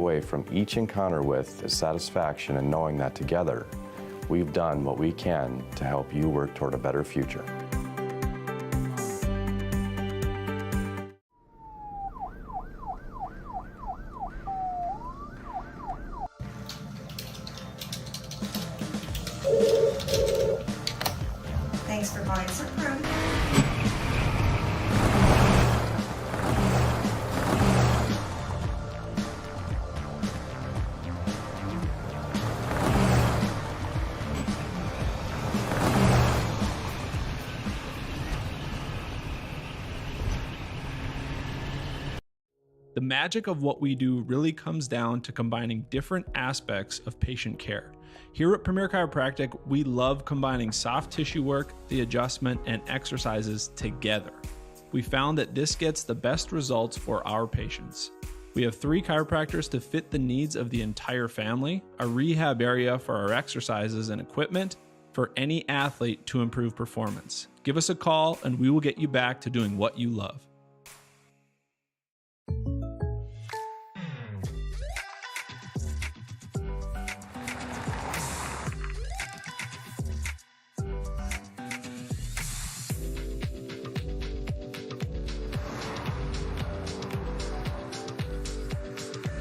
Away from each encounter with is satisfaction in knowing that together, we've done what we can to help you work toward a better future. Thanks for calling Chiropractic. The magic of what we do really comes down to combining different aspects of patient care. Here at Premier Chiropractic, we love combining soft tissue work, the adjustment, and exercises together. We found that this gets the best results for our patients. We have 3 chiropractors to fit the needs of the entire family, a rehab area for our exercises and equipment for any athlete to improve performance. Give us a call and we will get you back to doing what you love.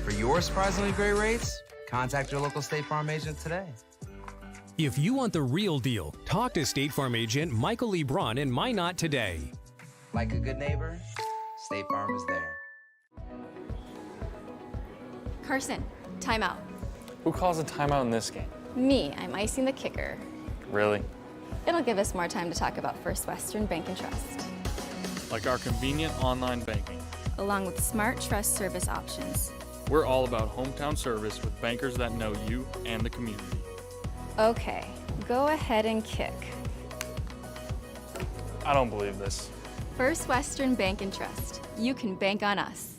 For your surprisingly great rates, contact your local State Farm agent today. If you want the real deal, talk to State Farm agent Michael Lebron in Minot today. Like a good neighbor, State Farm is there. Carson, timeout. Who calls a timeout in this game? Me, I'm icing the kicker. Really? It'll give us more time to talk about First Western Bank and Trust, Like our convenient online banking. along with smart trust service options. We're all about hometown service with bankers that know you and the community. Okay, go ahead and kick. I don't believe this. First Western Bank and Trust. You can bank on us.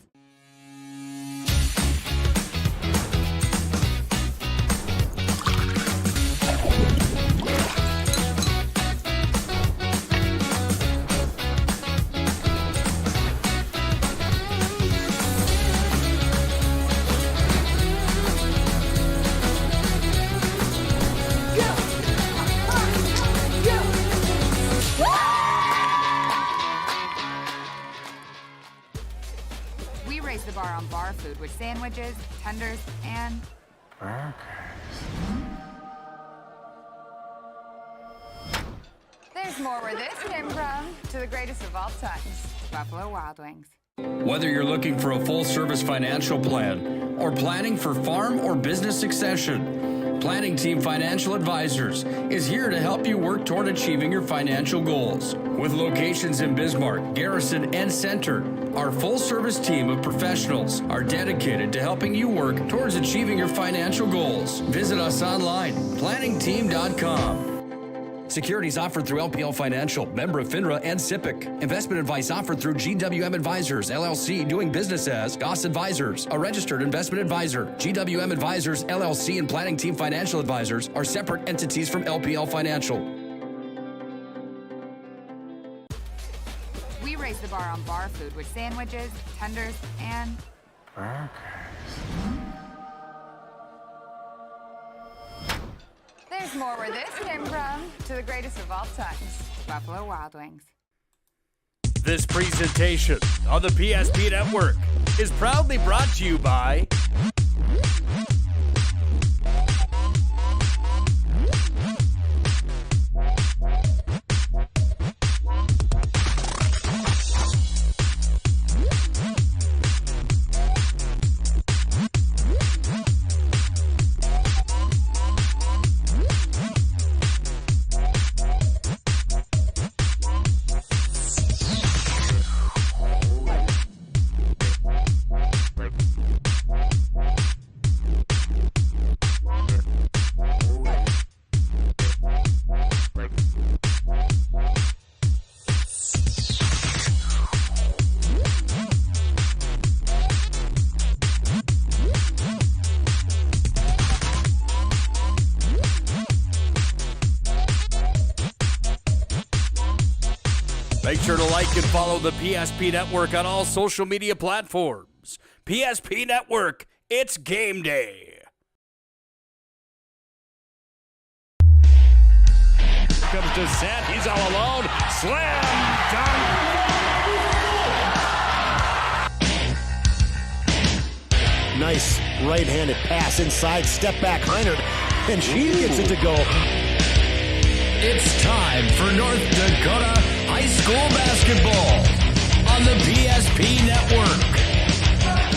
We raise the bar on bar food with sandwiches, tenders, and there's more where this came from. To the greatest of all times, Buffalo Wild Wings. Whether you're looking for a full-service financial plan or planning for farm or business succession, Planning Team Financial Advisors is here to help you work toward achieving your financial goals. With locations in Bismarck, Garrison, and Center, our full-service team of professionals are dedicated to helping you work towards achieving your financial goals. Visit us online, planningteam.com. Securities offered through LPL Financial, member of FINRA and SIPC. Investment advice offered through GWM Advisors, LLC, doing business as Goss Advisors, a registered investment advisor. GWM Advisors, LLC, and Planning Team Financial Advisors are separate entities from LPL Financial. We raise the bar on bar food with sandwiches, tenders, and there's more where this came from. To the greatest of all times, Buffalo Wild Wings. This presentation on the PSP Network is proudly brought to you by Make sure to like and follow the PSP Network on all social media platforms. PSP Network, It's game day. Comes to Zet. He's all alone. Slam dunk. Nice right-handed pass inside. Step back, Heinert. And she gets it to go. It's time for North Dakota high school basketball on the PSP Network.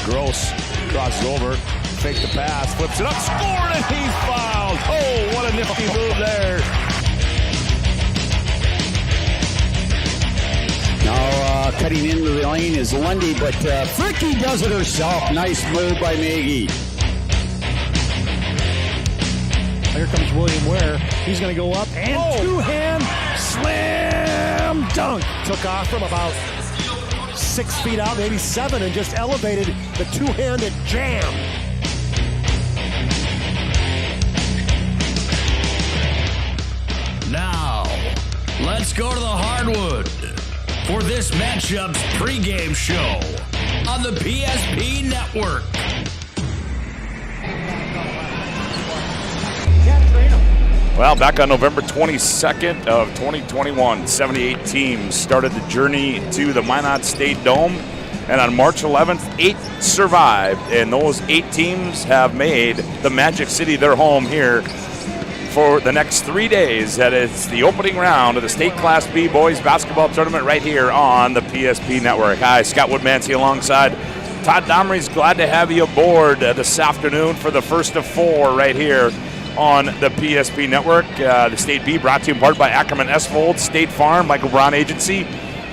Gross crosses over. Fake the pass. Flips it up. Scored and he's fouled. Oh, what a nifty move there. Now cutting into the lane is Lundy, but Fricky does it herself. Nice move by Maggie. Here comes William Ware. He's going to go up and two-hand slam dunk. Took off from about 6 feet out, maybe 7, and just elevated the two-handed jam. Now, let's go to the hardwood for this matchup's pregame show on the PSP Network. Well, back on November 22nd of 2021, 78 teams started the journey to the Minot State Dome. And on March 11th, 8 survived. And those 8 teams have made the Magic City their home here for the next 3 days. That is the opening round of the State Class B Boys Basketball Tournament right here on the PSP Network. Hi, Scott Woodmansey alongside Todd Domrey's. Glad to have you aboard this afternoon for the first of 4 right here on the PSP Network. The State B brought to you in part by Ackerman Esfold, State Farm, Michael Brown Agency,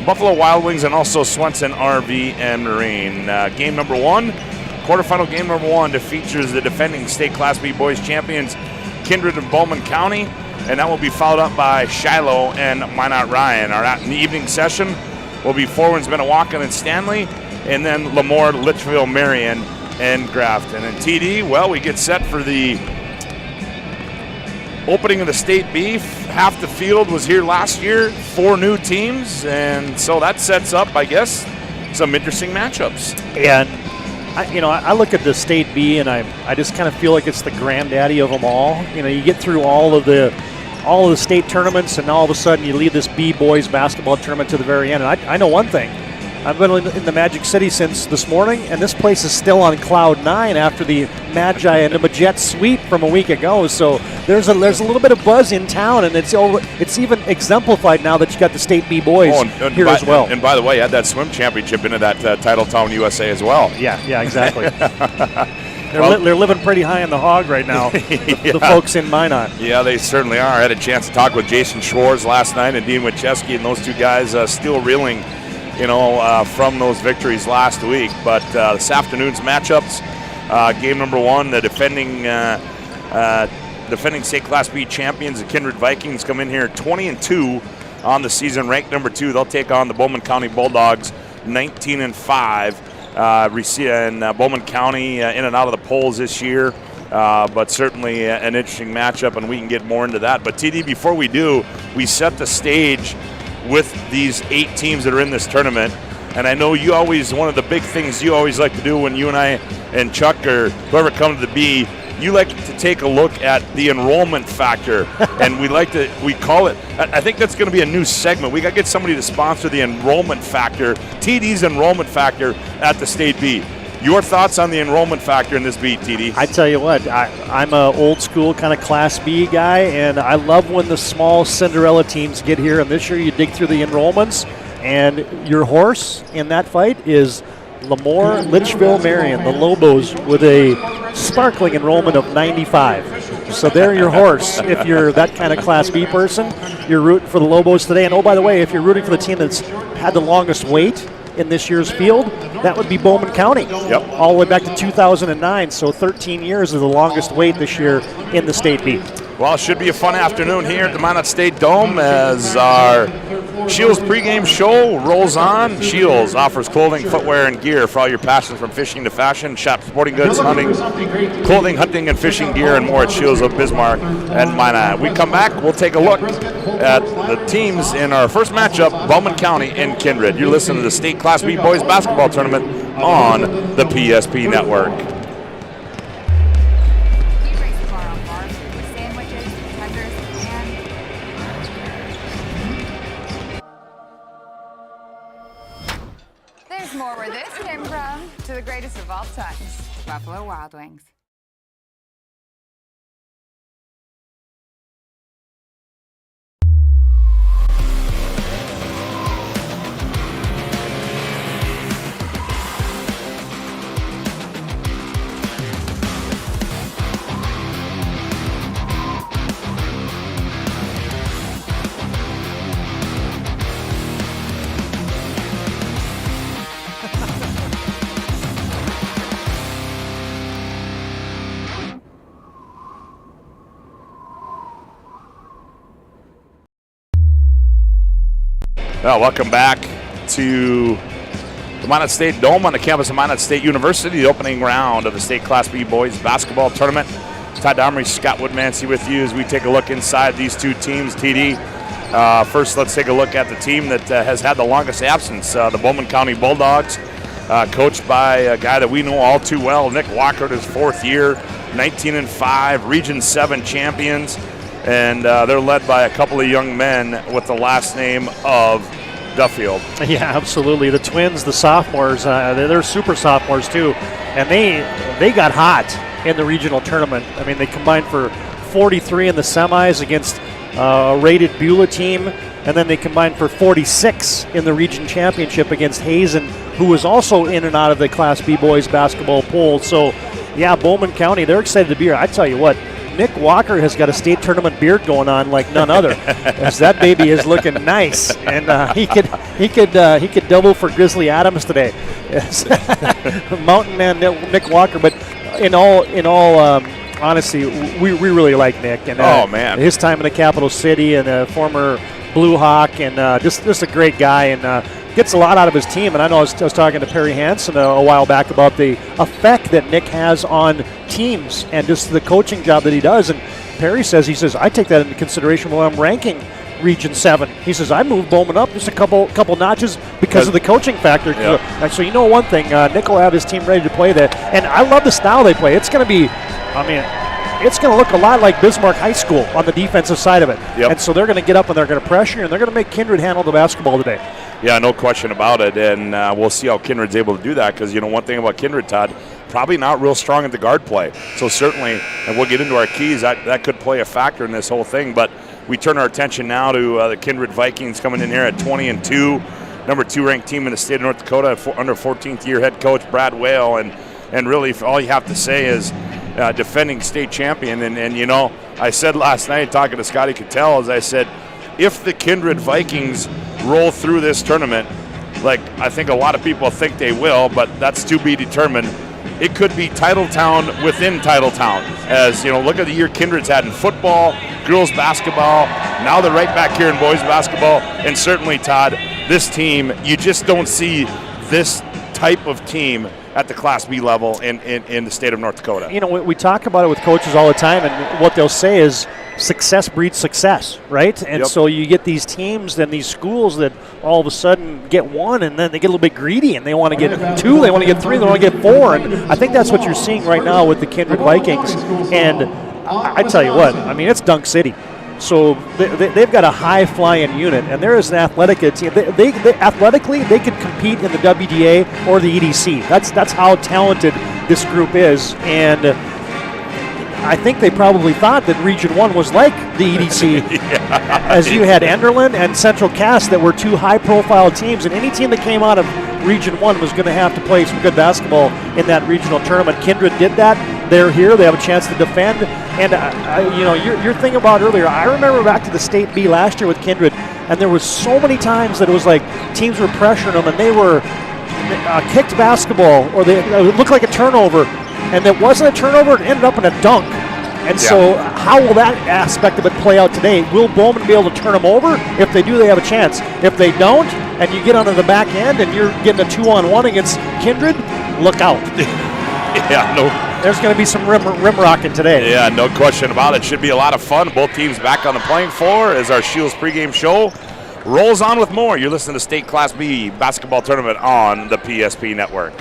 Buffalo Wild Wings, and also Swenson RV and Marine. Game number 1, quarterfinal game number 1 that features the defending State Class B Boys champions, Kindred and Bowman County, and that will be followed up by Shiloh and Minot Ryan. In the evening session will be Four Winds, Minnewacan, and Stanley, and then Lemoore, Litchfield, Marion, and Grafton. And TD, well, we get set for the opening of the State B. Half the field was here last year, 4 new teams, and so that sets up, I guess, some interesting matchups. And I look at the State B, and I just kind of feel like it's the granddaddy of them all. You get through all of the state tournaments, and all of a sudden you lead this B boys basketball tournament to the very end. And I know one thing. I've been in the Magic City since this morning, and this place is still on cloud 9 after the Magi and the Majet sweep from a week ago. So there's a little bit of buzz in town, and it's even exemplified now that you got the State B boys here as well. And by the way, add that swim championship into that Titletown USA as well. Yeah, exactly. They're living pretty high in the hog right now, the folks in Minot. Yeah, they certainly are. I had a chance to talk with Jason Schwartz last night and Dean Winchesky, and those two guys still reeling from those victories last week. But this afternoon's matchups, game number 1, the defending State Class B champions, the Kindred Vikings, come in here 20-2 on the season, ranked number 2. They'll take on the Bowman County Bulldogs, 19-5. And Bowman County in and out of the polls this year, but certainly an interesting matchup, and we can get more into that. But TD, before we do, we set the stage with these 8 teams that are in this tournament. And I know one of the big things you always like to do when you and I and Chuck or whoever come to the B, you like to take a look at the enrollment factor. And we call it, I think that's going to be a new segment. We got to get somebody to sponsor the enrollment factor, TD's enrollment factor at the State B. Your thoughts on the enrollment factor in this B, TD? I tell you what, I'm an old school kind of Class B guy, and I love when the small Cinderella teams get here. And this year you dig through the enrollments, and your horse in that fight is Lemoore, Litchfield, Marion, the Lobos, with a sparkling enrollment of 95. So they're your horse. If you're that kind of Class B person, you're rooting for the Lobos today. And oh, by the way, if you're rooting for the team that's had the longest wait in this year's field, that would be Bowman County. Yep. All the way back to 2009, so 13 years is the longest wait this year in the State B. Well, it should be a fun afternoon here at the Minot State Dome as our Shields pregame show rolls on. Shields offers clothing, footwear, and gear for all your passions from fishing to fashion. Shop sporting goods, hunting, clothing, hunting, and fishing gear, and more at Shields of Bismarck and Minot. We come back, we'll take a look at the teams in our first matchup, Bowman County and Kindred. You're listening to the State Class B Boys Basketball Tournament on the PSP Network. Where this came from, to the greatest of all times, Buffalo Wild Wings. Well, welcome back to the Minot State Dome on the campus of Minot State University, the opening round of the State Class B Boys Basketball Tournament. Todd Domery, Scott Woodmansey with you as we take a look inside these two teams. TD, first let's take a look at the team that has had the longest absence, the Bowman County Bulldogs, coached by a guy that we know all too well, Nick Walker, his fourth year, 19-5, Region 7 champions. And they're led by a couple of young men with the last name of Duffield. Yeah, absolutely. The twins, the sophomores, they're super sophomores too. And they got hot in the regional tournament. I mean, they combined for 43 in the semis against a rated Beulah team. And then they combined for 46 in the region championship against Hazen, who was also in and out of the Class B boys basketball pool. So, yeah, Bowman County, they're excited to be here. I tell you what, Nick Walker has got a state tournament beard going on like none other, as that baby is looking nice, and he could double for Grizzly Adams today. Mountain Man Nick Walker, but in all honesty, we really like Nick, and oh man, his time in the capital city and a former Blue Hawk, and just a great guy, and gets a lot out of his team. And I know I was talking to Perry Hansen a while back about the effect that Nick has on teams and just the coaching job that he does. And Perry says, I take that into consideration when I'm ranking Region 7. He says, I moved Bowman up just a couple notches because of the coaching factor. Yep. And so you know one thing, Nick will have his team ready to play that. And I love the style they play. It's going to be, it's going to look a lot like Bismarck High School on the defensive side of it. Yep. And so they're going to get up and they're going to pressure, and they're going to make Kindred handle the basketball today. Yeah, no question about it, and we'll see how Kindred's able to do that, because one thing about Kindred, Todd, probably not real strong at the guard play. So certainly, and we'll get into our keys, that could play a factor in this whole thing. But we turn our attention now to the Kindred Vikings coming in here at 20-2, number 2 ranked team in the state of North Dakota, under 14th year head coach Brad Whale, and really all you have to say is defending state champion. And I said last night talking to Scotty Cattell, as I said, if the Kindred Vikings roll through this tournament, like I think a lot of people think they will, but that's to be determined. It could be Titletown within Titletown. As look at the year Kindred's had in football, girls basketball. Now they're right back here in boys basketball, and certainly, Todd, this team, you just don't see this type of team at the Class B level in the state of North Dakota. We talk about it with coaches all the time, and what they'll say is success breeds success, right? And so you get these teams and these schools that all of a sudden get one, and then they get a little bit greedy, and they want to get 2, they want to get 3, they want to get 4, and I think that's what you're seeing right now with the Kindred Vikings. And I tell you what, it's Dunk City. So they've got a high-flying unit, and there is an athletic team. They athletically, they could compete in the WDA or the EDC. That's how talented this group is, and I think they probably thought that Region 1 was like the EDC, as you had Enderlin and Central Cass that were 2 high-profile teams, and any team that came out of Region 1 was going to have to play some good basketball in that regional tournament. Kindred did that. They're here. They have a chance to defend. And, your thing about earlier, I remember back to the State B last year with Kindred, and there was so many times that it was like teams were pressuring them, and they were kicked basketball, or it looked like a turnover, and it wasn't a turnover, it ended up in a dunk. And so how will that aspect of it play out today? Will Bowman be able to turn them over? If they do, they have a chance. If they don't, and you get onto the back end and you're getting a 2-on-1 against Kindred, look out. There's going to be some rim rocking today. Yeah, no question about it. Should be a lot of fun. Both teams back on the playing floor as our Shields pregame show rolls on with more. You're listening to State Class B Basketball Tournament on the PSP Network.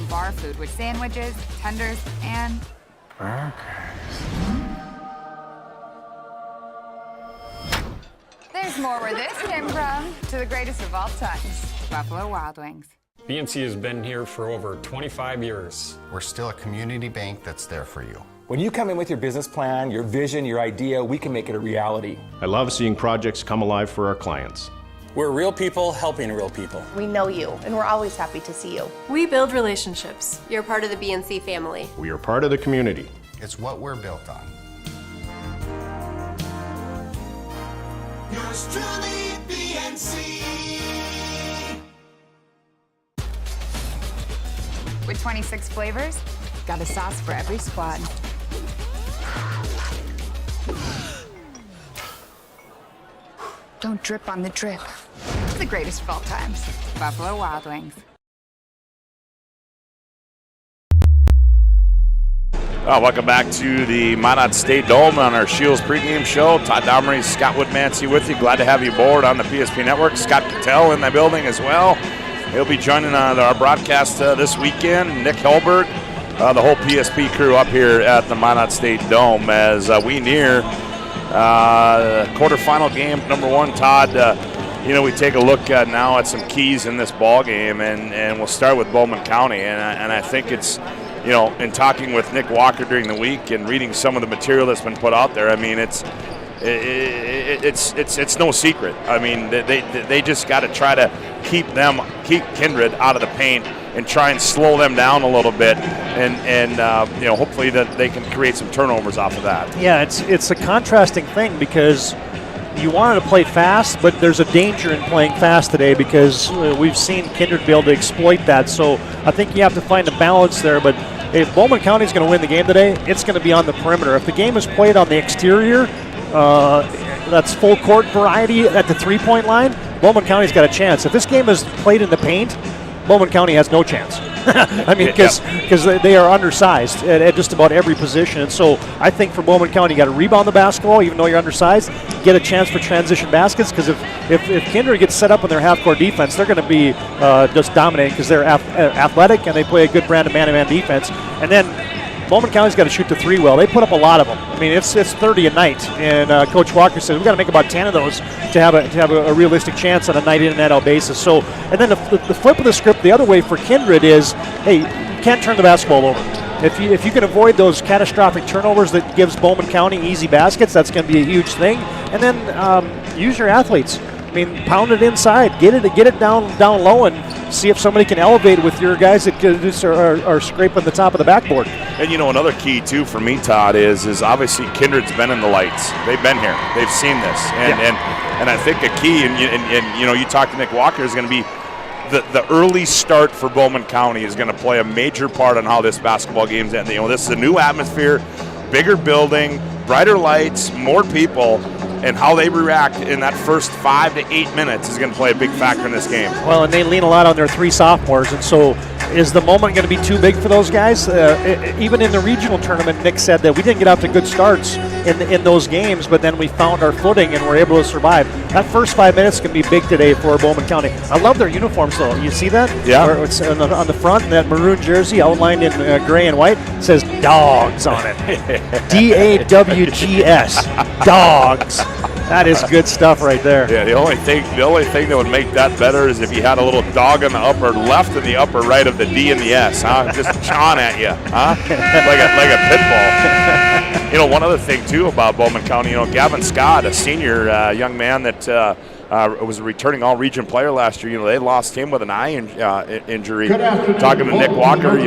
on bar food with sandwiches, tenders, and there's more where this came from. To the greatest of all times, Buffalo Wild Wings. BNC has been here for over 25 years. We're still a community bank that's there for you. When you come in with your business plan, your vision, your idea, we can make it a reality. I love seeing projects come alive for our clients. We're real people helping real people. We know you, and we're always happy to see you. We build relationships. You're part of the BNC family. We are part of the community. It's what we're built on. Yours truly, BNC. With 26 flavors, got a sauce for every squad. Don't drip on the drip. It's the greatest of all times, Buffalo Wild Wings. Welcome back to the Minot State Dome on our Shields pregame show. Todd Domery, Scott Woodmansey with you. Glad to have you aboard on the PSP Network. Scott Cattell in the building as well. He'll be joining our broadcast this weekend. Nick Helberg, the whole PSP crew up here at the Minot State Dome as we near quarterfinal game number one. Todd, we take a look now at some keys in this ball game, and we'll start with Bowman County. And I think it's, in talking with Nick Walker during the week and reading some of the material that's been put out there, I mean, it's no secret. I mean, they just got to try to keep Kindred out of the paint and try and slow them down a little bit, and hopefully that they can create some turnovers off of that. Yeah, it's a contrasting thing because you wanted to play fast, but there's a danger in playing fast today because we've seen Kindred be able to exploit that. So I think you have to find a balance there. But if Bowman County is going to win the game today, it's going to be on the perimeter. If the game is played on the exterior, that's full court variety at the three-point line, Bowman County's got a chance. If this game is played in the paint, Bowman County has no chance. I mean, because they are undersized at just about every position. And so I think for Bowman County, you got to rebound the basketball, even though you're undersized, get a chance for transition baskets, because if Kindred gets set up in their half-court defense, they're going to be just dominating because they're athletic and they play a good brand of man-to-man defense. And then Bowman County's got to shoot the three well. They put up a lot of them. I mean, it's 30 a night, and Coach Walker says we've got to make about 10 of those to have a realistic chance on a night in and night out basis. So, and then the flip of the script the other way for Kindred is, hey, you can't turn the basketball over. If you can avoid those catastrophic turnovers that gives Bowman County easy baskets, that's going to be a huge thing. And then use your athletes. I mean, pound it inside, get it down low, and see if somebody can elevate with your guys that just are scraping the top of the backboard. And another key too for me, Todd, is obviously Kindred's been in the lights. They've been here. They've seen this, and I think a key, and you talk to Nick Walker, is going to be the early start for Bowman County is going to play a major part on how this basketball game's end. This is a new atmosphere, bigger building, brighter lights, more people. And how they react in that first 5 to 8 minutes is going to play a big factor in this game. Well, and they lean a lot on their three sophomores, and so is the moment going to be too big for those guys? Even in the regional tournament, Nick said that we didn't get out to good starts in those games, but then we found our footing and were able to survive. That first 5 minutes can be big today for Bowman County. I love their uniforms, though. You see that? Yeah. Where it's on the front, that maroon jersey outlined in gray and white says dogs on it. DAWGS. Dogs. That is good stuff right there. Yeah, the only thing that would make that better is if you had a little dog on the upper left and the upper right of the D and the S, huh? Just chawing at you, huh? like a pit bull. One other thing too about Bowman County, Gavin Scott, a senior young man that was a returning all-region player last year. They lost him with an eye injury. Talking to Nick Walker, he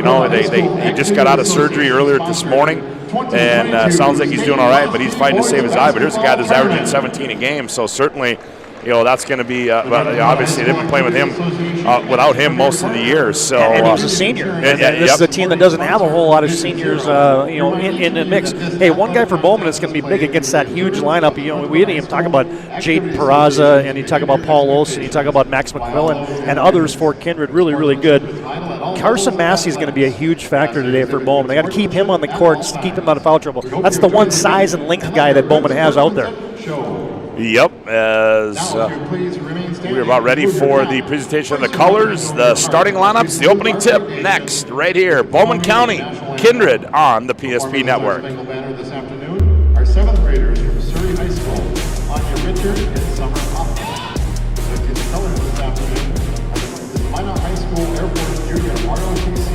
just got out of surgery earlier this morning, and sounds like he's doing all right, but he's fighting to save his eye. But here's a guy that's averaging 17 a game, so certainly, that's going to be. Obviously, they've been playing with him without him most of the year. So and he was a senior. This is a team that doesn't have a whole lot of seniors, in the mix. Hey, one guy for Bowman is going to be big against that huge lineup. We didn't even talk about Jaden Peraza, and you talk about Paul Olson, you talk about Max McMillan, and others for Kindred. Really, really good. Carson Massey is going to be a huge factor today for Bowman. They got to keep him on the court, just to keep him out of foul trouble. That's the one size and length guy that Bowman has out there. Yep, as we are about ready for the presentation of the colors, the starting lineups, the opening tip next, right here, Bowman County, Kindred on the PSP Network. This afternoon, our 7th graders from Surrey High School, Anya Richard and Summer Hoffman. With the colors this afternoon, the Minot High School Air Force Junior ROTC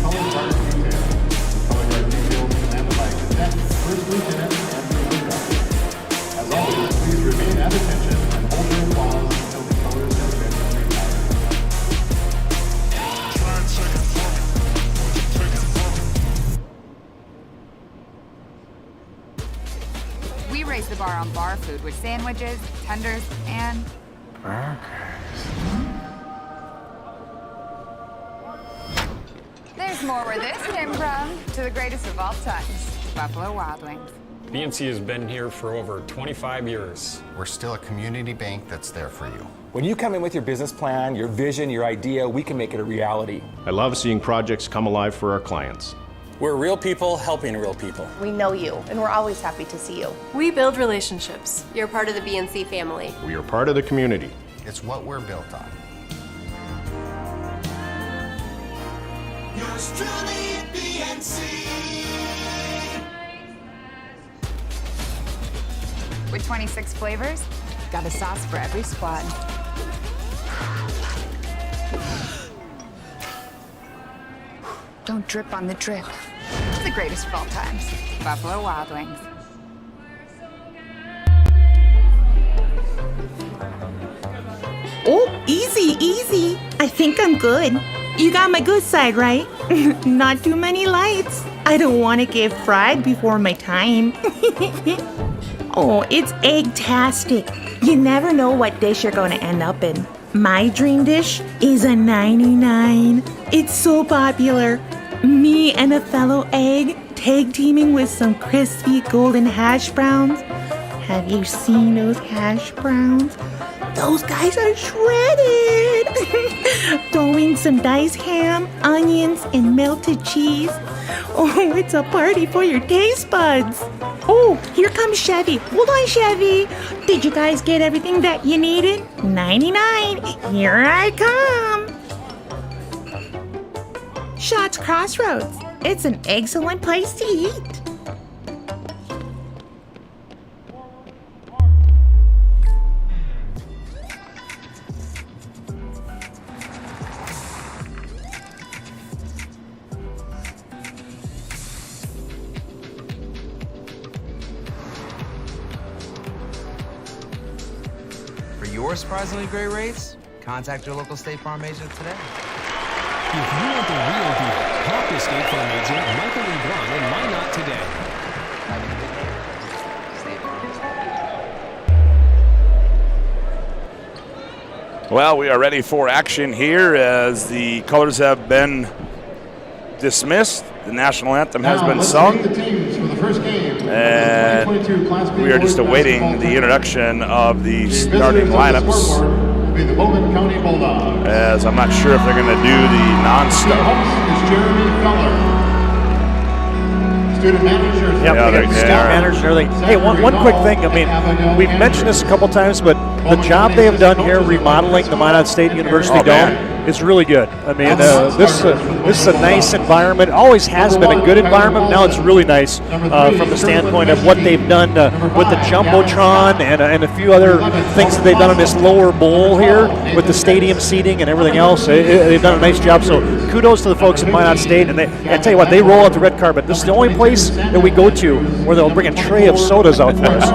Color Guard Detail. The Color Guard Detail is commanded by Cadet First Lieutenant Andrew Woodruff. As always, please remain at attention and hold your applause until the colors have been retired. We raise the bar on bar food with sandwiches, tenders, and there's more where this came from. To the greatest of all times, Buffalo Wild Wings. BNC has been here for over 25 years. We're still a community bank that's there for you. When you come in with your business plan, your vision, your idea, we can make it a reality. I love seeing projects come alive for our clients. We're real people helping real people. We know you, and we're always happy to see you. We build relationships. You're part of the BNC family. We are part of the community. It's what we're built on. Yours truly, BNC. With 26 flavors, got a sauce for every squad. Don't drip on the drip. It's the greatest of all times. Buffalo Wild Wings. Oh, easy, easy. I think I'm good. You got my good side, right? Not too many lights. I don't want to get fried before my time. Oh, it's egg-tastic. You never know what dish you're going to end up in. My dream dish is a 99. It's so popular. Me and a fellow egg tag teaming with some crispy golden hash browns. Have you seen those hash browns? Those guys are shredded. Throwing some diced ham, onions, and melted cheese. Oh, it's a party for your taste buds. Oh, here comes Chevy. Hold on, Chevy. Did you guys get everything that you needed? 99. Here I come. Shots Crossroads. It's an excellent place to eat. For your surprisingly great rates, contact your local State Farm agent today. If you want the real deal, talk to State Farm agent Michael LeBron in Minot today. Well, we are ready for action here as the colors have been dismissed. The national anthem has been sung. And we are just awaiting the introduction of the starting lineups. As I'm not sure if they're going to do the non-start. Student managers. Yep, we got student managers and everything. Hey, one quick thing. I mean, we've mentioned this a couple times, but the job they have done here remodeling the Minot State University Dome is really good. I mean, this is a nice environment. Always has been a good environment. Now it's really nice from the standpoint of what they've done with the Jumbotron and a few other things that they've done in this lower bowl here with the stadium seating and everything else. They've done a nice job. So kudos to the folks at Minot State. And I tell you what, they roll out the red carpet. This is the only place that we go to where they'll bring a tray of sodas out for us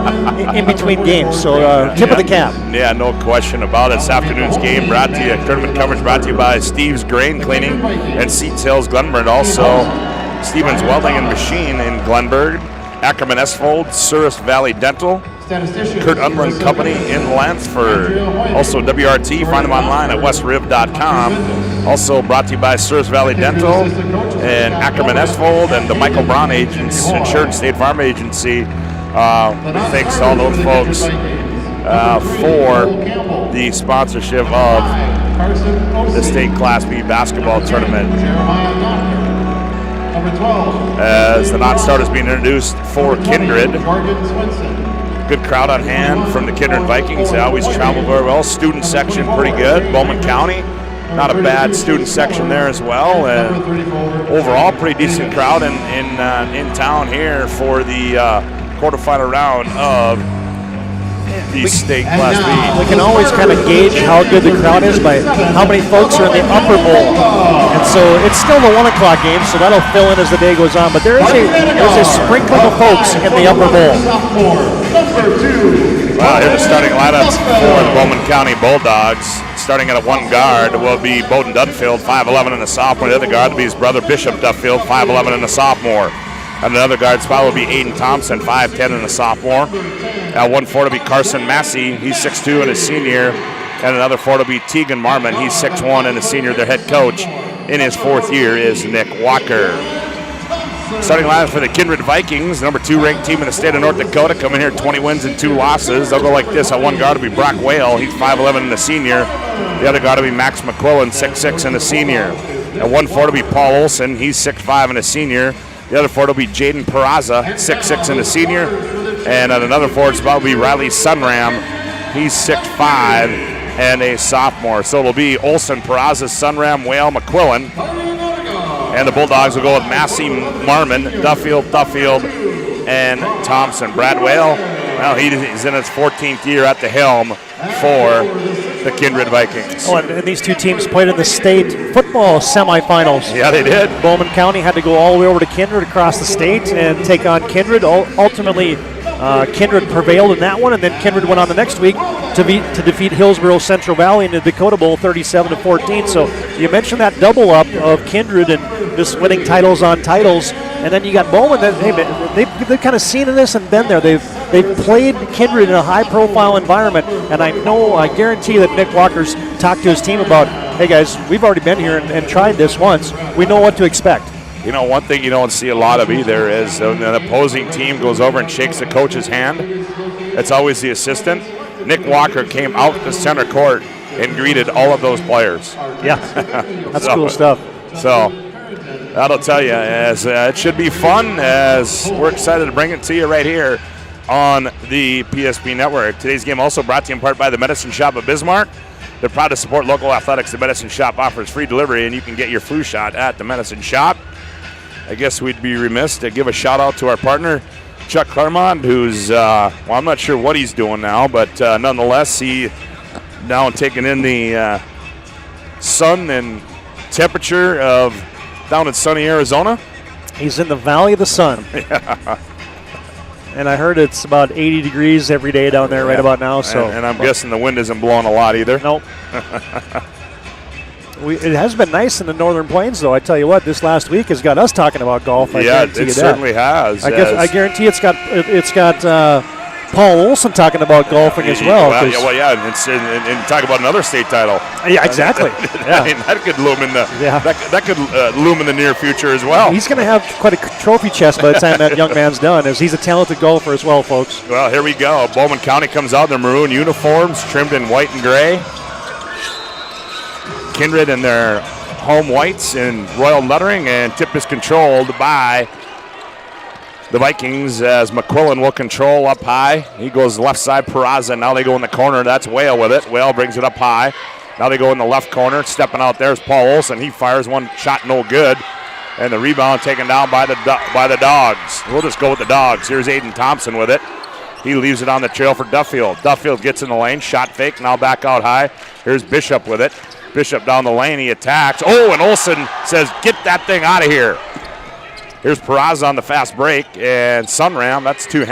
in between games. So tip of the cap. Yeah, no question about it. This afternoon's game brought to you, tournament coverage brought to you by Steve's Grain Cleaning and Seat Sales Glenburn. Also, Stevens Welding and Machine in Glenburn. Ackerman Esfold, Souris Valley Dental. Kurt Unlund Company in Lansford. Also WRT, find them online at westriv.com. Also brought to you by Souris Valley Dental and Ackerman Esfold and the Michael Braun Insurance State Farm Agency. Thanks to all those folks for the sponsorship of the State Class B basketball tournament. As the non-start is being introduced for Kindred. Good crowd on hand from the Kindred Vikings. They always travel very well. Student section pretty good. Bowman County, not a bad student section there as well. And overall, pretty decent crowd in town here for the quarterfinal round of the state Class B. We can always kind of gauge how good the crowd is by how many folks are in the upper bowl. And so it's still the 1 o'clock game, so that'll fill in as the day goes on. But there's a sprinkling of folks in the upper bowl. Well, here's the starting lineups for the Bowman County Bulldogs. Starting at a 1 guard will be Bowden Duffield, 5'11", and a sophomore. The other guard will be his brother Bishop Duffield, 5'11", and a sophomore. And another guard spot will be Aiden Thompson, 5'10", and a sophomore. At 1 forward will be Carson Massey, he's 6'2", and a senior. And another forward will be Tegan Marmon, he's 6'1", and a senior. Their head coach in his 4th year is Nick Walker. Starting lineup for the Kindred Vikings, number 2 ranked team in the state of North Dakota, coming here 20 wins and 2 losses. They'll go like this. At 1 guard will be Brock Whale, he's 5'11", and a senior. The other guard will be Max McQuillan, 6'6", and a senior. At 1 forward will be Paul Olson, he's 6'5", and a senior. The other forward will be Jaden Peraza, 6'6", and a senior. And at another forward spot will be Riley Sunram, he's 6'5", and a sophomore. So it'll be Olson, Peraza, Sunram, Whale, McQuillan. And the Bulldogs will go with Massey, Marmon, Duffield, and Thompson. Brad Whale, well, he's in his 14th year at the helm for the Kindred Vikings. Oh, and these two teams played in the state football semifinals. Yeah, they did. Bowman County had to go all the way over to Kindred across the state and take on Kindred. Ultimately, Kindred prevailed in that one, and then Kindred went on the next week to defeat Hillsborough Central Valley in the Dakota Bowl 37-14. So you mentioned that double up of Kindred and just winning titles on titles, and then you got Bowman that they've kind of seen this and been there. They've played Kindred in a high-profile environment, and I guarantee that Nick Walker's talked to his team about, hey guys, we've already been here and tried this once. We know what to expect. You know, one thing you don't see a lot of either is when an opposing team goes over and shakes the coach's hand, it's always the assistant. Nick Walker came out to center court and greeted all of those players. Yeah, that's cool stuff. So that'll tell you, as it should be fun, as we're excited to bring it to you right here on the PSP Network. Today's game also brought to you in part by the Medicine Shop of Bismarck. They're proud to support local athletics. The Medicine Shop offers free delivery, and you can get your flu shot at the Medicine Shop. I guess we'd be remiss to give a shout out to our partner, Chuck Claremont, who's, I'm not sure what he's doing now, but nonetheless, he now taking in the sun and temperature of down in sunny Arizona. He's in the Valley of the Sun. Yeah. And I heard it's about 80 degrees every day down there right about now. So, and I'm guessing the wind isn't blowing a lot either. Nope. It has been nice in the Northern Plains, though. I tell you what, this last week has got us talking about golf. It certainly has. I guarantee it's got Paul Olson talking about golfing as well. And talk about another state title. Yeah, exactly. I mean, that could loom in the near future as well. He's going to have quite a trophy chest by the time that young man's done, as he's a talented golfer as well, folks. Well, here we go. Bowman County comes out in their maroon uniforms, trimmed in white and gray. Kindred in their home whites in royal lettering, and tip is controlled by the Vikings as McQuillan will control up high. He goes left side, Peraza. Now they go in the corner. That's Whale with it. Whale brings it up high. Now they go in the left corner. Stepping out there is Paul Olson. He fires one shot, no good. And the rebound taken down by the Dogs. We'll just go with the Dogs. Here's Aiden Thompson with it. He leaves it on the trail for Duffield. Duffield gets in the lane. Shot fake. Now back out high. Here's Bishop with it. Bishop down the lane. He attacks. Oh, and Olson says, get that thing out of here. Here's Peraza on the fast break, and Sunram, that's too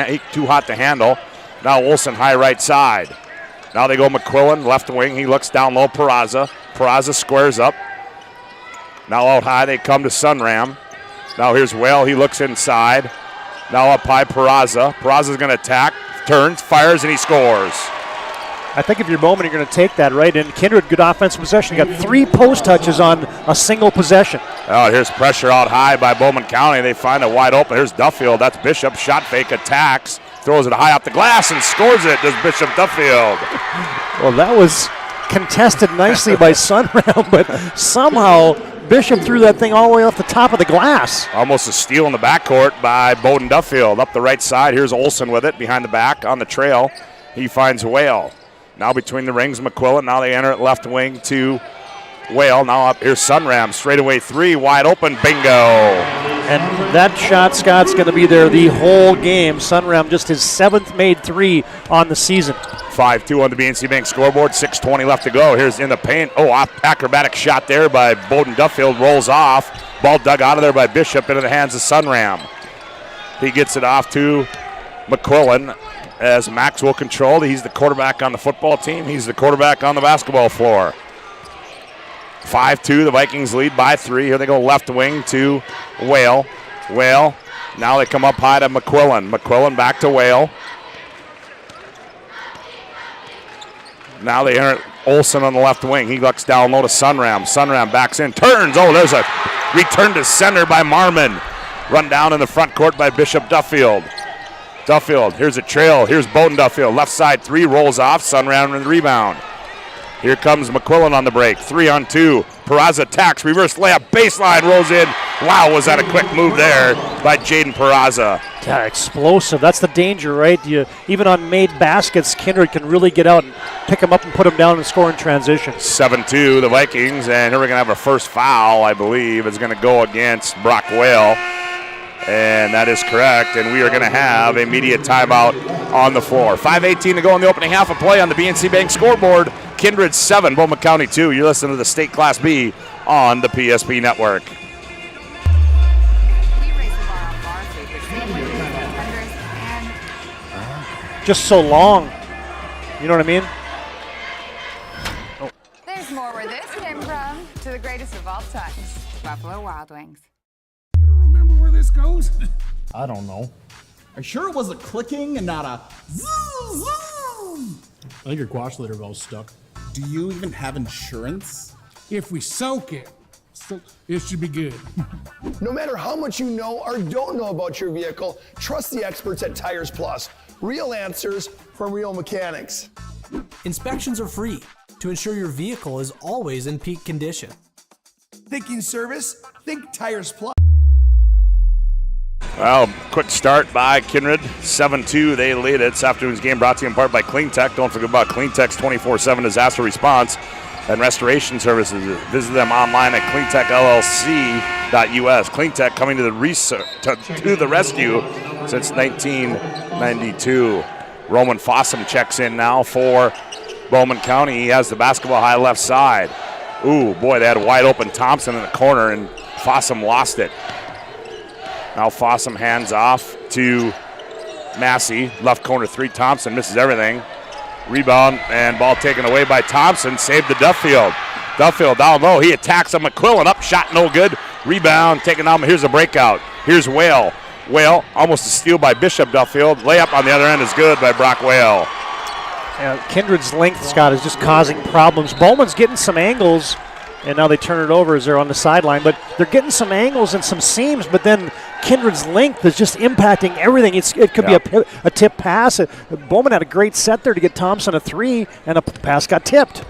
hot to handle. Now Olson high right side. Now they go McQuillan, left wing. He looks down low, Peraza. Peraza squares up. Now out high, they come to Sunram. Now here's Whale, he looks inside. Now up high, Peraza. Peraza's going to attack, turns, fires, and he scores. I think if you're Bowman, you're going to take that right in. Kindred, good offensive possession. You got 3 post touches on a single possession. Oh, here's pressure out high by Bowman County. They find it wide open. Here's Duffield. That's Bishop. Shot fake, attacks, throws it high off the glass and scores it. Does Bishop Duffield. Well, that was contested nicely by Sunram, but somehow Bishop threw that thing all the way off the top of the glass. Almost a steal in the backcourt by Bowden Duffield. Up the right side, here's Olson with it behind the back on the trail. He finds Whale. Now between the rings, McQuillan. Now they enter it left wing to Whale. Now up here's Sunram. Straightaway three, wide open, bingo. And that shot, Scott's going to be there the whole game. Sunram just his 7th made three on the season. 5-2 on the BNC Bank scoreboard, 6:20 left to go. Here's in the paint. Oh, acrobatic shot there by Bowden Duffield, rolls off. Ball dug out of there by Bishop into the hands of Sunram. He gets it off to McQuillan as Max will control. He's the quarterback on the football team. He's the quarterback on the basketball floor. 5-2, the Vikings lead by 3. Here they go left wing to Whale. Whale, now they come up high to McQuillan. McQuillan back to Whale. Now they enter Olson on the left wing. He looks down low to Sunram. Sunram backs in, turns. Oh, there's a return to center by Marmon. Run down in the front court by Bishop Duffield. Duffield, here's a trail. Here's Bowden Duffield. Left side three, rolls off. Sunram with the rebound. Here comes McQuillan on the break. 3-on-2. Peraza attacks, reverse layup, baseline, rolls in. Wow, was that a quick move there by Jaden Peraza. Yeah, explosive. That's the danger, right? Even on made baskets, Kindred can really get out and pick them up and put them down and score in transition. 7-2, the Vikings, and here we're going to have a first foul, I believe. It's going to go against Brock Whale. And that is correct, and we are going to have immediate timeout on the floor. 5:18 to go in the opening half of play on the BNC Bank scoreboard. Kindred 7, Bowman County 2. You're listening to the State Class B on the PSP Network. Just so long. You know what I mean? Oh. There's more where this came from. To the greatest of all times, Buffalo Wild Wings. Remember where this goes? I don't know. Are you sure it was a clicking and not a zoom, zoom? I think your quash litter valve's stuck. Do you even have insurance? If we soak it, it should be good. No matter how much you know or don't know about your vehicle, trust the experts at Tires Plus. Real answers from real mechanics. Inspections are free to ensure your vehicle is always in peak condition. Thinking service? Think Tires Plus. Well, quick start by Kindred, 7-2. They lead it. This afternoon's game brought to you in part by Clean Tech. Don't forget about Clean Tech's 24/7 disaster response and restoration services. Visit them online at cleantechllc.us. Clean Tech coming to the rescue since 1992. Roman Fossum checks in now for Bowman County. He has the basketball high left side. Ooh, boy, they had a wide open Thompson in the corner, and Fossum lost it. Now Fossum hands off to Massey. Left corner three, Thompson misses everything. Rebound and ball taken away by Thompson. Saved to Duffield. Duffield down low. He attacks on McQuillan. Up shot, no good. Rebound taken down. Here's a breakout. Here's Whale. Whale, almost a steal by Bishop Duffield. Layup on the other end is good by Brock Whale. Kindred's length, Scott, is just causing problems. Bowman's getting some angles, and now they turn it over as they're on the sideline. But they're getting some angles and some seams, but then Kindred's length is just impacting everything. It could be a tip pass. Bowman had a great set there to get Thompson a three, and a pass got tipped.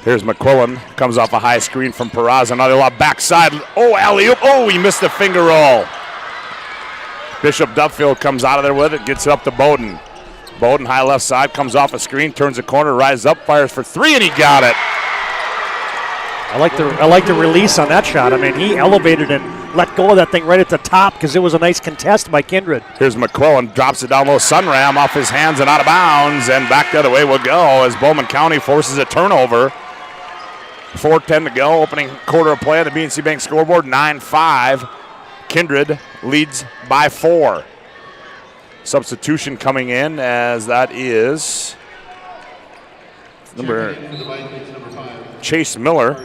Here's McQuillan. Comes off a high screen from Peraza. Another lob backside. Oh, alley-oop. Oh, he missed the finger roll. Bishop Duffield comes out of there with it, gets it up to Bowden. Bowden, high left side, comes off a screen, turns the corner, rises up, fires for three, and he got it. I like the release on that shot. I mean, he elevated and let go of that thing right at the top because it was a nice contest by Kindred. Here's McQuillan, drops it down low. Sunram off his hands and out of bounds, and back the other way will go as Bowman County forces a turnover. 4:10 to go, opening quarter of play on the BNC Bank scoreboard, 9-5. Kindred leads by 4. Substitution coming in as that is number Chase Miller,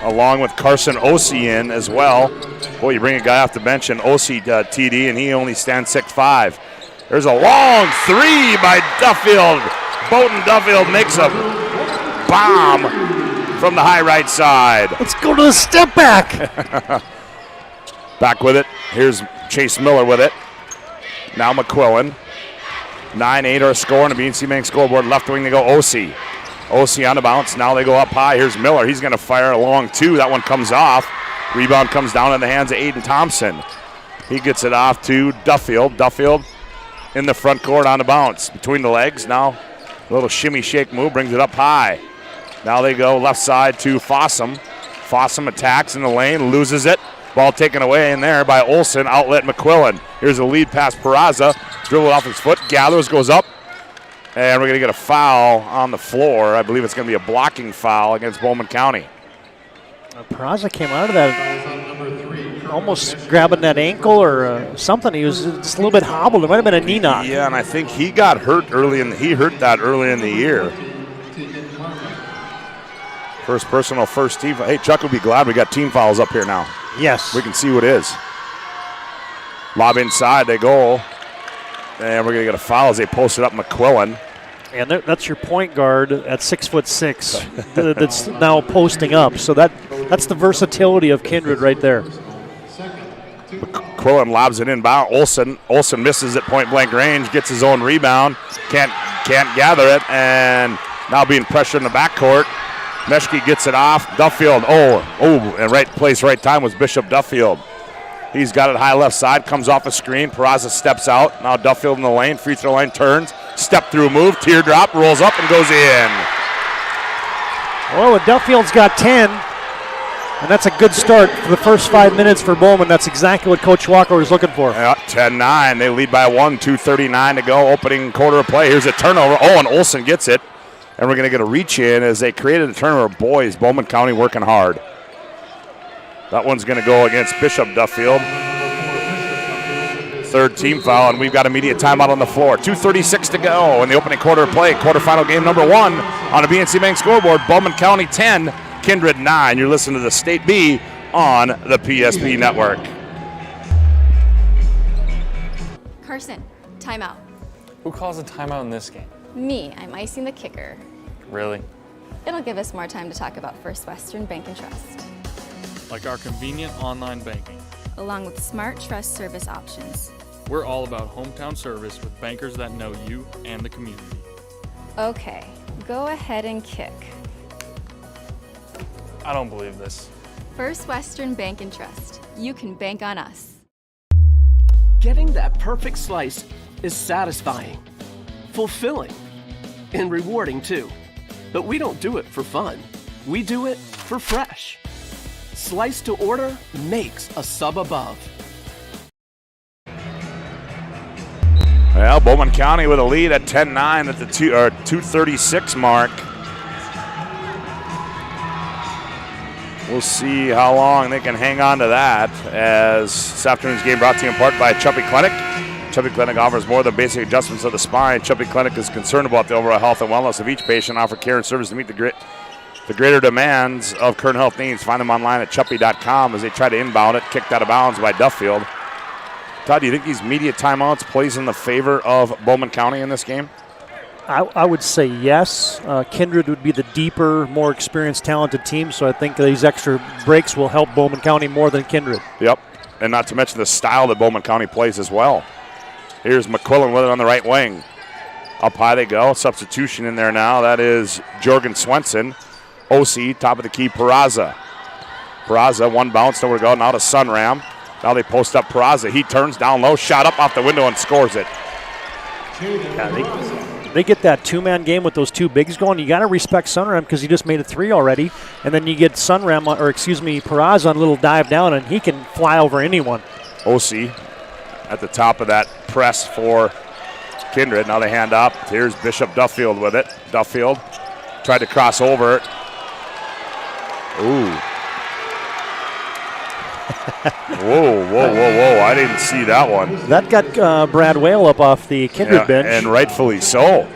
along with Carson Ossie in as well. Boy, you bring a guy off the bench and Ossie TD, and he only stands 6'5". There's a long three by Duffield. Bowden Duffield makes a bomb from the high right side. Let's go to the step back. Back with it. Here's Chase Miller with it. Now McQuillan. 9-8 our score on the BNC Bank scoreboard. Left wing to go Ossie. OC on the bounce. Now they go up high. Here's Miller. He's going to fire a long two. That one comes off. Rebound comes down in the hands of Aiden Thompson. He gets it off to Duffield. Duffield in the front court on the bounce. Between the legs. Now a little shimmy shake move. Brings it up high. Now they go left side to Fossum. Fossum attacks in the lane. Loses it. Ball taken away in there by Olson. Outlet McQuillan. Here's a lead pass. Peraza. Dribble it off his foot. Gathers goes up. And we're going to get a foul on the floor. I believe it's going to be a blocking foul against Bowman County. Peraza came out of that almost grabbing that ankle or something. He was just a little bit hobbled. It might have been a knee knock. Yeah, and I think he got hurt early in the year. First personal, first team. Hey, Chuck will be glad we got team fouls up here now. Yes. We can see what it is. Lob inside, they go. And we're going to get a foul as they post it up McQuillan. And that's your point guard at 6'6" that's now posting up. So that's the versatility of Kindred right there. McQuillan lobs it inbound. Olson misses at point blank range, gets his own rebound, can't gather it, and now being pressured in the backcourt. Meshke gets it off. Duffield, and right place, right time was Bishop Duffield. He's got it high left side, comes off a screen. Peraza steps out. Now Duffield in the lane, free throw line turns, step through move, teardrop, rolls up and goes in. Well, Duffield's got 10, and that's a good start for the first 5 minutes for Bowman. That's exactly what Coach Walker was looking for. Yeah, 10-9. They lead by 1, 2:39 to go. Opening quarter of play. Here's a turnover. And Olson gets it. And we're going to get a reach in as they created a turnover. Boys, Bowman County working hard. That one's going to go against Bishop Duffield. Third team foul, and we've got immediate timeout on the floor. 2:36 to go in the opening quarter of play. Quarterfinal game number 1 on the BNC Bank scoreboard. Bowman County 10, Kindred 9. You're listening to the State B on the PSP network. Carson, timeout. Who calls a timeout in this game? Me, I'm icing the kicker. Really? It'll give us more time to talk about First Western Bank and Trust. Like our convenient online banking. Along with smart trust service options. We're all about hometown service with bankers that know you and the community. Okay, go ahead and kick. I don't believe this. First Western Bank and Trust. You can bank on us. Getting that perfect slice is satisfying, fulfilling, and rewarding too. But we don't do it for fun. We do it for fresh. Slice to order makes a sub above. Well, Bowman County with a lead at 10-9 at the 2:36 mark. We'll see how long they can hang on to that, as this afternoon's game brought to you in part by Chuppy Clinic. Chuppy Clinic offers more than basic adjustments of the spine. Chuppy Clinic is concerned about the overall health and wellness of each patient, offer care and service to meet the greater demands of current health needs. Find them online at chuppy.com as they try to inbound it, kicked out of bounds by Duffield. Todd, do you think these immediate timeouts plays in the favor of Bowman County in this game? I would say yes. Kindred would be the deeper, more experienced, talented team, so I think these extra breaks will help Bowman County more than Kindred. Yep, and not to mention the style that Bowman County plays as well. Here's McQuillan with it on the right wing. Up high they go. Substitution in there now. That is Jorgen Swenson. OC, top of the key, Peraza. Peraza, one bounce, nowhere to go. Now to Sunram. Now they post up Peraza. He turns down low, shot up off the window and scores it. Yeah, they get that two-man game with those two bigs going. You got to respect Sunram because he just made a three already. And then you get Peraza on a little dive down, and he can fly over anyone. OC at the top of that press for Kindred. Now they hand up. Here's Bishop Duffield with it. Duffield tried to cross over. Ooh. Whoa. I didn't see that one. That got Brad Whale up off the Kindred bench. And rightfully so.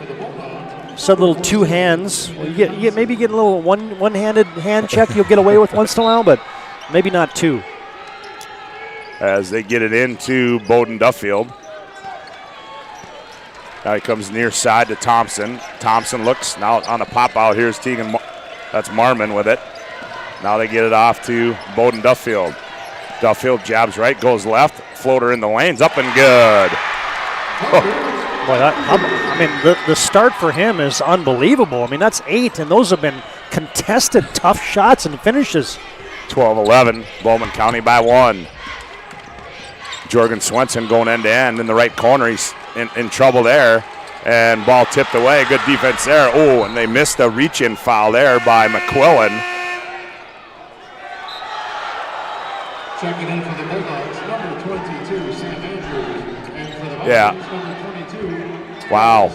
So little two hands. Maybe get a little one-handed hand check you'll get away with once in a while, but maybe not two. As they get it into Bowden Duffield. Now he comes near side to Thompson. Thompson looks now on the pop out. Here's Tegan. That's Marmon with it. Now they get it off to Bowden Duffield. Duffield jabs right, goes left. Floater in the lanes, up and good. Boy, the start for him is unbelievable. I mean, that's 8, and those have been contested, tough shots and finishes. 12-11, Bowman County by 1. Jorgen Swenson going end-to-end in the right corner. He's in trouble there, and ball tipped away. Good defense there. Oh, and they missed a reach-in foul there by McQuillan. Checking in for the Bulldogs, number 22, Sam Andrews. And for the Vikings, Yeah. number 22. Wow.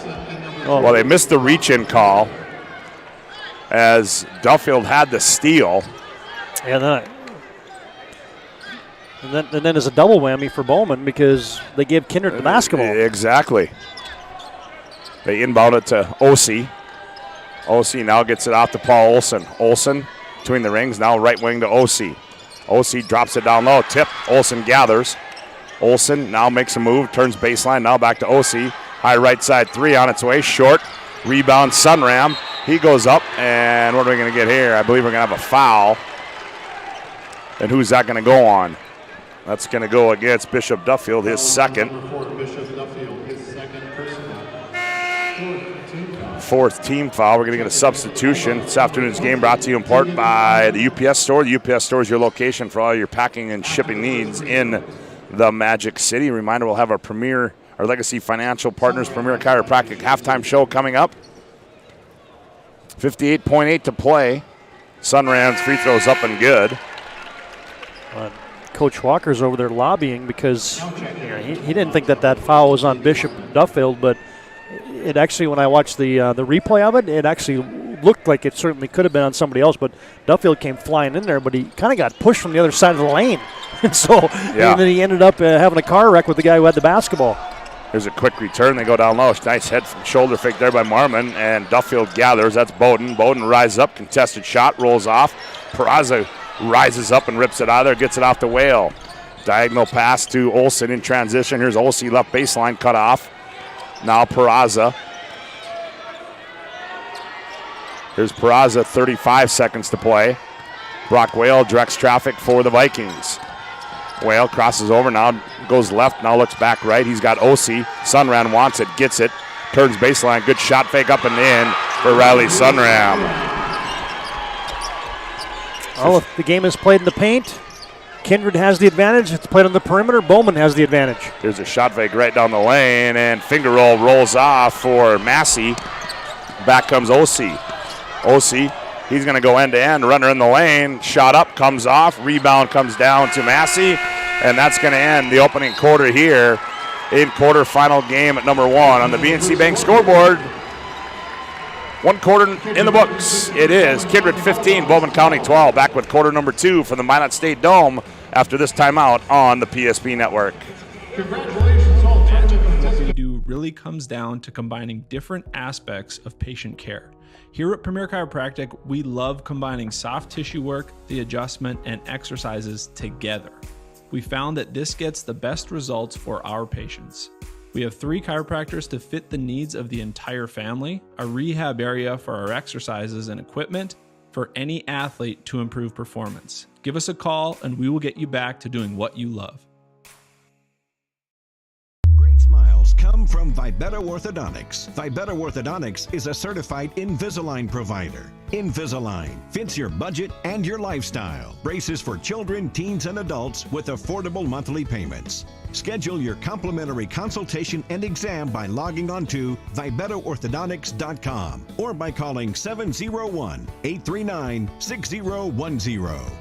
Well, they missed the reach-in call as Duffield had the steal. And then there's a double whammy for Bowman because they gave Kindred the basketball. Exactly. They inbound it to Ossie. Ossie now gets it out to Paul Olson. Olson between the rings, now right wing to Ossie. Ossie drops it down low, tip. Olson gathers. Olson now makes a move, turns baseline, now back to Ossie. High right side 3 on its way, short. Rebound, Sunram. He goes up, and what are we going to get here? I believe we're going to have a foul. And who's that going to go on? That's going to go against Bishop Duffield, his second. Fourth team foul. We're going to get a substitution. This afternoon's game brought to you in part by the UPS Store. The UPS Store is your location for all your packing and shipping needs in the Magic City. Reminder, we'll have our Legacy Financial Partners Premier Chiropractic halftime show coming up. 58.8 to play. Sunram's free throws up and good. Coach Walker's over there lobbying because he didn't think that foul was on Bishop Duffield, but it actually, when I watched the replay of it, it actually looked like it certainly could have been on somebody else, but Duffield came flying in there, but he kind of got pushed from the other side of the lane. And then he ended up having a car wreck with the guy who had the basketball. There's a quick return. They go down low. Nice head from shoulder fake there by Marmon, and Duffield gathers. That's Bowden. Bowden rises up. Contested shot. Rolls off. Peraza rises up and rips it out of there. Gets it off the Whale. Diagonal pass to Olson in transition. Here's Olsey left baseline cut off. Now Peraza. Here's Peraza, 35 seconds to play. Brock Whale directs traffic for the Vikings. Whale crosses over, now goes left, now looks back right. He's got Ossie. Sunram wants it, gets it, turns baseline. Good shot fake up and in for Riley Sunram. Well, if the game is played in the paint, Kindred has the advantage. If it's played on the perimeter, Bowman has the advantage. Here's a shot fake right down the lane, and finger roll rolls off for Massey. Back comes Ossie. Ossie, he's going to go end-to-end, runner in the lane, shot up, comes off, rebound comes down to Massey, and that's going to end the opening quarter here in quarterfinal game at number 1 on the BNC Bank scoreboard. 1 quarter in the books. It is Kindred 15, Bowman County 12. Back with quarter number 2 from the Minot State Dome after this timeout on the PSP Network. Congratulations, all What we do really comes down to combining different aspects of patient care. Here at Premier Chiropractic, we love combining soft tissue work, the adjustment, and exercises together. We found that this gets the best results for our patients. We have 3 chiropractors to fit the needs of the entire family, a rehab area for our exercises and equipment for any athlete to improve performance. Give us a call and we will get you back to doing what you love. Smiles come from Vibetta Orthodontics. Vibetta Orthodontics is a certified Invisalign provider. Invisalign fits your budget and your lifestyle. Braces for children, teens, and adults with affordable monthly payments. Schedule your complimentary consultation and exam by logging on to VibettaOrthodontics.com or by calling 701-839-6010.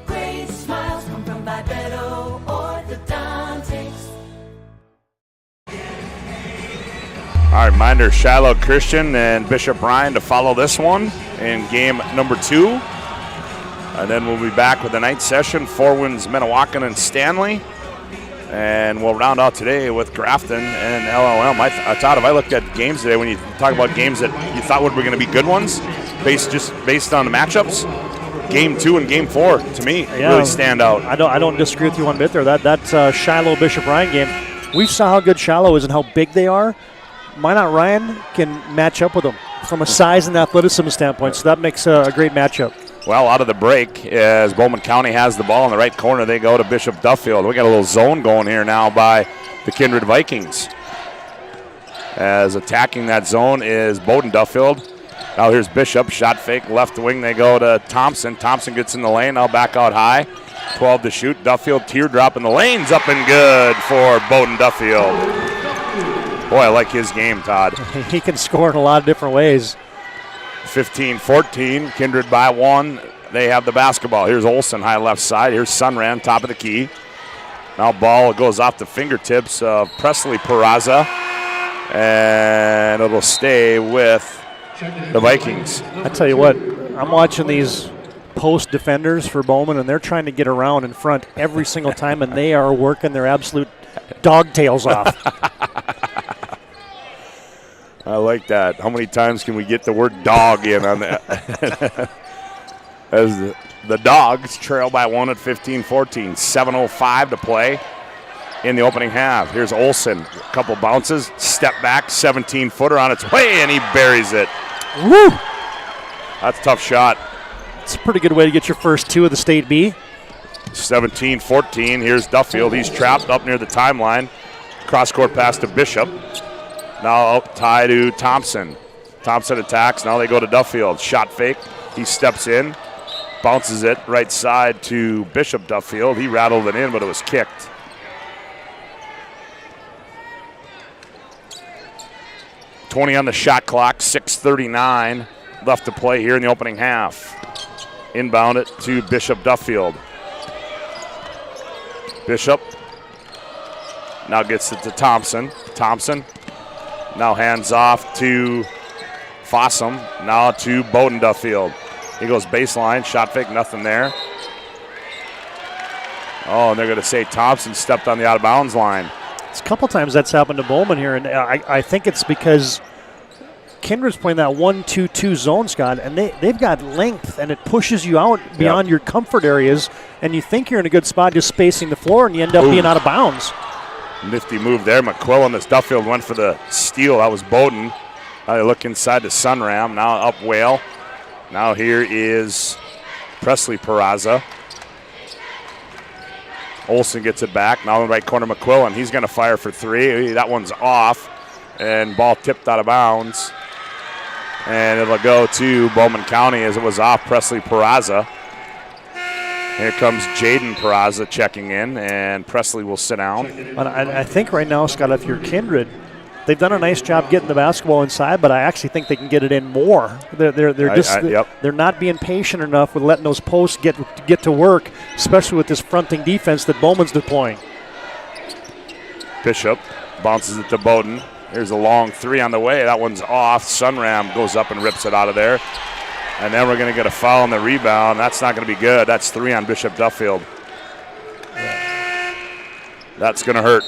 Great smiles come from Vibetta Orthodontics. All right, reminder, Shiloh Christian and Bishop Ryan to follow this one in game number 2. And then we'll be back with the night session, Four Winds, Minnewacan, and Stanley. And we'll round out today with Grafton and LLM. I thought if I looked at games today, when you talk about games that you thought were going to be good ones, based on the matchups, game 2 and game 4, to me, really stand out. I don't disagree with you one bit there. That Shiloh Bishop Ryan game, we saw how good Shiloh is and how big they are. Minot Ryan can match up with them from a size and athleticism standpoint, so that makes a great matchup. Well, out of the break, as Bowman County has the ball in the right corner, they go to Bishop Duffield. We got a little zone going here now by the Kindred Vikings. as attacking that zone is Bowden Duffield. Now here's Bishop, shot fake, left wing, they go to Thompson. Thompson gets in the lane, now back out high. 12 to shoot, Duffield teardrop in the lanes, up and good for Bowden Duffield. Boy, I like his game, Todd. He can score in a lot of different ways. 15-14, Kindred by 1. They have the basketball. Here's Olson, high left side. Here's Sunran, top of the key. Now ball goes off the fingertips of Presley Peraza, and it'll stay with the Vikings. I tell you what, I'm watching these post defenders for Bowman, and they're trying to get around in front every single time, and they are working their absolute dog tails off. I like that. How many times can we get the word dog in on that? As the Dogs trail by 1 at 15-14. 7:05 to play in the opening half. Here's Olson. A couple bounces. Step back. 17-footer on its way, and he buries it. Woo! That's a tough shot. It's a pretty good way to get your first 2 of the State B. 17-14. Here's Duffield. He's trapped up near the timeline. Cross-court pass to Bishop. Now out tie to Thompson. Thompson attacks. Now they go to Duffield. Shot fake. He steps in. Bounces it right side to Bishop Duffield. He rattled it in, but it was kicked. .20 on the shot clock. 6:39 left to play here in the opening half. Inbound it to Bishop Duffield. Bishop now gets it to Thompson. Thompson now hands off to Fossum. Now to Bowden Duffield. He goes baseline, shot fake, nothing there. Oh, and they're going to say Thompson stepped on the out of bounds line. It's a couple times that's happened to Bowman here, and I think it's because Kindred's playing that 1-2-2 zone, Scott, and they've got length, and it pushes you out beyond your comfort areas, and you think you're in a good spot just spacing the floor, and you end up being out of bounds. Nifty move there. McQuillan as Duffield went for the steal. That was Bowden. Now they look inside to Sunram. Now up Whale. Now here is Presley Peraza. Olson gets it back. Now in the right corner, McQuillan. He's going to fire for 3. That one's off. And ball tipped out of bounds. And it'll go to Bowman County as it was off Presley Peraza. Here comes Jaden Peraza checking in, and Presley will sit down. I think right now, Scott, if you're Kindred, they've done a nice job getting the basketball inside, but I actually think they can get it in more. They're not being patient enough with letting those posts get to work, especially with this fronting defense that Bowman's deploying. Bishop bounces it to Bowden. Here's a long 3 on the way. That one's off. Sunram goes up and rips it out of there. And then we're going to get a foul on the rebound. That's not going to be good. That's 3 on Bishop Duffield. That's going to hurt.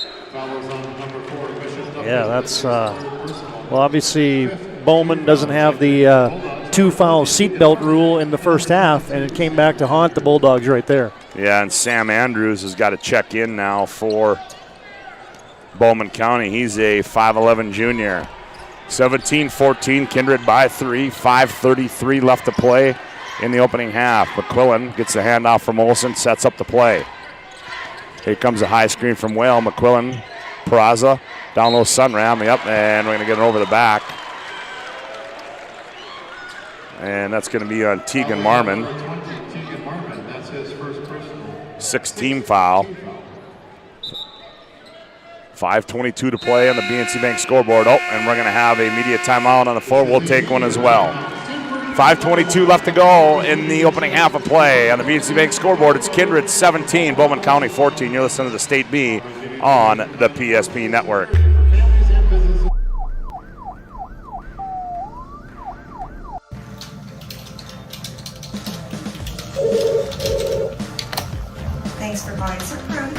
Yeah, that's well, obviously Bowman doesn't have the 2-foul seatbelt rule in the first half, and it came back to haunt the Bulldogs right there. Yeah, and Sam Andrews has got to check in now for Bowman County. He's a 5'11 junior. 17-14, Kindred by 3, 5:33 left to play in the opening half. McQuillan gets the handoff from Olson, sets up the play. Here comes a high screen from Whale. McQuillan, Peraza, down low Sunram, and we're going to get it over the back. And that's going to be on Tegan Marmon. 6-team foul. 5:22 to play on the BNC Bank scoreboard. Oh, and we're going to have a media timeout on the floor. We'll take one as well. 5:22 left to go in the opening half of play on the BNC Bank scoreboard. It's Kindred 17, Bowman County 14. You're listening to the State B on the PSP Network. Thanks for buying some fruit.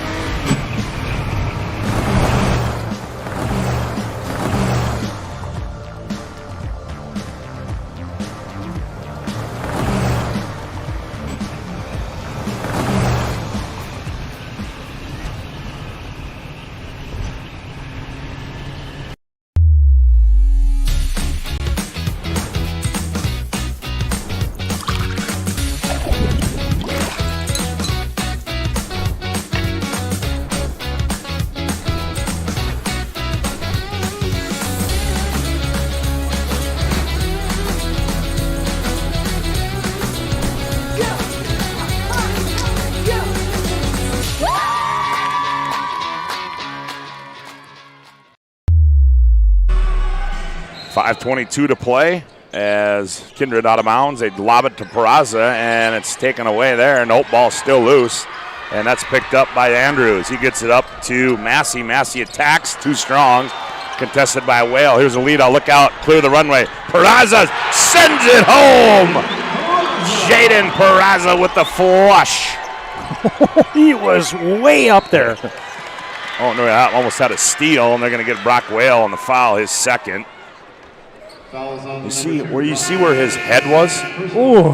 5:22 to play as Kindred out of bounds. They lob it to Peraza, and it's taken away there. Nope, ball's still loose, and that's picked up by Andrews. He gets it up to Massey. Massey attacks, too strong. Contested by Whale. Here's a lead. I'll look out, clear the runway. Peraza sends it home. Jaden Peraza with the flush. He was way up there. Oh, no, that almost had a steal, and they're going to get Brock Whale on the foul, his second. You see where his head was? Ooh.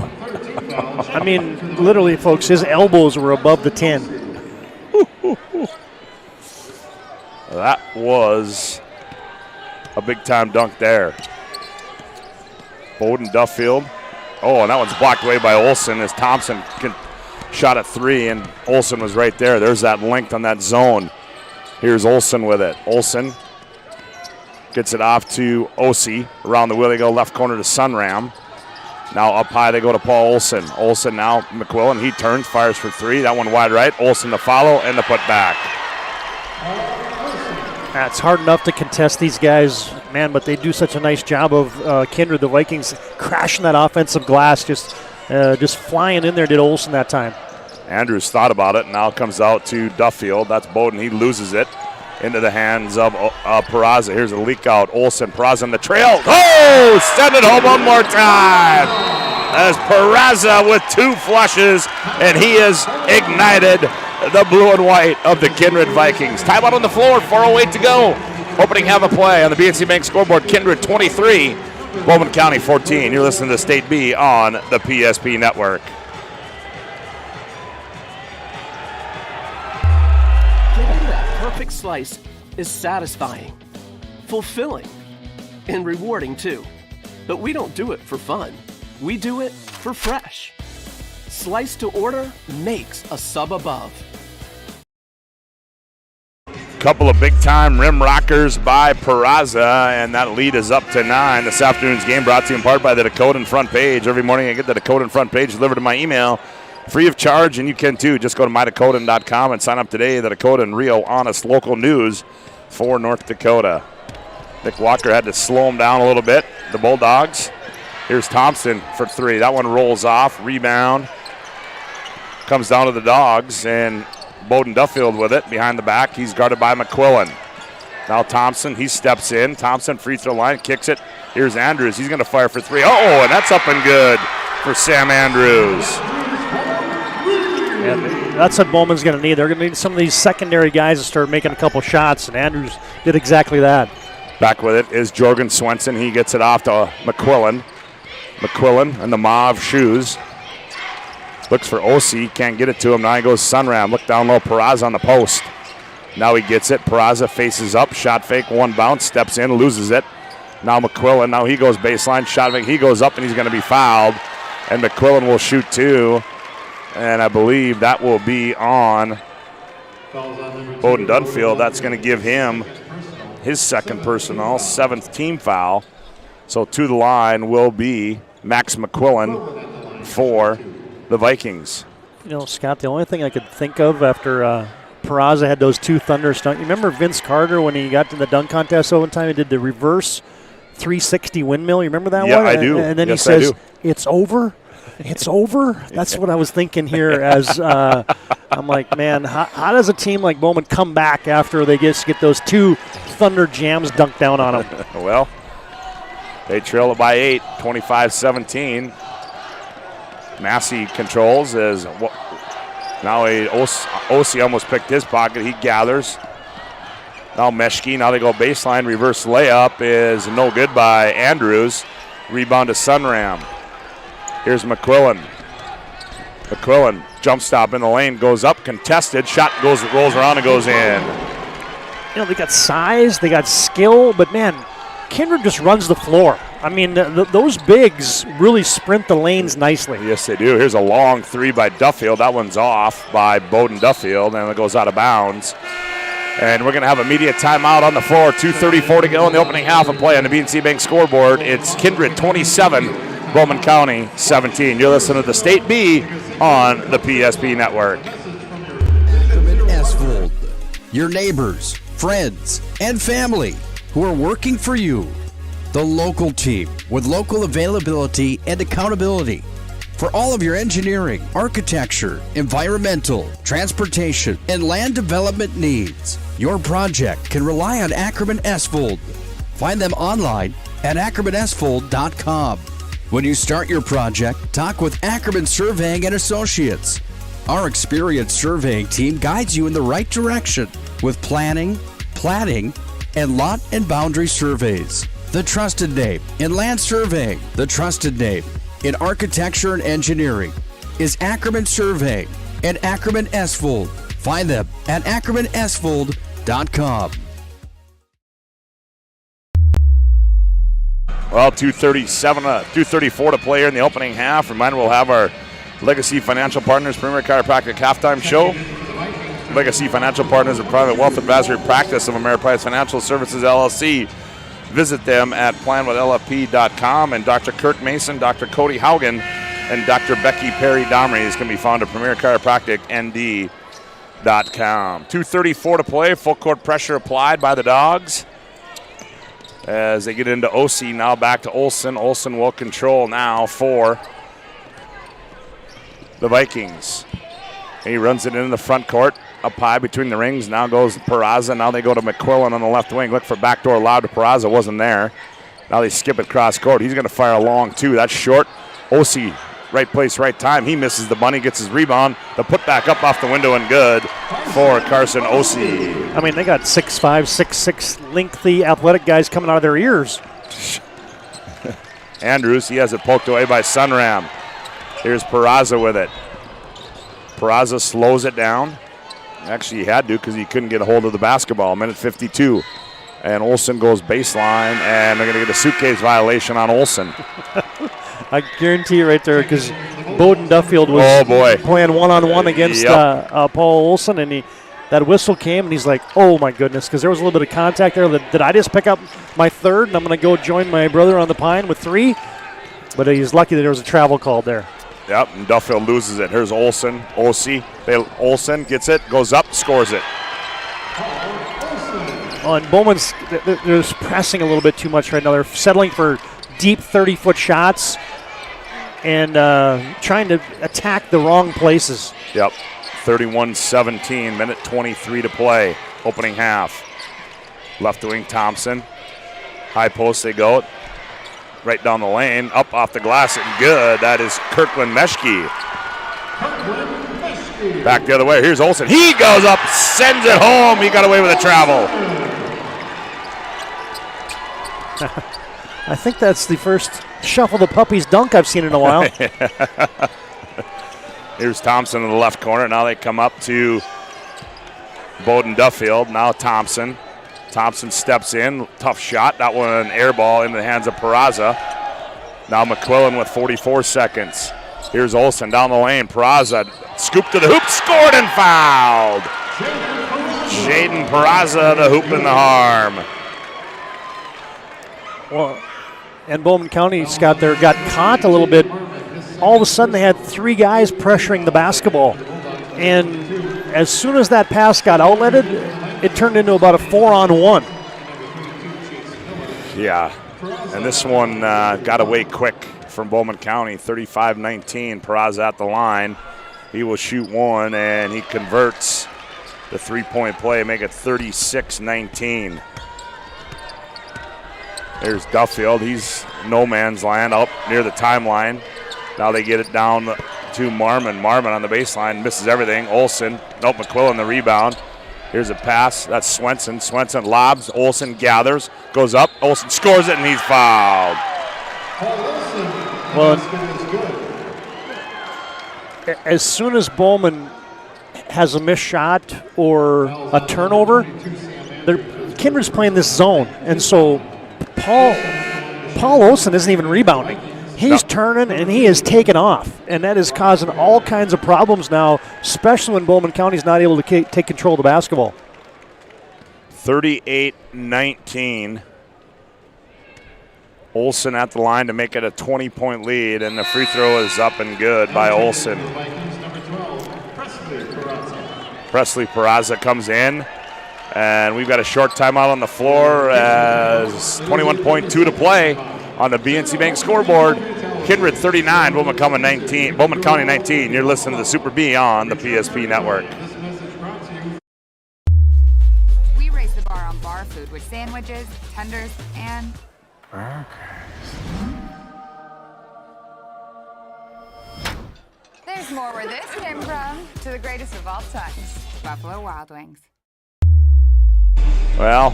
I mean, literally, folks, his elbows were above the 10. That was a big-time dunk there. Bowden Duffield. Oh, and that one's blocked away by Olsen as Thompson shot at 3, and Olsen was right there. There's that length on that zone. Here's Olsen with it. Olsen gets it off to Osi. Around the wheel they go, left corner to Sunram. Now up high they go to Paul Olsen. Olsen now McQuillan. He turns, fires for 3. That one wide right. Olsen to follow and the put back. It's hard enough to contest these guys, man, but they do such a nice job of Kindred, the Vikings, crashing that offensive glass, just flying in there, did Olsen that time. Andrews thought about it, now comes out to Duffield. That's Bowden. He loses it into the hands of Peraza. Here's a leak out. Olsen, Peraza on the trail. Oh, send it home one more time. As Peraza with 2 flushes, and he has ignited the blue and white of the Kindred Vikings. Timeout on the floor, 4:08 to go. Opening half a play on the BNC Bank scoreboard. Kindred 23, Bowman County 14. You're listening to State B on the PSP Network. Getting that perfect slice is satisfying, fulfilling, and rewarding too. But we don't do it for fun. We do it for fresh. Slice to order makes a sub above. Couple of big-time rim rockers by Peraza, and that lead is up to 9. This afternoon's game brought to you in part by the Dakota Front Page. Every morning I get the Dakota Front Page delivered to my email free of charge, and you can too. Just go to mydakotan.com and sign up today. The Dakota and Rio honest local news for North Dakota. Nick Walker had to slow him down a little bit, the Bulldogs. Here's Thompson for 3. That one rolls off. Rebound. Comes down to the Dogs, and Bowden Duffield with it behind the back. He's guarded by McQuillan. Now Thompson, he steps in. Thompson, free throw line, kicks it. Here's Andrews. He's going to fire for 3. Oh, and that's up and good for Sam Andrews. Yeah, that's what Bowman's going to need. They're going to need some of these secondary guys to start making a couple shots, and Andrews did exactly that. Back with it is Jorgen Swenson. He gets it off to McQuillan. McQuillan and the mauve shoes. Looks for Osi, can't get it to him. Now he goes Sunram. Look down low, Peraza on the post. Now he gets it. Peraza faces up, shot fake, 1 bounce, steps in, loses it. Now McQuillan, now he goes baseline, shot fake. He goes up and he's going to be fouled. And McQuillan will shoot 2. And I believe that will be on Bowden Dunfield. That's going to give him his second personal, 7th team foul. So to the line will be Max McQuillan for the Vikings. You know, Scott, the only thing I could think of after Peraza had those 2 thunders dunk. You remember Vince Carter when he got to the dunk contest one time? He did the reverse 360 windmill. You remember that one? Yeah, I do. And then yes, he says, "It's over." It's over. That's what I was thinking here. As I'm like, man, how does a team like Bowman come back after they just get those 2 thunder jams dunked down on them? Well, they trail it by 8, 25-17. Massey controls as now Osi almost picked his pocket. He gathers. Now Meshke. Now they go baseline. Reverse layup is no good by Andrews. Rebound to Sunram. Here's McQuillan. McQuillan jump stop in the lane, goes up, contested. Shot rolls around and goes in. You know, they got size, they got skill, but man, Kindred just runs the floor. I mean, those bigs really sprint the lanes nicely. Yes, they do. Here's a long 3 by Duffield. That one's off by Bowden Duffield, and it goes out of bounds. And we're going to have immediate timeout on the floor. 2:34 to go in the opening half of play on the BNC Bank scoreboard. It's Kindred 27, Bowman County 17. You're listening to the State B on the PSP Network. Esvold, your neighbors, friends, and family who are working for you. the local team with local availability and accountability. For all of your engineering, architecture, environmental, transportation, and land development needs, your project can rely on Ackerman Esfold. Find them online at ackermanesfold.com. When you start your project, talk with Ackerman Surveying and Associates. Our experienced surveying team guides you in the right direction with planning, platting, and lot and boundary surveys. The trusted name in land surveying, the trusted name in architecture and engineering is Ackerman Surveying and Ackerman Esfold. Find them at ackermanesfold.com. Well, 2:34 to play here in the opening half. Reminder, we'll have our Legacy Financial Partners Premier Chiropractic halftime show. Legacy Financial Partners, a private wealth advisory practice of Ameriprise Financial Services, LLC. Visit them at planwithlfp.com. And Dr. Kirk Mason, Dr. Cody Haugen, and Dr. Becky Perry Domrys can be found at Premier Chiropractic ND.com. 2:34 to play. Full court pressure applied by the Dogs as they get into OC. Now back to Olsen. Olsen will control now for the Vikings. He runs it into the front court. Up high between the rings. Now goes Peraza. Now they go to McQuillan on the left wing. Look for backdoor lob to Peraza. Wasn't there. Now they skip it cross court. He's going to fire a long two. That's short. OC, right place, right time. He misses the bunny, gets his rebound. The putback up off the window and good for Carson OC. I mean, they got 6'5", 6'6", lengthy, athletic guys coming out of their ears. Andrews, he has it poked away by Sunram. Here's Peraza with it. Peraza slows it down. Actually, he had to because he couldn't get a hold of the basketball. Minute 52. And Olsen goes baseline, and they're going to get a suitcase violation on Olsen. I guarantee you right there, because Bowden Duffield was playing one-on-one against Paul Olsen, and that whistle came, and he's like, oh, my goodness, because there was a little bit of contact there. Did I just pick up my third, and I'm going to go join my brother on the pine with 3? But he's lucky that there was a travel call there. Yep, and Duffield loses it. Here's Olsen, OC. Olsen gets it, goes up, scores it. And Bowman's, they're pressing a little bit too much right now. They're settling for deep 30-foot shots and trying to attack the wrong places. Yep, 31-17, minute 23 to play, opening half. Left wing Thompson, high post they go. Right down the lane, up off the glass and good. That is Kirkland Meshke. Back the other way. Here's Olsen. He goes up, sends it home. He got away with a travel. I think that's the first shuffle the puppies dunk I've seen in a while. Here's Thompson in the left corner. Now they come up to Bowden Duffield. Now Thompson. Thompson steps in, tough shot. That one an air ball into the hands of Peraza. Now McQuillan with 44 seconds. Here's Olsen down the lane. Peraza scooped to the hoop, scored and fouled. Jaden Peraza, the hoop and the harm. Well, and Bowman County, Scott, there got caught a little bit. All of a sudden they had 3 guys pressuring the basketball. And as soon as that pass got outletted, it turned into about a 4-on-1. Yeah, and this one got away quick from Bowman County, 35-19. Peraza at the line. He will shoot one, and he converts the three-point play, make it 36-19. There's Duffield. He's no man's land up near the timeline. Now they get it down to Marmon. Marmon on the baseline, misses everything. Olsen, nope, McQuillan the rebound. Here's a pass. That's Swenson. Swenson lobs. Olsen gathers. Goes up. Olsen scores it, and he's fouled. Well, as soon as Bowman has a missed shot or a turnover, Kindred's playing this zone. And so Paul Olsen isn't even rebounding. He's turning, and he is taking off. And that is causing all kinds of problems now, especially when Bowman County's not able to take control of the basketball. 38-19. Olsen at the line to make it a 20-point lead, and the free throw is up and good by Olsen. Presley Peraza comes in. And we've got a short timeout on the floor as 21.2 to play on the BNC Bank scoreboard. Kindred 39, Bowman County 19. You're listening to the Super B on the PSP Network. We raise the bar on bar food with sandwiches, tenders, and there's more where this came from. To the greatest of all times, Buffalo Wild Wings. Well,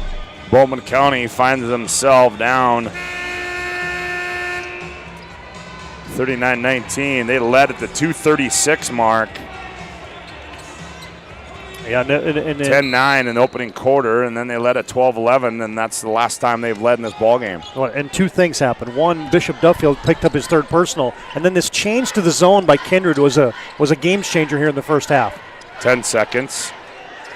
Bowman County finds themselves down 39-19. They led at the 2:36 mark. Yeah, and 10-9 in the opening quarter, and then they led at 12-11, and that's the last time they've led in this ballgame. And two things happened. One, Bishop Duffield picked up his third personal, and then this change to the zone by Kindred was a game changer here in the first half. 10 seconds.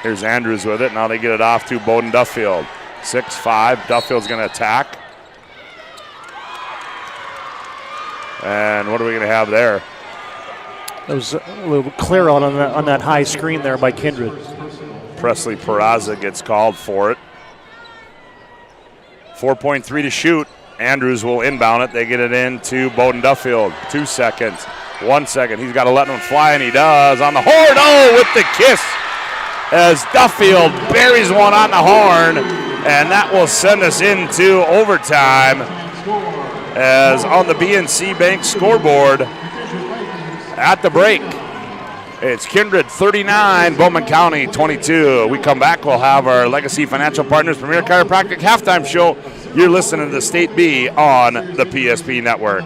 Here's Andrews with it. Now they get it off to Bowden Duffield. 6-5. Duffield's going to attack. And what are we going to have there? It was a little clear out on that high screen there by Kindred. Presley Peraza gets called for it. 4.3 to shoot. Andrews will inbound it. They get it into Bowden Duffield. 2 seconds. 1 second. He's got to let one fly, and he does. On the horn. Oh, with the kiss. As Duffield buries one on the horn. And that will send us into overtime. As on the BNC Bank scoreboard at the break, it's Kindred 39, Bowman County 22. We come back, we'll have our Legacy Financial Partners Premier Chiropractic halftime show. You're listening to the State B on the PSP Network.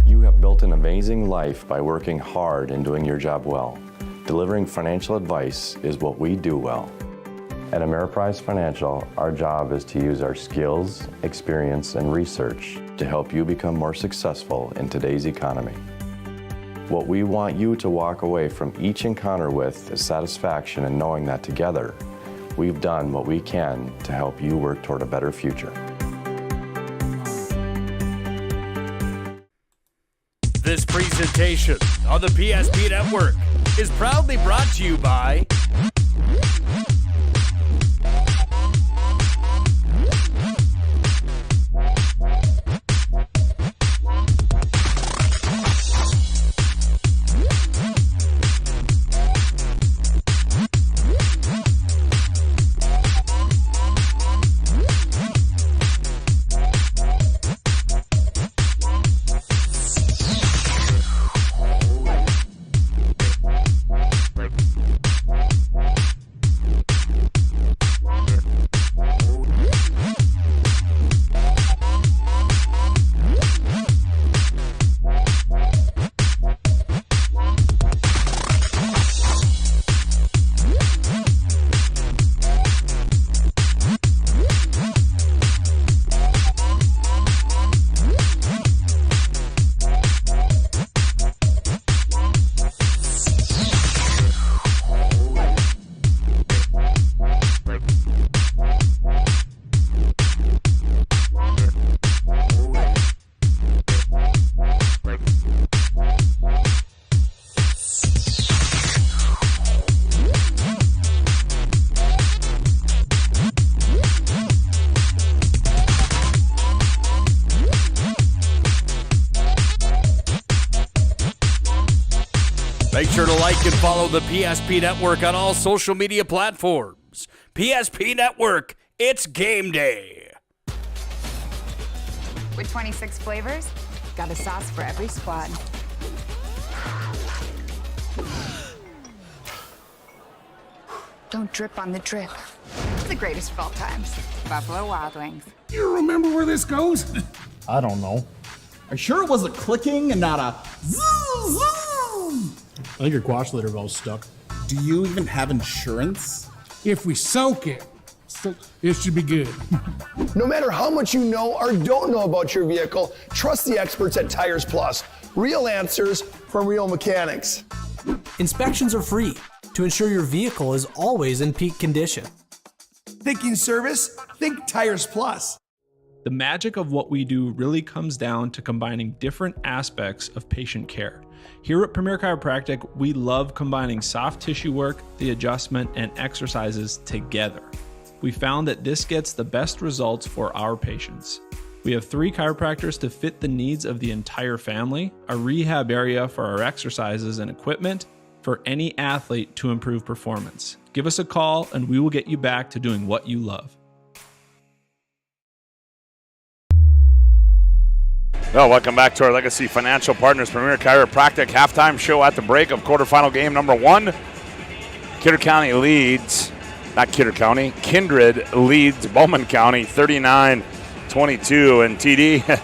You have built an amazing life by working hard and doing your job well. Delivering financial advice is what we do well. At Ameriprise Financial, our job is to use our skills, experience, and research to help you become more successful in today's economy. What we want you to walk away from each encounter with is satisfaction in knowing that together, we've done what we can to help you work toward a better future. This presentation on the PSP Network is proudly brought to you by Make sure to like and follow the PSP Network on all social media platforms. PSP Network, it's game day. With 26 flavors, got a sauce for every squad. Don't drip on the drip. It's the greatest of all times. Buffalo Wild Wings. You remember where this goes? I don't know. Are you sure it was a clicking and not a zoom, zoom? I think your quash litter valve's stuck. Do you even have insurance? If we soak it, it should be good. No matter how much you know or don't know about your vehicle, trust the experts at Tires Plus. Real answers from real mechanics. Inspections are free to ensure your vehicle is always in peak condition. Thinking service? Think Tires Plus. The magic of what we do really comes down to combining different aspects of patient care. Here at Premier Chiropractic, we love combining soft tissue work, the adjustment, and exercises together. We found that this gets the best results for our patients. We have 3 chiropractors to fit the needs of the entire family, a rehab area for our exercises and equipment, for any athlete to improve performance. Give us a call and we will get you back to doing what you love. Well, welcome back to our Legacy Financial Partners Premier Chiropractic halftime show at the break of quarterfinal game number 1. Kindred leads Bowman County 39-22. And TD,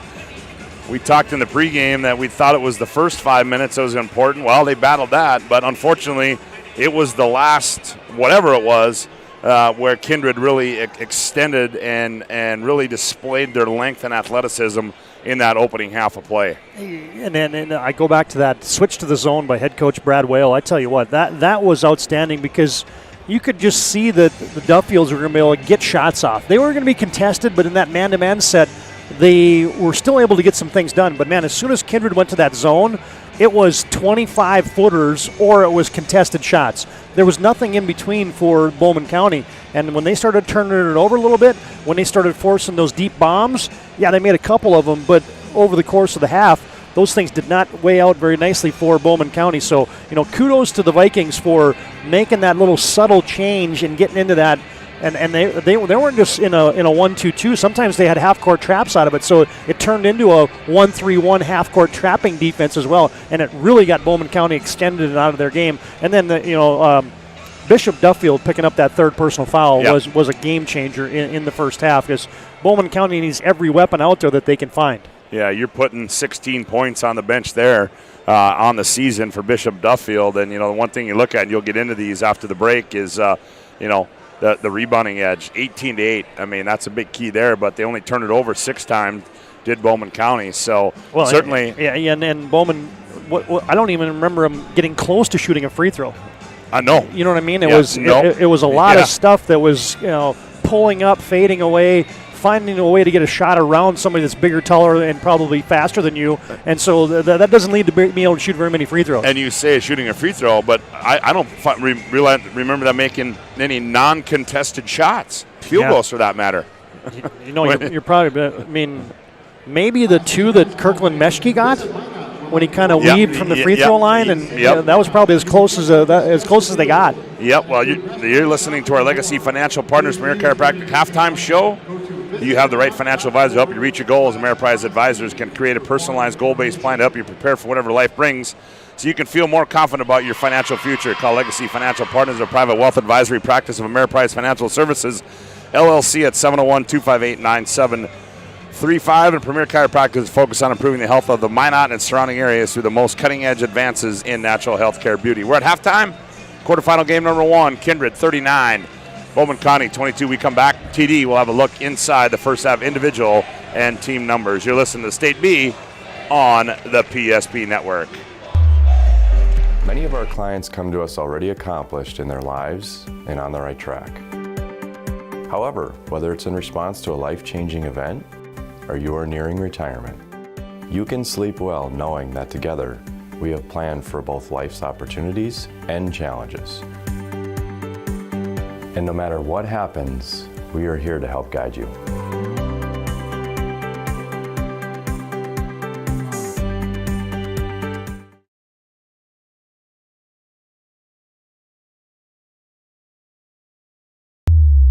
we talked in the pregame that we thought it was the first 5 minutes that was important. Well, they battled that, but unfortunately it was the last, whatever it was, where Kindred really extended and really displayed their length and athleticism in that opening half of play. And then I go back to that switch to the zone by head coach Brad Whale. I tell you what, that was outstanding because you could just see that the Duffields were going to be able to get shots off. They were going to be contested, but in that man-to-man set, they were still able to get some things done. But, man, as soon as Kindred went to that zone, it was 25-footers or it was contested shots. There was nothing in between for Bowman County. And when they started turning it over a little bit, when they started forcing those deep bombs, yeah, they made a couple of them, but over the course of the half, those things did not weigh out very nicely for Bowman County. So, kudos to the Vikings for making that little subtle change and getting into that. And they weren't just in a 1-2-2. Sometimes they had half-court traps out of it. So it turned into a 1-3-1 half-court trapping defense as well. And it really got Bowman County extended and out of their game. And then, Bishop Duffield picking up that third personal foul was a game changer in the first half because Bowman County needs every weapon out there that they can find. Yeah, you're putting 16 points on the bench there on the season for Bishop Duffield. And, the one thing you look at, and you'll get into these after the break, is, the rebounding edge, 18-8. I mean, that's a big key there, but they only turned it over 6 times, did Bowman County. So, certainly. Yeah, and Bowman, I don't even remember them getting close to shooting a free throw. I know. You know what I mean? It was a lot of stuff that was, pulling up, fading away, finding a way to get a shot around somebody that's bigger, taller, and probably faster than you. And so that doesn't lead to being able to shoot very many free throws. And you say shooting a free throw, but I don't remember them making any non-contested shots, field goals for that matter. You're probably, maybe the 2 that Kirkland Meshke got when he kind of weaved from the free throw line, and that was probably as close as they got. Yep. Well, you're listening to our Legacy Financial Partners Premier Chiropractic halftime show. You have the right financial advisor to help you reach your goals. Ameriprise Advisors can create a personalized goal-based plan to help you prepare for whatever life brings, so you can feel more confident about your financial future. Call Legacy Financial Partners, a private wealth advisory practice of Ameriprise Financial Services, LLC, at 701-258-9735. And Premier Chiropractic is focused on improving the health of the Minot and surrounding areas through the most cutting-edge advances in natural health care beauty. We're at halftime. Quarterfinal game number 1, Kindred 39, Bowman County 22. We come back. TD will have a look inside the first half individual and team numbers. You're listening to State B on the PSP Network. Many of our clients come to us already accomplished in their lives and on the right track. However, whether it's in response to a life-changing event or you are nearing retirement, you can sleep well knowing that together we have planned for both life's opportunities and challenges. And no matter what happens, we are here to help guide you.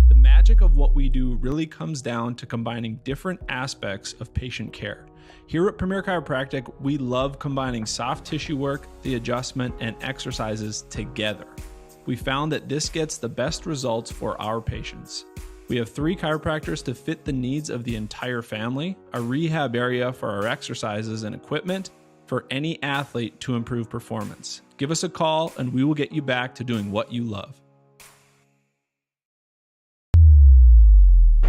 The magic of what we do really comes down to combining different aspects of patient care. Here at Premier Chiropractic, we love combining soft tissue work, the adjustment, and exercises together. We found that this gets the best results for our patients. We have 3 chiropractors to fit the needs of the entire family, a rehab area for our exercises and equipment, for any athlete to improve performance. Give us a call and we will get you back to doing what you love.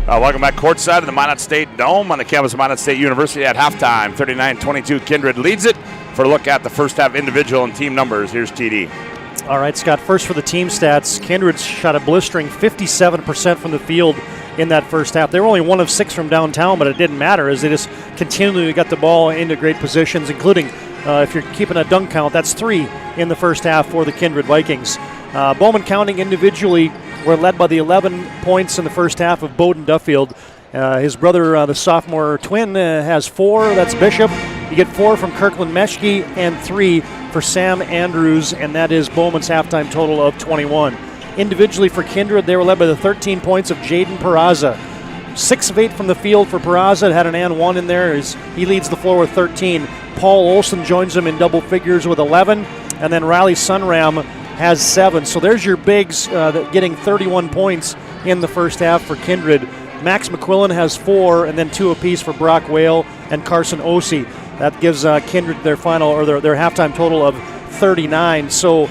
Welcome back courtside of the Minot State Dome on the campus of Minot State University at halftime. 39-22, Kindred leads it. For a look at the first half individual and team numbers, here's TD. All right, Scott, first for the team stats. Kindred shot a blistering 57% from the field in that first half. They were only 1 of 6 from downtown, but it didn't matter as they just continually got the ball into great positions, including If you're keeping a dunk count, that's 3 in the first half for the Kindred Vikings. Bowman County individually were led by the 11 points in the first half of Bowden Duffield. His brother, the sophomore twin, has 4. That's Bishop. You get 4 from Kirkland Meshke and 3 for Sam Andrews, and that is Bowman's halftime total of 21. Individually for Kindred, they were led by the 13 points of Jaden Peraza. 6 of 8 from the field for Peraza. Had an and 1 in there. He leads the floor with 13. Paul Olson joins him in double figures with 11, and then Riley Sunram has 7. So there's your bigs getting 31 points in the first half for Kindred. Max McQuillan has 4, and then 2 apiece for Brock Whale and Carson Ossie. That gives Kindred their final, or their halftime total of 39. So,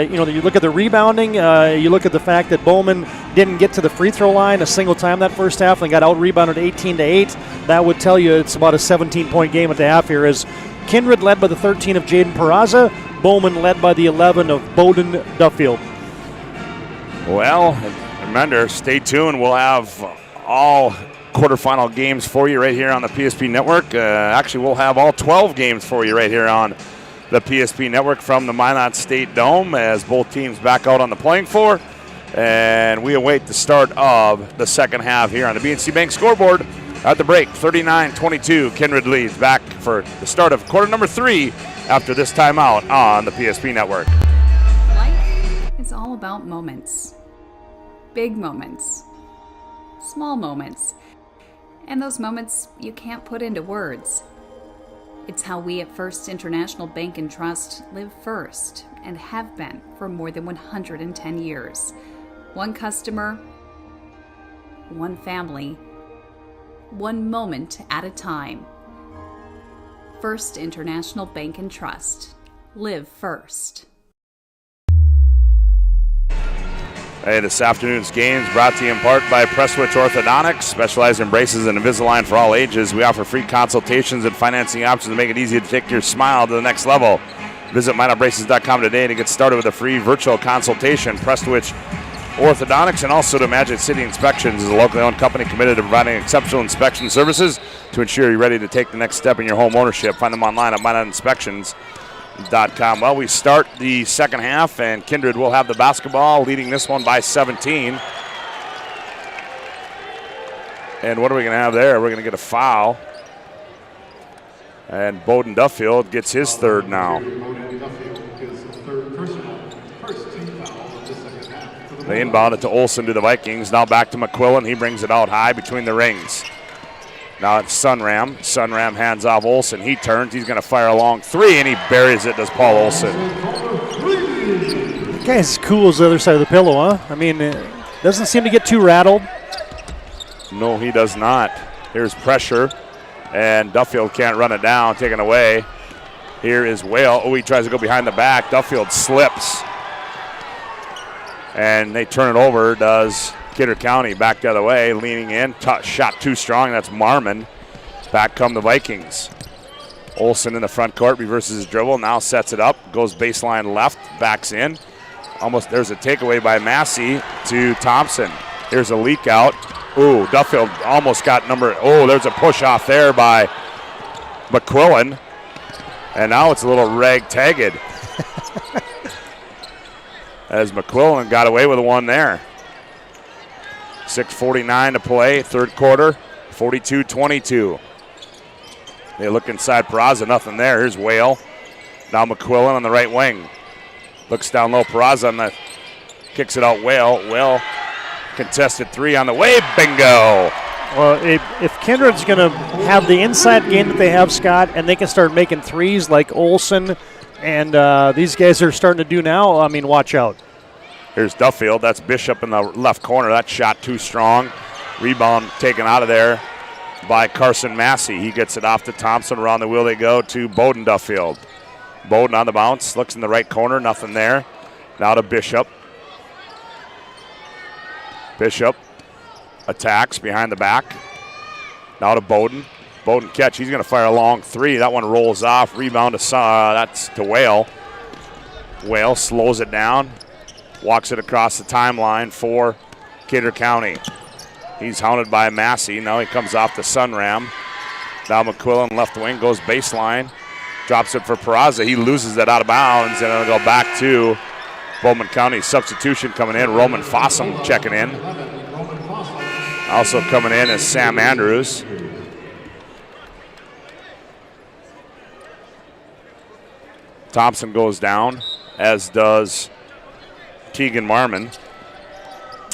you look at the rebounding, you look at the fact that Bowman didn't get to the free throw line a single time that first half and got out-rebounded 18-8. That would tell you it's about a 17-point game at the half here, as Kindred led by the 13 of Jaden Peraza, Bowman led by the 11 of Bowden Duffield. Well, remember, stay tuned. We'll have all quarterfinal games for you right here on the PSP Network. Actually, we'll have all 12 games for you right here on the PSP Network from the Minot State Dome as both teams back out on the playing floor. And we await the start of the second half here on the BNC Bank scoreboard. At the break, 39-22, Kindred leads. Back for the start of quarter number 3 after this timeout on the PSP Network. Life is all about moments. Big moments. Small moments. And those moments you can't put into words. It's how we at First International Bank and Trust live first and have been for more than 110 years. One customer, one family, one moment at a time. First International Bank and Trust. Live first. Hey, this afternoon's games brought to you in part by Prestwich Orthodontics, specialized in braces and Invisalign for all ages. We offer free consultations and financing options to make it easy to take your smile to the next level. Visit MinotBraces.com today to get started with a free virtual consultation. Prestwich Orthodontics, and also to Magic City Inspections, is a locally owned company committed to providing exceptional inspection services to ensure you're ready to take the next step in your home ownership. Find them online at MinotInspections.com. Well, we start the second half, and Kindred will have the basketball, leading this one by 17. And what are we going to have there? We're going to get a foul. And Bowden Duffield gets his third now. They inbound it to Olson to the Vikings. Now back to McQuillan. He brings it out high between the rings. Now it's Sunram. Sunram hands off Olson. He turns. He's going to fire a long 3, and he buries it, does Paul Olson. The guy's cool as the other side of the pillow, huh? I mean, doesn't seem to get too rattled. No, he does not. Here's pressure, and Duffield can't run it down. Taken away. Here is Whale. Oh, he tries to go behind the back. Duffield slips. And they turn it over, does Kidder County. Back the other way, leaning in. Shot too strong, that's Marmon. Back come the Vikings. Olson in the front court, reverses his dribble, now sets it up, goes baseline left, backs in. Almost, there's a takeaway by Massey to Thompson. Here's a leak out. Ooh, Duffield almost got there's a push off there by McQuillan. And now it's a little rag-tagged. As McQuillan got away with one there. 6:49 to play, third quarter, 42-22. They look inside Peraza, nothing there. Here's Whale. Now McQuillan on the right wing. Looks down low, Peraza kicks it out Whale. Whale contested 3 on the way, bingo! Well, if Kindred's going to have the inside game that they have, Scott, and they can start making threes like Olson and these guys are starting to do now, I mean, watch out. Here's Duffield. That's Bishop in the left corner. That shot too strong. Rebound taken out of there by Carson Massey. He gets it off to Thompson. Around the wheel they go to Bowden Duffield. Bowden on the bounce. Looks in the right corner. Nothing there. Now to Bishop. Bishop attacks behind the back. Now to Bowden. Bowden catch. He's going to fire a long 3. That one rolls off. Rebound to that's to Whale. Whale slows it down. Walks it across the timeline for Kidder County. He's hounded by Massey. Now he comes off the Sunram. Now McQuillan left wing goes baseline. Drops it for Peraza. He loses that out of bounds, and it'll go back to Bowman County. Substitution coming in. Roman Fossum checking in. Also coming in is Sam Andrews. Thompson goes down, as does Keegan Marmon.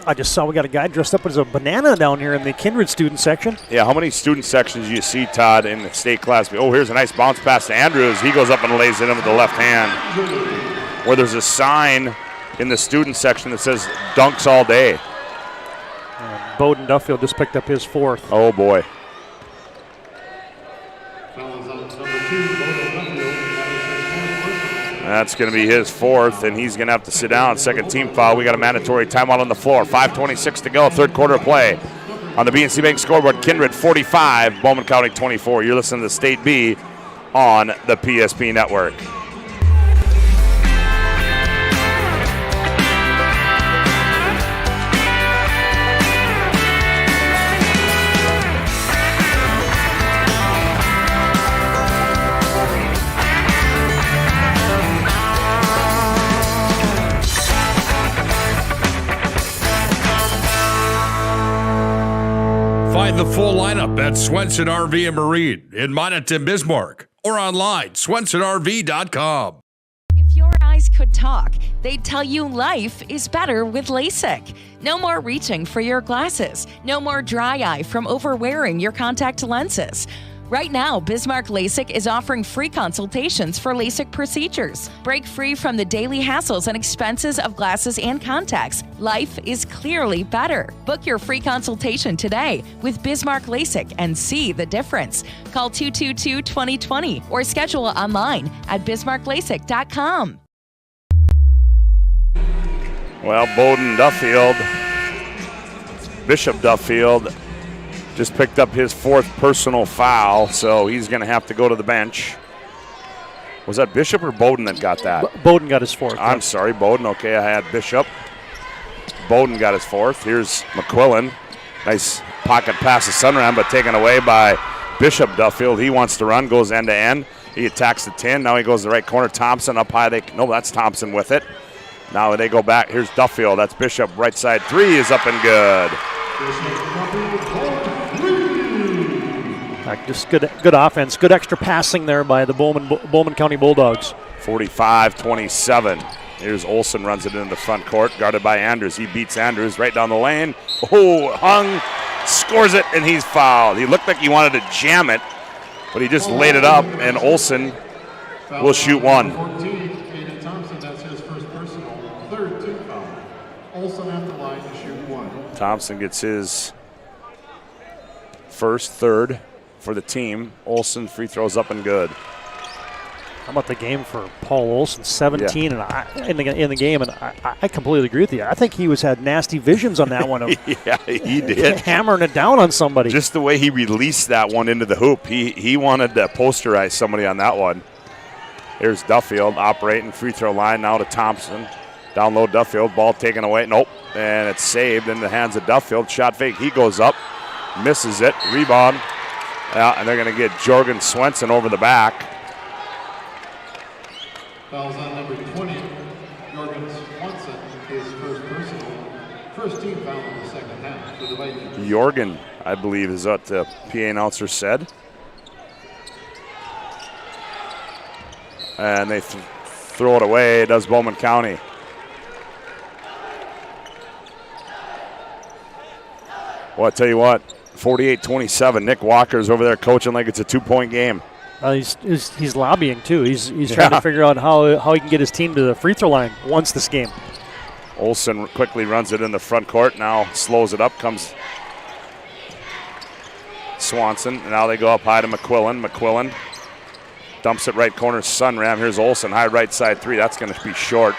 I just saw we got a guy dressed up as a banana down here in the Kindred student section. Yeah, how many student sections do you see, Todd, in the state class? Oh, here's a nice bounce pass to Andrews. He goes up and lays it in with the left hand. Where there's a sign in the student section that says dunks all day. Bowden Duffield just picked up his 4th. Oh, boy. That's going to be his 4th, and he's going to have to sit down. Second team foul. We got a mandatory timeout on the floor. 5:26 to go, third quarter of play. On the BNC Bank scoreboard, Kindred 45, Bowman County 24. You're listening to State B on the PSP Network. Find the full lineup at Swenson RV and Marine in Monaghan, Bismarck, or online, swensonrv.com. If your eyes could talk, they'd tell you life is better with LASIK. No more reaching for your glasses. No more dry eye from overwearing your contact lenses. Right now, Bismarck LASIK is offering free consultations for LASIK procedures. Break free from the daily hassles and expenses of glasses and contacts. Life is clearly better. Book your free consultation today with Bismarck LASIK and see the difference. Call 222-2020 or schedule online at bismarcklasik.com. Well, Bishop Duffield, just picked up his 4th personal foul, so he's going to have to go to the bench. Was that Bishop or Bowden that got that? Bowden got his 4th. I'm sorry, Bowden. Okay, I had Bishop. Bowden got his 4th. Here's McQuillan. Nice pocket pass to Sunram, but taken away by Bishop Duffield. He wants to run, goes end to end. He attacks the 10. Now he goes to the right corner. Thompson up high. No, that's Thompson with it. Now they go back. Here's Duffield. That's Bishop. Right side 3 is up and good. Just good offense, good extra passing there by the Bowman County Bulldogs. 45-27. Here's Olson, runs it into the front court, guarded by Andrews. He beats Andrews right down the lane. Oh, hung, scores it, and he's fouled. He looked like he wanted to jam it, but he just laid it up, and Olson will shoot one. 14, Aiden Thompson, that's his first personal, 3rd team foul. Olson at the line to shoot 1. Thompson gets his first, 3rd for the team. Olson free throws up and good. How about the game for Paul Olson? 17 in the game, and I completely agree with you. I think he had nasty visions on that one. Yeah, he did. Hammering it down on somebody. Just the way he released that one into the hoop. He wanted to posterize somebody on that one. Here's Duffield operating free throw line now to Thompson. Down low Duffield, ball taken away. Nope, and it's saved in the hands of Duffield. Shot fake, he goes up, misses it, rebound. And they're going to get Jorgen Swenson over the back. Fouls on number 20, Jorgen Swenson, his first personal, first team foul in the second half for the Vikings. Jorgen, I believe, is what the PA announcer said. And they throw it away. It does Bowman County. Well, I tell you what, 48-27. Nick Walker's over there coaching like it's a 2-point game. He's lobbying too. He's trying to figure out how he can get his team to the free throw line once this game. Olson quickly runs it in the front court. Now slows it up. Comes Swanson. And now they go up high to McQuillan. McQuillan dumps it right corner. Sunram. Here's Olson. High right side 3. That's going to be short.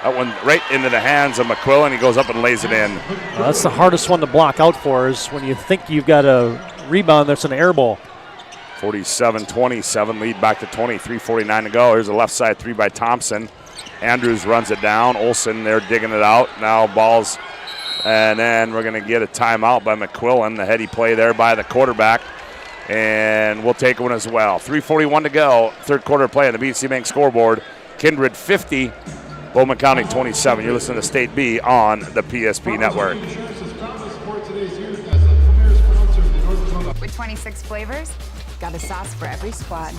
That one right into the hands of McQuillan. He goes up and lays it in. That's the hardest one to block out for, is when you think you've got a rebound that's an air ball. 47-27, lead back to 23:49 to go. Here's a left side 3 by Thompson. Andrews runs it down. Olson, they're digging it out. Now balls, and then we're going to get a timeout by McQuillan. The heady play there by the quarterback. And we'll take one as well. 3:41 to go. Third quarter play on the BC Bank scoreboard. Kindred 50, Bowman County 27. You're listening to State B on the PSP Network. With 26 flavors, got a sauce for every squad.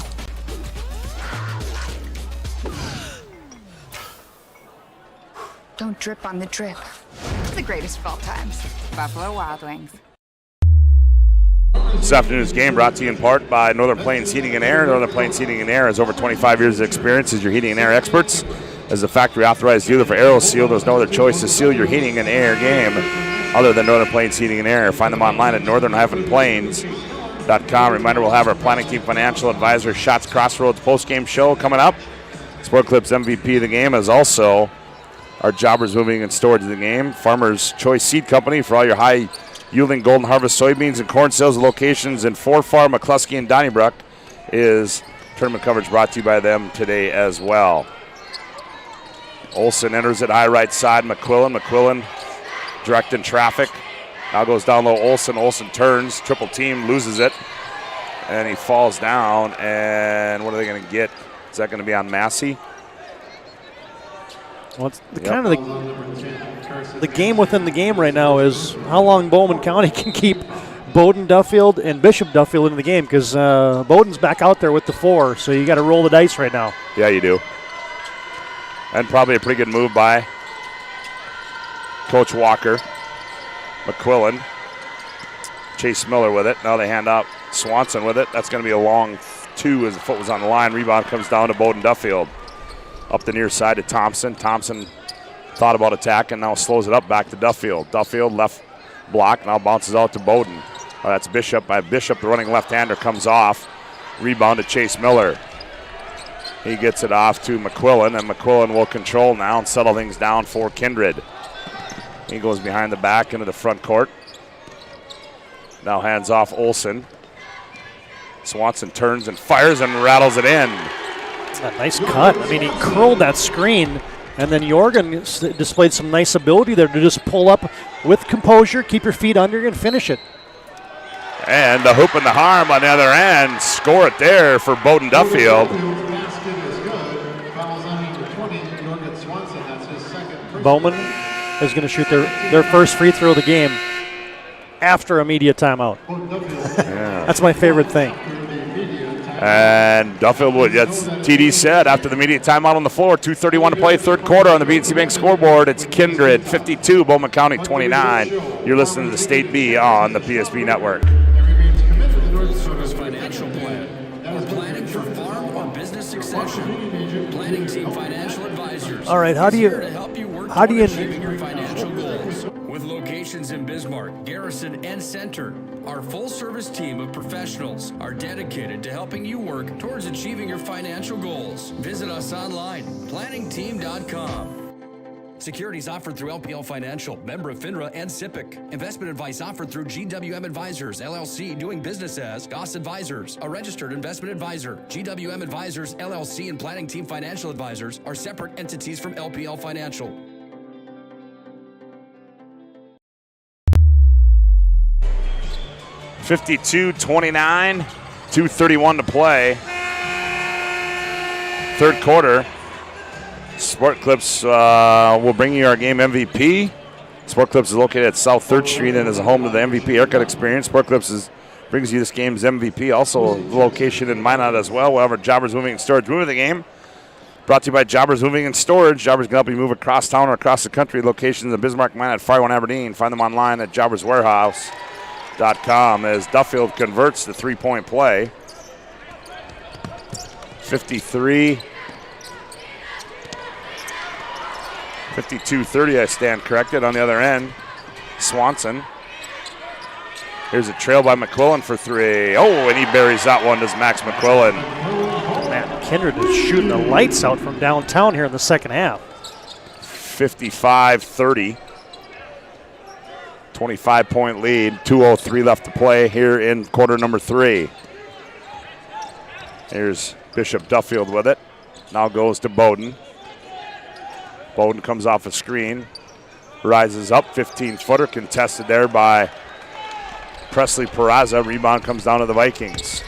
Don't drip on the drip. It's the greatest of all times. Buffalo Wild Wings. This afternoon's game brought to you in part by Northern Plains Heating and Air. Northern Plains Heating and Air has over 25 years of experience as your heating and air experts. As the factory authorized dealer for AeroSeal, there's no other choice to seal your heating and air game other than Northern Plains Heating and Air. Find them online at northern-plains.com. Reminder, we'll have our planning team financial advisor Shots Crossroads postgame show coming up. Sport Clips MVP of the game is also our Jobbers Moving and Storage of the game. Farmers Choice Seed Company for all your high-yielding Golden Harvest soybeans and corn sales locations in Fort Farm, McCluskey, and Donnybrook is tournament coverage brought to you by them today as well. Olsen enters it high right side. McQuillan directing traffic. Now goes down low. Olsen turns. Triple team, loses it. And he falls down. And what are they going to get? Is that going to be on Massey? Well, it's kind of the game within the game right now is how long Bowman County can keep Bowden Duffield and Bishop Duffield in the game, because Bowden's back out there with the 4, so you got to roll the dice right now. Yeah, you do. And probably a pretty good move by Coach Walker. McQuillan. Chase Miller with it. Now they hand out Swanson with it. That's going to be a long 2 as the foot was on the line. Rebound comes down to Bowden Duffield. Up the near side to Thompson. Thompson thought about attack and now slows it up back to Duffield. Duffield left block, now bounces out to Bowden. That's Bishop. By Bishop, the running left-hander comes off. Rebound to Chase Miller. He gets it off to McQuillan, and McQuillan will control now and settle things down for Kindred. He goes behind the back into the front court. Now hands off Olsen. Swanson turns and fires and rattles it in. A nice cut. I mean, he curled that screen, and then Jorgen displayed some nice ability there to just pull up with composure, keep your feet under, and finish it. And the hoop and the harm on the other end. Score it there for Bowden Duffield. Bowman is going to shoot their first free throw of the game after a media timeout. Yeah. That's my favorite thing. And Duffield would, that's TD said, after the immediate timeout on the floor, 2:31 to play, third quarter on the BNC Bank scoreboard. It's Kindred 52, Bowman County 29. You're listening to the State B on the PSP Network. Service financial plan. Or planning for farm or business succession. Planning team financial advisors. All right, how do you achieving your financial goals? With locations in Bismarck, Garrison, and Center, our full-service team of professionals are dedicated to helping you work towards achieving your financial goals. Visit us online, planningteam.com. Securities offered through LPL Financial, member of FINRA and SIPC. Investment advice offered through GWM Advisors, LLC, doing business as Goss Advisors, a registered investment advisor. GWM Advisors, LLC, and Planning Team Financial Advisors are separate entities from LPL Financial. (52-29), 2:31 to play. Third quarter. Sport Clips will bring you our game MVP. Sport Clips is located at South 3rd Street and is a home to the MVP haircut experience. Sport Clips brings you this game's MVP. Also, the location in Minot as well. We'll have our Jobbers Moving and Storage move of the game. Brought to you by Jobbers Moving and Storage. Jobbers can help you move across town or across the country. Locations in Bismarck, Minot, Fargo, and Aberdeen. Find them online at jobberswarehouse.com as Duffield converts the three-point play. 52-30, I stand corrected. On the other end, Swanson. Here's a trail by McQuillan for 3. Oh, and he buries that one, does Max McQuillan. Man, Kindred is shooting the lights out from downtown here in the second half. 55-30. 25-point lead. 2:03 left to play here in quarter number 3. Here's Bishop Duffield with it. Now goes to Bowden. Bowden comes off a screen, rises up, 15-footer, contested there by Presley Peraza, rebound comes down to the Vikings.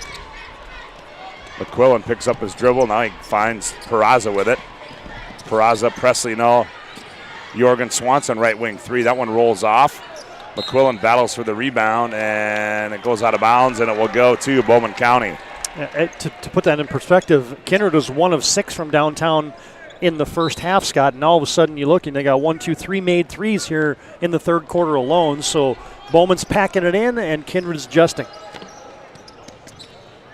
McQuillan picks up his dribble. Now he finds Peraza with it. Peraza, Presley, no. Jorgen Swanson, right wing three. That one rolls off. McQuillan battles for the rebound, and it goes out of bounds, and it will go to Bowman County. To put that in perspective, Kindred was 1 of 6 from downtown in the first half, Scott, and all of a sudden you look and they got 1, 2, 3 made threes here in the third quarter alone. So Bowman's packing it in, and Kindred's adjusting.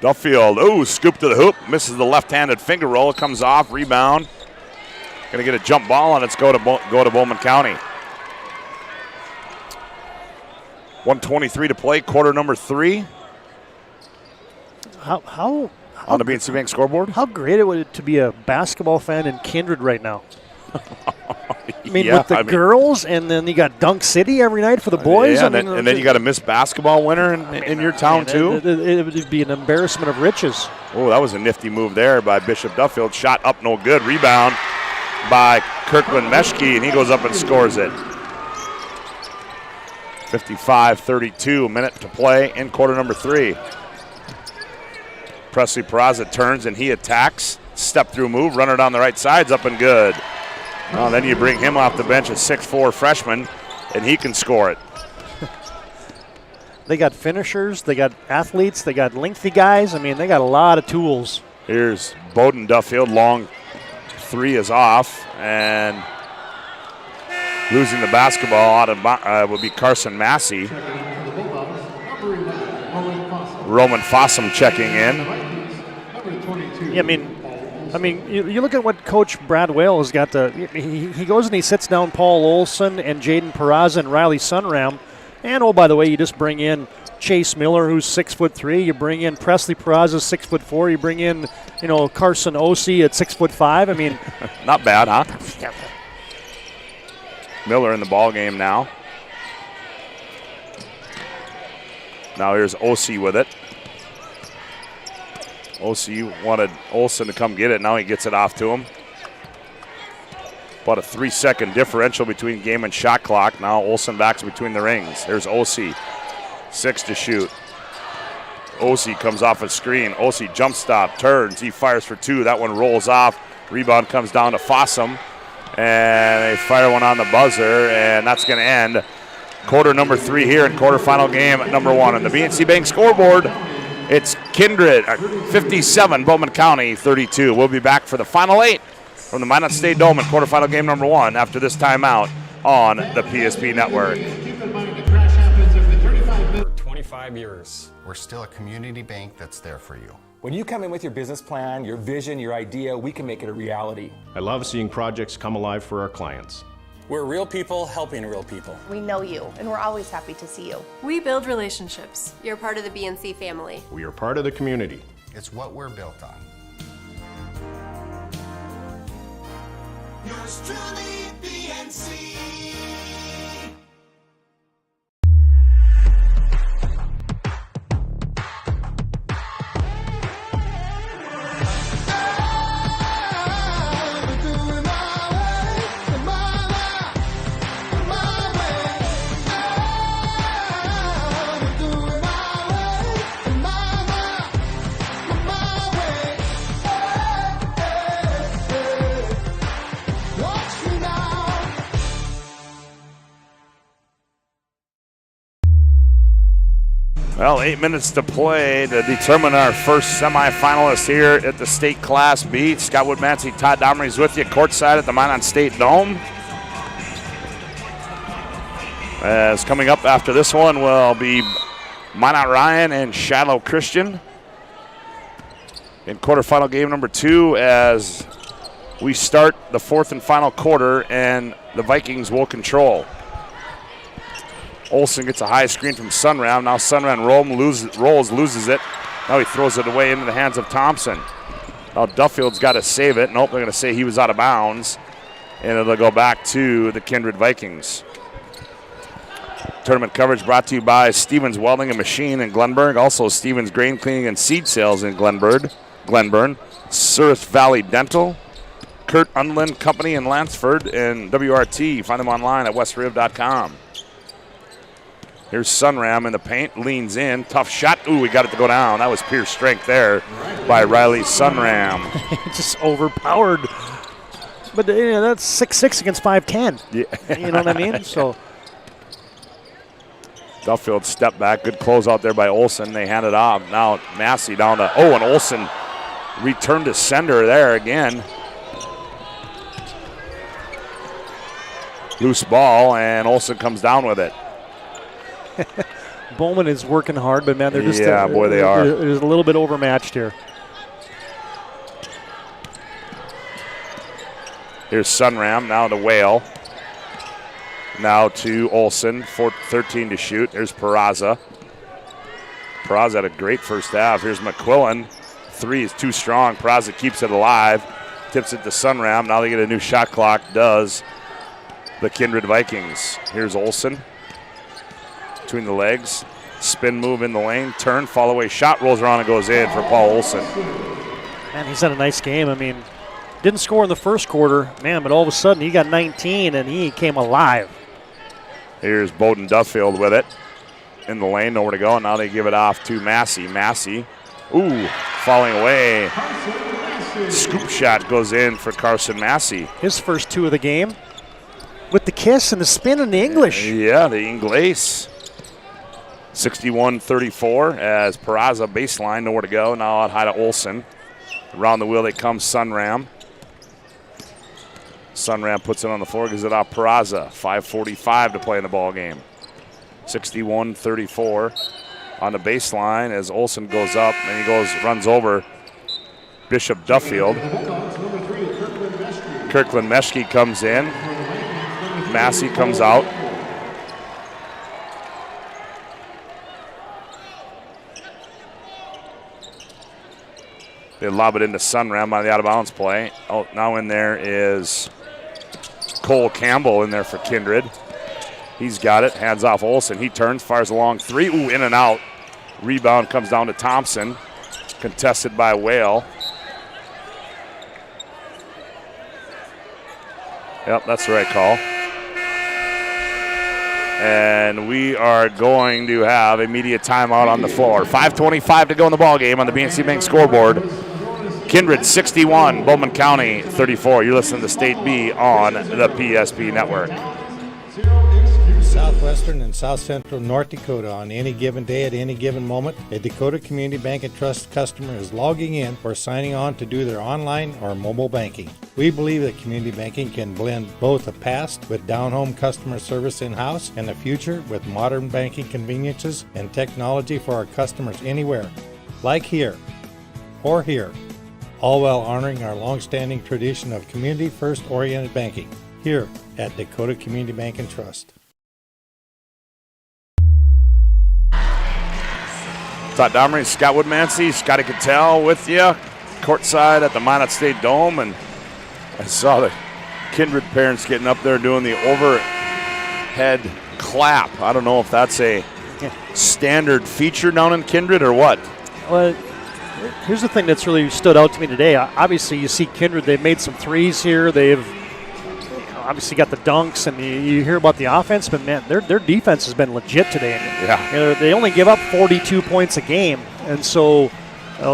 Duffield, scoop to the hoop, misses the left-handed finger roll. It comes off, rebound. Going to get a jump ball, and it's go to Bowman County. 1:23 to play, quarter number 3. How on the BNC Bank scoreboard? How great it would to be a basketball fan in Kindred right now. I mean, Yeah, with the girls, and then you got Dunk City every night for the boys. Yeah, and then you got a Miss Basketball winner in your town, too. It would be an embarrassment of riches. Oh, that was a nifty move there by Bishop Duffield. Shot up, no good. Rebound by Kirkland Meshke, and he goes up and scores it. 55-32, minute to play in quarter number 3. Presley Peraza turns and he attacks. Step through move, runner down the right side's up and good. Well, then you bring him off the bench, a 6'4" freshman, and he can score it. They got finishers, they got athletes, they got lengthy guys. I mean, they got a lot of tools. Here's Bowden Duffield, long 3 is off, and losing the basketball out of will be Carson Massey. Roman Fossum checking in. Yeah, I mean, you look at what Coach Brad Whale has got to. He goes and he sits down Paul Olson and Jaden Peraza and Riley Sunram, and oh, by the way, you just bring in Chase Miller, who's 6'3". You bring in Presley Peraza, 6'4". You bring in, Carson Ossie at 6'5". I mean, not bad, huh? Miller in the ball game now. Now here's Ossie with it. Ossie wanted Olson to come get it. Now he gets it off to him. About a 3-second differential between game and shot clock. Now Olson backs between the rings. There's Ossie. 6 to shoot. Ossie comes off a screen. Ossie jump stop, turns. He fires for 2. That one rolls off. Rebound comes down to Fossum. And they fire one on the buzzer, and that's going to end quarter number 3 here in quarterfinal game number 1. On the BNC Bank scoreboard, it's Kindred 57, Bowman County 32. We'll be back for the final 8 from the Minot State Dome in quarterfinal game number 1 after this timeout on the PSP Network. For 25 years, we're still a community bank that's there for you. When you come in with your business plan, your vision, your idea, we can make it a reality. I love seeing projects come alive for our clients. We're real people helping real people. We know you, and we're always happy to see you. We build relationships. You're part of the BNC family. We are part of the community. It's what we're built on. Yours truly, BNC. Well, 8 minutes to play to determine our first semifinalist here at the state class B. Scott Woodmansey, Todd Domery's with you courtside at the Minot State Dome. As coming up after this one will be Minot Ryan and Shiloh Christian in quarterfinal game number 2 as we start the 4th and final quarter, and the Vikings will control. Olson gets a high screen from Sunram. Now Sunram loses it. Now he throws it away into the hands of Thompson. Now Duffield's got to save it. Nope, they're going to say he was out of bounds. And it'll go back to the Kindred Vikings. Tournament coverage brought to you by Stevens Welding and Machine in Glenburg. Also Stevens Grain Cleaning and Seed Sales in Glenburn. Surrey Valley Dental. Kurt Unlin Company in Lansford. And WRT. Find them online at westriv.com. Here's Sunram in the paint, leans in, tough shot. Ooh, we got it to go down. That was pure strength there by Riley Sunram. Just overpowered. But that's 6'6" against 5'10". Yeah. You know what I mean? So Duffield step back. Good close out there by Olsen. They hand it off. Now Massey down to, and Olsen returned to sender there again. Loose ball, and Olsen comes down with it. Bowman is working hard, but man, they're just they are. They're a little bit overmatched here. Here's Sunram, now to Whale. Now to Olsen, 13 to shoot. There's Peraza. Peraza had a great first half. Here's McQuillan. 3 is too strong. Peraza keeps it alive. Tips it to Sunram. Now they get a new shot clock. Does the Kindred Vikings. Here's Olsen. Between the legs. Spin move in the lane. Turn, fall away shot. Rolls around and goes in for Paul Olsen. Man, he's had a nice game. I mean, didn't score in the first quarter, man, but all of a sudden he got 19 and he came alive. Here's Bowden Duffield with it. In the lane, nowhere to go. Now they give it off to Massey. Massey, falling away. Scoop shot goes in for Carson Massey. His first 2 of the game with the kiss and the spin and the English. Yeah, the Ingles. 61-34 as Peraza baseline, nowhere to go. Now out high to Olsen. Around the wheel they come, Sunram. Sunram puts it on the floor, gives it off Peraza. 5:45 to play in the ball game. 61-34 on the baseline as Olsen goes up and he runs over Bishop Duffield. Kirkland Meshke comes in. Massey comes out. They lob it into Sunram on the out-of-bounds play. Now in there is Cole Campbell in there for Kindred. He's got it, hands off Olsen. He turns, fires a long 3. In and out. Rebound comes down to Thompson. Contested by Whale. Yep, that's the right call. And we are going to have immediate timeout on the floor. 5:25 to go in the ball game on the BNC Bank scoreboard. Kindred 61, Bowman County 34. You're listening to State B on the PSP network. Southwestern and South Central North Dakota on any given day at any given moment, a Dakota Community Bank and Trust customer is logging in or signing on to do their online or mobile banking. We believe that community banking can blend both the past with down-home customer service in-house and the future with modern banking conveniences and technology for our customers anywhere, like here or here, all while honoring our long-standing tradition of community-first oriented banking here at Dakota Community Bank and Trust. Todd Domery, Scott Woodmansey, Scotty Cattell with you, courtside at the Minot State Dome, and I saw the Kindred parents getting up there doing the overhead clap. I don't know if that's a standard feature down in Kindred or what. Well, here's the thing that's really stood out to me today. Obviously, you see Kindred, they've made some threes here. They've obviously got the dunks, and you hear about the offense, but man, their defense has been legit today. Yeah. They only give up 42 points a game, and so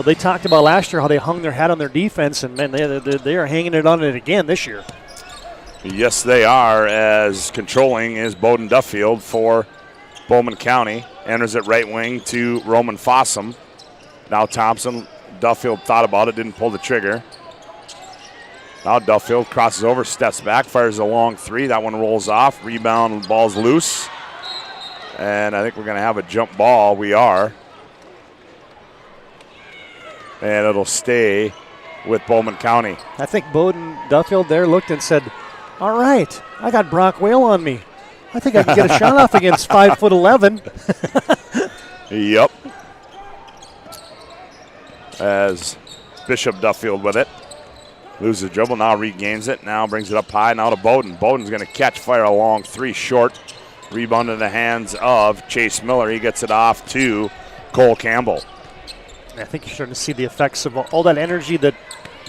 they talked about last year how they hung their hat on their defense, and man, they are hanging it on it again this year. Yes, they are, as controlling is Bowden Duffield for Bowman County. Enters at right wing to Roman Fossum. Now Thompson, Duffield thought about it, didn't pull the trigger. Now Duffield crosses over, steps back, fires a long 3. That one rolls off. Rebound, ball's loose. And I think we're going to have a jump ball. We are. And it'll stay with Bowman County. I think Bowden Duffield there looked and said, all right, I got Brock Whale on me. I think I can get a shot off against 5'11". Yep. As Bishop Duffield with it. Loses the dribble, now regains it, now brings it up high, now to Bowden. Bowden's going to catch, fire a long 3 short. Rebound in the hands of Chase Miller. He gets it off to Cole Campbell. I think you're starting to see the effects of all that energy that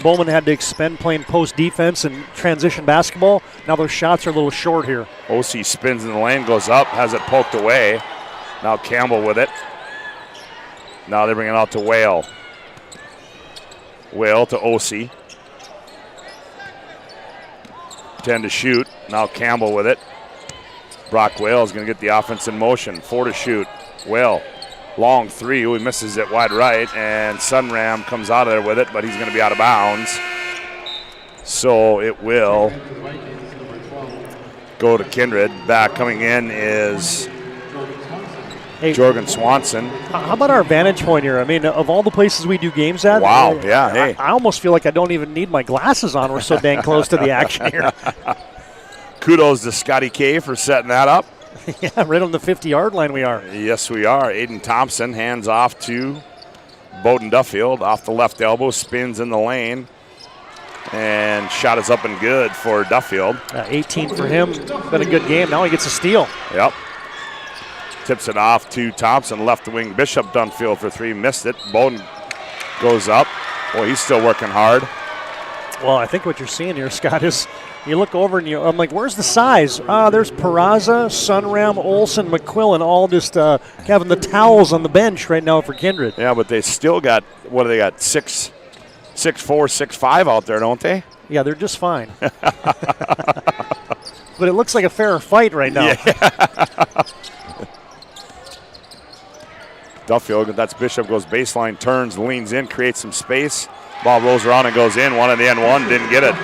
Bowman had to expend playing post defense and transition basketball. Now those shots are a little short here. OC spins in the lane, goes up, has it poked away. Now Campbell with it. Now they bring it out to Whale. Whale to Ossie. 10 to shoot. Now Campbell with it. Brock Whale is going to get the offense in motion. 4 to shoot. Whale, long three. He misses it wide right, and Sunram comes out of there with it, but he's going to be out of bounds. So it will go to Kindred. Back coming in is Jorgen Swanson. How about our vantage point here? I mean, of all the places we do games at, wow, yeah, hey. I almost feel like I don't even need my glasses on. We're so dang close to the action here. Kudos to Scotty K for setting that up. Yeah, right on the 50-yard line we are. Yes, we are. Aiden Thompson hands off to Bowden Duffield. Off the left elbow, spins in the lane. And shot is up and good for Duffield. 18 for him. Been a good game. Now he gets a steal. Yep. Tips it off to Thompson. Left wing Bishop Dunfield for three. Missed it. Bowden goes up. Boy, he's still working hard. Well, I think what you're seeing here, Scott, is you look over and I'm like, where's the size? There's Peraza, Sunram, Olsen, McQuillan, all just having the towels on the bench right now for Kindred. Yeah, but they still got, what do they got, 6'4", 6'5" out there, don't they? Yeah, they're just fine. But it looks like a fair fight right now. Yeah. Duffield, that's Bishop, goes baseline, turns, leans in, creates some space. Ball rolls around and goes in. One on the end one, didn't get it.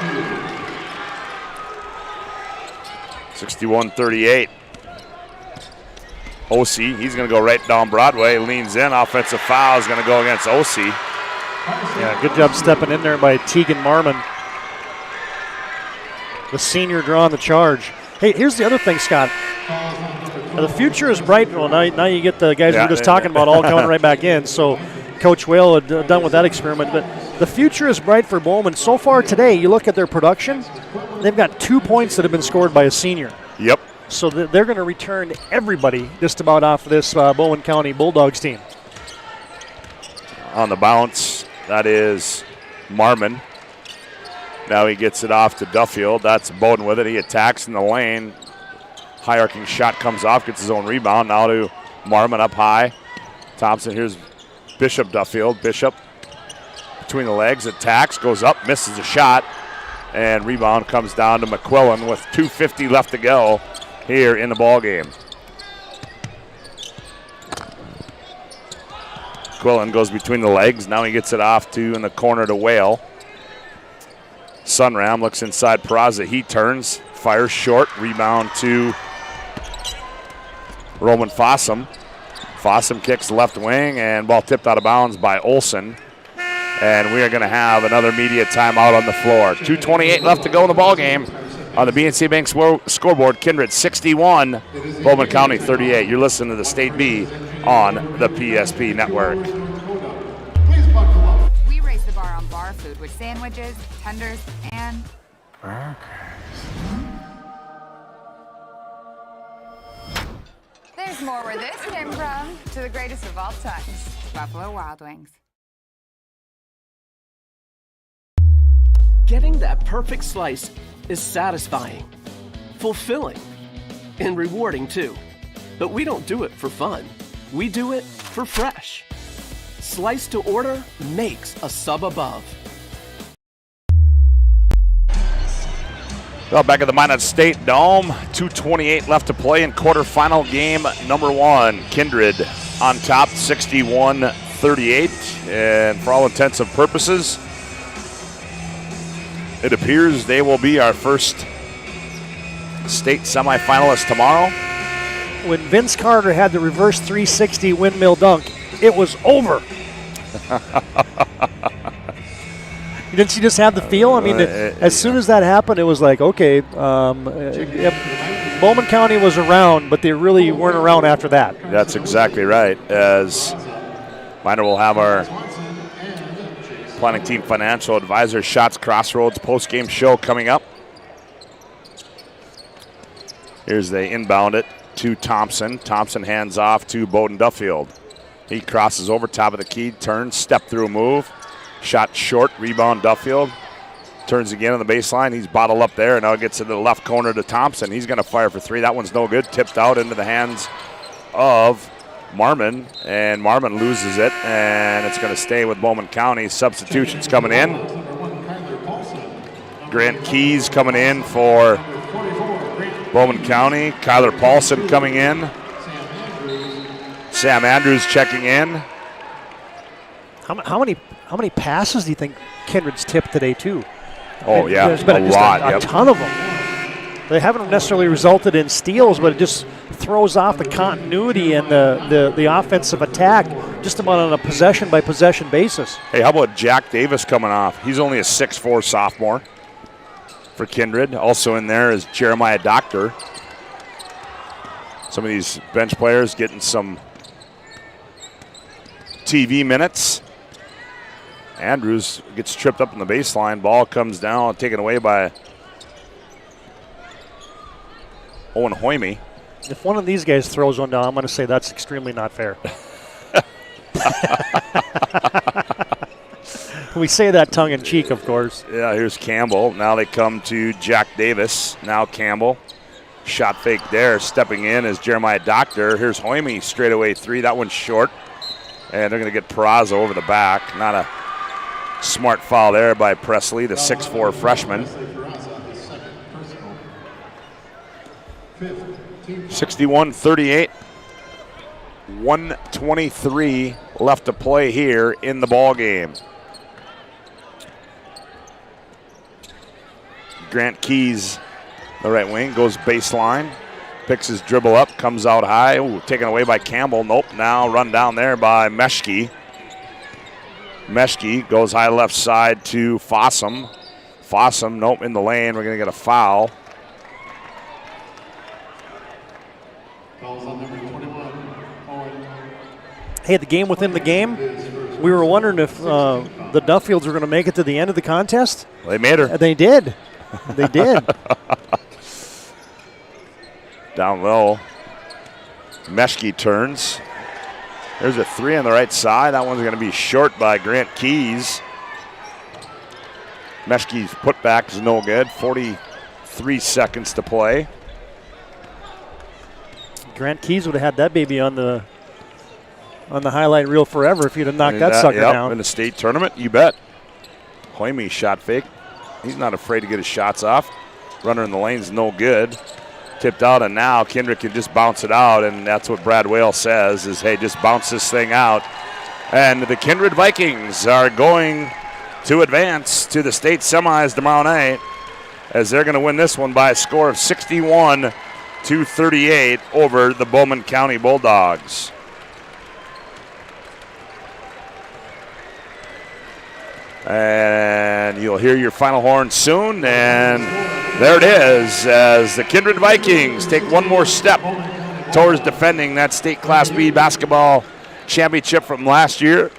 61-38. Ossie, he's going to go right down Broadway, leans in. Offensive foul is going to go against Ossie. Yeah, good job stepping in there by Tegan Marmon. The senior drawing the charge. Hey, here's the other thing, Scott. The future is bright. Well, now you get the guys we were just talking about all coming right back in. So Coach Whale had done with that experiment. But the future is bright for Bowman. So far today, you look at their production, they've got 2 points that have been scored by a senior. Yep. So they're going to return everybody just about off this Bowman County Bulldogs team. On the bounce, that is Marmon. Now he gets it off to Duffield. That's Bowden with it. He attacks in the lane. High arcing shot comes off, gets his own rebound. Now to Marmon up high. Thompson, here's Bishop Duffield. Bishop between the legs, attacks, goes up, misses a shot. And rebound comes down to McQuillan with 2:50 left to go here in the ball game. McQuillan goes between the legs. Now he gets it off to in the corner to Whale. Sunram looks inside Peraza. He turns, fires short, rebound to Roman Fossum. Fossum kicks left wing, and ball tipped out of bounds by Olsen. And we are going to have another media timeout on the floor. 2:28 left to go in the ball game. On the BNC Bank scoreboard, Kindred 61, Bowman County 38. You're listening to the State B on the PSP Network. We raise the bar on bar food with sandwiches, tenders, and there's more where this came from. To the greatest of all times, Buffalo Wild Wings. Getting that perfect slice is satisfying, fulfilling, and rewarding too. But we don't do it for fun. We do it for fresh. Slice to order makes a sub above. Well, back at the Minot State Dome, 2:28 left to play in quarterfinal game number one. Kindred on top, 61-38, and for all intents and purposes, it appears they will be our first state semifinalist tomorrow. When Vince Carter had the reverse 360 windmill dunk, it was over. Didn't you just have the feel? I mean, as soon as that happened, it was like, okay, Bowman County was around, but they really weren't around after that. That's exactly right. As Minor will have our planning team financial advisor Shots Crossroads post-game show coming up. Here's they inbound it to Thompson. Thompson hands off to Bowden Duffield. He crosses over top of the key, turns, step through move. Shot short, rebound Duffield. Turns again on the baseline. He's bottled up there, and now gets into the left corner to Thompson. He's going to fire for three. That one's no good. Tipped out into the hands of Marmon, and Marmon loses it, and it's going to stay with Bowman County. Substitutions coming in. Grant Keys coming in for Bowman County. Kyler Paulson coming in. Sam Andrews checking in. How many passes do you think Kindred's tipped today, too? Oh, yeah, there's been a lot. A ton of them. They haven't necessarily resulted in steals, but it just throws off the continuity and the offensive attack just about on a possession-by-possession basis. Hey, how about Jack Davis coming off? He's only a 6'4" sophomore for Kindred. Also in there is Jeremiah Doctor. Some of these bench players getting some TV minutes. Andrews gets tripped up in the baseline. Ball comes down, taken away by Owen Hoyme. If one of these guys throws one down, I'm going to say that's extremely not fair. We say that tongue-in-cheek, of course. Yeah, here's Campbell. Now they come to Jack Davis. Now Campbell. Shot fake there. Stepping in is Jeremiah Doctor. Here's Hoyme, straightaway three. That one's short. And they're going to get Peraza over the back. Not a smart foul there by Presley, the 6'4" freshman. 61-38. 1:23 left to play here in the ball game. Grant Keys, the right wing, goes baseline, picks his dribble up, comes out high. Ooh, taken away by Campbell. Nope, now run down there by Meshke. Meshke goes high left side to Fossum. Fossum, nope, in the lane. We're going to get a foul. Hey, the game within the game, we were wondering if the Duffields were going to make it to the end of the contest. Well, they made her. They did. They did. Down low. Meshke turns. There's a three on the right side. That one's going to be short by Grant Keys. Meshke's putback is no good. 43 seconds to play. Grant Keys would have had that baby on the highlight reel forever if you'd have knocked that sucker down. In the state tournament, you bet. Hoyme shot fake. He's not afraid to get his shots off. Runner in the lane's no good. Tipped out, and now Kindred can just bounce it out, and that's what Brad Whale says is, hey, just bounce this thing out. And the Kindred Vikings are going to advance to the state semis tomorrow night as they're going to win this one by a score of 61-38 over the Bowman County Bulldogs. And you'll hear your final horn soon, and there it is as the Kindred Vikings take one more step towards defending that state Class B basketball championship from last year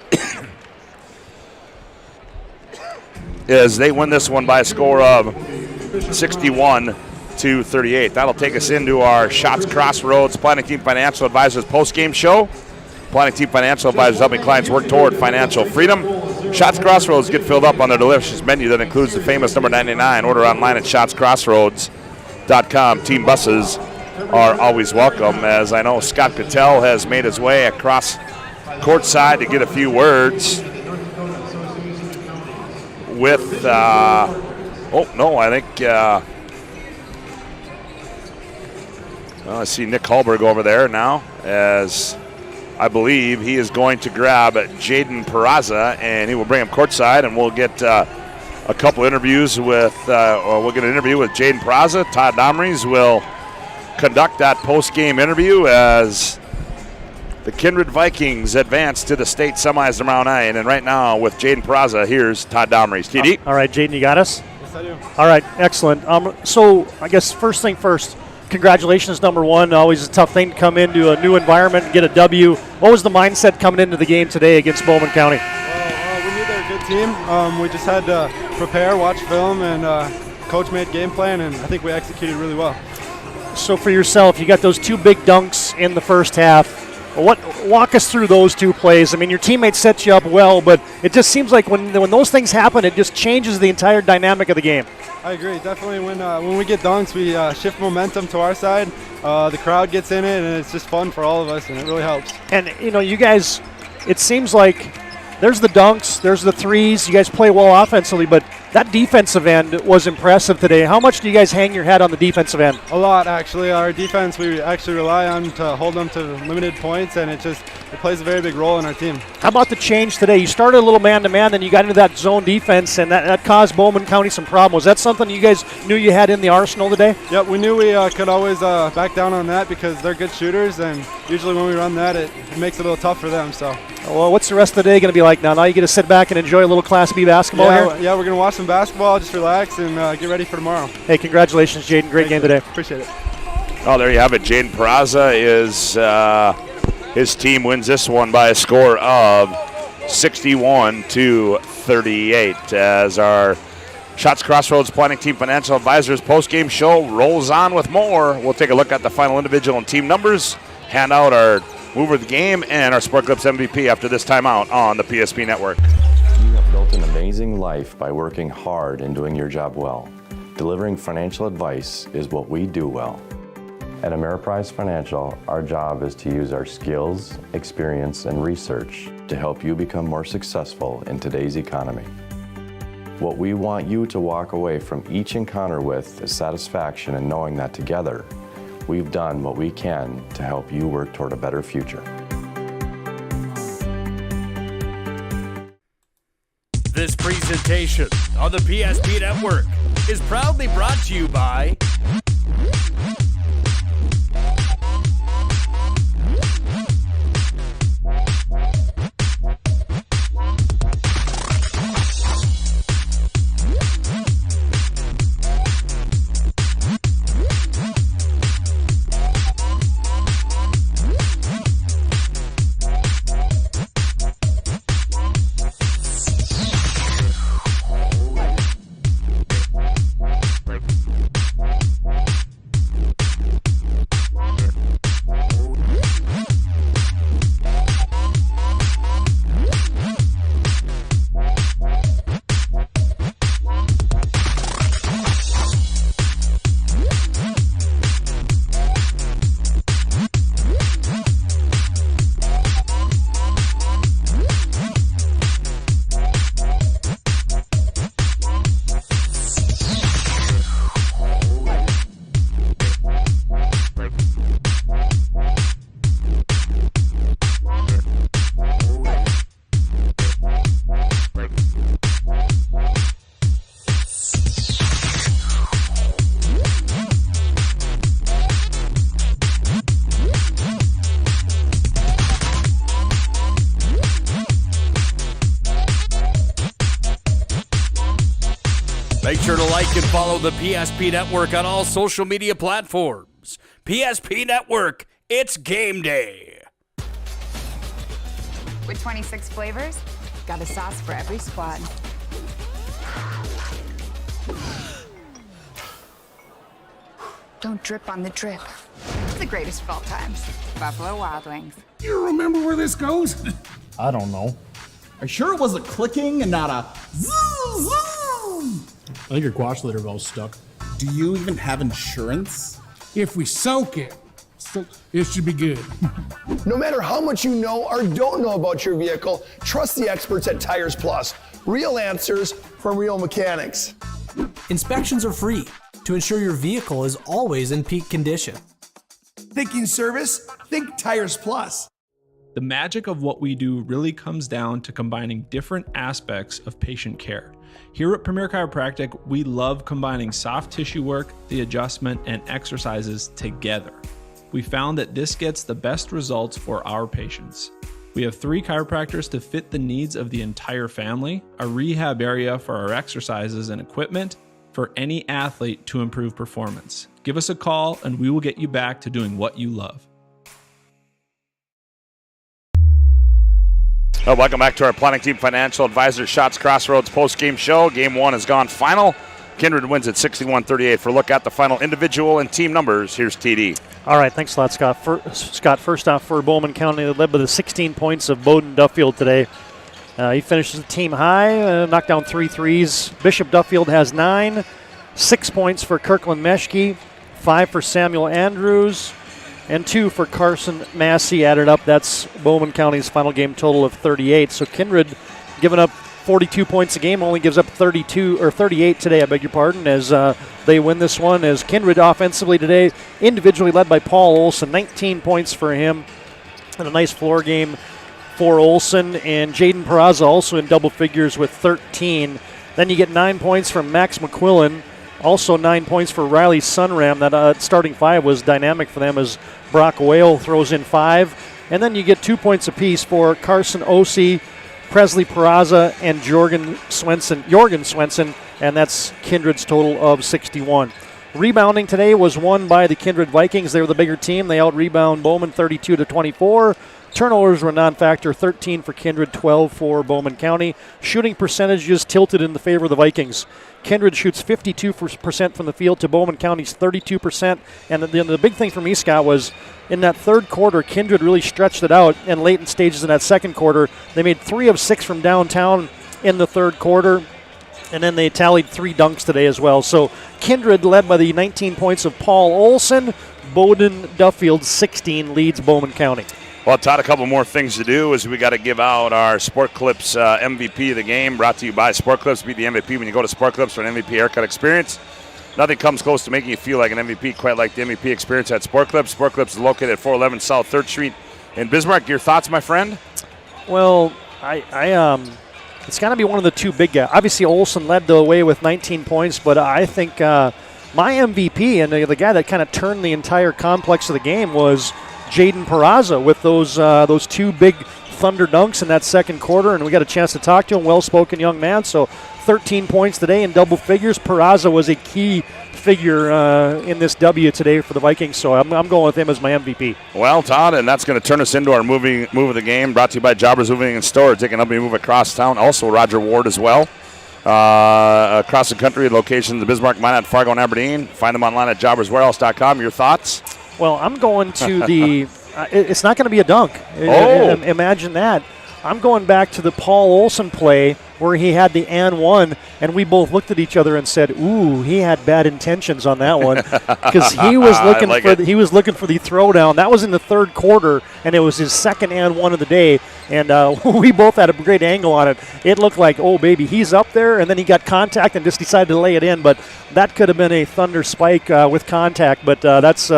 as they win this one by a score of 61-38. That'll take us into our Shots Crossroads Planning Team Financial Advisors post-game show. Planning Team Financial Advisors helping clients work toward financial freedom. Shots Crossroads get filled up on their delicious menu that includes the famous number 99. Order online at shotscrossroads.com. Team buses are always welcome, as I know Scott Cattell has made his way across courtside to get a few words with, I see Nick Hallberg over there now, as I believe he is going to grab Jaden Peraza, and he will bring him courtside, and we'll get a couple interviews with, we'll get an interview with Jaden Peraza. Todd Domries will conduct that post-game interview as the Kindred Vikings advance to the state semis tomorrow night. And right now with Jaden Peraza, here's Todd Domries. TD? All right, Jaden, you got us? Yes, I do. All right, excellent. So I guess first thing first, congratulations, number one. Always a tough thing to come into a new environment and get a W. What was the mindset coming into the game today against Bowman County? We knew they're a good team. We just had to prepare, watch film, and coach made game plan, and I think we executed really well. So for yourself, you got those two big dunks in the first half. Walk us through those two plays. I mean, your teammates set you up well, but it just seems like when those things happen, it just changes the entire dynamic of the game. I agree. Definitely when we get dunks, we shift momentum to our side. The crowd gets in it, and it's just fun for all of us, and it really helps. And, you guys, it seems like there's the dunks, there's the threes. You guys play well offensively, but that defensive end was impressive today. How much do you guys hang your head on the defensive end? A lot, actually. Our defense, we actually rely on to hold them to limited points, and it plays a very big role in our team. How about the change today? You started a little man-to-man, then you got into that zone defense, and that caused Bowman County some problems. Was that something you guys knew you had in the arsenal today? Yep, we knew we could always back down on that because they're good shooters, and usually when we run that, it makes it a little tough for them. So. Well, what's the rest of the day going to be like now? Now you get to sit back and enjoy a little Class B basketball here? Yeah, we're going to watch some basketball, just relax, and get ready for tomorrow. Hey, congratulations, Jaden. Great game today. Appreciate it. Oh, there you have it. Jaden Peraza his team wins this one by a score of 61-38 as our Shots Crossroads Planning Team Financial Advisors post-game show rolls on with more. We'll take a look at the final individual and team numbers, hand out our mover of the game and our Sport Clips MVP after this timeout on the PSP Network. You have built an amazing life by working hard and doing your job well. Delivering financial advice is what we do well. At Ameriprise Financial, our job is to use our skills, experience, and research to help you become more successful in today's economy. What we want you to walk away from each encounter with is satisfaction in knowing that together, we've done what we can to help you work toward a better future. This presentation on the PSP Network is proudly brought to you by Make sure to like and follow the PSP Network on all social media platforms. PSP Network, it's game day. With 26 flavors, got a sauce for every squad. Don't drip on the drip. It's the greatest of all times. Buffalo Wild Wings. You remember where this goes? I don't know. Are you sure it was a clicking and not a zzz, zzz? I think your quash litter valve's stuck. Do you even have insurance? If we soak it, it should be good. No matter how much you know or don't know about your vehicle, trust the experts at Tires Plus. Real answers from real mechanics. Inspections are free to ensure your vehicle is always in peak condition. Thinking service? Think Tires Plus. The magic of what we do really comes down to combining different aspects of patient care. Here at Premier Chiropractic, we love combining soft tissue work, the adjustment, and exercises together. We found that this gets the best results for our patients. We have 3 chiropractors to fit the needs of the entire family, a rehab area for our exercises and equipment for any athlete to improve performance. Give us a call and we will get you back to doing what you love. Welcome back to our Planning Team Financial Advisor Shots Crossroads post-game show. Game 1 has gone final Kindred wins at 61-38. For a look at the final individual and team numbers, here's TD. All right, thanks a lot, Scott. First off for Bowman County, led by the 16 points of Bowden Duffield today. He finishes the team high, knocked down 3 threes. Bishop Duffield has 9. 6 points for Kirkland Meshke, 5 for Samuel Andrews, and 2 for Carson Massey. Added up, that's Bowman County's final game total of 38. So Kindred giving up 42 points a game, only gives up 38 today, I beg your pardon, as they win this one. As Kindred offensively today, individually led by Paul Olson, 19 points for him, and a nice floor game for Olson. And Jaden Peraza also in double figures with 13. Then you get 9 points from Max McQuillan, also 9 points for Riley Sunram. That starting 5 was dynamic for them as Brock Whale throws in 5. And then you get 2 points apiece for Carson Osey, Presley Peraza, and Jorgen Swenson, and that's Kindred's total of 61. Rebounding today was won by the Kindred Vikings. They were the bigger team. They out-rebound Bowman 32-24. Turnovers were a non-factor, 13 for Kindred, 12 for Bowman County. Shooting percentages tilted in the favor of the Vikings. Kindred shoots 52% from the field to Bowman County's 32%. And the big thing for me, Scott, was in that third quarter, Kindred really stretched it out, and late in stages in that second quarter, they made 3 of 6 from downtown in the third quarter, and then they tallied 3 dunks today as well. So Kindred, led by the 19 points of Paul Olson, Bowden Duffield 16 leads Bowman County. Well, Todd, a couple more things to do is we got to give out our Sport Clips MVP of the game, brought to you by Sport Clips. Be the MVP when you go to Sport Clips for an MVP haircut experience. Nothing comes close to making you feel like an MVP quite like the MVP experience at Sport Clips. Sport Clips is located at 411 South 3rd Street in Bismarck. Your thoughts, my friend? Well, it's got to be one of the 2 big guys. Obviously, Olson led the way with 19 points, but I think my MVP and the guy that kind of turned the entire complex of the game was Jaden Peraza with those 2 big Thunder dunks in that second quarter, and we got a chance to talk to him. Well-spoken young man, so 13 points today in double figures. Peraza was a key figure in this W today for the Vikings, so I'm going with him as my MVP. Well, Todd, and that's going to turn us into our move of the game, brought to you by Jobbers Moving and Storage. They can help you move across town. Also, Roger Ward as well. Across the country, locations in Bismarck, Minot, Fargo, and Aberdeen. Find them online at jobberswarehouse.com. Your thoughts? Well, I'm going to the it's not going to be a dunk. Imagine that. I'm going back to the Paul Olson play where he had the and one, and we both looked at each other and said, "Ooh, he had bad intentions on that one," because he was looking he was looking for the throwdown. That was in the third quarter, and it was his second and one of the day, and we both had a great angle on it. It looked like, oh baby, he's up there, and then he got contact and just decided to lay it in. But that could have been a Thunder spike with contact. But that's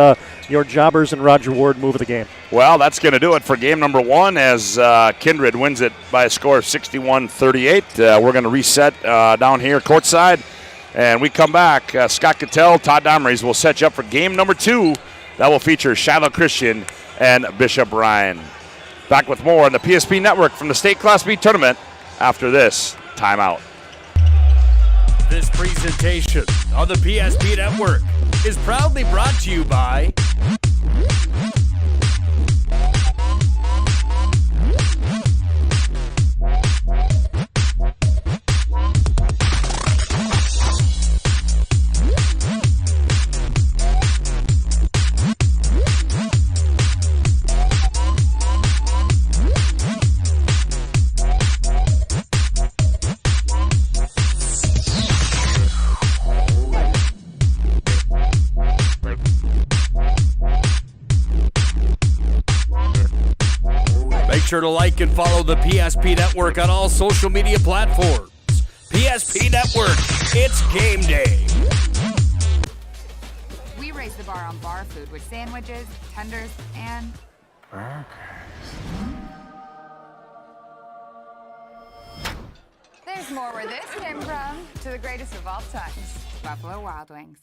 your Jobbers and Roger Ward move of the game. Well, that's going to do it for game number 1 as Kindred wins it by a score of 61-38. We're going to reset down here courtside, and we come back. Scott Cattell, Todd Domrys will set you up for game number 2. That will feature Shiloh Christian and Bishop Ryan. Back with more on the PSP Network from the State Class B Tournament after this timeout. This presentation on the PSP Network is proudly brought to you by sure to like and follow the PSP Network on all social media platforms. PSP Network, it's game day. We raise the bar on bar food with sandwiches, tenders, and burgers. There's more where this came from. To the greatest of all times, Buffalo Wild Wings.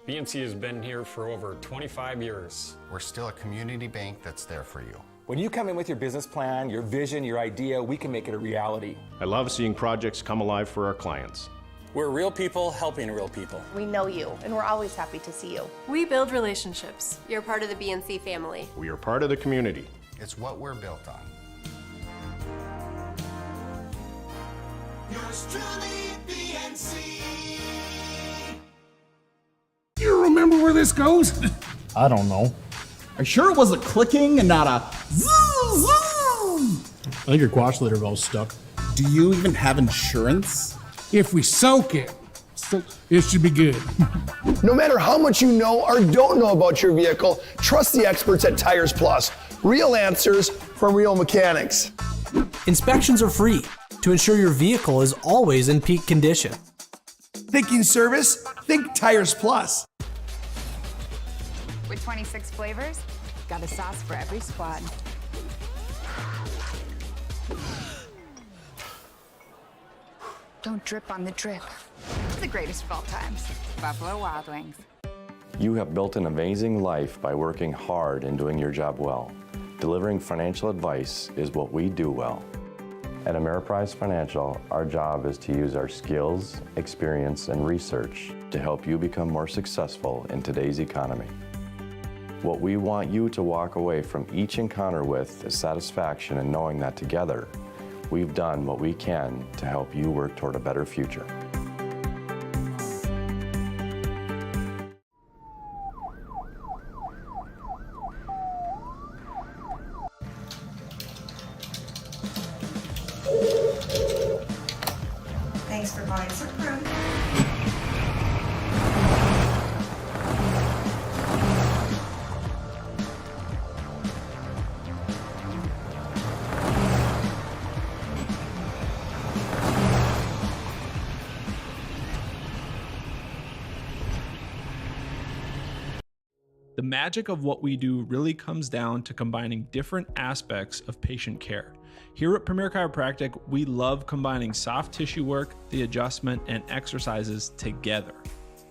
BNC has been here for over 25 years. We're still a community bank that's there for you. When you come in with your business plan, your vision, your idea, we can make it a reality. I love seeing projects come alive for our clients. We're real people helping real people. We know you, and we're always happy to see you. We build relationships. You're part of the BNC family. We are part of the community. It's what we're built on. Yours truly, BNC. see where this goes? I don't know. Are you sure it was a clicking and not a zoom? I think your quash litter valve's stuck. Do you even have insurance? If we soak it, it should be good. No matter how much you know or don't know about your vehicle, trust the experts at Tires Plus. Real answers from real mechanics. Inspections are free to ensure your vehicle is always in peak condition. Thinking service? Think Tires Plus. With 26 flavors, got a sauce for every squad. Don't drip on the drip. It's the greatest of all times. Buffalo Wild Wings. You have built an amazing life by working hard and doing your job well. Delivering financial advice is what we do well. At Ameriprise Financial, our job is to use our skills, experience, and research to help you become more successful in today's economy. What we want you to walk away from each encounter with is satisfaction in knowing that together, we've done what we can to help you work toward a better future. Thanks for buying some room. The magic of what we do really comes down to combining different aspects of patient care. Here at Premier Chiropractic, we love combining soft tissue work, the adjustment, and exercises together.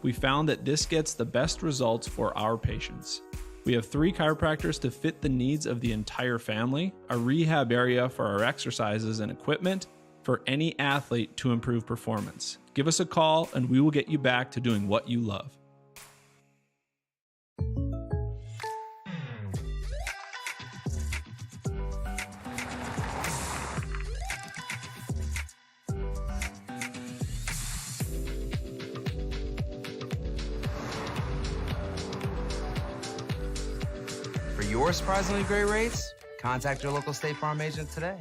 We found that this gets the best results for our patients. We have 3 chiropractors to fit the needs of the entire family, a rehab area for our exercises and equipment, for any athlete to improve performance. Give us a call and we will get you back to doing what you love. For your surprisingly great rates, contact your local State Farm agent today.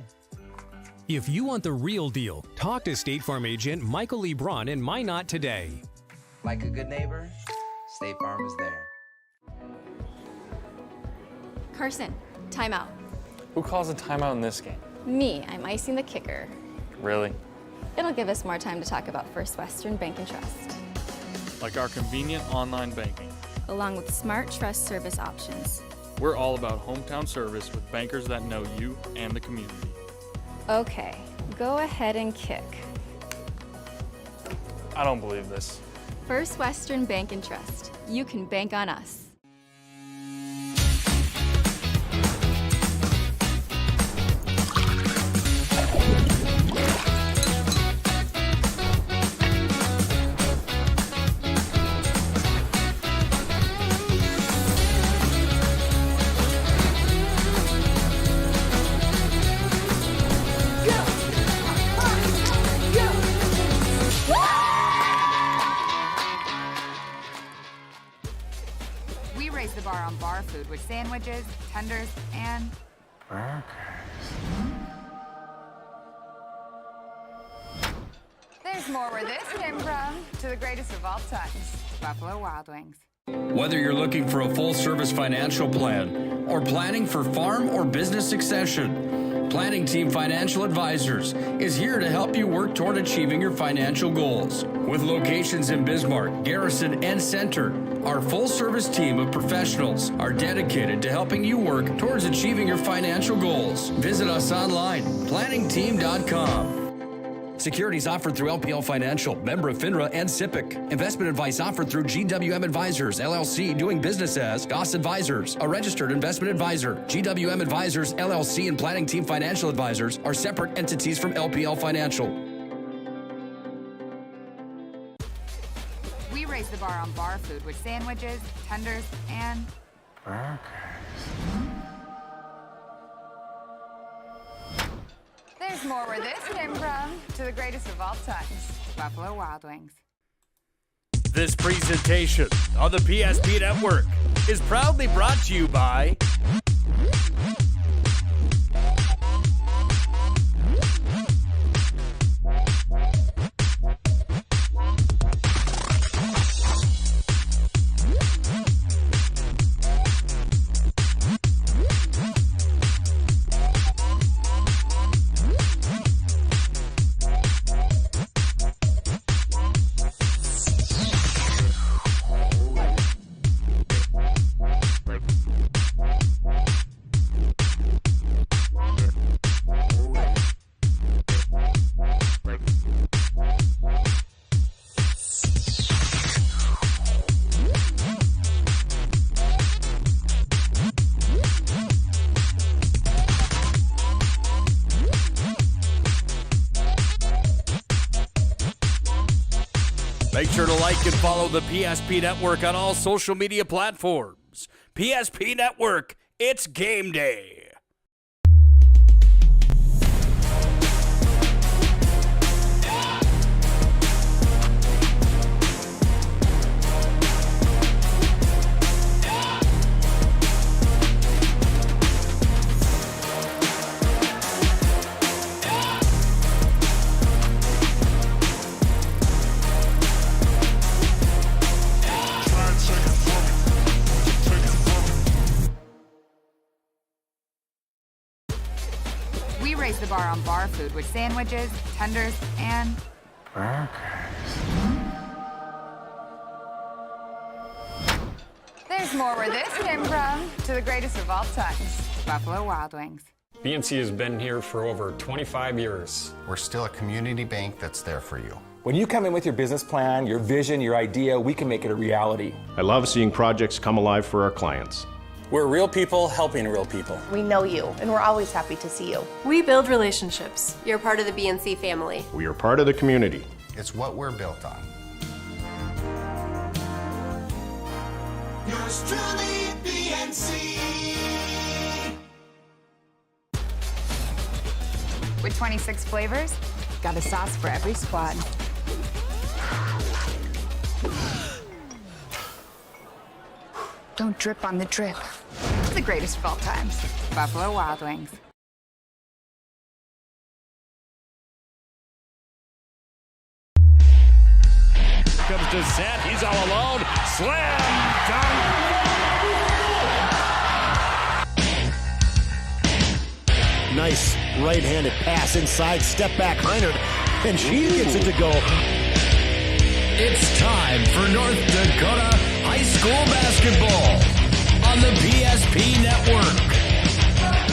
If you want the real deal, talk to State Farm agent Michael Lebron in Minot today. Like a good neighbor, State Farm is there. Carson, timeout. Who calls a timeout in this game? Me, I'm icing the kicker. Really? It'll give us more time to talk about First Western Bank and Trust, Like our convenient online banking. along with smart trust service options. We're all about hometown service with bankers that know you and the community. Okay, go ahead and kick. I don't believe this. First Western Bank and Trust. You can bank on us. We raise the bar on bar food with sandwiches, tenders, and there's more where this came from. To the greatest of all times, Buffalo Wild Wings. Whether you're looking for a full-service financial plan or planning for farm or business succession, Planning Team Financial Advisors is here to help you work toward achieving your financial goals. With locations in Bismarck, Garrison, and Center, our full-service team of professionals are dedicated to helping you work towards achieving your financial goals. Visit us online, planningteam.com. Securities offered through LPL Financial, member of FINRA and SIPC. Investment advice offered through GWM Advisors, LLC, doing business as Goss Advisors, a registered investment advisor. GWM Advisors, LLC, and Planning Team Financial Advisors are separate entities from LPL Financial. We raise the bar on bar food with sandwiches, tenders, and there's more where this came from. To the greatest of all times, Buffalo Wild Wings. This presentation on the PSP Network is proudly brought to you by Make sure to like and follow the PSP Network on all social media platforms. PSP Network, it's game day. We raise the bar on bar food with sandwiches, tenders, and there's more where this came from. To the greatest of all times, Buffalo Wild Wings. BNC has been here for over 25 years. We're still a community bank that's there for you. When you come in with your business plan, your vision, your idea, we can make it a reality. I love seeing projects come alive for our clients. We're real people helping real people. We know you, and we're always happy to see you. We build relationships. You're part of the BNC family. We are part of the community. It's what we're built on. Yours truly, BNC. With 26 flavors, got a sauce for every squad. Don't drip on the drip. It's the greatest of all times. Buffalo Wild Wings. Comes to Zet, he's all alone. Slam dunk. Nice right-handed pass inside, step back, Heinert, and she gets it to go. It's time for North Dakota high school basketball on the PSP Network.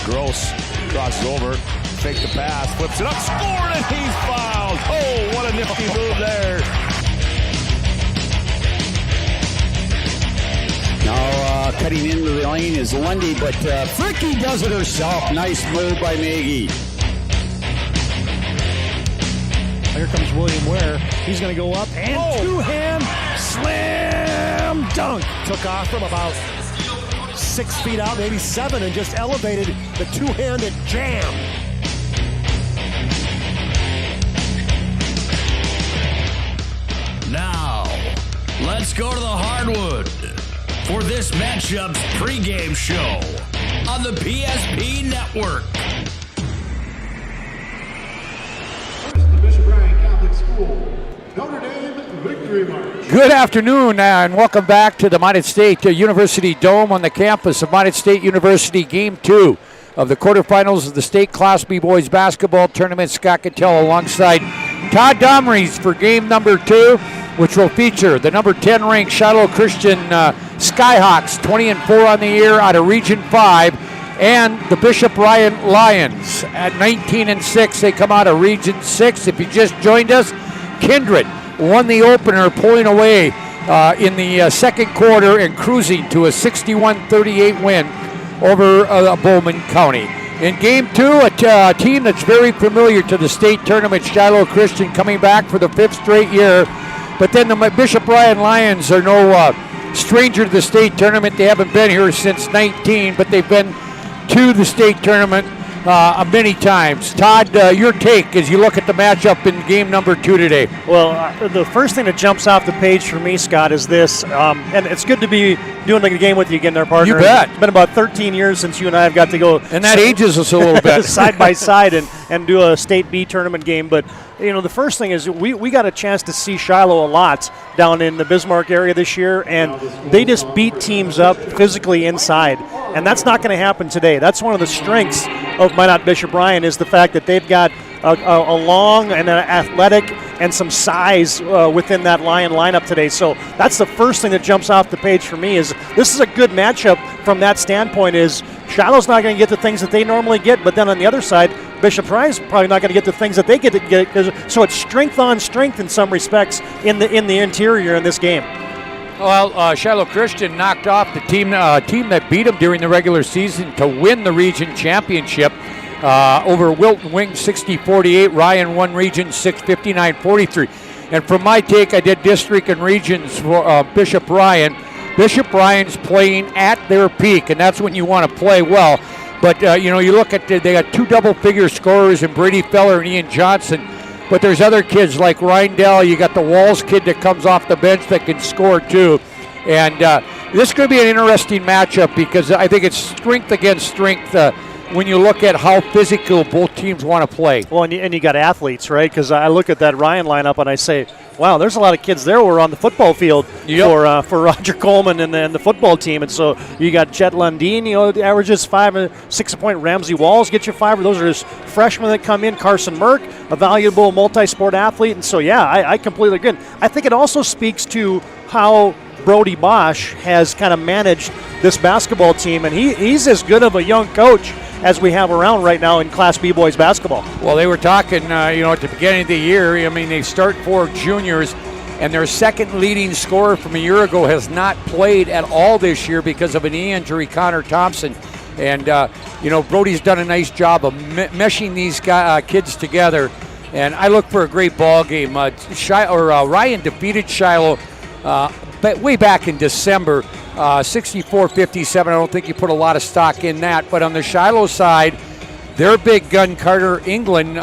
Gross crosses over, fake the pass, flips it up, scored, and he's fouled. Oh, what a nifty move there. Now cutting into the lane is Lundy, but Fricky does it herself. Nice move by Maggie. Here comes William Ware. He's going to go up and two-hand slam dunk. Took off from about 6 feet out, maybe 7, and just elevated the two-handed jam. Now, let's go to the hardwood for this matchup's pregame show on the PSP Network. Notre Dame Victory March. Good afternoon and welcome back to the Minet State University Dome on the campus of Minet State University. Game 2 of the quarterfinals of the state Class B boys basketball tournament. Scott Cattell alongside Todd Domries for game number 2, which will feature the number 10 ranked Shiloh Christian Skyhawks, 20-4 on the year out of Region 5, and the Bishop Ryan Lions at 19-6. They come out of Region 6. If you just joined us, Kindred won the opener, pulling away in the second quarter and cruising to a 61-38 win over Bowman County. In game 2, a team that's very familiar to the state tournament, Shiloh Christian, coming back for the 5th straight year. But then the Bishop Ryan Lions are no stranger to the state tournament. They haven't been here since 19, but they've been to the state tournament many times. Todd, your take as you look at the matchup in game number 2 today. Well, the first thing that jumps off the page for me, Scott, is this, and it's good to be doing the game with you again there, partner. You bet. It's been about 13 years since you and I have got to go. And that ages us a little bit. Side by side and do a state B tournament game. But, the first thing is we got a chance to see Shiloh a lot down in the Bismarck area this year, and they just beat teams up physically inside. And that's not going to happen today. That's one of the strengths of Minot Bishop Ryan is the fact that they've got a long and an athletic and some size within that Lion lineup today. So that's the first thing that jumps off the page for me is this is a good matchup from that standpoint is Shiloh's not going to get the things that they normally get, but then on the other side, Bishop Ryan's probably not going to get the things that they get. So it's strength on strength in some respects in the interior in this game. Well, Shiloh Christian knocked off the team that beat them during the regular season to win the region championship over Wilton Wing 60-48. Ryan won region 659-43. And from my take, I did district and regions for Bishop Ryan. Bishop Ryan's playing at their peak, and that's when you want to play well. But, you look at they got 2 double-figure scorers in Brady Feller and Ian Johnson. But there's other kids like Rindell. You got the Walls kid that comes off the bench that can score too. And this could be an interesting matchup because I think it's strength against strength when you look at how physical both teams want to play. Well, and you got athletes, right? Because I look at that Ryan lineup and I say, wow, there's a lot of kids there who are on the football field for Roger Coleman and the football team. And so you got Chet Lundeen, averages 5 or 6 a point. Ramsey Walls get you 5. Those are just freshmen that come in. Carson Merck, a valuable multi-sport athlete. And so, yeah, I completely agree. I think it also speaks to how Brody Bosch has kind of managed this basketball team. And he's as good of a young coach as we have around right now in Class B boys basketball. Well, they were talking, at the beginning of the year. I mean, they start 4 juniors, and their second leading scorer from a year ago has not played at all this year because of an knee injury, Connor Thompson. And, Brody's done a nice job of meshing these kids together. And I look for a great ball game. Ryan defeated Shiloh way back in December, 64-57. I don't think you put a lot of stock in that. But on the Shiloh side, their big gun, Carter England,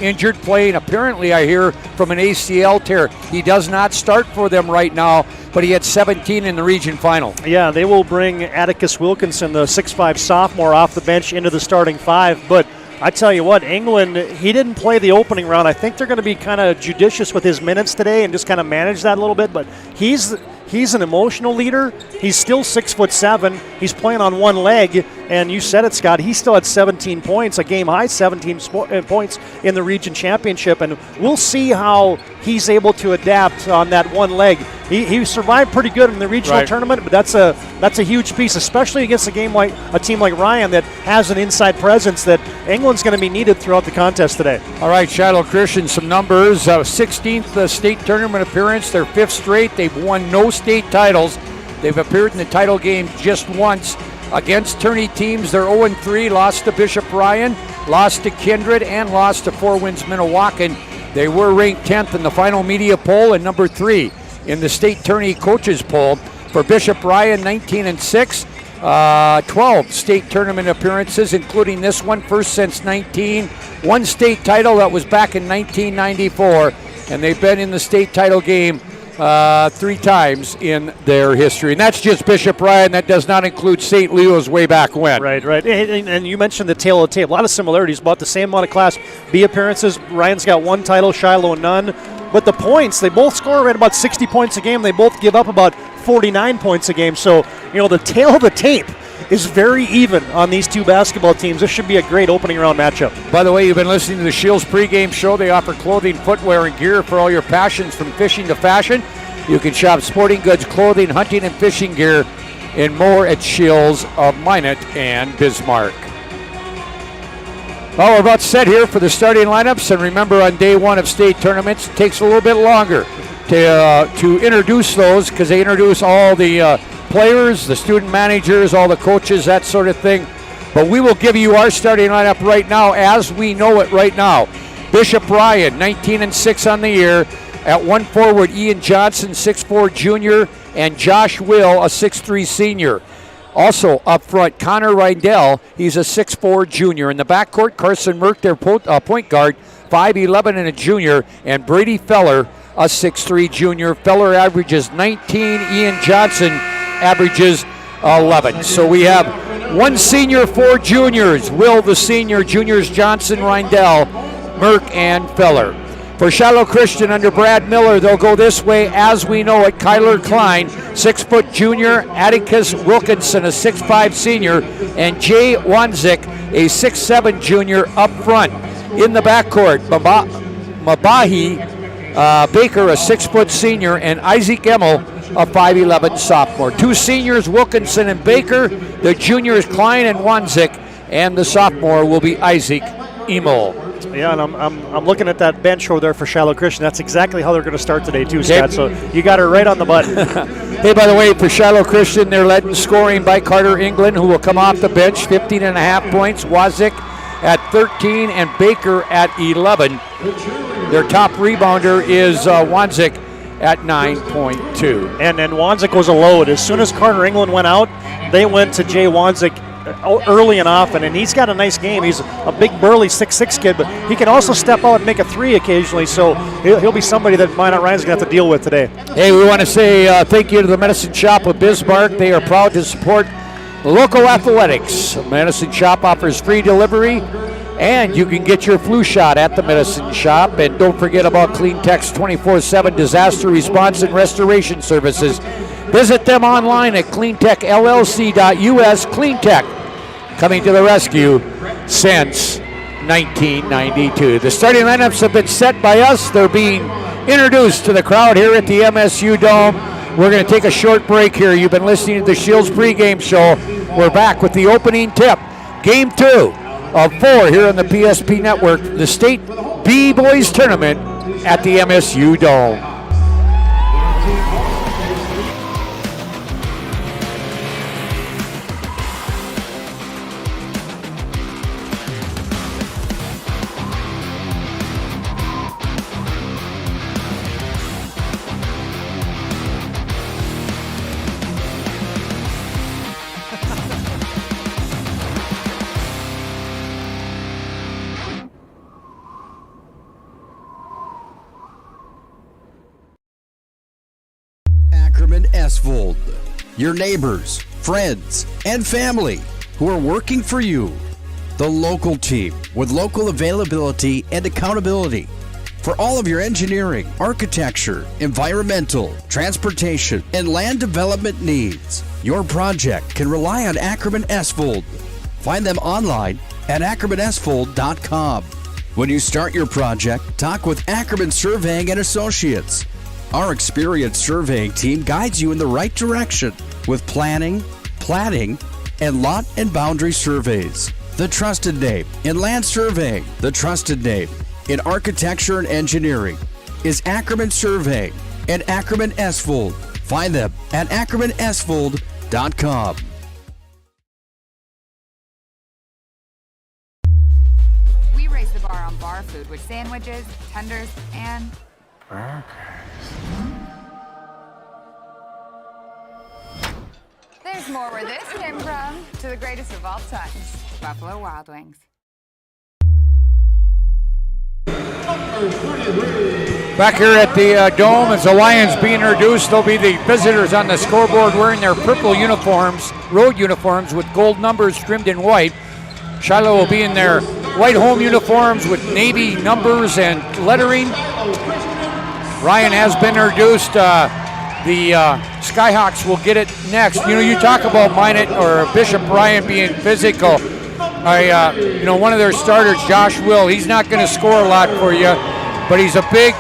injured, playing apparently, I hear, from an ACL tear. He does not start for them right now, but he had 17 in the region final. Yeah, they will bring Atticus Wilkinson, the 6'5 sophomore, off the bench into the starting 5. But I tell you what, England, he didn't play the opening round. I think they're going to be kind of judicious with his minutes today and just kind of manage that a little bit. But he's an emotional leader. He's still 6'7". He's playing on one leg, and you said it, Scott. He still had 17 points, a game high 17 points in the region championship, and we'll see how he's able to adapt on that one leg. He survived pretty good in the regional tournament, but that's a huge piece, especially against a team like Ryan that has an inside presence that England's going to be needed throughout the contest today. All right, Shiloh Christian, some numbers. 16th state tournament appearance, their 5th straight. They've won no state titles. They've appeared in the title game just once. Against tourney teams, they're 0-3, lost to Bishop Ryan, lost to Kindred, and lost to Four Winds Minnewacan. They were ranked 10th in the final media poll and number 3 in the state tourney coaches poll. For Bishop Ryan, 19-6, 12 state tournament appearances, including this one, first since 19. One state title, that was back in 1994, and they've been in the state title game 3 times in their history. And that's just Bishop Ryan. That does not include St. Leo's way back when. Right. And you mentioned the tail of the tape. A lot of similarities, about the same amount of Class B appearances. Ryan's got 1 title, Shiloh none. But the points, they both score right about 60 points a game. They both give up about 49 points a game. So, the tail of the tape is very even on these two basketball teams. This should be a great opening round matchup. By the way, you've been listening to the Shields pregame show. They offer clothing, footwear, and gear for all your passions, from fishing to fashion. You can shop sporting goods, clothing, hunting, and fishing gear, and more at Shields of Minot and Bismarck. Well, we're about set here for the starting lineups, and remember, on day 1 of state tournaments, it takes a little bit longer to introduce those, because they introduce all the players, the student managers, all the coaches, that sort of thing. But we will give you our starting lineup right now as we know it right now. Bishop Ryan, 19-6 on the year. At 1 forward, Ian Johnson, 6'4 junior, and Josh Will, a 6'3 senior. Also up front, Connor Rydell. He's a 6'4 junior. In the backcourt, Carson Merck, their point guard, 5'11 and a junior, and Brady Feller, a 6'3 junior. Feller averages 19. Ian Johnson averages 11. So we have one senior, 4 juniors. Will the senior, juniors Johnson, Rydell, Merck, and Feller. For Shiloh Christian under Brad Miller, they'll go this way as we know it. Kyler Klein, 6' junior. Atticus Wilkinson, a 6'5 senior. And Jay Wanzik, a 6'7 junior up front. In the backcourt, Mabahi Baker, a 6' senior. And Isaac Emmel, a 5'11 sophomore. 2 seniors, Wilkinson and Baker. The juniors, Klein and Wanzik. And the sophomore will be Isaac Emmel. Yeah, and I'm looking at that bench over there for Shiloh Christian. That's exactly how they're going to start today, too, Scott. So you got her right on the button. Hey, by the way, for Shiloh Christian, they're led in scoring by Carter England, who will come off the bench, 15.5 points. Wazik at 13 and Baker at 11. Their top rebounder is Wanzik at 9.2. And Wanzik was a load. As soon as Carter England went out, they went to Jay Wanzik early and often, and he's got a nice game. He's a big, burly 6'6 kid, but he can also step out and make a 3 occasionally, so he'll be somebody that Minot Ryan's going to have to deal with today. Hey, we want to say thank you to the Medicine Shop of Bismarck. They are proud to support local athletics. Medicine Shop offers free delivery, and you can get your flu shot at the Medicine Shop. And don't forget about CleanTech's 24/7 disaster response and restoration services. Visit them online at cleantechllc.us. CleanTech, coming to the rescue since 1992. The starting lineups have been set by us. They're being introduced to the crowd here at the MSU Dome. We're going to take a short break here. You've been listening to the Shields pregame show. We're back with the opening tip. Game 2 of 4 here on the PSP Network, the State B-Boys Tournament at the MSU Dome. Esvold, your neighbors, friends, and family who are working for you. The local team with local availability and accountability for all of your engineering, architecture, environmental, transportation, and land development needs. Your project can rely on Ackerman Esvold. Find them online at ackermanesvold.com. When you start your project, talk with Ackerman Surveying and Associates. Our experienced surveying team guides you in the right direction with planning, platting, and lot and boundary surveys. The trusted name in land surveying, the trusted name in architecture and engineering is Ackerman Surveying and Ackerman Esvold. Find them at ackermanesvold.com. We raise the bar on bar food with sandwiches, tenders, and burgers. There's more where this came from. To the greatest of all times, Buffalo Wild Wings. Back here at the Dome, as the Lions being introduced, they'll be the visitors on the scoreboard wearing their purple uniforms, road uniforms with gold numbers trimmed in white. Shiloh will be in their white home uniforms with navy numbers and lettering. Ryan has been introduced. The Skyhawks will get it next. You know, you talk about Minot or Bishop Ryan being physical. One of their starters, Josh Will, he's not going to score a lot for you, but he's a big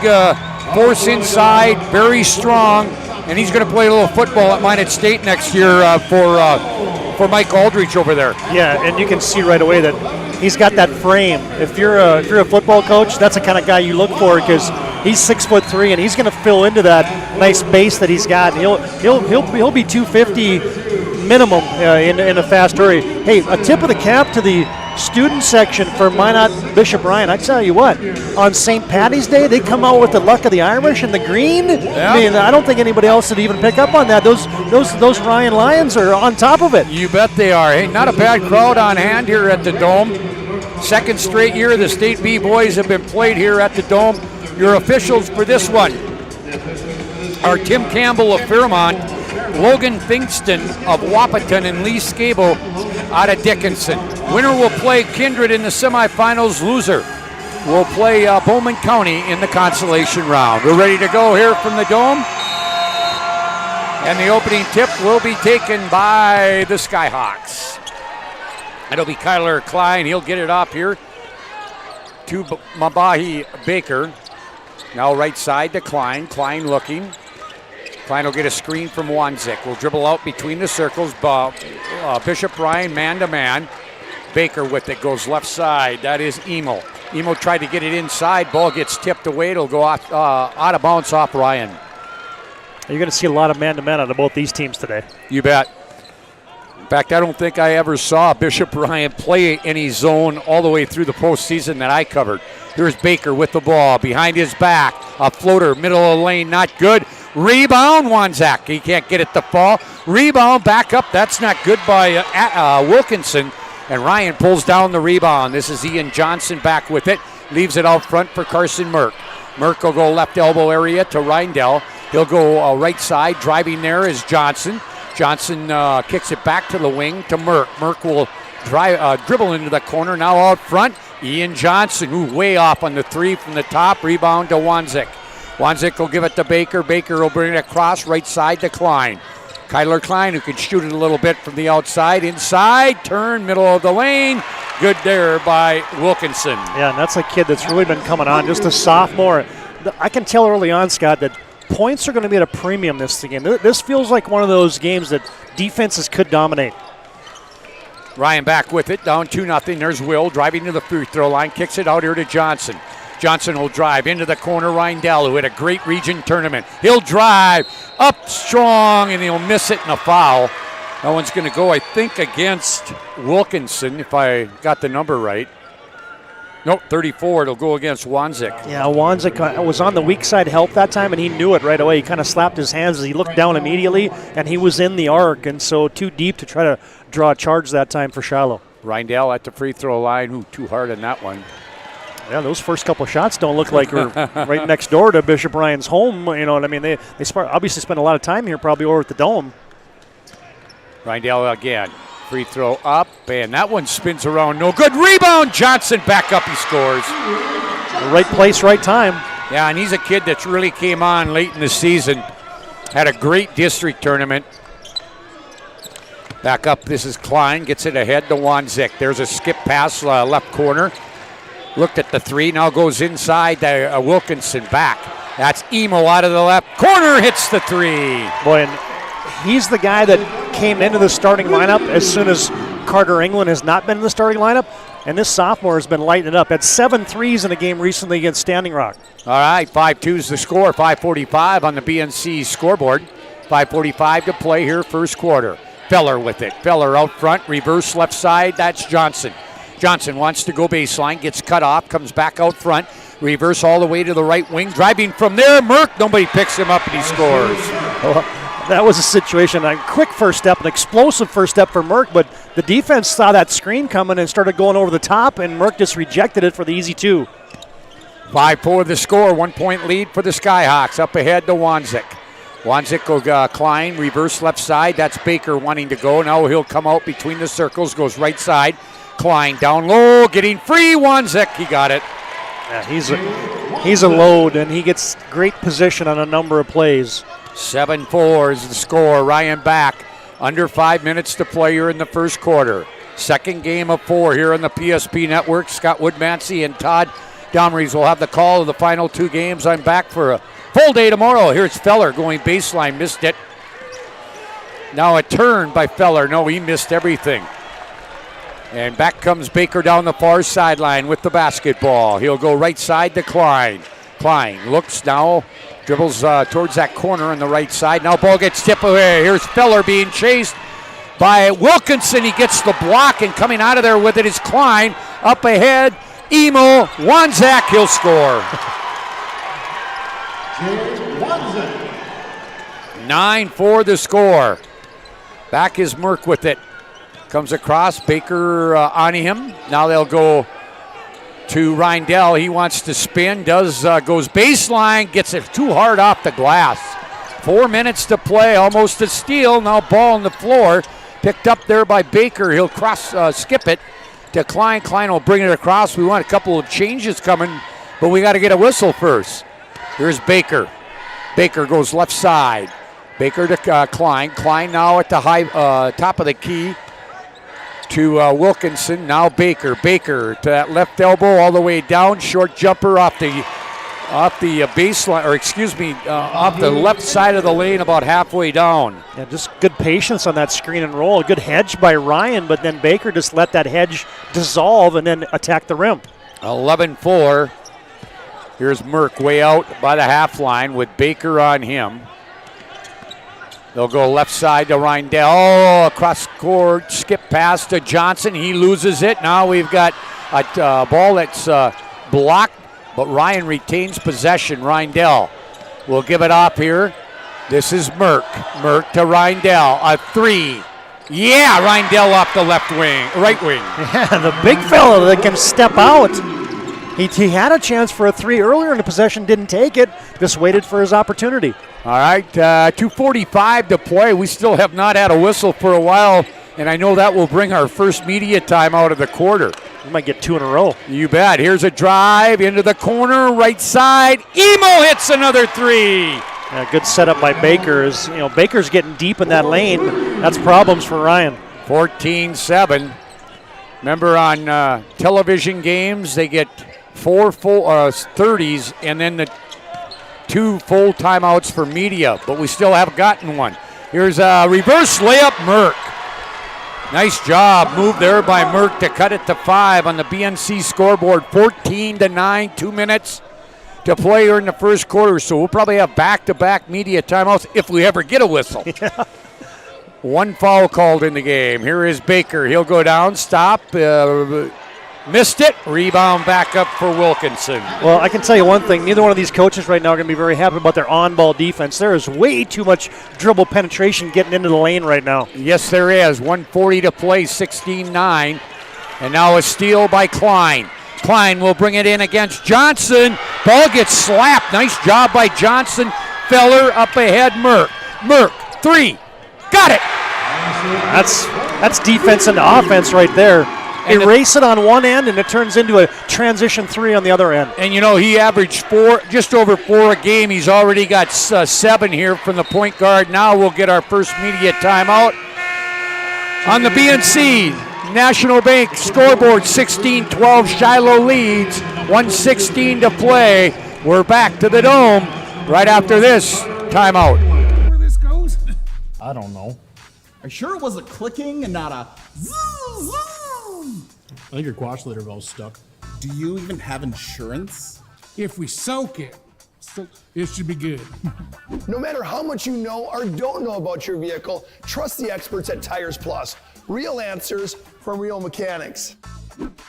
force inside, very strong, and he's going to play a little football at Minot State next year for Mike Aldrich over there. Yeah, and you can see right away that he's got that frame. If you're a football coach, that's the kind of guy you look for because he's 6'3" and he's going to fill into that nice base that he's got. He'll be 250 minimum in a fast hurry. Hey, a tip of the cap to the student section for Minot Bishop Ryan. I tell you what, on St. Patty's Day, they come out with the luck of the Irish and the green. Yeah. I mean, I don't think anybody else would even pick up on that. Those Ryan Lions are on top of it. You bet they are. Hey, not a bad crowd on hand here at the Dome. Second straight year the State B boys have been played here at the Dome. Your officials for this one are Tim Campbell of Fairmont, Logan Finkston of Wapaton, and Lee Scable out of Dickinson. Winner will play Kindred in the semifinals. Loser will play Bowman County in the consolation round. We're ready to go here from the Dome. And the opening tip will be taken by the Skyhawks. It'll be Kyler Klein. He'll get it up here to Mabahi Baker. Now right side to Klein. Klein looking. Klein will get a screen from Wanzik. Will dribble out between the circles. Bishop Ryan man-to-man. Baker with it, goes left side. That is Emo. Emo tried to get it inside. Ball gets tipped away. It'll go off, out of bounds off Ryan. You're going to see a lot of man-to-man out of both these teams today. You bet. In fact, I don't think I ever saw Bishop Ryan play any zone all the way through the postseason that I covered. Here's Baker with the ball. Behind his back. A floater, middle of the lane, not good. Rebound, Wanzak. He can't get it to fall. Rebound, back up. That's not good by Wilkinson. And Ryan pulls down the rebound. This is Ian Johnson back with it. Leaves it out front for Carson Merck. Merck will go left elbow area to Reindell. He'll go right side. Driving there is Johnson. Johnson kicks it back to the wing to Merck. Merck will dribble into the corner. Now out front, Ian Johnson, way off on the three from the top. Rebound to Wanzik. Wanzik will give it to Baker. Baker will bring it across right side to Klein. Kyler Klein, who can shoot it a little bit from the outside. Inside, turn, middle of the lane. Good there by Wilkinson. Yeah, and that's a kid that's really been coming on, just a sophomore. I can tell early on, Scott, that points are going to be at a premium this game. This feels like one of those games that defenses could dominate. Ryan back with it, down 2-0. There's Will driving to the free throw line, kicks it out here to Johnson. Johnson will drive into the corner. Reindell, who had a great region tournament. He'll drive up strong, and he'll miss it in a foul. That one's going to go, I think, against Wilkinson, if I got the number right. Nope, 34. It'll go against Wanzik. Yeah, Wanzik was on the weak side help that time, and he knew it right away. He kind of slapped his hands as he looked down immediately, and he was in the arc, and so too deep to try to draw a charge that time for Shiloh. Reindell at the free throw line. Ooh, too hard on that one. Yeah, those first couple shots don't look like we're right next door to Bishop Ryan's home. You know what I mean? They obviously spent a lot of time here, probably over at the Dome. Reindell again. Free throw up, and that one spins around. No good. Rebound. Johnson back up. He scores. Right place, right time. Yeah, and he's a kid that's really came on late in the season. Had a great district tournament. Back up. This is Klein. Gets it ahead to Wanzik. There's a skip pass left corner. Looked at the three. Now goes inside to Wilkinson back. That's Emo out of the left corner. Hits the three. Boy, and he's the guy that came into the starting lineup as soon as Carter England has not been in the starting lineup. And this sophomore has been lighting it up. Had 7 threes in a game recently against Standing Rock. All right, 5-2 is the score. 5:45 on the BNC scoreboard. 5:45 to play here, first quarter. Feller with it. Feller out front, reverse left side. That's Johnson. Johnson wants to go baseline, gets cut off, comes back out front. Reverse all the way to the right wing. Driving from there, Merck. Nobody picks him up, and he scores. Well, that was a situation, a quick first step, an explosive first step for Merck, but the defense saw that screen coming and started going over the top, and Merck just rejected it for the easy two. 5-4 the score, 1 point lead for the Skyhawks. Up ahead to Wanzik. Wanzik will Klein, reverse left side. That's Baker wanting to go. Now he'll come out between the circles, goes right side. Klein down low, getting free. Wanzik, he got it. Yeah, he's a load, and he gets great position on a number of plays. 7-4 is the score. Ryan back. Under 5 minutes to play here in the first quarter. Second game of 4 here on the PSP Network. Scott Woodmansey and Todd Domries will have the call of the final 2 games. I'm back for a full day tomorrow. Here's Feller going baseline, missed it. Now a turn by Feller. No, he missed everything. And back comes Baker down the far sideline with the basketball. He'll go right side to Klein. Klein looks now, dribbles towards that corner on the right side. Now ball gets tipped away. Here's Feller being chased. by Wilkinson. He gets the block, and coming out of there with it is Klein. Up ahead, Emo Wanzak. He'll score. 9-4 the score. Back is Merck with it. Comes across, Baker on him. Now they'll go to Reindell. He wants to spin, goes baseline, gets it too hard off the glass. 4 minutes to play, almost a steal. Now ball on the floor, picked up there by Baker. He'll skip it to Klein. Klein will bring it across. We want a couple of changes coming, but we got to get a whistle first. Here's Baker. Baker goes left side. Baker to Klein. Klein now at the high top of the key to Wilkinson. Now Baker. Baker to that left elbow all the way down. Short jumper off the baseline, or excuse me, off the left side of the lane, about halfway down. Yeah, just good patience on that screen and roll. A good hedge by Ryan, but then Baker just let that hedge dissolve and then attack the rim. 11-4. Here's Merck way out by the half line with Baker on him. They'll go left side to Reindell. Oh, across court, skip pass to Johnson. He loses it. Now we've got a ball that's blocked, but Ryan retains possession. Reindell will give it up here. This is Merck. Merck to Reindell. A three. Yeah, Reindell off the right wing. Yeah, the big fella that can step out. He had a chance for a three earlier in the possession, didn't take it, just waited for his opportunity. All right, 2:45 to play. We still have not had a whistle for a while, and I know that will bring our first media time out of the quarter. We might get two in a row. You bet. Here's a drive into the corner, right side. Emo hits another three. Yeah, good setup by Baker. Baker's getting deep in that lane. That's problems for Ryan. 14-7. Remember on television games, they get 4 full 30s and then the 2 full timeouts for media, but we still haven't gotten one. Here's a reverse layup, Merck. Nice job, move there by Merck to cut it to 5 on the BNC scoreboard. 14-9, 2 minutes to play here in the first quarter, so we'll probably have back-to-back media timeouts if we ever get a whistle. Yeah. 1 foul called in the game. Here is Baker. He'll go down, stop, missed it, rebound back up for Wilkinson. Well, I can tell you one thing. Neither one of these coaches right now are going to be very happy about their on-ball defense. There is way too much dribble penetration getting into the lane right now. Yes, there is. 1:40 to play, 16-9. And now a steal by Klein. Klein will bring it in against Johnson. Ball gets slapped. Nice job by Johnson. Feller up ahead, Merck. Merck, 3. Got it. That's defense into offense right there. Erase it on one end, and it turns into a transition 3 on the other end. And, he averaged just over 4 a game. He's already got 7 here from the point guard. Now we'll get our first media timeout. On the BNC National Bank scoreboard, 16-12. Shiloh leads, 1:16 to play. We're back to the Dome right after this timeout. Where this goes? I don't know. Are you sure it was a clicking and not a zoom, zoom? I think your quash litter valve's stuck. Do you even have insurance? If we soak it, it should be good. No matter how much you know or don't know about your vehicle, trust the experts at Tires Plus. Real answers from real mechanics.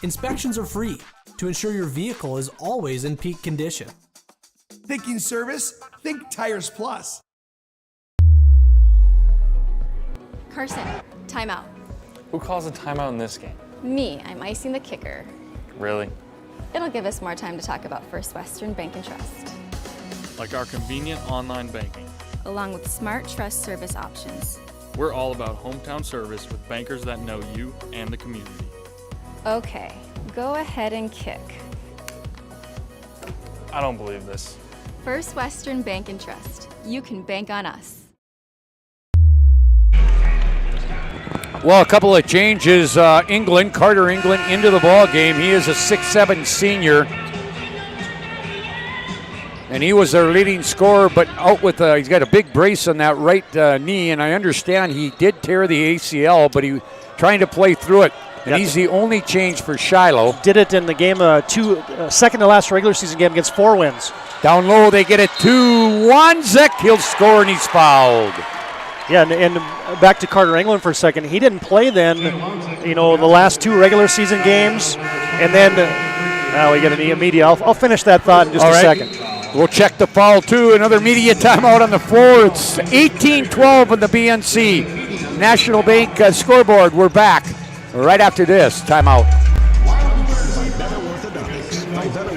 Inspections are free to ensure your vehicle is always in peak condition. Thinking service? Think Tires Plus. Carson, timeout. Who calls a timeout in this game? Me, I'm icing the kicker. Really? It'll give us more time to talk about First Western Bank and Trust. Like our convenient online banking. Along with smart trust service options. We're all about hometown service with bankers that know you and the community. Okay, go ahead and kick. I don't believe this. First Western Bank and Trust. You can bank on us. Well, a couple of changes. Carter England into the ball game. He is a 6'7" senior. And he was their leading scorer, but out with he's got a big brace on that right knee, and I understand he did tear the ACL, but he trying to play through it. And he's the only change for Shiloh. Did it in the game, second to last regular season game against 4 wins. Down low, they get it to Wanzek. He'll score, and he's fouled. Yeah, and back to Carter England for a second. He didn't play then, the last 2 regular season games. And then, we get an media. I'll finish that thought in just a second. We'll check the foul, too. Another media timeout on the floor. It's 18-12 on the BNC National Bank scoreboard. We're back right after this timeout.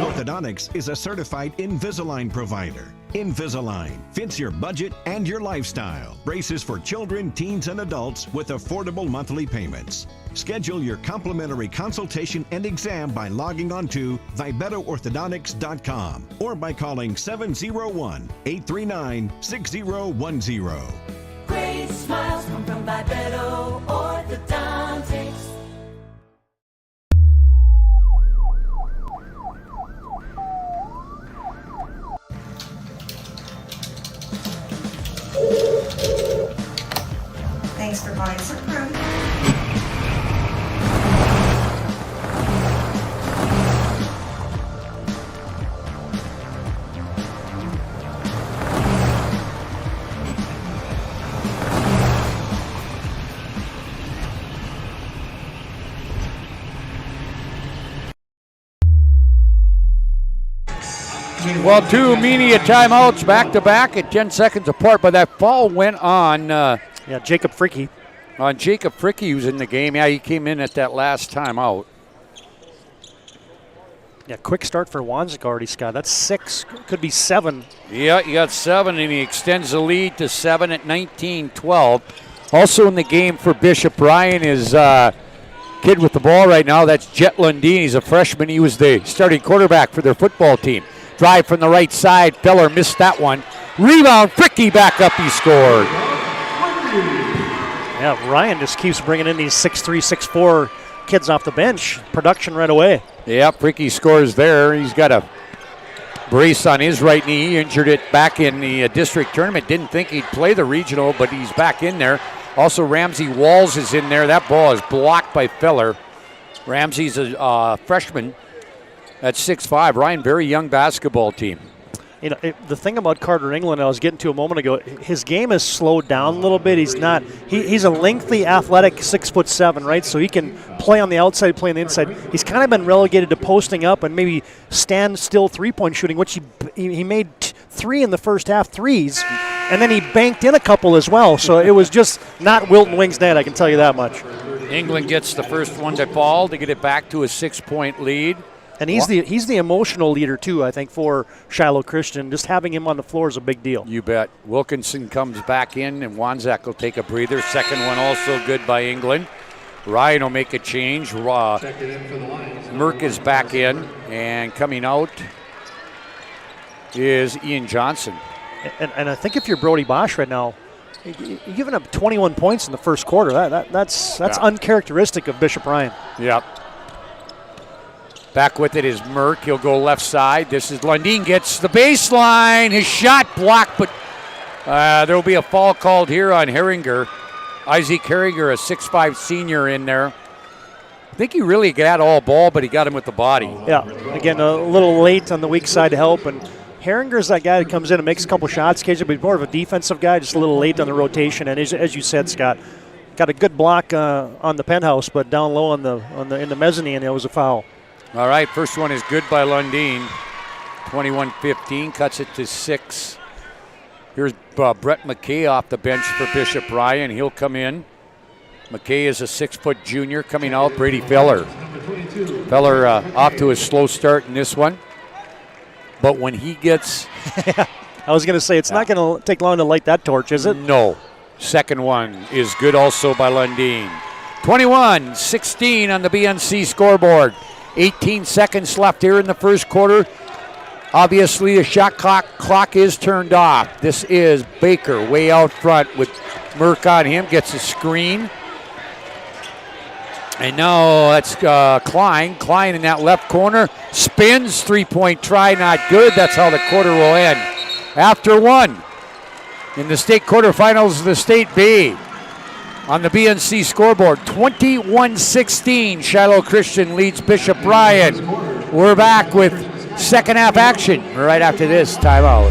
Orthodontics is a certified Invisalign provider. Invisalign fits your budget and your lifestyle. Braces for children, teens, and adults with affordable monthly payments. Schedule your complimentary consultation and exam by logging on to VibettoOrthodontics.com or by calling 701-839-6010. Great smiles come from Vibetto Orthodontics. Thanks for calling Supreme. Well, 2 media timeouts back-to-back at 10 seconds apart, but that foul went on. Jacob Fricke. On Jacob Fricke, who's in the game. Yeah, he came in at that last timeout. Yeah, quick start for Wanzik already, Scott. That's 6, could be 7. Yeah, he got 7, and he extends the lead to 7 at 19-12. Also in the game for Bishop Ryan is kid with the ball right now. That's Jet Lundeen. He's a freshman. He was the starting quarterback for their football team. Drive from the right side. Feller missed that one. Rebound. Fricke back up. He scored. Yeah, Ryan just keeps bringing in these 6'3", 6'4" kids off the bench. Production right away. Yeah, Fricke scores there. He's got a brace on his right knee. He injured it back in the district tournament. Didn't think he'd play the regional, but he's back in there. Also, Ramsey Walls is in there. That ball is blocked by Feller. Ramsey's a freshman at 6'5". Ryan, very young basketball team. The thing about Carter England I was getting to a moment ago, his game has slowed down a little bit. He's a lengthy, athletic 6'7", right? So he can play on the outside, play on the inside. He's kind of been relegated to posting up and maybe stand still three-point shooting, which he made 3 in the first half, threes, and then he banked in a couple as well. So it was just not Wilton Wing's net, I can tell you that much. England gets the first one to fall to get it back to a 6-point lead. And he's the emotional leader, too, I think, for Shiloh Christian. Just having him on the floor is a big deal. You bet. Wilkinson comes back in, and Wanzak will take a breather. Second one also good by England. Ryan will make a change. Merck is back in, and coming out is Ian Johnson. And I think if you're Brody Bosch right now, you're giving up 21 points in the first quarter. That's uncharacteristic of Bishop Ryan. Yep. Back with it is Merck. He'll go left side. This is Lundeen gets the baseline. His shot blocked, but there will be a foul called here on Herringer. Isaac Herringer, a 6'5" senior in there. I think he really got all ball, but he got him with the body. Yeah, again, a little late on the weak side to help. And Herringer's that guy that comes in and makes a couple shots occasionally, but more of a defensive guy, just a little late on the rotation. And as you said, Scott, got a good block on the penthouse, but down low in the mezzanine, it was a foul. All right, first one is good by Lundeen. 21-15, cuts it to 6. Here's Brett McKay off the bench for Bishop Ryan. He'll come in. McKay is a 6-foot junior coming out. Brady Feller. Feller off to a slow start in this one. But when he gets... I was going to say, it's not going to take long to light that torch, is it? No. Second one is good also by Lundeen. 21-16 on the BNC scoreboard. 18 seconds left here in the first quarter. Obviously, the shot clock is turned off. This is Baker way out front with Merck on him. Gets a screen. And now that's Klein. Klein in that left corner. Spins. Three-point try. Not good. That's how the quarter will end. After one in the state quarterfinals of the State B. On the BNC scoreboard, 21-16, Shiloh Christian leads Bishop Ryan. We're back with second half action right after this timeout.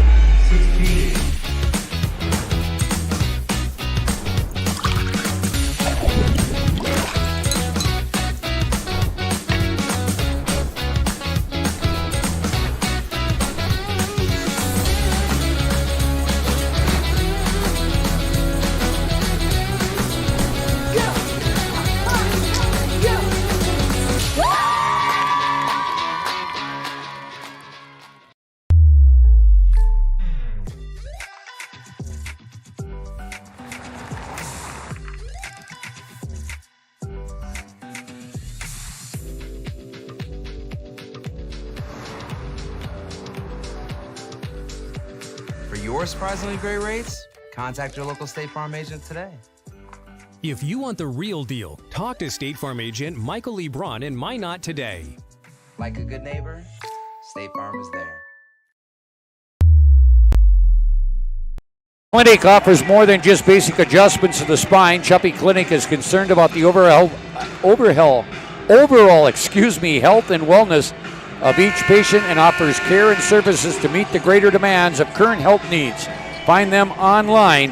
your surprisingly great rates, contact your local State Farm agent today. If you want the real deal, talk to State Farm agent Michael Lebron in Minot today. Like a good neighbor, State Farm is there. Clinic offers more than just basic adjustments to the spine. Chuppy Clinic is concerned about the overall health and wellness of each patient and offers care and services to meet the greater demands of current health needs. Find them online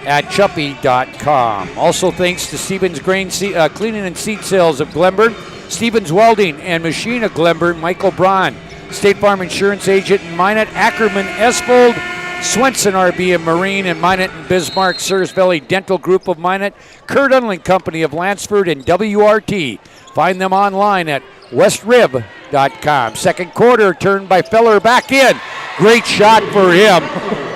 at chuppy.com. Also thanks to Stevens Cleaning and Seat Sales of Glenburn, Stevens Welding and Machine of Glenburn, Michael Braun, State Farm Insurance Agent in Minot, Ackerman, Esfold, Swenson RV and Marine in Minot and Bismarck, Service Valley Dental Group of Minot, Kurt Unling Company of Lansford, and WRT. Find them online at westrib.com. Second quarter, turned by Feller back in. Great shot for him.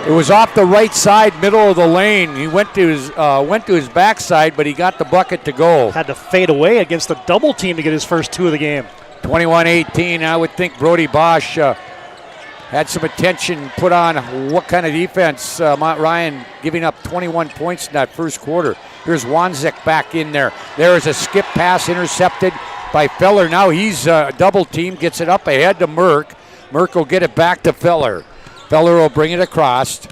It was off the right side, middle of the lane. He went to his backside, but he got the bucket to go. Had to fade away against the double team to get his first 2 of the game. 21-18. I would think Brody Bosch had some attention put on what kind of defense. Mount Ryan giving up 21 points in that first quarter. Here's Wanzik back in there. There is a skip pass intercepted by Feller. Now he's double team, gets it up ahead to Merck. Merck will get it back to Feller. Feller will bring it across.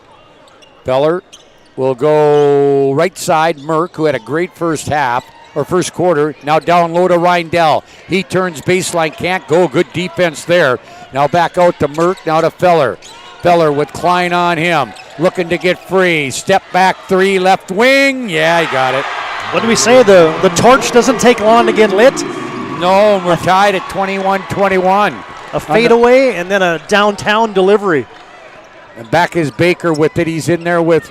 Feller will go right side. Merck, who had a great first quarter, now down low to Reindell. He turns baseline, can't go. Good defense there. Now back out to Merck, now to Feller. Feller with Klein on him, looking to get free. Step back 3, left wing. Yeah, he got it. What do we say? The torch doesn't take long to get lit? No, we're tied at 21-21. A fadeaway and then a downtown delivery. And back is Baker with it. He's in there with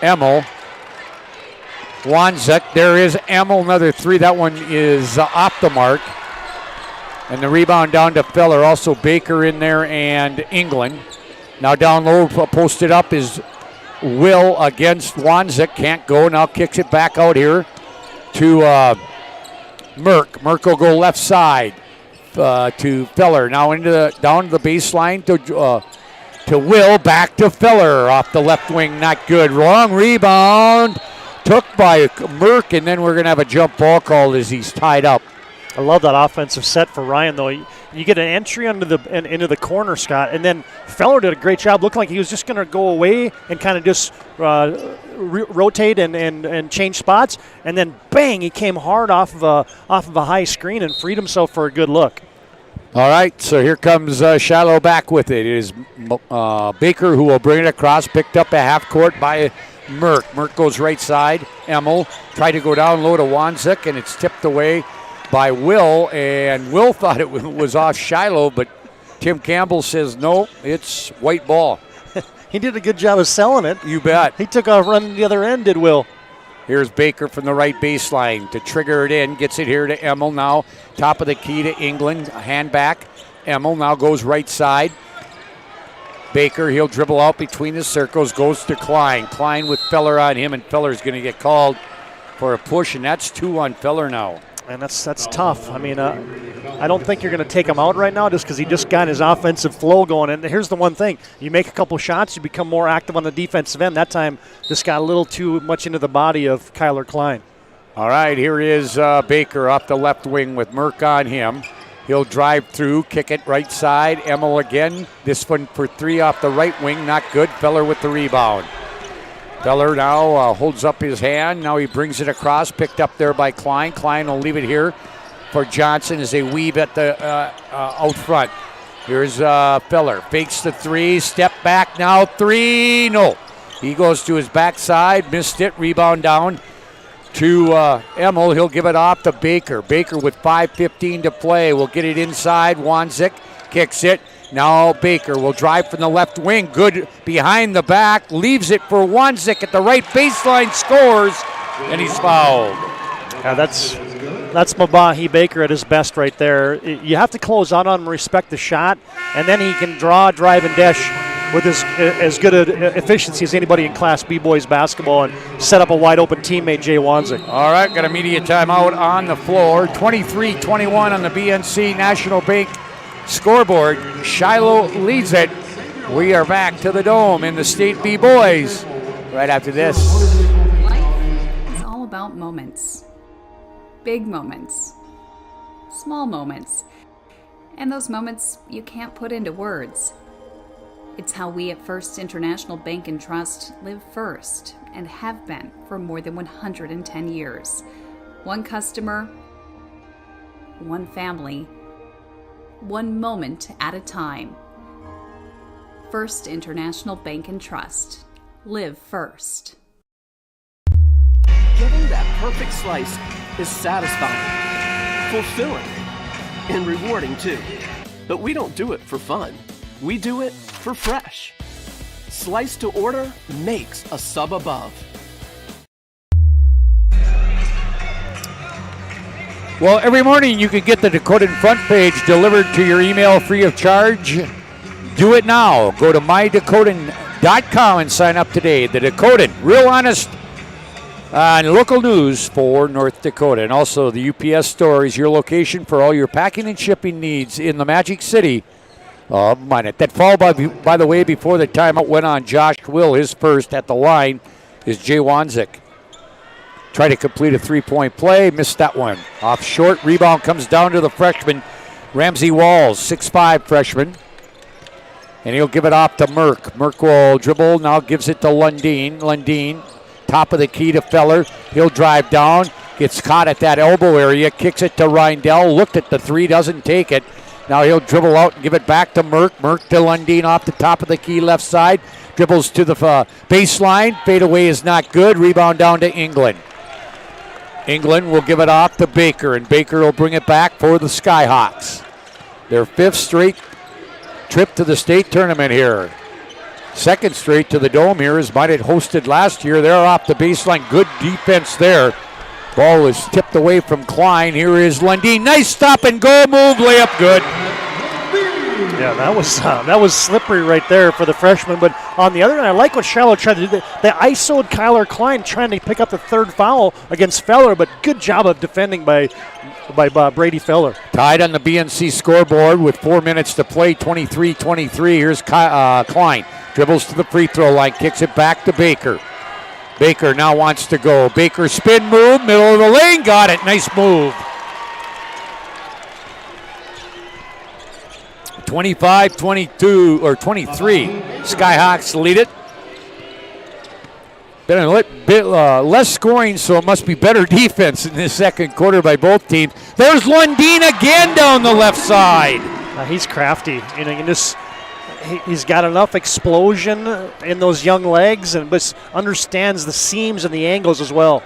Emmel. Wanzik. There is Emmel, another 3. That one is off the mark. And the rebound down to Feller. Also Baker in there and England. Now down low, posted up is Will against Wanzik. Can't go. Now kicks it back out here to Merck. Merck will go left side to Feller. Now down to the baseline to Will. Back to Feller off the left wing. Not good. Wrong rebound. Took by Merck, and then we're going to have a jump ball called as he's tied up. I love that offensive set for Ryan, though. You get an entry into the corner, Scott, and then Feller did a great job. Looked like he was just going to go away and kind of just rotate and change spots, and then bang, he came hard off of a high screen and freed himself for a good look. All right, so here comes Shiloh back with it. It is Baker who will bring it across, picked up a half court by Merck. Merck goes right side. Emmel tried to go down low to Wanzik, and it's tipped away by Will, and Will thought it was off Shiloh, but Tim Campbell says, no, it's white ball. He did a good job of selling it. You bet. He took off running the other end, did Will. Here's Baker from the right baseline to trigger it in, gets it here to Emmel now. Top of the key to England, a hand back. Emmel now goes right side. Baker, he'll dribble out between the circles, goes to Klein. Klein with Feller on him, and Feller's going to get called for a push, and that's 2 on Feller now. And that's tough. I mean, I don't think you're going to take him out right now just because he just got his offensive flow going. And here's the one thing. You make a couple shots, you become more active on the defensive end. That time, this got a little too much into the body of Kyler Klein. All right, here is Baker off the left wing with Merck on him. He'll drive through, kick it right side. Emmel again. This one for 3 off the right wing. Not good. Feller with the rebound. Feller now holds up his hand. Now he brings it across, picked up there by Klein. Klein will leave it here for Johnson as they weave at the out front. Here's Feller. Fakes the 3. Step back now. 3. No. He goes to his backside. Missed it. Rebound down to Emmel. He'll give it off to Baker. Baker with 5:15 to play. Will get it inside. Wanzik kicks it. Now Baker will drive from the left wing. Good behind the back. Leaves it for Wanzik at the right baseline. Scores, and he's fouled. Yeah, that's Mabahi Baker at his best right there. You have to close out on him, respect the shot, and then he can draw, drive, and dash with as good an efficiency as anybody in Class B boys basketball and set up a wide-open teammate, Jay Wanzik. All right, got a media timeout on the floor. 23-21 on the BNC National Bank scoreboard. Shiloh leads it We are back to the Dome in the State B Boys right after this. It's all about moments. Big moments. Small moments. And those moments you can't put into words. It's how we at First International Bank and Trust live first and have been for more than 110 years. One customer, one family, one moment at a time. First International Bank and Trust. Live first. Getting that perfect slice is satisfying, fulfilling, and rewarding too. But we don't do it for fun. We do it for fresh. Slice to order makes a sub above. Well, every morning you can get the Dakotan front page delivered to your email free of charge. Do it now. Go to mydakotan.com and sign up today. The Dakotan, real honest and local news for North Dakota. And also the UPS store is your location for all your packing and shipping needs in the Magic City of Minot. That foul, by the way, before the timeout went on Josh Will, his first at the line is Jay Wanzik. Tried to complete a three-point play, missed that one. Off short, rebound comes down to the freshman, Ramsey Walls, 6'5" freshman. And he'll give it off to Merck. Merck will dribble, now gives it to Lundeen. Lundeen, top of the key to Feller. He'll drive down, gets caught at that elbow area, kicks it to Reindell, looked at the three, doesn't take it. Now he'll dribble out and give it back to Merck. Merck to Lundeen off the top of the key left side. Dribbles to the baseline. Fadeaway is not good. Rebound down to England. England will give it off to Baker, and Baker will bring it back for the Skyhawks. Their fifth straight trip to the state tournament here. Second straight to the Dome here, as Minot hosted last year. They're off the baseline. Good defense there. Ball is tipped away from Klein. Here is Lundeen. Nice stop and go move. Layup good. Yeah, that was slippery right there for the freshman. But on the other hand, I like what Shiloh tried to do. They ISO'd Kyler Klein trying to pick up the third foul against Feller, but good job of defending by Brady Feller. Tied on the BNC scoreboard with 4 minutes to play, 23-23. Here's Klein. Dribbles to the free throw line, kicks it back to Baker. Baker now wants to go. Baker spin move, middle of the lane, got it. Nice move. 25-22 or 23. Skyhawks lead it. Been a bit less scoring, so it must be better defense in this second quarter by both teams. There's Lundeen again down the left side. He's crafty. He's got enough explosion in those young legs, and just understands the seams and the angles as well.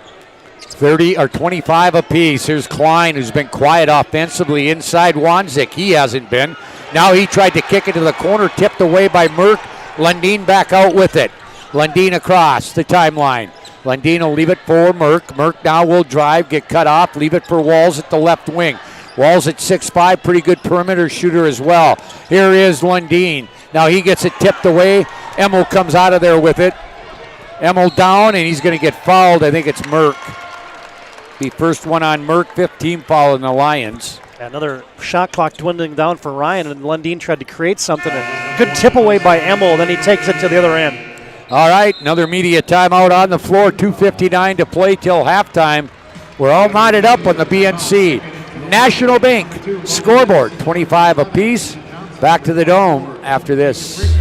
30 or 25 apiece. Here's Klein, who's been quiet offensively inside Wanzik. He hasn't been. Now he tried to kick it to the corner, tipped away by Merck. Lundeen back out with it. Lundeen across the timeline. Lundeen will leave it for Merck. Merck now will drive, get cut off, leave it for Walls at the left wing. Walls at 6'5", pretty good perimeter shooter as well. Here is Lundeen. Now he gets it tipped away. Emmel comes out of there with it. Emmel down, and he's going to get fouled. I think it's Merck. The first one on Merck, 15 foul in the Lions. Another shot clock dwindling down for Ryan, and Lundeen tried to create something. A good tip away by Emmel, then he takes it to the other end. All right, another media timeout on the floor. 2:59 to play till halftime. We're all knotted up on the BNC National Bank scoreboard, 25 apiece. Back to the Dome after this.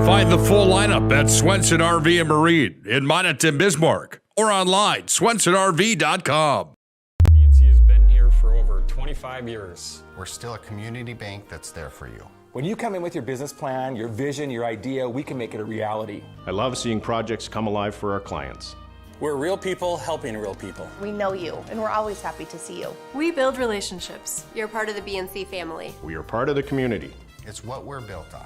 Find the full lineup at Swenson RV and Marine in Minot and Bismarck or online, swensonrv.com. BNC has been here for over 25 years. We're still a community bank that's there for you. When you come in with your business plan, your vision, your idea, we can make it a reality. I love seeing projects come alive for our clients. We're real people helping real people. We know you, and we're always happy to see you. We build relationships. You're part of the BNC family. We are part of the community. It's what we're built on.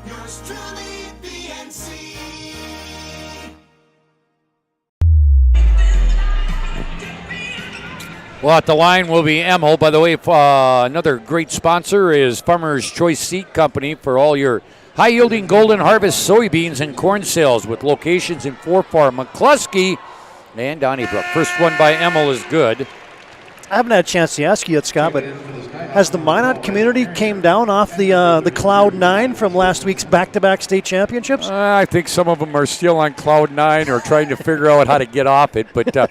Yours truly, BNC. Well, at the line will be Emil. By the way, another great sponsor is Farmer's Choice Seed Company for all your high-yielding Golden Harvest soybeans and corn sales with locations in Forfar, McCluskey, and Donnybrook. First one by Emil is good. I haven't had a chance to ask you yet, Scott, but has the Minot community came down off the Cloud 9 from last week's back-to-back state championships? I think some of them are still on Cloud 9 or trying to figure out how to get off it. But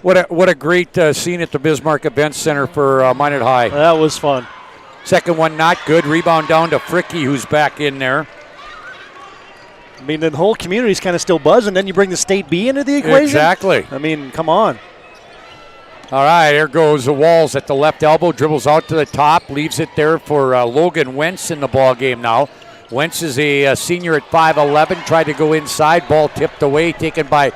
what a great scene at the Bismarck Events Center for Minot High. That was fun. Second one not good. Rebound down to Fricky, who's back in there. I mean, the whole community's kind of still buzzing. Then you bring the State B into the equation? Exactly. I mean, come on. All right, there goes the Walls at the left elbow, dribbles out to the top, leaves it there for Logan Wentz in the ball game now. Wentz is a senior at 5'11", tried to go inside, ball tipped away, taken by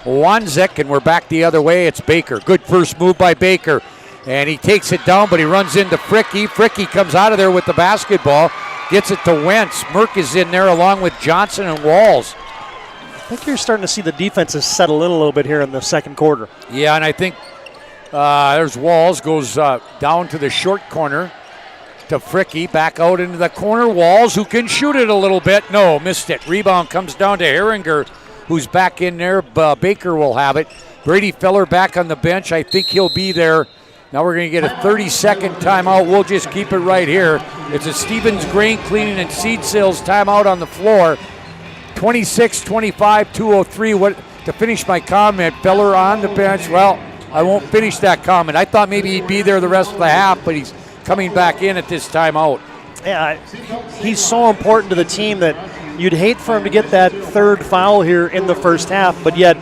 Wanzik, and we're back the other way. It's Baker. Good first move by Baker, and he takes it down, but he runs into Fricky. Fricky comes out of there with the basketball, gets it to Wentz. Merck is in there along with Johnson and Walls. I think you're starting to see the defenses settle in a little bit here in the second quarter. Yeah, and I think there's Walls, goes down to the short corner to Fricky, back out into the corner. Walls, who can shoot it a little bit. No, missed it. Rebound comes down to Herringer, who's back in there. Baker will have it. Brady Feller back on the bench. I think he'll be there. Now we're going to get a 30-second timeout. We'll just keep it right here. It's a Stevens Grain Cleaning and Seed Sales timeout on the floor. 26-25, 2:03. To finish my comment, Feller on the bench. Well, I won't finish that comment. I thought maybe he'd be there the rest of the half, but he's coming back in at this timeout. Yeah, he's so important to the team that you'd hate for him to get that third foul here in the first half, but yet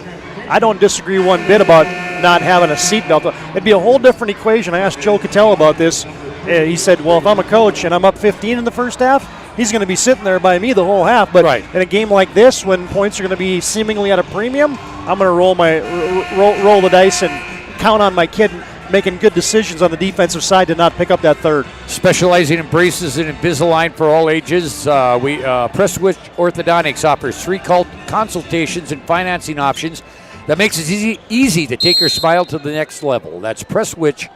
I don't disagree one bit about not having a seatbelt. It'd be a whole different equation. I asked Joe Cattell about this. He said, well, if I'm a coach and I'm up 15 in the first half, he's going to be sitting there by me the whole half. But in a game like this, when points are going to be seemingly at a premium, I'm going to roll the dice and count on my kid making good decisions on the defensive side to not pick up that third. Specializing in braces and Invisalign for all ages, Presswitch Orthodontics offers free consultations and financing options that makes it easy to take your smile to the next level. That's Presswitch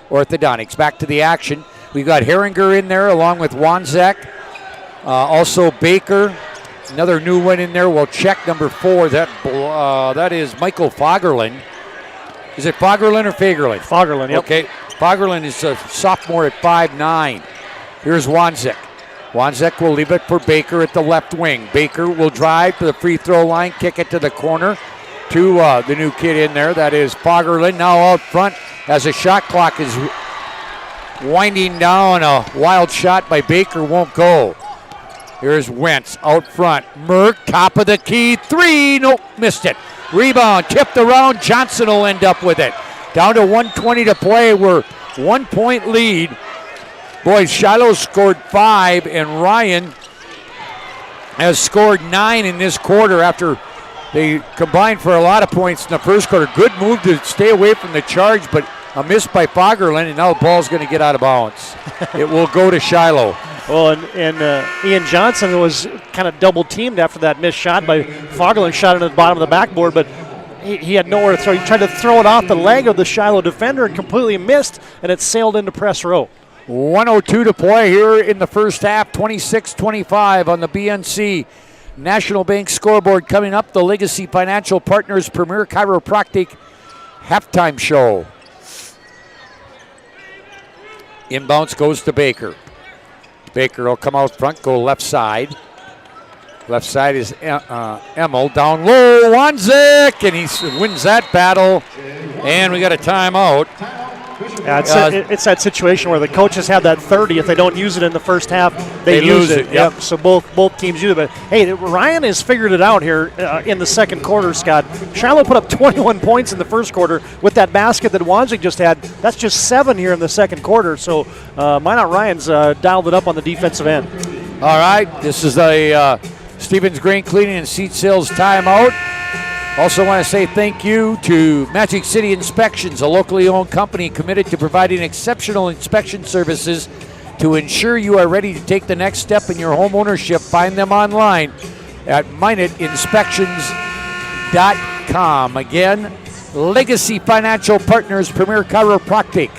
Orthodontics. Back to the action. We've got Herringer in there along with Wanzek. Also Baker. Another new one in there. We'll check number 4. That is Michael Fagerlin. Is it Fagerlin or Fagerlin? Fagerlin, yep. Okay. Fagerlin is a sophomore at 5'9". Here's Wanzek. Wanzek will leave it for Baker at the left wing. Baker will drive to the free throw line, kick it to the corner to the new kid in there. That is Fagerlin. Now out front as the shot clock is winding down. A wild shot by Baker won't go. Here's Wentz out front. Merck, top of the key. 3. Nope, missed it. Rebound, tipped around. Johnson will end up with it. Down to 1:20 to play. We're 1 point lead. Boys, Shiloh scored 5, and Ryan has scored 9 in this quarter after they combined for a lot of points in the first quarter. Good move to stay away from the charge, but a miss by Fagerlin, and now the ball's going to get out of bounds. It will go to Shiloh. Well, and Ian Johnson was kind of double-teamed after that missed shot by Fagerlin. Shot into the bottom of the backboard, but he had nowhere to throw. He tried to throw it off the leg of the Shiloh defender and completely missed, and it sailed into press row. 1:02 to play here in the first half, 26-25 on the BNC National Bank scoreboard. Coming up, the Legacy Financial Partners Premier Chiropractic halftime show. Inbounds goes to Baker. Baker will come out front, go left side. Left side is Emil. Down low, Wanzik, and he wins that battle. And we got a timeout. Yeah, it's that situation where the coaches have that 30. If they don't use it in the first half, they lose it. Yep. So both teams use it. But, hey, Ryan has figured it out here in the second quarter, Scott. Shiloh put up 21 points in the first quarter with that basket that Wanzik just had. That's just 7 here in the second quarter. So Minot Ryan's dialed it up on the defensive end. All right, this is a Stevens Grain Cleaning and Seat Sales timeout. Also want to say thank you to Magic City Inspections, a locally owned company committed to providing exceptional inspection services to ensure you are ready to take the next step in your home ownership. Find them online at MinutInspections.com. Again, Legacy Financial Partners, Premier Chiropractic.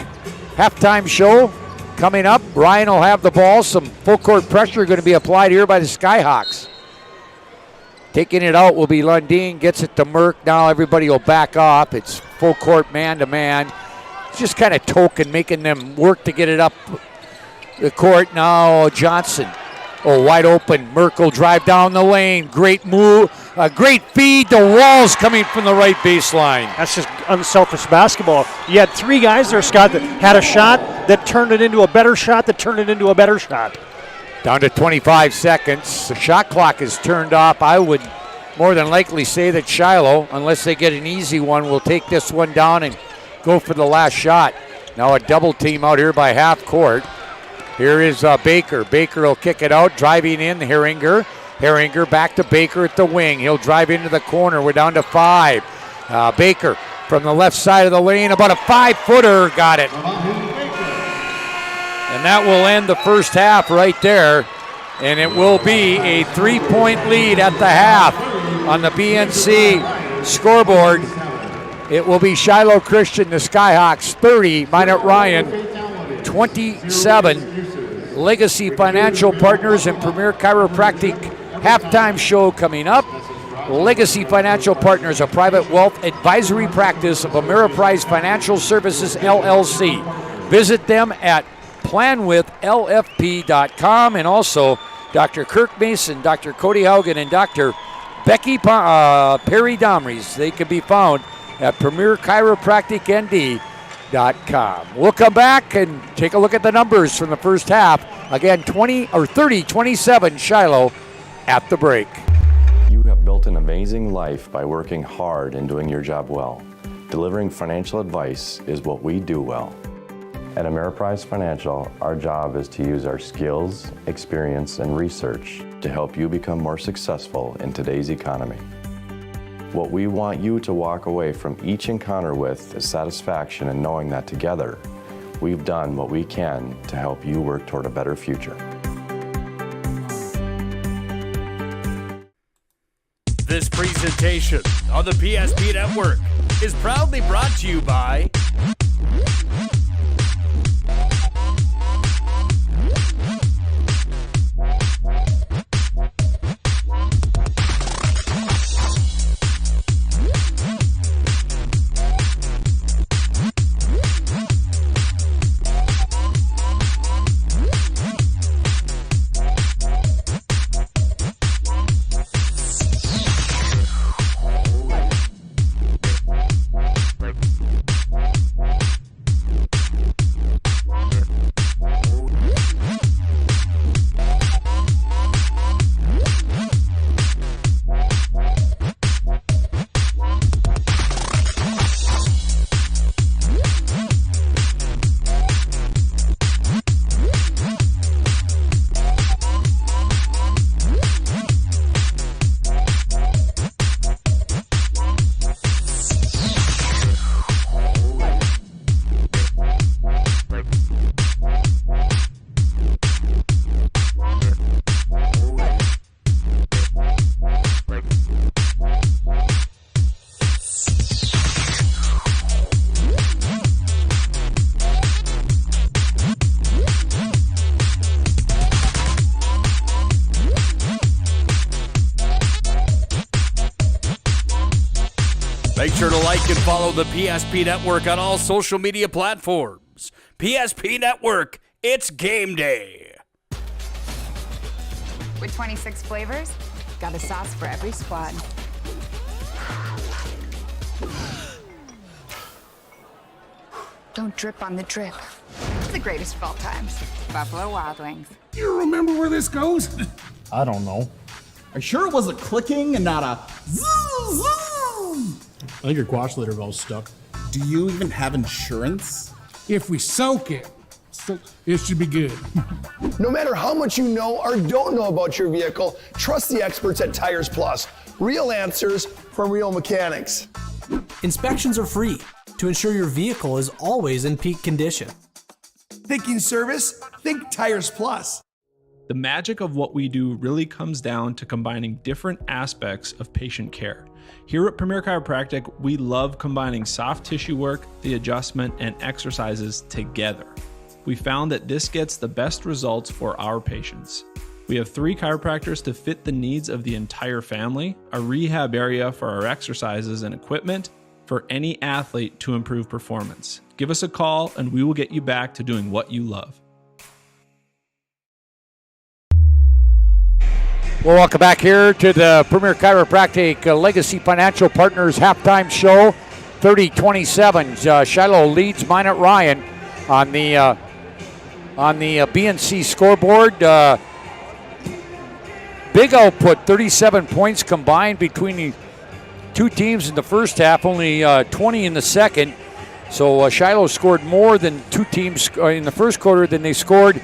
Halftime show coming up. Ryan will have the ball. Some full court pressure going to be applied here by the Skyhawks. Taking it out will be Lundeen. Gets it to Merck. Now everybody will back off. It's full court man-to-man. It's just kind of token, making them work to get it up the court. Now Johnson. Oh, wide open. Merck will drive down the lane. Great move. A great feed. The Walls coming from the right baseline. That's just unselfish basketball. You had three guys there, Scott, that had a shot that turned it into a better shot that turned it into a better shot. Down to 25 seconds. The shot clock is turned off. I would more than likely say that Shiloh, unless they get an easy one, will take this one down and go for the last shot. Now a double team out here by half court. Here is Baker. Baker will kick it out, driving in Herringer. Herringer back to Baker at the wing. He'll drive into the corner. We're down to 5. Baker from the left side of the lane, about a 5-footer, got it. And that will end the first half right there. And it will be a 3-point lead at the half on the BNC scoreboard. It will be Shiloh Christian, the Skyhawks, 30, Minot Ryan, 27. Legacy Financial Partners and Premier Chiropractic halftime show coming up. Legacy Financial Partners, a private wealth advisory practice of Ameriprise Financial Services, LLC. Visit them at planwithlfp.com, and also Dr. Kirk Mason, Dr. Cody Haugen, and Dr. Becky Perry Domries. They can be found at premierchiropracticnd.com. We'll come back and take a look at the numbers from the first half. Again, 30-27 Shiloh at the break. You have built an amazing life by working hard and doing your job well. Delivering financial advice is what we do well. At Ameriprise Financial, our job is to use our skills, experience, and research to help you become more successful in today's economy. What we want you to walk away from each encounter with is satisfaction in knowing that together, we've done what we can to help you work toward a better future. This presentation on the PSP Network is proudly brought to you by Make sure to like and follow the PSP Network on all social media platforms. PSP Network, it's game day. With 26 flavors, got a sauce for every squad. Don't drip on the drip. It's the greatest of all times. Buffalo Wild Wings. You remember where this goes? I don't know. Are you sure it was a clicking and not a zoom, zoom? I think your quash litter valve's stuck. Do you even have insurance? If we soak it, it should be good. No matter how much you know or don't know about your vehicle, trust the experts at Tires Plus. Real answers from real mechanics. Inspections are free to ensure your vehicle is always in peak condition. Thinking service? Think Tires Plus. The magic of what we do really comes down to combining different aspects of patient care. Here at Premier Chiropractic, we love combining soft tissue work, the adjustment, and exercises together. We found that this gets the best results for our patients. We have 3 chiropractors to fit the needs of the entire family, a rehab area for our exercises and equipment for any athlete to improve performance. Give us a call and we will get you back to doing what you love. Well, welcome back here to the Premier Chiropractic Legacy Financial Partners halftime show. 30-27. Shiloh leads Minot Ryan on the BNC scoreboard. Big output, 37 points combined between the two teams in the first half, only 20 in the second. So Shiloh scored more than two teams in the first quarter than they scored.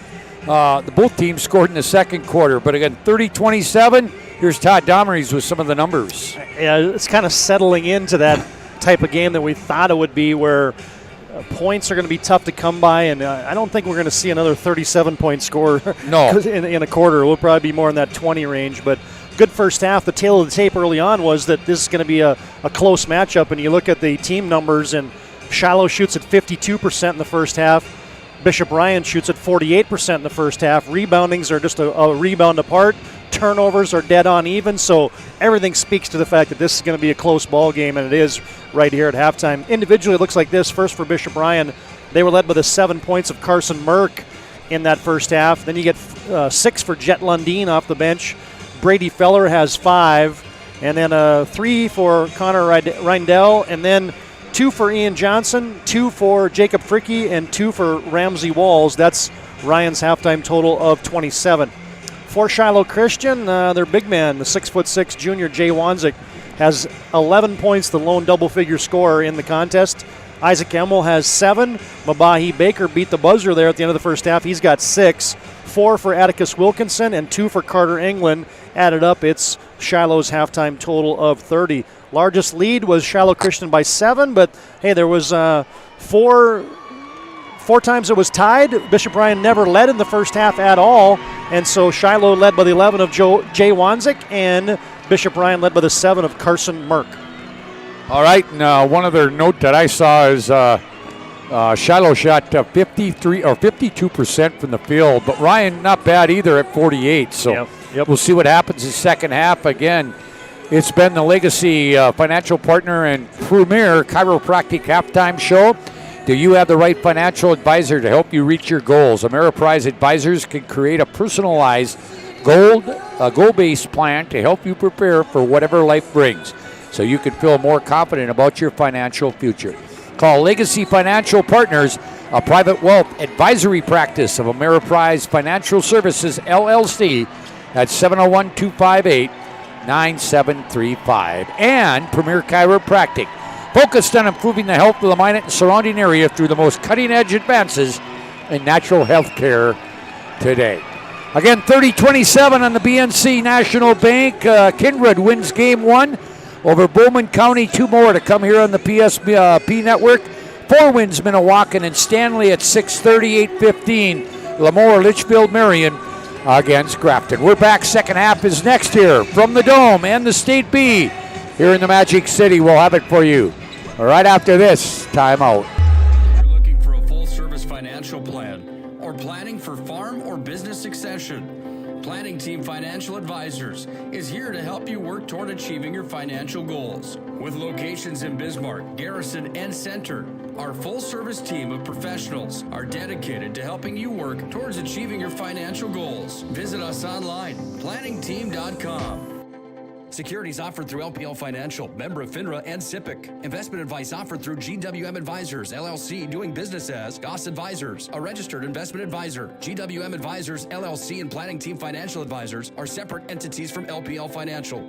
Both teams scored in the second quarter. But again, 30-27. Here's Todd Domeries with some of the numbers. Yeah, it's kind of settling into that type of game that we thought it would be, where points are going to be tough to come by, and I don't think we're going to see another 37-point score no. in a quarter. We'll probably be more in that 20 range, but good first half. The tail of the tape early on was that this is going to be a close matchup, and you look at the team numbers, and Shiloh shoots at 52% in the first half. Bishop Ryan shoots at 48% in the first half. Reboundings are just a rebound apart. Turnovers are dead on even, so everything speaks to the fact that this is going to be a close ball game, and it is right here at halftime. Individually, it looks like this. First for Bishop Ryan, they were led by the 7 points of Carson Merck in that first half. Then you get 6 for Jet Lundeen off the bench. Brady Feller has 5, and then 3 for Connor Reindell, and then 2 for Ian Johnson, 2 for Jacob Fricky, and 2 for Ramsey Walls. That's Ryan's halftime total of 27. For Shiloh Christian, their big man, the 6'6" junior Jay Wanzik, has 11 points, the lone double-figure scorer in the contest. Isaac Emmel has 7. Mabahi Baker beat the buzzer there at the end of the first half. He's got 6. 4 for Atticus Wilkinson and 2 for Carter England. Added up, it's Shiloh's halftime total of 30. Largest lead was Shiloh Christian by 7, but hey, there was four times it was tied. Bishop Ryan never led in the first half at all, and so Shiloh led by the 11 of Jay Wanzik, and Bishop Ryan led by the 7 of Carson Merck. All right, now one other note that I saw is Shiloh shot 53 or 52% from the field, but Ryan not bad either at 48. So yep. We'll see what happens in the second half. Again, it's been the Legacy Financial Partner and Premier Chiropractic halftime show. Do you have the right financial advisor to help you reach your goals? Ameriprise Advisors can create a personalized goal-based plan to help you prepare for whatever life brings, so you can feel more confident about your financial future. Call Legacy Financial Partners, a private wealth advisory practice of Ameriprise Financial Services, LLC, at 701-258-9735. And Premier Chiropractic, focused on improving the health of the Minot and surrounding area through the most cutting-edge advances in natural health care today. Again, 30-27 on the BNC National Bank. Kindred wins game 1 over Bowman County. 2 more to come here on the PSP Network. 4 wins Minnewacan and Stanley at 6:30, 8:15. Lemoore, Litchfield, Marion against Grafton. We're back. Second half is next here from the Dome and the State B here in the Magic City. We'll have it for you right after this timeout. You're looking for a full-service financial plan or planning for farm or business succession. Planning Team Financial Advisors is here to help you work toward achieving your financial goals. With locations in Bismarck, Garrison, and Center, our full-service team of professionals are dedicated to helping you work towards achieving your financial goals. Visit us online, planningteam.com. Securities offered through LPL Financial, member of FINRA and SIPC. Investment advice offered through GWM Advisors, LLC, doing business as Goss Advisors, a registered investment advisor. GWM Advisors, LLC, and Planning Team Financial Advisors are separate entities from LPL Financial.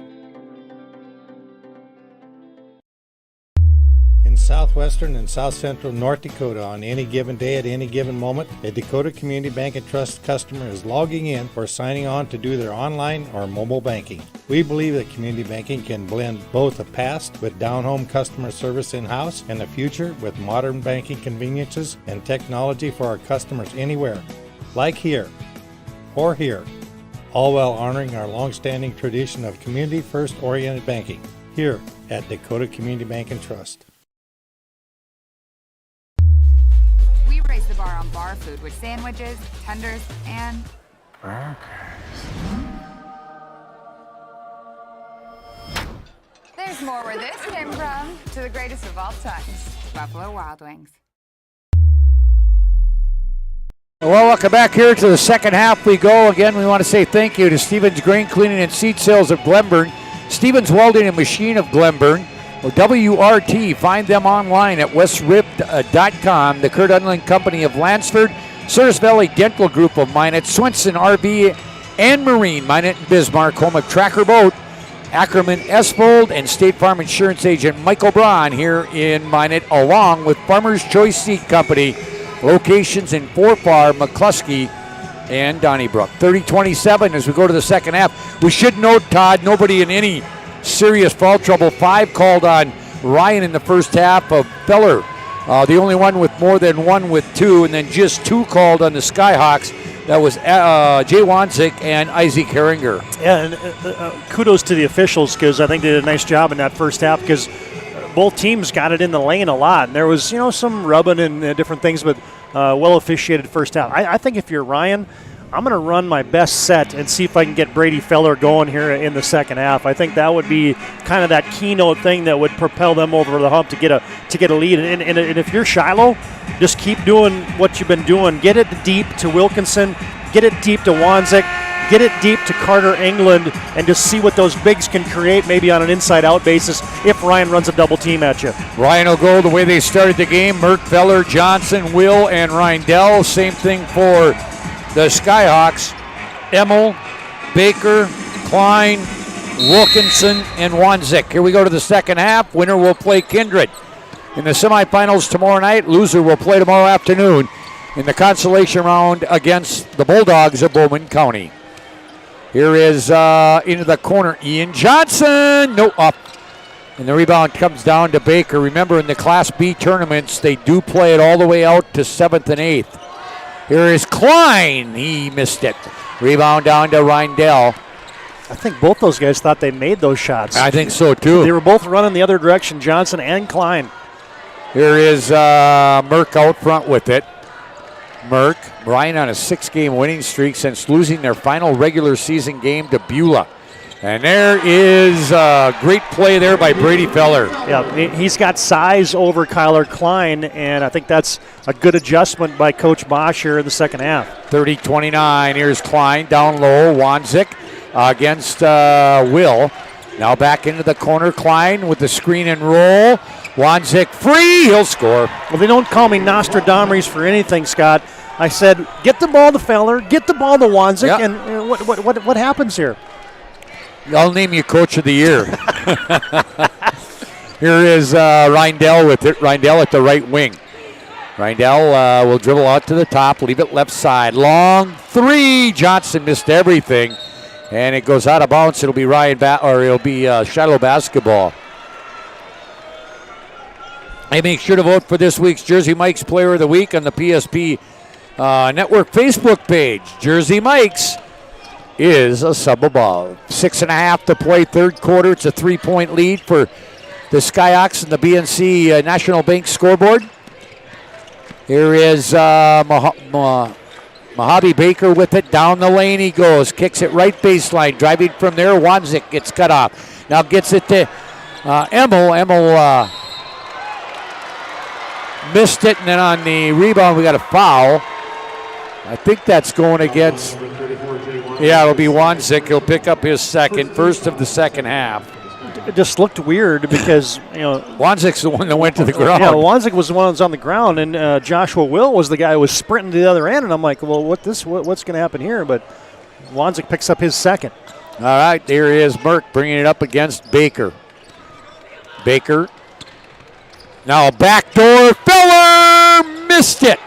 In southwestern and south central North Dakota, on any given day at any given moment, a Dakota Community Bank and Trust customer is logging in or signing on to do their online or mobile banking. We believe that community banking can blend both the past with down-home customer service in-house and the future with modern banking conveniences and technology for our customers anywhere, like here or here. all while honoring our long-standing tradition of community-first oriented banking here at Dakota Community Bank and Trust. We raise the bar on bar food with sandwiches, tenders, and there's more where this came from. To the greatest of all times, Buffalo Wild Wings. Well, welcome back here to the second half. We go again. We want to say thank you to Stevens Grain Cleaning and Seed Sales of Glenburn, Stevens Welding and Machine of Glenburn, or WRT. Find them online at westrib.com. The Kurt Unling Company of Lansford, Service Valley Dental Group of Minot, Swenson RV and Marine, Minot and Bismarck, home of Tracker Boat, Ackerman Esfold, and State Farm Insurance Agent Michael Braun here in Minot, along with Farmers Choice Seed Company. Locations in Forfar, McCluskey, and Donnybrook. 30-27 as we go to the second half. We should note, Todd, nobody in any serious foul trouble. 5 called on Ryan in the first half of Feller. The only one with more than 1 with 2, and then just 2 called on the Skyhawks. That was Jay Wanzik and Isaac Herringer. Yeah, and kudos to the officials because I think they did a nice job in that first half because both teams got it in the lane a lot. And there was, some rubbing and different things, but well officiated first half. I think if you're Ryan, I'm going to run my best set and see if I can get Brady Feller going here in the second half. I think that would be kind of that keynote thing that would propel them over the hump to get a lead. And if you're Shiloh, just keep doing what you've been doing. Get it deep to Wilkinson. Get it deep to Wanzik. Get it deep to Carter England and just see what those bigs can create maybe on an inside-out basis if Ryan runs a double team at you. Ryan will go the way they started the game. Merck, Feller, Johnson, Will, and Reindell. Same thing for the Skyhawks. Emmel, Baker, Klein, Wilkinson, and Wanzik. Here we go to the second half. Winner will play Kindred in the semifinals tomorrow night. Loser will play tomorrow afternoon in the consolation round against the Bulldogs of Bowman County. Here is into the corner, Ian Johnson. No, up. And the rebound comes down to Baker. Remember, in the Class B tournaments, they do play it all the way out to 7th and 8th. Here is Klein. He missed it. Rebound down to Reindell. I think both those guys thought they made those shots. I think so, too. They were both running the other direction, Johnson and Klein. Here is Merck out front with it. Merck, Ryan on a 6-game winning streak since losing their final regular season game to Beulah. And there is a great play there by Brady Feller. Yeah, he's got size over Kyler Klein, and I think that's a good adjustment by Coach Bosch here in the second half. 30-29, here's Klein down low, Wanzik against Will. Now back into the corner, Klein with the screen and roll. Wanzik free, he'll score. Well, they don't call me Nostradamus for anything, Scott. I said, get the ball to Feller, get the ball to Wanzik, yep. And what happens here? I'll name you Coach of the Year. Here is Reindell with it. Reindell at the right wing. Reindell will dribble out to the top, leave it left side. Long 3. Johnson missed everything, and it goes out of bounds. It'll be Shiloh basketball. Hey, make sure to vote for this week's Jersey Mike's Player of the Week on the PSP Network Facebook page. Jersey Mike's is a sub above. 6.5 to play, third quarter. It's a 3-point lead for the Skyhawks and the BNC National Bank scoreboard. Here is Mojave Baker with it. Down the lane he goes. Kicks it right baseline. Driving from there. Wanzik gets cut off. Now gets it to Emmel. Emmel missed it, and then on the rebound we got a foul. I think that's going against, it'll be Wanzik. He'll pick up his first of the second half. It just looked weird because, Wanzik's the one that went to the ground. Yeah, Wanzik was the one that was on the ground, and Joshua Will was the guy who was sprinting to the other end, and I'm like, well, what's going to happen here? But Wanzik picks up his second. All right, there is Merck bringing it up against Baker. Baker. Now a backdoor. Feller missed it.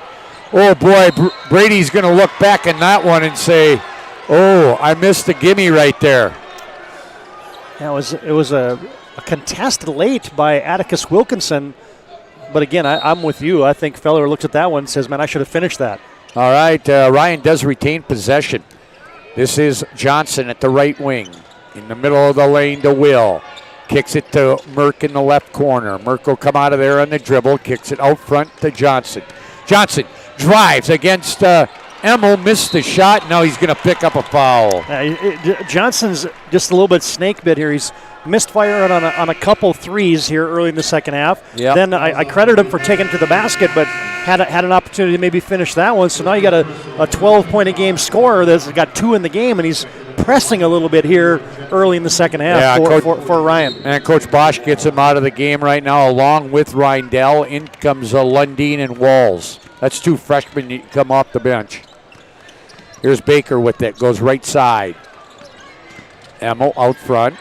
Oh, boy, Brady's going to look back in that one and say, oh, I missed the gimme right there. Yeah, it was a contest late by Atticus Wilkinson. But, again, I'm with you. I think Feller looks at that one and says, man, I should have finished that. All right, Ryan does retain possession. This is Johnson at the right wing. In the middle of the lane to Will. Kicks it to Merck in the left corner. Merck will come out of there on the dribble. Kicks it out front to Johnson. Johnson drives against Emmel. Missed the shot. Now he's going to pick up a foul. Johnson's just a little bit snake bit here. He's missed fire on a couple threes here early in the second half. Yep. Then I credit him for taking it to the basket, but had an opportunity to maybe finish that one. So now you got a 12-point-a-game scorer that's got 2 in the game, and he's pressing a little bit here early in the second half for Ryan. And Coach Bosch gets him out of the game right now along with Reindell. In comes Lundeen and Walls. That's 2 freshmen that come off the bench. Here's Baker with it. Goes right side. Emmel out front.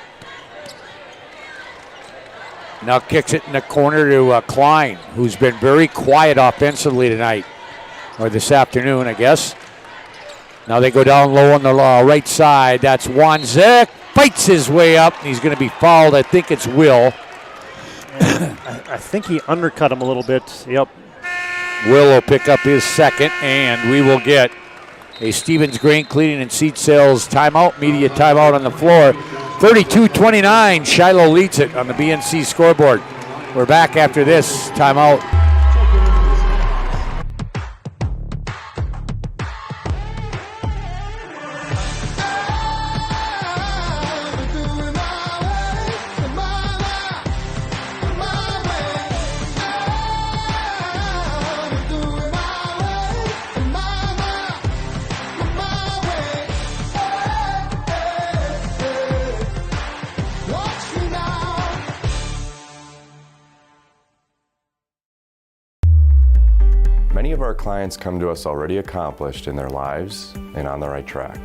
Now kicks it in the corner to Klein, who's been very quiet offensively tonight, or this afternoon, I guess. Now they go down low on the right side. That's Wanzek. Fights his way up, and he's going to be fouled. I think it's Will. I think he undercut him a little bit. Yep. Will pick up his second, and we will get a Stevens Grain Cleaning and Seed Sales timeout, media timeout on the floor. 32-29, Shiloh leads it on the BNC scoreboard. We're back after this timeout. Many of our clients come to us already accomplished in their lives and on the right track.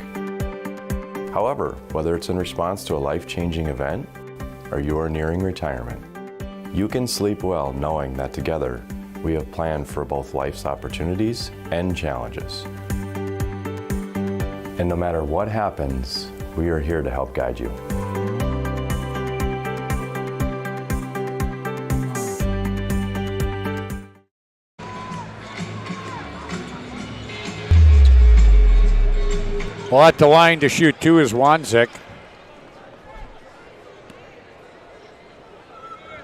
However, whether it's in response to a life-changing event or you are nearing retirement, you can sleep well knowing that together we have planned for both life's opportunities and challenges. And no matter what happens, we are here to help guide you. Well, at the line to shoot 2 is Wanzek.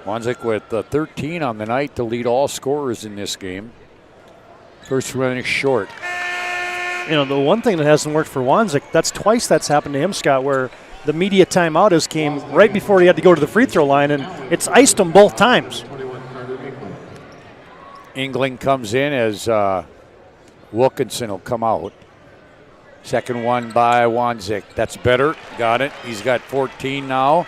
Wanzek with 13 on the night to lead all scorers in this game. First one is short. You know, the one thing that hasn't worked for Wanzek, that's twice that's happened to him, Scott, where the media timeout has came right before he had to go to the free throw line, and it's iced him both times. England comes in as Wilkinson will come out. Second one by Wanzek. That's better. Got it. He's got 14 now.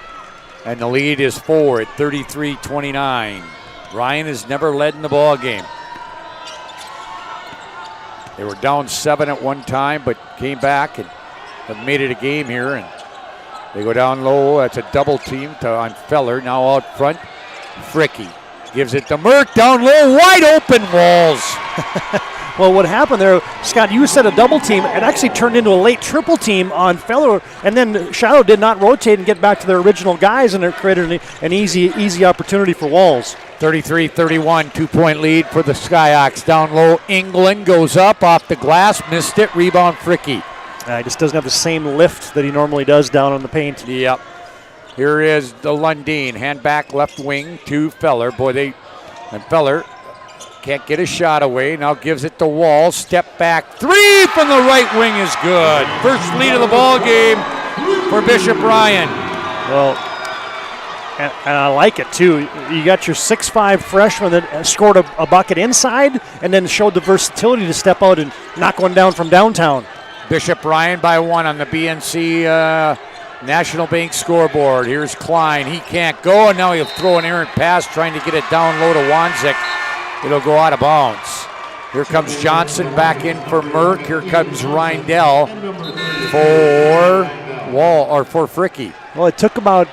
And the lead is 4 at 33-29. Ryan has never led in the ball game. They were down 7 at one time, but came back and have made it a game here. And they go down low. That's a double team on Feller. Now out front, Fricky gives it to Merck down low. Wide open, Walls. Well, what happened there, Scott, you said a double team. It actually turned into a late triple team on Feller, and then Shiloh did not rotate and get back to their original guys, and it created an easy opportunity for Walls. 33-31, 2-point lead for the Skyhawks. Down low, England goes up off the glass, missed it, rebound Fricky. He just doesn't have the same lift that he normally does down on the paint. Yep. Here is the Lundeen, hand back left wing to Feller. And Feller can't get a shot away. Now gives it to Wall. Step back. 3 from the right wing is good. First lead of the ball game for Bishop Ryan. Well, and I like it too. You got your 6'5" freshman that scored a bucket inside and then showed the versatility to step out and knock one down from downtown. Bishop Ryan by 1 on the BNC National Bank scoreboard. Here's Klein. He can't go, and now he'll throw an errant pass trying to get it down low to Wanzek. It'll go out of bounds. Here comes Johnson back in for Merck. Here comes Reindell for Fricky. Well, it took about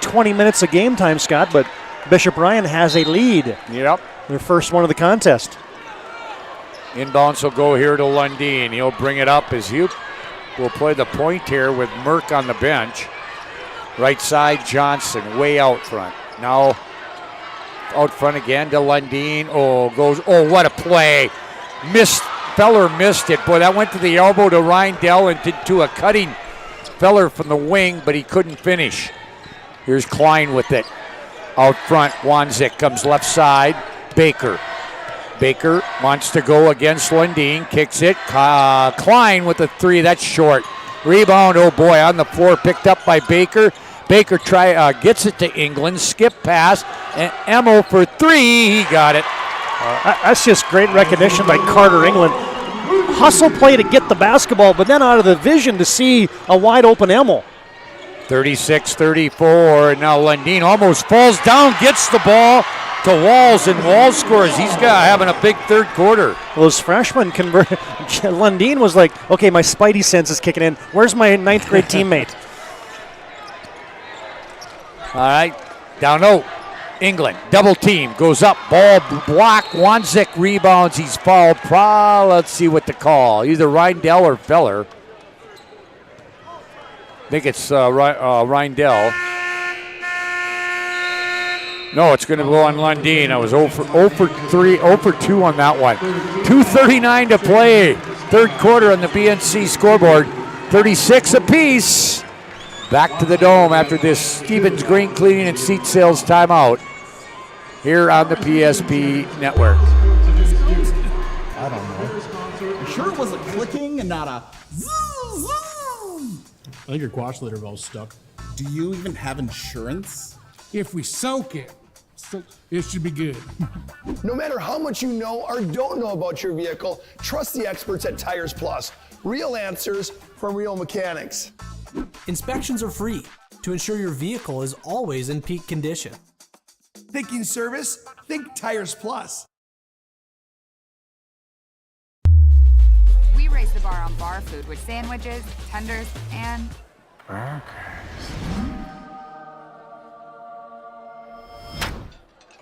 20 minutes of game time, Scott, but Bishop Ryan has a lead. Yep. Their first one of the contest. Inbounds will go here to Lundeen. He'll bring it up as he will play the point here with Merck on the bench. Right side, Johnson way out front. Now out front again to Lundeen. Oh, what a play. Missed Feller missed it. Boy, that went to the elbow to Reindell and to a cutting Feller from the wing, but he couldn't finish. Here's Klein with it. Out front, Wanzik comes left side. Baker wants to go against Lundeen, kicks it. Klein with the three, that's short. Rebound, oh boy, on the floor, picked up by Baker. Baker gets it to England, skip pass, and Emo for three, he got it. That's just great recognition by Carter England. Hustle play to get the basketball, but then out of the vision to see a wide open Emo. 36-34, and now Lundeen almost falls down, gets the ball to Walls, and Walls scores. He's having a big third quarter. Those freshmen convert. Lundeen was like, okay, my spidey sense is kicking in. Where's my ninth grade teammate? All right, down low. England, double team, goes up, ball block, Wanzik rebounds, he's fouled. Let's see what to call, either Reindell or Feller. I think it's Reindell. No, it's going to go on Lundeen. I was 0 for 2 on that one. 2:39 to play. Third quarter on the BNC scoreboard. 36 apiece. Back to the Dome after this Stevens Green Cleaning and Seat Sales timeout here on the PSP Network. I don't know. You sure it was a clicking and not a zoom, zoom? I think your quash litter valve's stuck. Do you even have insurance? If we soak it, it should be good. No matter how much you know or don't know about your vehicle, trust the experts at Tires Plus. Real answers from real mechanics. Inspections are free to ensure your vehicle is always in peak condition. Thinking service? Think Tires Plus. We raise the bar on bar food with sandwiches, tenders, and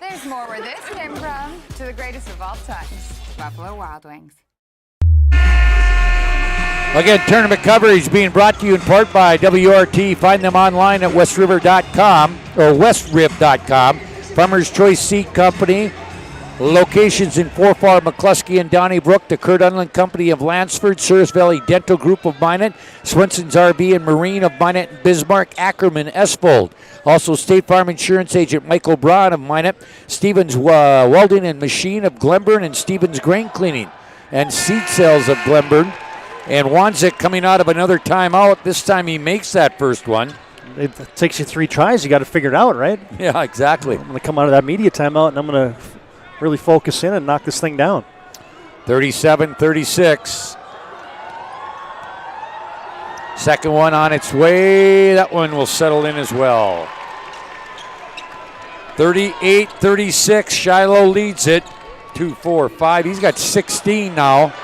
there's more where this came from. To the greatest of all times, Buffalo Wild Wings. Again, tournament coverage being brought to you in part by WRT. Find them online at westriver.com or westrib.com. Farmers Choice Seed Company. Locations in Forfar, McCluskey, and Donnybrook. The Kurt Unland Company of Lansford. Souris Valley Dental Group of Minot. Swenson's RV and Marine of Minot and Bismarck. Ackerman, Esfold. Also State Farm Insurance Agent Michael Braun of Minot. Stevens Welding and Machine of Glenburn. And Stevens Grain Cleaning and Seed Sales of Glenburn. And Wanzik coming out of another timeout. This time he makes that first one. It takes you 3 tries. You got to figure it out, right? Yeah, exactly. I'm going to come out of that media timeout, and I'm going to really focus in and knock this thing down. 37-36. Second one on its way. That one will settle in as well. 38-36. Shiloh leads it. 2, 4, 5. He's got 16 now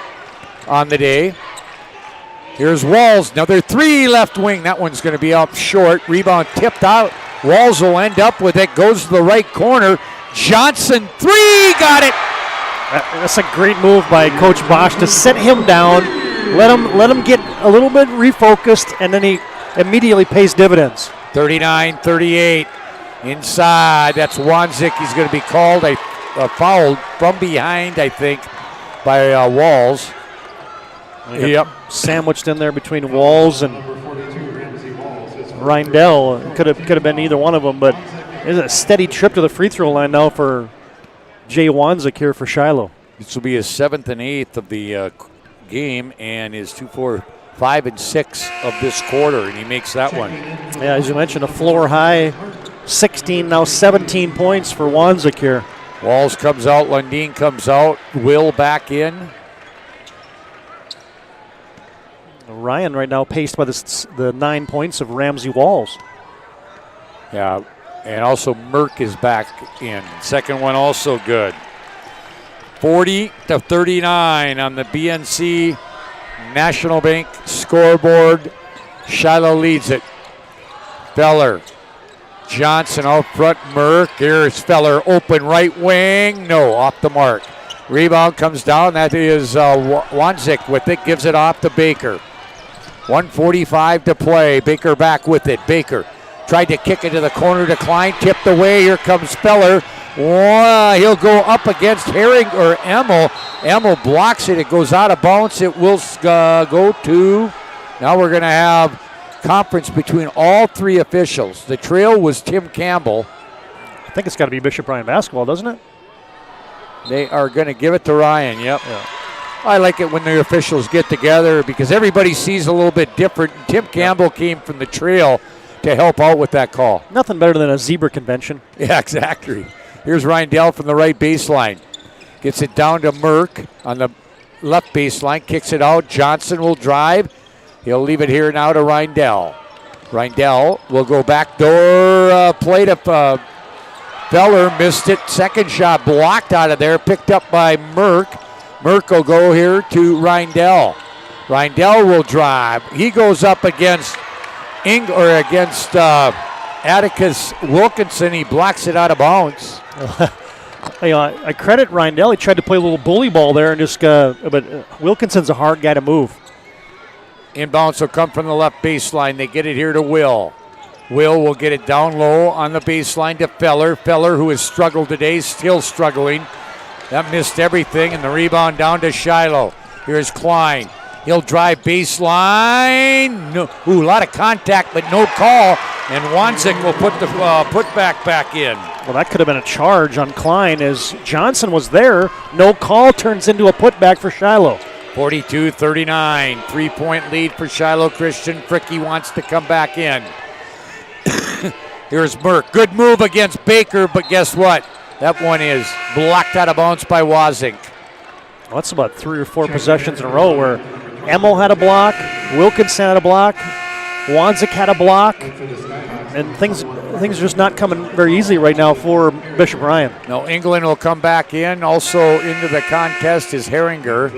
on the day. Here's Walls, another 3 left wing. That one's going to be up short. Rebound tipped out. Walls will end up with it. Goes to the right corner. Johnson, 3, got it. That's a great move by Coach Bosch to set him down, let him get a little bit refocused, and then he immediately pays dividends. 39-38. Inside, that's Wanzik. He's going to be called a foul from behind, I think, by Walls. Yep. Sandwiched in there between Walls and Reindell. Could have been either one of them, but it's a steady trip to the free throw line now for Jay Wanzik here for Shiloh. This will be his 7th and 8th of the game and his 2, 4, 5, and 6 of this quarter, and he makes that one. Yeah, as you mentioned, a floor high 16, now 17 points for Wanzik here. Walls comes out, Lundeen comes out, Will back in. Ryan right now paced by the 9 points of Ramsey Walls. Yeah, and also Merck is back in. Second one also good. 40-39 on the BNC National Bank scoreboard. Shiloh leads it. Feller. Johnson out front, Merck. Here's Feller, open right wing. No, off the mark. Rebound comes down. That is Wanzik with it. Gives it off to Baker. 1:45 to play. Baker back with it. Baker tried to kick it to the corner to Klein. Tipped away. Here comes Feller. He'll go up against Emmel. Emmel blocks it. It goes out of bounds. It will go to, now we're going to have conference between all three officials. The trail was Tim Campbell. I think it's got to be Bishop Ryan basketball, doesn't it? They are going to give it to Ryan, yep. Yeah. I like it when the officials get together because everybody sees a little bit different. Tim Campbell came from the trail to help out with that call. Nothing better than a zebra convention. Yeah, exactly. Here's Rindell from the right baseline. Gets it down to Merck on the left baseline, kicks it out. Johnson will drive. He'll leave it here now to Rindell. Rindell will go backdoor play to Feller. Missed it. Second shot blocked out of there. Picked up by Merck. Merck will go here to Rindell. Rindell will drive. He goes up against Atticus Wilkinson. He blocks it out of bounds. I credit Rindell. He tried to play a little bully ball there, and but Wilkinson's a hard guy to move. Inbounds will come from the left baseline. They get it here to Will. Will will get it down low on the baseline to Feller. Feller, who has struggled today, still struggling. That missed everything, and the rebound down to Shiloh. Here's Klein. He'll drive baseline. No, a lot of contact, but no call. And Wanzik will put the putback back in. Well, that could have been a charge on Klein as Johnson was there. No call turns into a putback for Shiloh. 42-39. 3-point lead for Shiloh Christian. Fricky wants to come back in. Here's Merck. Good move against Baker, but guess what? That one is blocked out of bounds by Wazink. Well, that's about 3 or 4 possessions in a row where Emmel had a block, Wilkinson had a block, Wanzik had a block, and things are just not coming very easily right now for Bishop Ryan. No, England will come back in. Also into the contest is Herringer,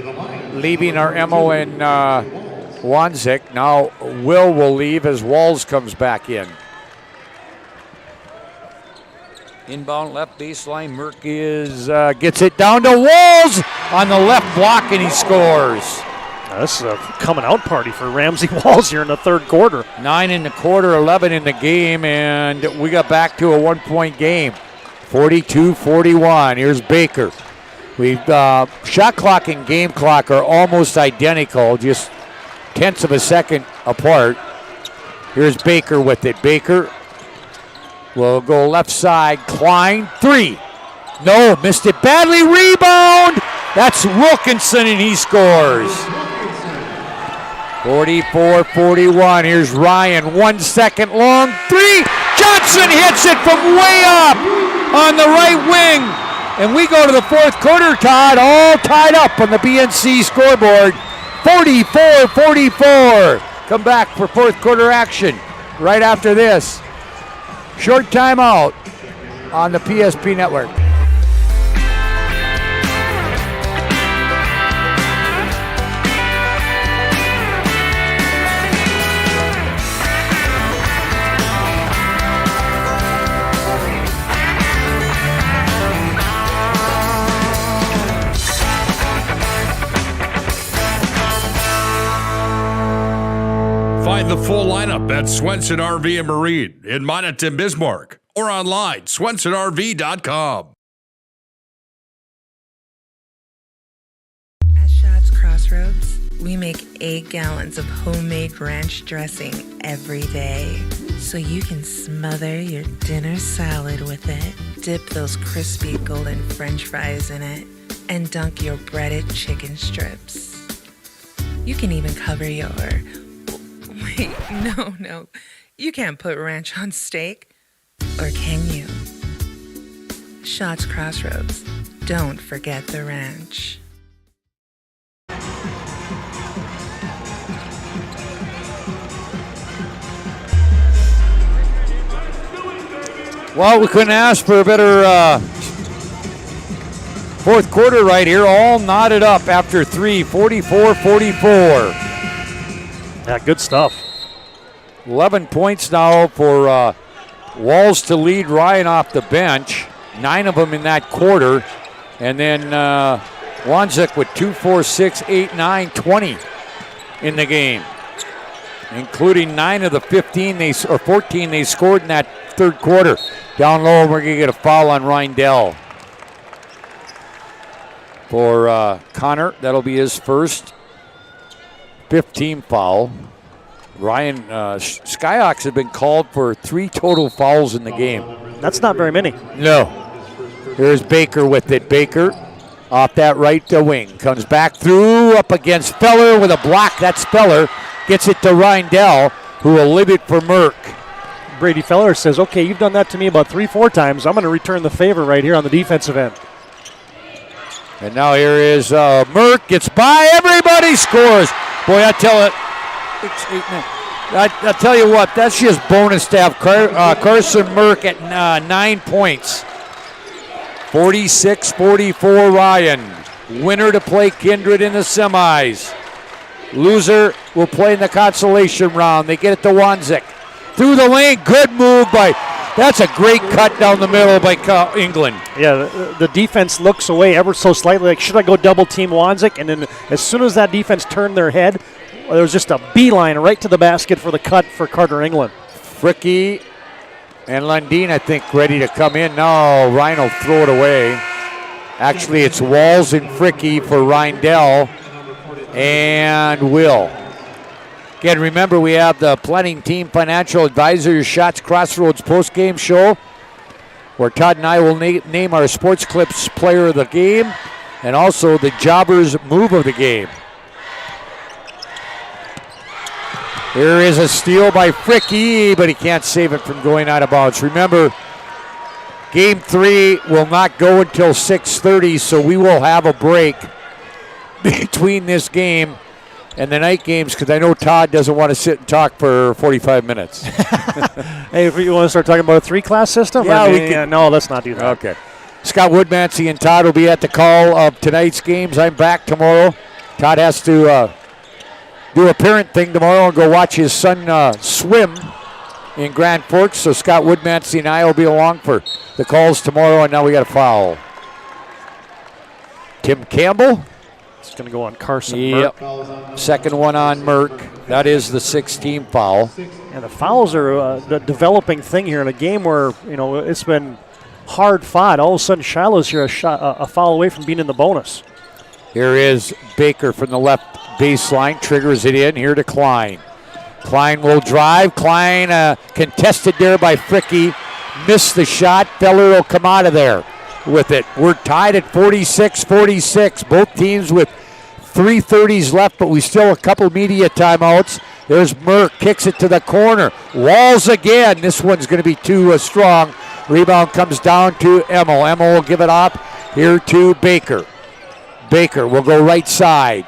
leaving our Emmel and Wanzik. Now Will leave as Walls comes back in. Inbound left baseline. Merck gets it down to Walls on the left block, and he scores. Now, this is a coming out party for Ramsey Walls here in the third quarter. 9 in the quarter, 11 in the game, and we got back to a 1-point game. 42-41. Here's Baker. We've shot clock and game clock are almost identical, just tenths of a second apart. Here's Baker with it. Baker will go left side. Klein, 3. No, missed it badly. Rebound. That's Wilkinson, and he scores. 44-41. Here's Ryan. 1 second long. 3. Johnson hits it from way up on the right wing. And we go to the fourth quarter, Todd, all tied up on the BNC scoreboard. 44-44. Come back for fourth quarter action right after this. Short timeout on the PSP Network. Find the full lineup at Swenson RV and Marine in Monaghan, Bismarck, or online, swensonrv.com. At Schatz Crossroads, we make 8 gallons of homemade ranch dressing every day, so you can smother your dinner salad with it, dip those crispy golden French fries in it, and dunk your breaded chicken strips. You can even cover your... Wait, no. You can't put ranch on steak. Or can you? Schatz Crossroads. Don't forget the ranch. Well, we couldn't ask for a better fourth quarter right here. All knotted up after 3, 44-44. Yeah, good stuff. 11 points now for Walls to lead Ryan off the bench. 9 of them in that quarter. And then Wanzik with 2, 4, 6, 8, 9, 20 in the game, including 9 of the 14 they scored in that third quarter. Down low, and we're going to get a foul on Reindell. For Connor, that'll be his first 15 foul. Ryan, Skyhawks have been called for 3 total fouls in the game. That's not very many. No. Here's Baker with it. Baker off that right wing. Comes back through, up against Feller with a block. That's Feller. Gets it to Reindell, who will leave it for Merck. Brady Feller says, okay, you've done that to me about 3-4 times. I'm going to return the favor right here on the defensive end. And now here is Merck. Gets by. Everybody scores. Boy, I tell you what, that's just bonus to have Carson Merck at 9 points. 46-44 Ryan. Winner to play Kindred in the semis. Loser will play in the consolation round. They get it to Wanzik. Through the lane, good move by, that's a great cut down the middle by England. Yeah, the defense looks away ever so slightly, like should I go double team Wanzik? And then as soon as that defense turned their head, there was just a beeline right to the basket for the cut for Carter England. Fricky and Lundin, I think, ready to come in. No, Ryan will throw it away. Actually, it's Walls and Fricky for Reindell and Will. Again, remember, we have the Planning Team Financial Advisors Shots Crossroads postgame show where Todd and I will name our Sports Clips player of the game and also the Jobbers move of the game. Here is a steal by Fricky, but he can't save it from going out of bounds. Remember, Game 3 will not go until 6:30, so we will have a break between this game and the night games because I know Todd doesn't want to sit and talk for 45 minutes. Hey, if you want to start talking about a 3-class system? Yeah, we can. No, let's not do that. Okay. Scott Woodmansey and Todd will be at the call of tonight's games. I'm back tomorrow. Todd has to do a parent thing tomorrow and go watch his son swim in Grand Forks. So Scott Woodmansey and I will be along for the calls tomorrow, and now we got a foul. Tim Campbell. It's going to go on Carson Merck. Second one on Merck. That is the 16th foul. And the fouls are the developing thing here in a game where, it's been hard fought. All of a sudden, Shiloh's here a foul away from being in the bonus. Here is Baker from the left baseline, triggers it in. Here to Klein. Klein will drive. Klein contested there by Fricky. Missed the shot. Feller will come out of there with it. We're tied at 46-46. Both teams with 3:30s left, but we still have a couple media timeouts. There's Merck, kicks it to the corner. Walls again. This one's going to be too strong. Rebound comes down to Emmel. Emmel will give it up here to Baker. Baker will go right side.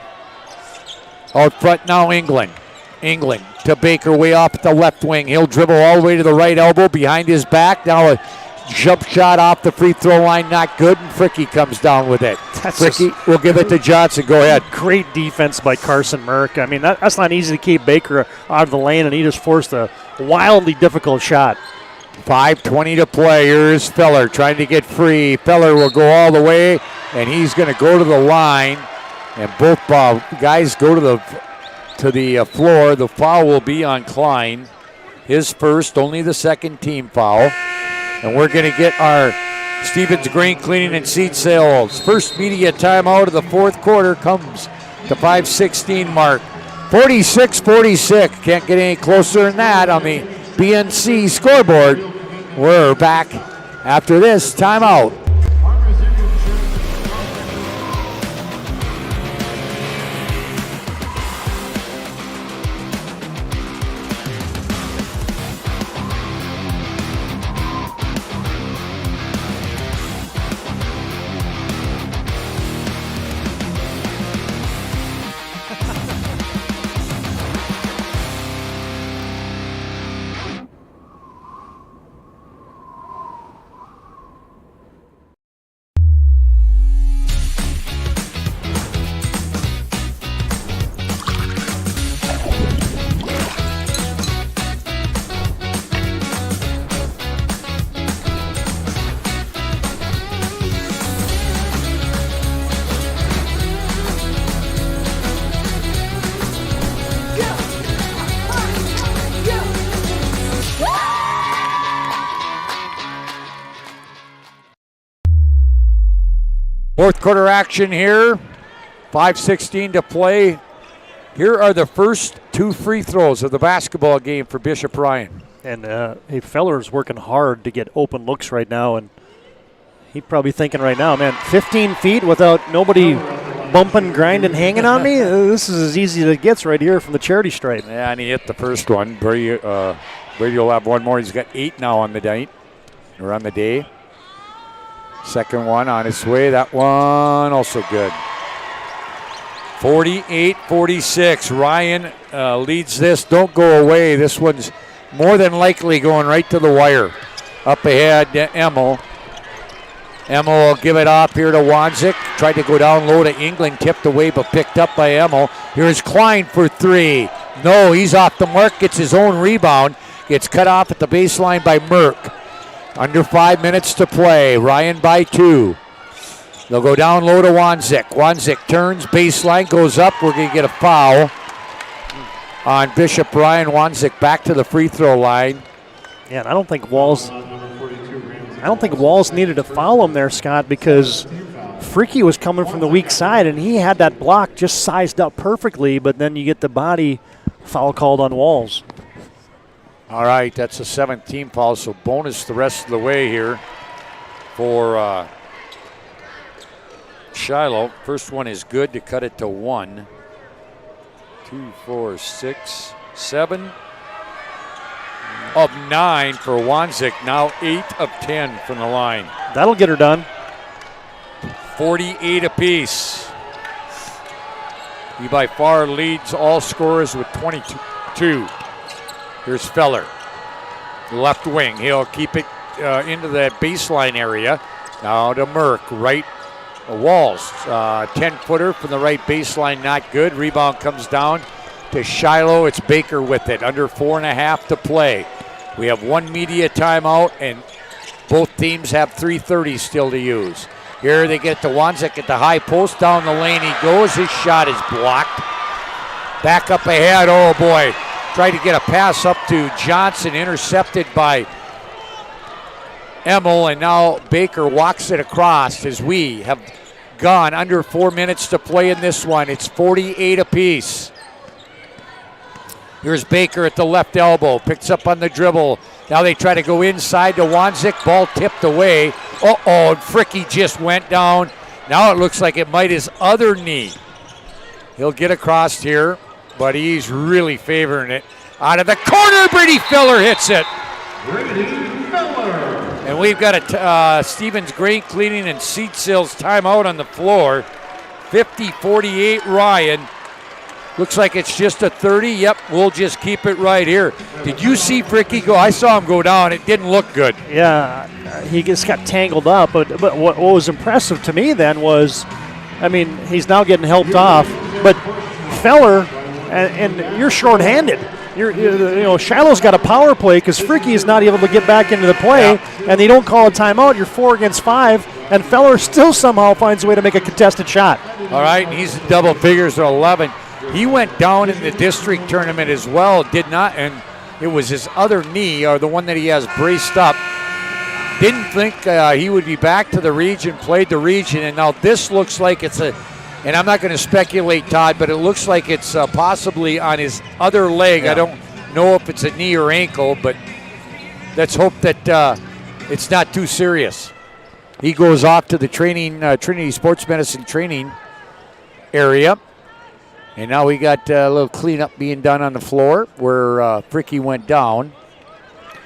Out front now, England. England to Baker way off at the left wing. He'll dribble all the way to the right elbow behind his back. Now a jump shot off the free throw line, not good, and Fricky comes down with it. Fricky will give it to Johnson. Go ahead. Great defense by Carson Merck. I mean, that's not easy to keep Baker out of the lane, and he just forced a wildly difficult shot. 5:20 to play. Here's Feller trying to get free. Feller will go all the way, and he's going to go to the line. And both guys go to the floor. The foul will be on Klein. His first, only the second team foul. And we're going to get our Stevens Grain Cleaning and Seed Sales. First media timeout of the fourth quarter comes to 5:16 mark. 46-46. Can't get any closer than that on the BNC scoreboard. We're back after this timeout. Fourth quarter action here. 5:16 to play. Here are the first 2 free throws of the basketball game for Bishop Ryan. And Feller's working hard to get open looks right now, and he's probably thinking right now, man, 15 feet without nobody bumping, grinding, hanging on me? This is as easy as it gets right here from the charity stripe. Yeah, and he hit the first one. Brady will have one more. He's got 8 now on the night, or on the day. Second one on its way. That one also good. 48-46. Ryan leads this. Don't go away. This one's more than likely going right to the wire. Up ahead, Emmel. Emmel will give it off here to Wanzik. Tried to go down low to England. Tipped away, but picked up by Emmel. Here's Klein for 3. No, he's off the mark. Gets his own rebound. Gets cut off at the baseline by Merck. Under 5 minutes to play. Ryan by 2. They'll go down low to Wanzik. Wanzik turns, baseline, goes up. We're going to get a foul on Bishop Ryan. Wanzik back to the free throw line. Yeah, and I don't think Walls needed to foul him there, Scott, because Freaky was coming from the weak side, and he had that block just sized up perfectly, but then you get the body foul called on Walls. All right, that's a 17 foul, so bonus the rest of the way here for Shiloh. First one is good to cut it to 1. 2, 4, 6, 7 of 9 for Wanzik. Now 8 of 10 from the line. That'll get her done. 48 apiece. He by far leads all scorers with 22. Here's Feller, left wing. He'll keep it into that baseline area. Now to Merck, right. Walls, 10-footer from the right baseline, not good. Rebound comes down to Shiloh. It's Baker with it. Under 4.5 to play. We have 1 media timeout, and both teams have 3:30 still to use. Here they get to Wanzik at the high post. Down the lane he goes. His shot is blocked. Back up ahead. Oh, boy. Tried to get a pass up to Johnson, intercepted by Emmel, and now Baker walks it across as we have gone under 4 minutes to play in this one. It's 48 apiece. Here's Baker at the left elbow, picks up on the dribble. Now they try to go inside to Wanzik, ball tipped away. Uh-oh, and Fricky just went down. Now it looks like it might his other knee. He'll get across here, but he's really favoring it. Out of the corner, Brady Feller hits it. And we've got a Stevens Grain Cleaning and Seat Sales timeout on the floor. 50-48 Ryan. Looks like it's just a 30. Yep, we'll just keep it right here. Did you see Fricky go? I saw him go down. It didn't look good. Yeah, he just got tangled up. But what was impressive to me then was, I mean, he's now getting helped off. But Feller, and you're shorthanded. Shiloh's got a power play because Fricky is not able to get back into the play, and they don't call a timeout. You're 4 against 5, and Feller still somehow finds a way to make a contested shot. All right, and he's in double figures at 11. He went down in the district tournament as well, did not, and it was his other knee, or the one that he has braced up. Didn't think he would be back to the region, played the region, and now this looks like it's and I'm not going to speculate, Todd, but it looks like it's possibly on his other leg. Yeah. I don't know if it's a knee or ankle, but let's hope that it's not too serious. He goes off to the training Trinity Sports Medicine training area. And now we got a little cleanup being done on the floor where Fricky went down.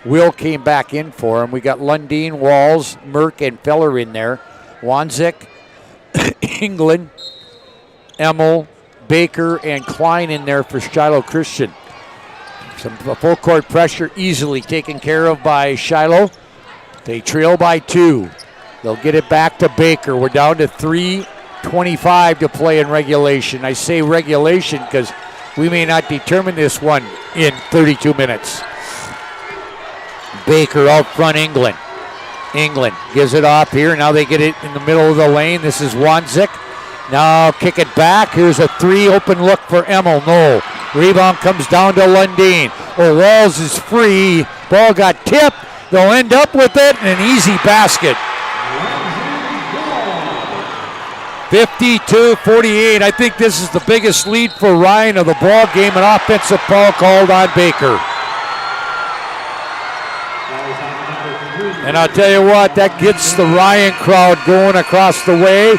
Will came back in for him. We got Lundeen, Walls, Merck, and Feller in there. Wanzik, England, Emmel, Baker, and Klein in there for Shiloh Christian. Some full court pressure easily taken care of by Shiloh. They trail by 2. They'll get it back to Baker. We're down to 3:25 to play in regulation. I say regulation because we may not determine this one in 32 minutes. Baker out front, England. England gives it off here. Now they get it in the middle of the lane. This is Wanzik. Now kick it back. Here's a 3, open look for Emmel. No. Rebound comes down to Lundeen. Oh, Walls is free. Ball got tipped. They'll end up with it, and an easy basket. 52-48. I think this is the biggest lead for Ryan of the ball game. An offensive foul called on Baker. And I'll tell you what, that gets the Ryan crowd going across the way.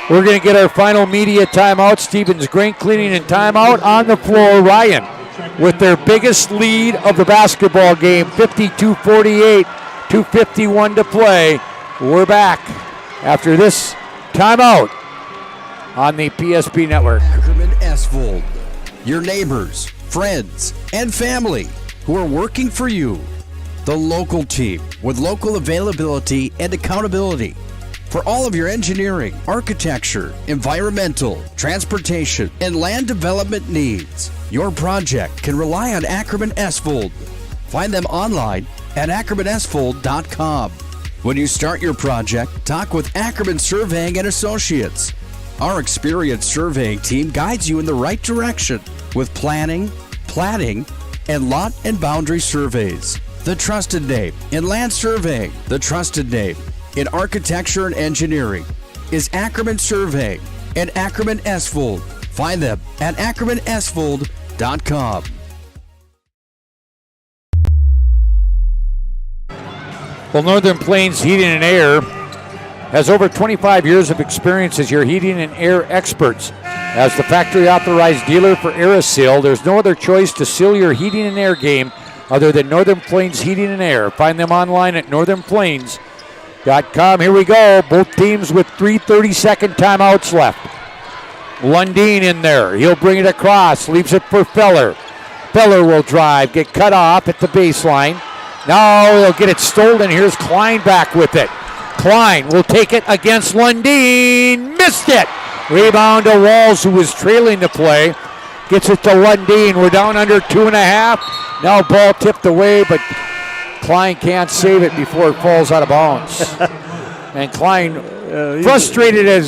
We're going to get our final media timeout. Stevens Grain Cleaning and timeout on the floor. Ryan with their biggest lead of the basketball game, 52-48, 2:51 to play. We're back after this timeout on the PSP Network. Ackerman Esvold, your neighbors, friends, and family who are working for you. The local team with local availability and accountability for all of your engineering, architecture, environmental, transportation, and land development needs. Your project can rely on Ackerman Esvold. Find them online at ackermanesvold.com. When you start your project, talk with Ackerman Surveying and Associates. Our experienced surveying team guides you in the right direction with planning, platting, and lot and boundary surveys. The trusted name in land surveying, the trusted name in architecture and engineering is Ackerman Surveying and Ackerman Esvold. Find them at ackermanesvold.com. Well, Northern Plains Heating and Air has over 25 years of experience as your heating and air experts. As the factory authorized dealer for AirSeal, there's no other choice to seal your heating and air game other than Northern Plains Heating and Air. Find them online at northernplains.com. Here we go. Both teams with 3 30-second timeouts left. Lundeen in there. He'll bring it across. Leaves it for Feller. Feller will drive. Get cut off at the baseline. Now he'll get it stolen. Here's Klein back with it. Klein will take it against Lundeen. Missed it. Rebound to Walls, who was trailing the play. Gets it to Lundeen. We're down under 2.5. Now ball tipped away, but Klein can't save it before it falls out of bounds. And Klein, frustrated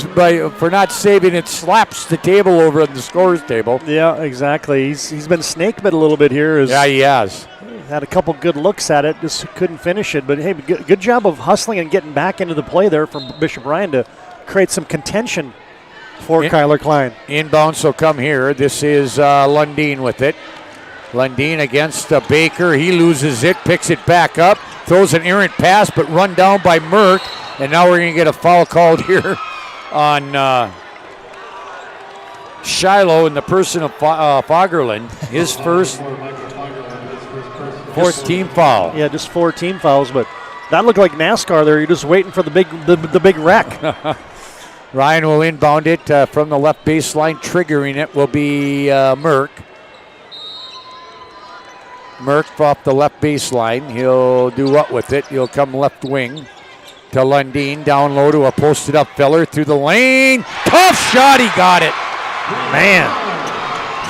for not saving it, slaps the table over at the scores table. Yeah, exactly. He's been snake bit a little bit here. Yeah, he has. Had a couple good looks at it, just couldn't finish it. But hey, good job of hustling and getting back into the play there from Bishop Ryan to create some contention for Kyler Klein. Inbounds will come here. This is Lundeen with it. Lundeen against Baker. He loses it, picks it back up, throws an errant pass, but run down by Merck. And now we're going to get a foul called here on Shiloh in the person of Fagerlund. His first fourth team foul. Yeah, just 4 team fouls, but that looked like NASCAR there. You're just waiting for the big wreck. Ryan will inbound it from the left baseline. Triggering it will be Merck. Merck off the left baseline. He'll do what with it? He'll come left wing to Lundeen. Down low to a posted up Feller through the lane. Tough shot. He got it. Man,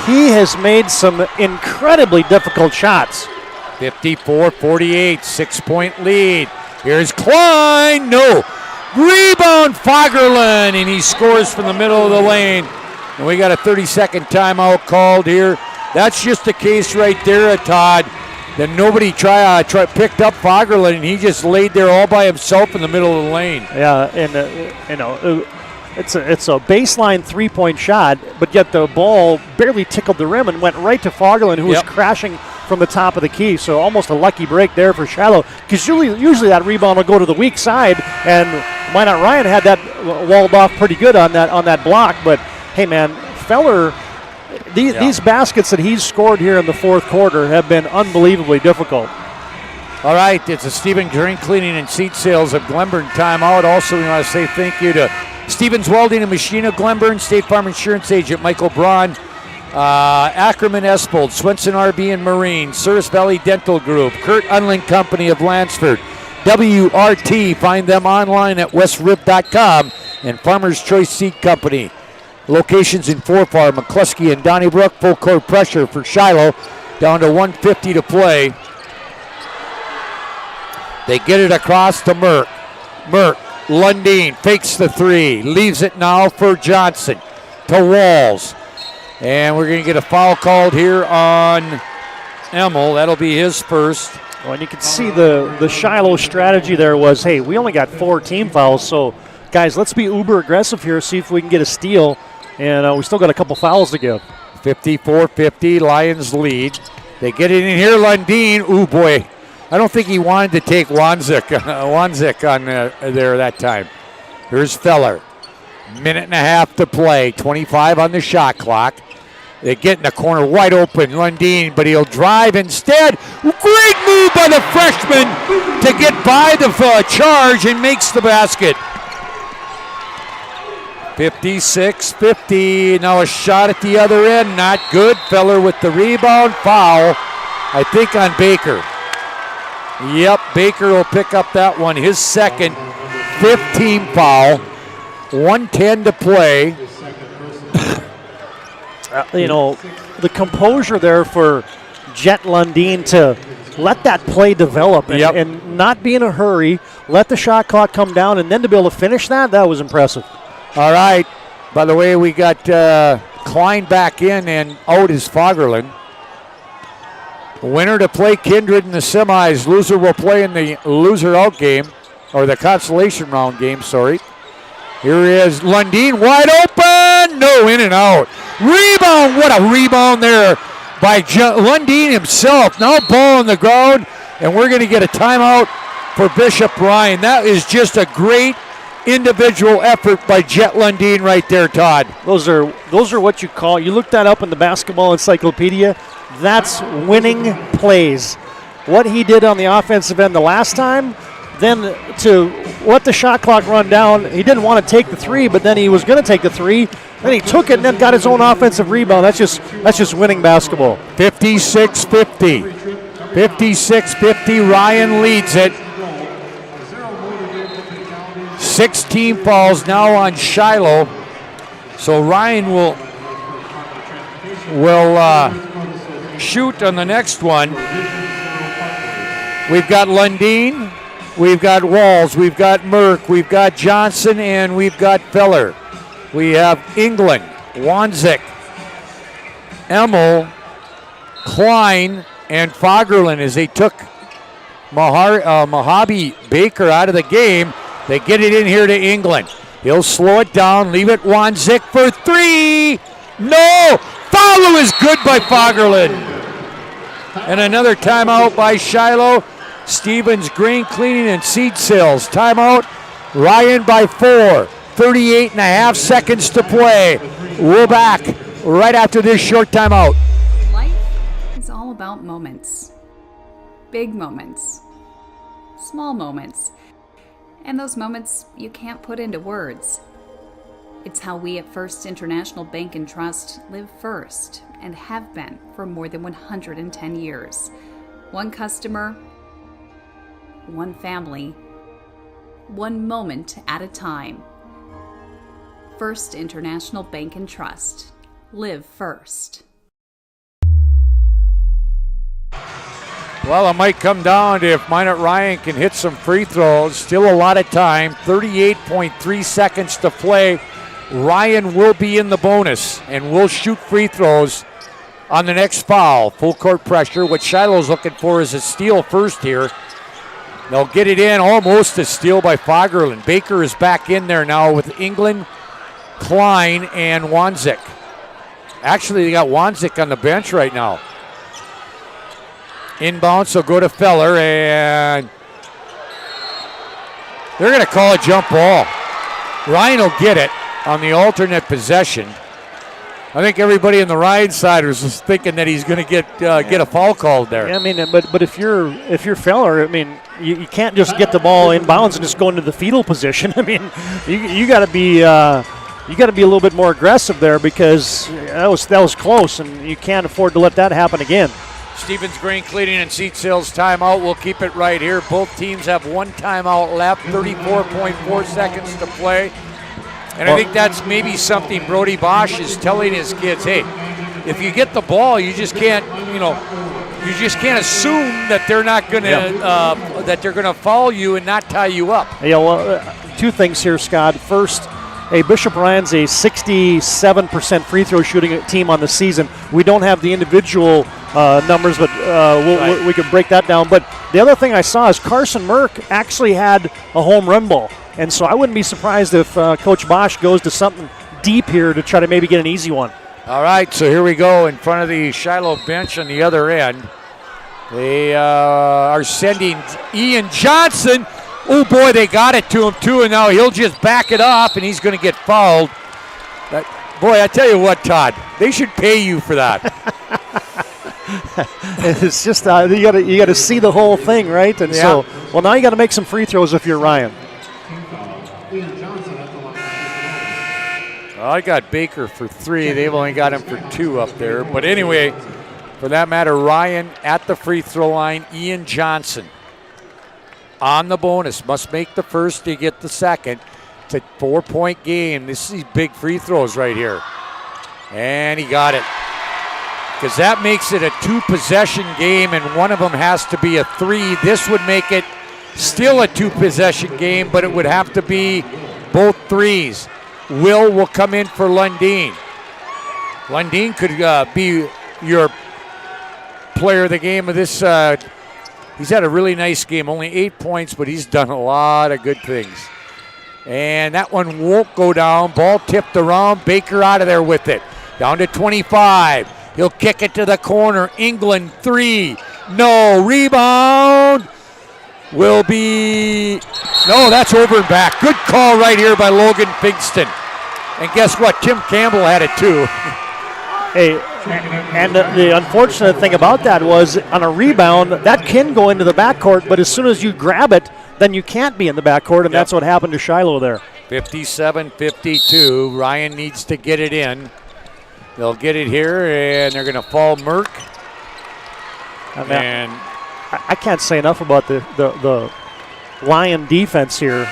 he has made some incredibly difficult shots. 54-48, 6-point lead. Here's Klein. No. Rebound Fagerlund, and he scores from the middle of the lane. And we got a 30-second timeout called here. That's just the case right there, Todd. That nobody picked up Fagerlund, and he just laid there all by himself in the middle of the lane. Yeah, and it's a baseline 3-point shot, but yet the ball barely tickled the rim and went right to Fagerlund, who was crashing from the top of the key. So almost a lucky break there for Shiloh, because usually that rebound will go to the weak side, and Minot Ryan had that walled off pretty good on that block. But hey, man, Feller, these baskets that he's scored here in the fourth quarter have been unbelievably difficult. All right, it's a Stephen Drain Cleaning and Seat Sales of Glenburn timeout. Also, we want to say thank you to Stevens Welding and Machine of Glenburn, State Farm Insurance Agent Michael Braun, Ackerman Esvold, Swenson RV and Marine, Service Valley Dental Group, Kurt Unling Company of Lansford, WRT. Find them online at westrib.com, and Farmer's Choice Seed Company. Locations in Forfar, McCluskey, and Donnybrook. Full court pressure for Shiloh. Down to 1:50 to play. They get it across to Merck. Lundeen fakes the three. Leaves it now for Johnson to Walls. And we're going to get a foul called here on Emmel. That'll be his first. Well, and you can see the Shiloh strategy there was, hey, we only got 4 team fouls, so guys, let's be uber aggressive here, see if we can get a steal. And we still got a couple fouls to give. 54-50, Lions lead. They get it in here, Lundeen. Ooh, boy. I don't think he wanted to take Wanzik on there that time. Here's Feller. Minute and a half to play. 25 on the shot clock. They get in the corner wide open, Lundeen, but he'll drive instead. Great move by the freshman to get by the charge and makes the basket. 56-50. Now a shot at the other end. Not good. Feller with the rebound. Foul, I think, on Baker. Yep, Baker will pick up that one. His second 15 foul. 1:10 to play. The composure there for Jet Lundeen to let that play develop and not be in a hurry, let the shot clock come down, and then to be able to finish that was impressive. All right. By the way, we got Klein back in, and out is Fagerlund. Winner to play Kindred in the semis. Loser will play in the loser out game, or the consolation round game, sorry. Here is Lundeen, wide open. No, in and out. Rebound. What a rebound there by Lundeen himself. Now ball on the ground, and we're going to get a timeout for Bishop Ryan. That is just a great individual effort by Jet Lundeen right there, Todd. Those are what you call, you look that up in the basketball encyclopedia, that's winning plays. What he did on the offensive end the last time, then to let the shot clock run down, he didn't want to take the three, but then he was going to take the three, then he took it and then got his own offensive rebound. That's just winning basketball. 56-50. 56-50, Ryan leads it. 16 fouls now on Shiloh. So Ryan will shoot on the next one. We've got Lundeen, we've got Walls, we've got Merck, we've got Johnson, and we've got Feller. We have England, Wanzik, Emmel, Klein, and Fagerlund as they took Mojave Baker out of the game. They get it in here to England. He'll slow it down, leave it Wanzik for three. No! Follow is good by Fagerlund. And another timeout by Shiloh. Stevens, Grain Cleaning, and Seed Sales. Timeout. Ryan by 4. 38 and a half seconds to play. We're back right after this short timeout. Life is all about moments. Big moments. Small moments. And those moments you can't put into words. It's how we at First International Bank and Trust live first and have been for more than 110 years. One customer, one family, one moment at a time. First International Bank and Trust. Live first. Well, it might come down to if Minot Ryan can hit some free throws. Still a lot of time. 38.3 seconds to play. Ryan will be in the bonus and will shoot free throws on the next foul. Full court pressure. What Shiloh's looking for is a steal first here. They'll get it in. Almost a steal by Fagerlund. Baker is back in there now with England, Klein, and Wanzik. Actually, they got Wanzik on the bench right now. Inbounds will go to Feller, and they're going to call a jump ball. Ryan will get it on the alternate possession. I think everybody on the Ryan side was just thinking that he's going to get a foul called there. Yeah, I mean, but if you're Feller, I mean, you can't just get the ball inbounds and just go into the fetal position. I mean, you got to be a little bit more aggressive there because that was close, and you can't afford to let that happen again. Stevens Grain Cleaning and Seat Sales timeout. We'll keep it right here. Both teams have one timeout left, 34.4 seconds to play. And I think that's maybe something Brody Bosch is telling his kids, hey, if you get the ball, you just can't, assume that they're not going to that they're going to foul you and not tie you up. Yeah, well, two things here, Scott. First, Bishop Ryan's a 67% free throw shooting team on the season. We don't have the individual numbers, but we can break that down. But the other thing I saw is Carson Merck actually had a home run ball. And so I wouldn't be surprised if Coach Bosch goes to something deep here to try to maybe get an easy one. All right, so here we go in front of the Shiloh bench on the other end. They are sending Ian Johnson. Oh, boy, they got it to him, too, and now he'll just back it off, and he's going to get fouled. Boy, I tell you what, Todd, they should pay you for that. It's just you got to see the whole thing, right? And so, well, now you got to make some free throws if you're Ryan. Well, I got Baker for 3. They've only got him for 2 up there. But anyway, for that matter, Ryan at the free throw line. Ian Johnson on the bonus. Must make the first to get the second. It's a 4-point game. This is these big free throws right here. And he got it. Because that makes it a 2-possession game, and one of them has to be a 3. This would make it still a 2-possession game, but it would have to be both 3s. Will come in for Lundeen. Lundeen could be your player of the game of this. He's had a really nice game, only 8 points, but he's done a lot of good things. And that one won't go down. Ball tipped around. Baker out of there with it. Down to 25. He'll kick it to the corner. England 3. No. Rebound will be, no, that's over and back. Good call right here by Logan Fingston. And guess what? Tim Campbell had it too. Hey, and the unfortunate thing about that was on a rebound, that can go into the backcourt, but as soon as you grab it, then you can't be in the backcourt, and that's what happened to Shiloh there. 57-52. Ryan needs to get it in. They'll get it here, and they're going to fall Merck. And I can't say enough about the Lion defense here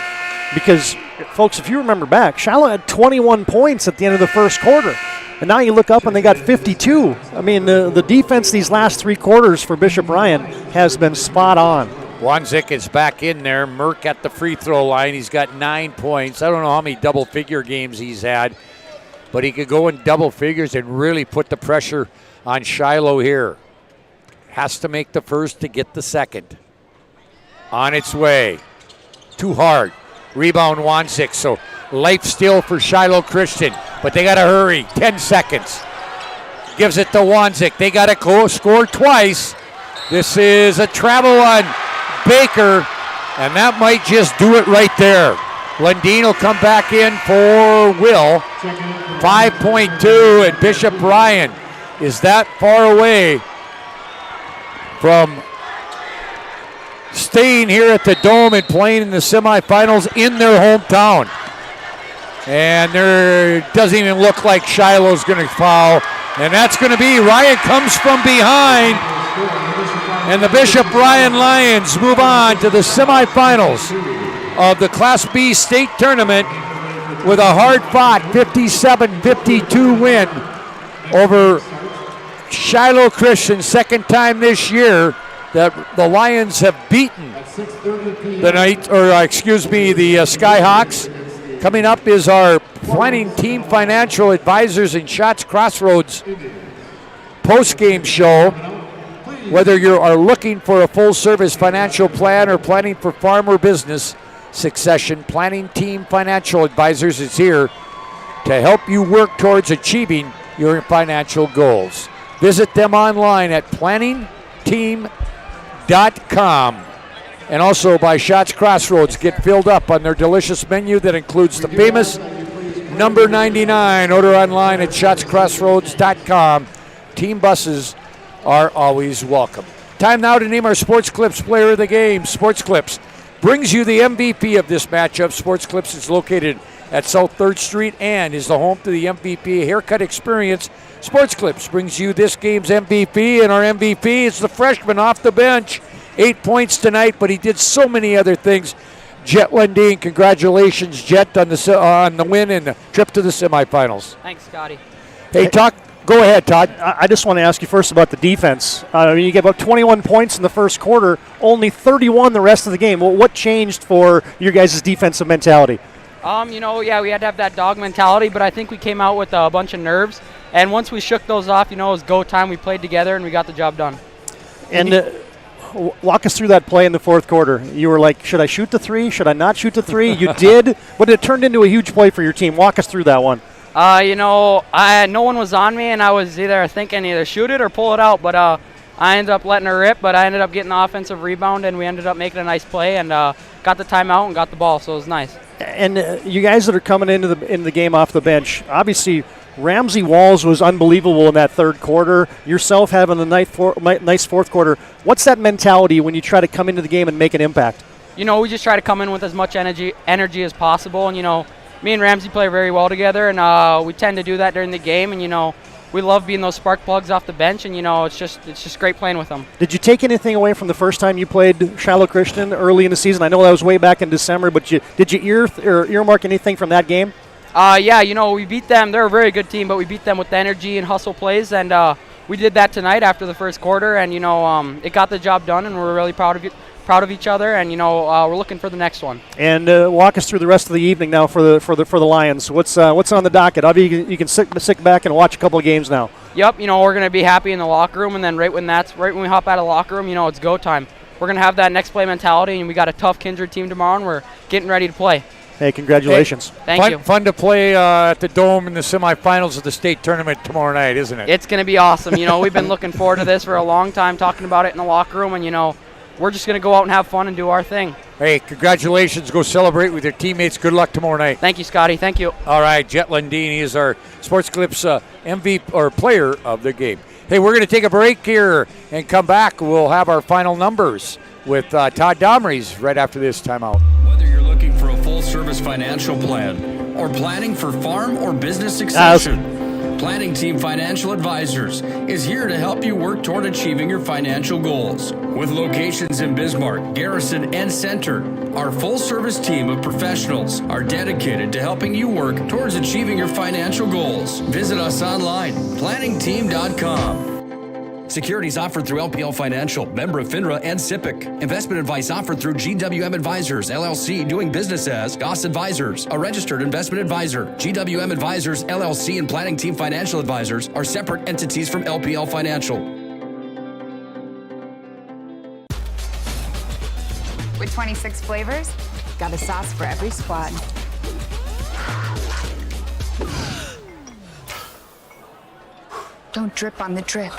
because, folks, if you remember back, Shiloh had 21 points at the end of the first quarter. And now you look up and they got 52. I mean, the defense these last 3 quarters for Bishop Ryan has been spot on. Wanzik is back in there. Merck at the free throw line. He's got 9 points. I don't know how many double-figure games he's had, but he could go in double figures and really put the pressure on Shiloh here. Has to make the first to get the second. On its way. Too hard. Rebound Wanzik, so life still for Shiloh Christian, but they got to hurry. 10 seconds. Gives it to Wanzik. They got to score twice. This is a travel on Baker, and that might just do it right there. Lundeen will come back in for Will. 5.2, and Bishop Ryan is that far away from staying here at the Dome and playing in the semifinals in their hometown. And there doesn't even look like Shiloh's going to foul. And that's going to be Ryan comes from behind. And the Bishop Ryan Lions move on to the semifinals of the Class B state tournament with a hard-fought 57-52 win over Shiloh Christian. Second time this year that the Lions have beaten the Skyhawks. Coming up is our Planning Team Financial Advisors and Shots Crossroads post-game show. Whether you are looking for a full-service financial plan or planning for farm or business succession, Planning Team Financial Advisors is here to help you work towards achieving your financial goals. Visit them online at planningteam.com. And also by Shots Crossroads. Get filled up on their delicious menu that includes the famous number 99. Order online at shotscrossroads.com. Team buses are always welcome. Time now to name our Sports Clips player of the game. Sports Clips brings you the MVP of this matchup. Sports Clips is located at South 3rd Street and is the home to the MVP haircut experience. Sports Clips brings you this game's MVP, and our MVP is the freshman off the bench. 8 points tonight, but he did so many other things. Jet Lundeen, congratulations, Jet, on the win and the trip to the semifinals. Thanks, Scotty. Hey, go ahead, Todd. I just want to ask you first about the defense. You get about 21 points in the first quarter, only 31 the rest of the game. Well, what changed for your guys' defensive mentality? We had to have that dog mentality, but I think we came out with a bunch of nerves. And once we shook those off, it was go time. We played together and we got the job done. And walk us through that play in the fourth quarter. You were like, should I shoot the three? Should I not shoot the three? You did, but it turned into a huge play for your team. Walk us through that one. No one was on me, and I was either thinking either shoot it or pull it out, but I ended up letting her rip, but I ended up getting the offensive rebound, and we ended up making a nice play and got the timeout and got the ball, so it was nice. And you guys that are coming into the game off the bench, obviously Ramsey Walls was unbelievable in that third quarter. Yourself having a nice fourth quarter. What's that mentality when you try to come into the game and make an impact? We just try to come in with as much energy as possible, and me and Ramsey play very well together, and we tend to do that during the game, and we love being those spark plugs off the bench, and it's just great playing with them. Did you take anything away from the first time you played Shiloh Christian early in the season? I know that was way back in December, but did you earmark anything from that game? We beat them. They're a very good team, but we beat them with the energy and hustle plays, and we did that tonight after the first quarter, and it got the job done, and we're really proud of each other, and we're looking for the next one. And walk us through the rest of the evening now for the Lions. What's on the docket? Obviously, you can sit back and watch a couple of games now. Yep, we're gonna be happy in the locker room, and then right when we hop out of the locker room, it's go time. We're gonna have that next play mentality, and we got a tough Kindred team tomorrow, and we're getting ready to play. Hey, congratulations. Thank you. Fun to play at the Dome in the semifinals of the state tournament tomorrow night, isn't it? It's going to be awesome. We've been looking forward to this for a long time, talking about it in the locker room, and, we're just going to go out and have fun and do our thing. Hey, congratulations. Go celebrate with your teammates. Good luck tomorrow night. Thank you, Scotty. Thank you. All right, Jet Lundini is our Sports Clips MVP or player of the game. Hey, we're going to take a break here and come back. We'll have our final numbers with Todd Domries right after this timeout. Whether you're looking for a full-service financial plan or planning for farm or business succession, Planning Team Financial Advisors is here to help you work toward achieving your financial goals. With locations in Bismarck, Garrison, and Center, our full-service team of professionals are dedicated to helping you work towards achieving your financial goals. Visit us online, planningteam.com. Securities offered through LPL Financial, member of FINRA and SIPC. Investment advice offered through GWM Advisors, LLC, doing business as Goss Advisors, a registered investment advisor. GWM Advisors, LLC, and Planning Team Financial Advisors are separate entities from LPL Financial. With 26 flavors, got a sauce for every squad. Don't drip on the drip.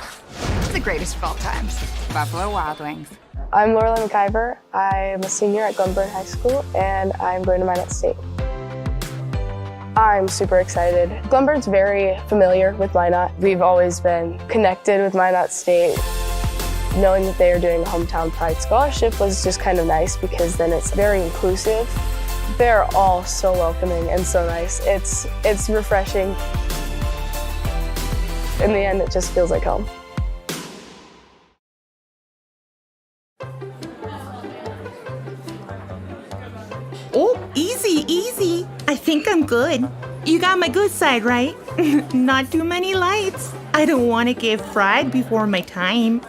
It's the greatest of all times. Buffalo Wild Wings. I'm Lorelai McIver. I'm a senior at Glenburn High School, and I'm going to Minot State. I'm super excited. Glenburn's very familiar with Minot. We've always been connected with Minot State. Knowing that they are doing a Hometown Pride Scholarship was just kind of nice because then it's very inclusive. They're all so welcoming and so nice. It's refreshing. In the end, it just feels like home. Oh, easy. I think I'm good. You got my good side, right? Not too many lights. I don't want to get fried before my time.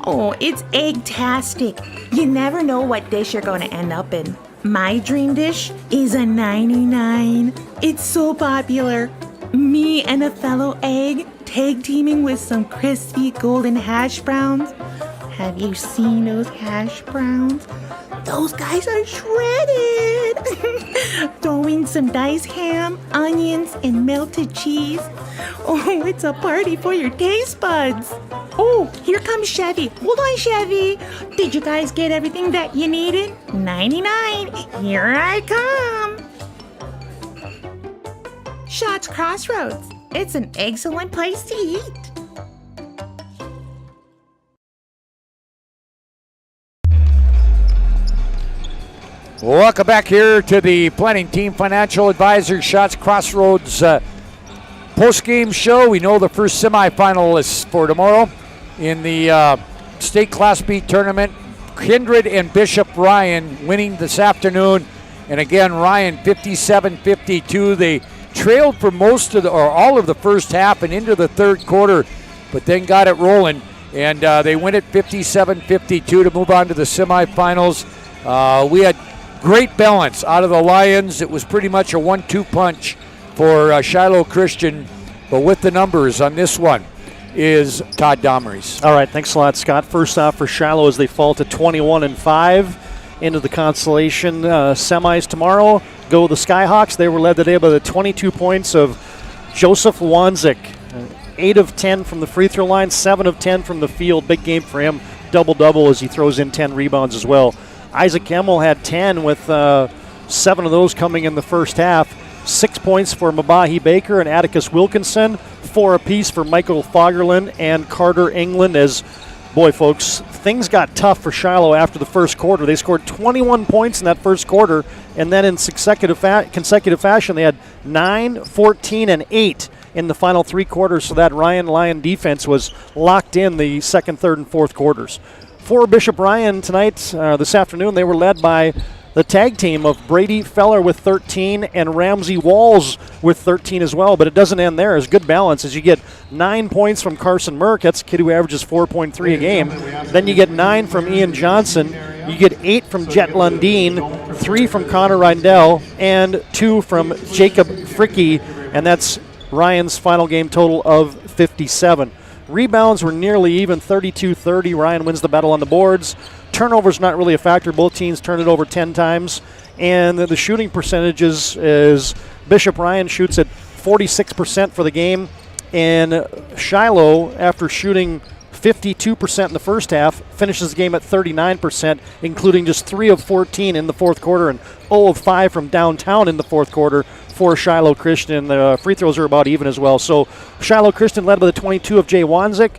Oh, it's egg-tastic. You never know what dish you're going to end up in. My dream dish is a 99. It's so popular. Me and a fellow egg tag teaming with some crispy golden hash browns. Have you seen those hash browns? Those guys are shredded. Throw in some diced ham, onions, and melted cheese. Oh, it's a party for your taste buds. Oh, here comes Chevy. Hold on, Chevy. Did you guys get everything that you needed? 99. Here I come. Shots Crossroads. It's an excellent place to eat. Welcome back here to the Planning Team Financial Advisors Shots Crossroads post-game show. We know the first semifinal is for tomorrow in the state Class B tournament. Kindred and Bishop Ryan winning this afternoon. And again, Ryan 57-52. They trailed for most of all of the first half and into the third quarter, but then got it rolling. And they win it 57-52 to move on to the semifinals. We had great balance out of the Lions. It was pretty much a 1-2 punch for Shiloh Christian, but with the numbers on this one. is Todd Domrey's. All right, thanks a lot, Scott. First off for Shiloh as they fall to 21-5 into the consolation semis tomorrow. Go the Skyhawks. They were led today by the 22 points of Joseph Wanzik. 8 of 10 from the free throw line, 7 of 10 from the field. Big game for him. Double-double as he throws in 10 rebounds as well. Isaac Kemmel had 10 with 7 of those coming in the first half. 6 points for Mabahi Baker and Atticus Wilkinson. 4 apiece for Michael Fagerlund and Carter England. As, boy, folks, things got tough for Shiloh after the first quarter. They scored 21 points in that first quarter, and then in consecutive fashion, they had 9, 14, and 8 in the final 3 quarters, so that Ryan Lyon defense was locked in the second, third, and fourth quarters. For Bishop Ryan tonight, this afternoon, they were led by the tag team of Brady Feller with 13 and Ramsey Walls with 13 as well, but it doesn't end there. It's good balance as you get 9 points from Carson Merck. That's a kid who averages 4.3 a game. Then you get 9 from Ian Johnson. You get 8 from Jet Lundeen, 3 from Connor Reindell, and 2 from Jacob Fricky, and that's Ryan's final game total of 57. Rebounds were nearly even, 32-30. Ryan wins the battle on the boards. Turnovers not really a factor. Both teams turned it over 10 times. And the shooting percentages is Bishop Ryan shoots at 46% for the game. And Shiloh, after shooting 52% in the first half, finishes the game at 39%, including just 3 of 14 in the fourth quarter and 0 of 5 from downtown in the fourth quarter for Shiloh Christian. The free throws are about even as well. So Shiloh Christian led by the 22 of Jay Wanzik.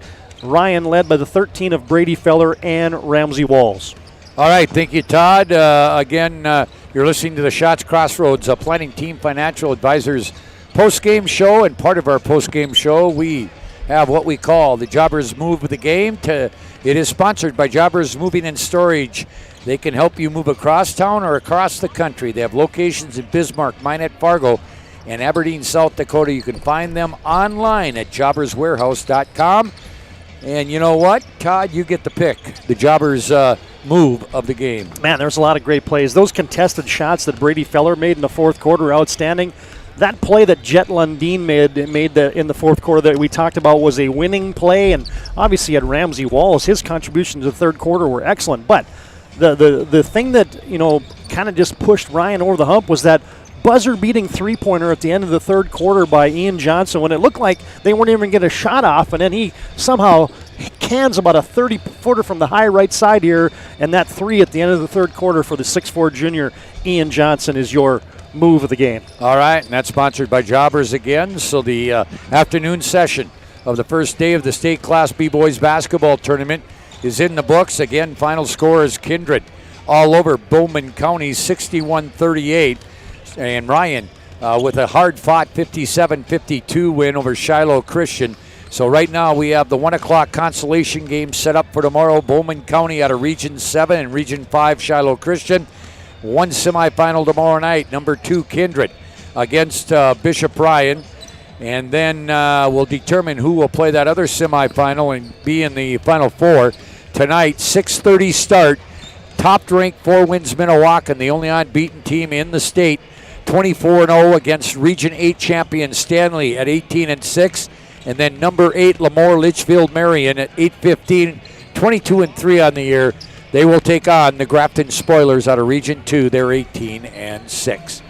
Ryan led by the 13 of Brady Feller and Ramsey Walls. All right, thank you, Todd. Again, you're listening to the Shots Crossroads Planning Team Financial Advisors post-game show, and part of our post-game show, we have what we call the Jobbers Move of the Game. It is sponsored by Jobbers Moving and Storage. They can help you move across town or across the country. They have locations in Bismarck, Minot, Fargo, and Aberdeen, South Dakota. You can find them online at jobberswarehouse.com. And you know what, Todd, you get the pick. The Jobbers move of the game. Man, there's a lot of great plays. Those contested shots that Brady Feller made in the fourth quarter are outstanding. That play that Jet Lundeen made in the fourth quarter that we talked about was a winning play, and obviously at Ramsey Walls, his contributions to the third quarter were excellent. But the thing that, you know, kind of just pushed Ryan over the hump was that buzzer-beating three-pointer at the end of the third quarter by Ian Johnson when it looked like they weren't even going to get a shot off, and then he somehow cans about a 30-footer from the high right side here, and that three at the end of the third quarter for the 6'4 junior Ian Johnson is your move of the game. All right, and that's sponsored by Jobbers again. So the afternoon session of the first day of the state Class B boys basketball tournament is in the books. Again, final score is Kindred all over Bowman County, 61-38. And Ryan with a hard-fought 57-52 win over Shiloh Christian. So right now we have the 1 o'clock consolation game set up for tomorrow. Bowman County out of Region 7 and Region 5 Shiloh Christian. One semifinal tomorrow night, number 2 Kindred against Bishop Ryan. And then we'll determine who will play that other semifinal and be in the Final Four. Tonight, 6:30 start. Top-ranked 4 wins Minnewacan, the only unbeaten team in the state. 24-0 against Region 8 champion Stanley at 18-6. And then number 8 Lemoore Litchfield Marion at 8-15, 22-3 on the year. They will take on the Grafton Spoilers out of Region 2. They're 18-6.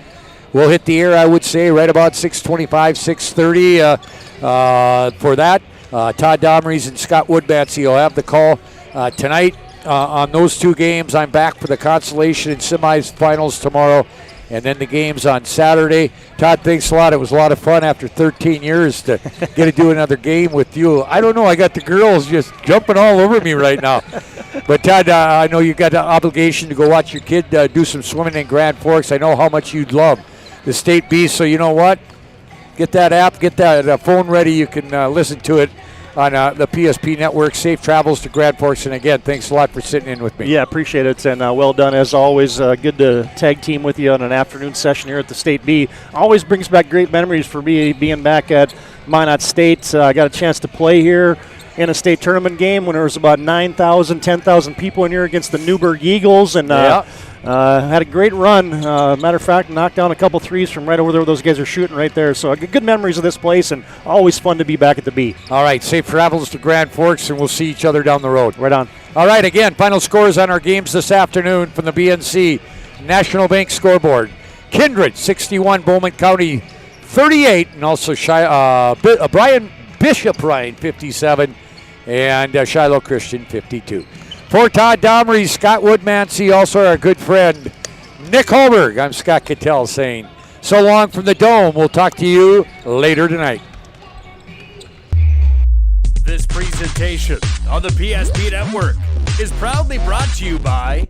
We'll hit the air, I would say, right about 6:25, 6:30 for that. Todd Domrey's and Scott Woodbatsy will have the call tonight on those 2 games. I'm back for the consolation and semifinals tomorrow, and then the games on Saturday. Todd, thanks a lot. It was a lot of fun after 13 years to get to do another game with you. I don't know, I got the girls just jumping all over me right now. But Todd, I know you got the obligation to go watch your kid do some swimming in Grand Forks. I know how much you'd love the State Beast, so you know what? Get that app, get that phone ready. You can listen to it on the PSP network. Safe travels to Grand Forks. And again, thanks a lot for sitting in with me. Yeah, appreciate it, and well done as always. Good to tag team with you on an afternoon session here at the State B. Always brings back great memories for me being back at Minot State. I got a chance to play here in a state tournament game when there was about 9,000, 10,000 people in here against the Newburgh Eagles, and Had a great run. Matter of fact, knocked down a couple threes from right over there where those guys are shooting right there. So good memories of this place, and always fun to be back at the B. All right, safe travels to Grand Forks, and we'll see each other down the road. Right on. All right, again, final scores on our games this afternoon from the BNC National Bank scoreboard. Kindred, 61, Bowman County, 38, and also Brian Bishop Ryan, 57, and Shiloh Christian, 52. For Todd Domry, Scott Woodmansey, also our good friend Nick Holberg, I'm Scott Cattell saying so long from the Dome. We'll talk to you later tonight. This presentation on the PSP Network is proudly brought to you by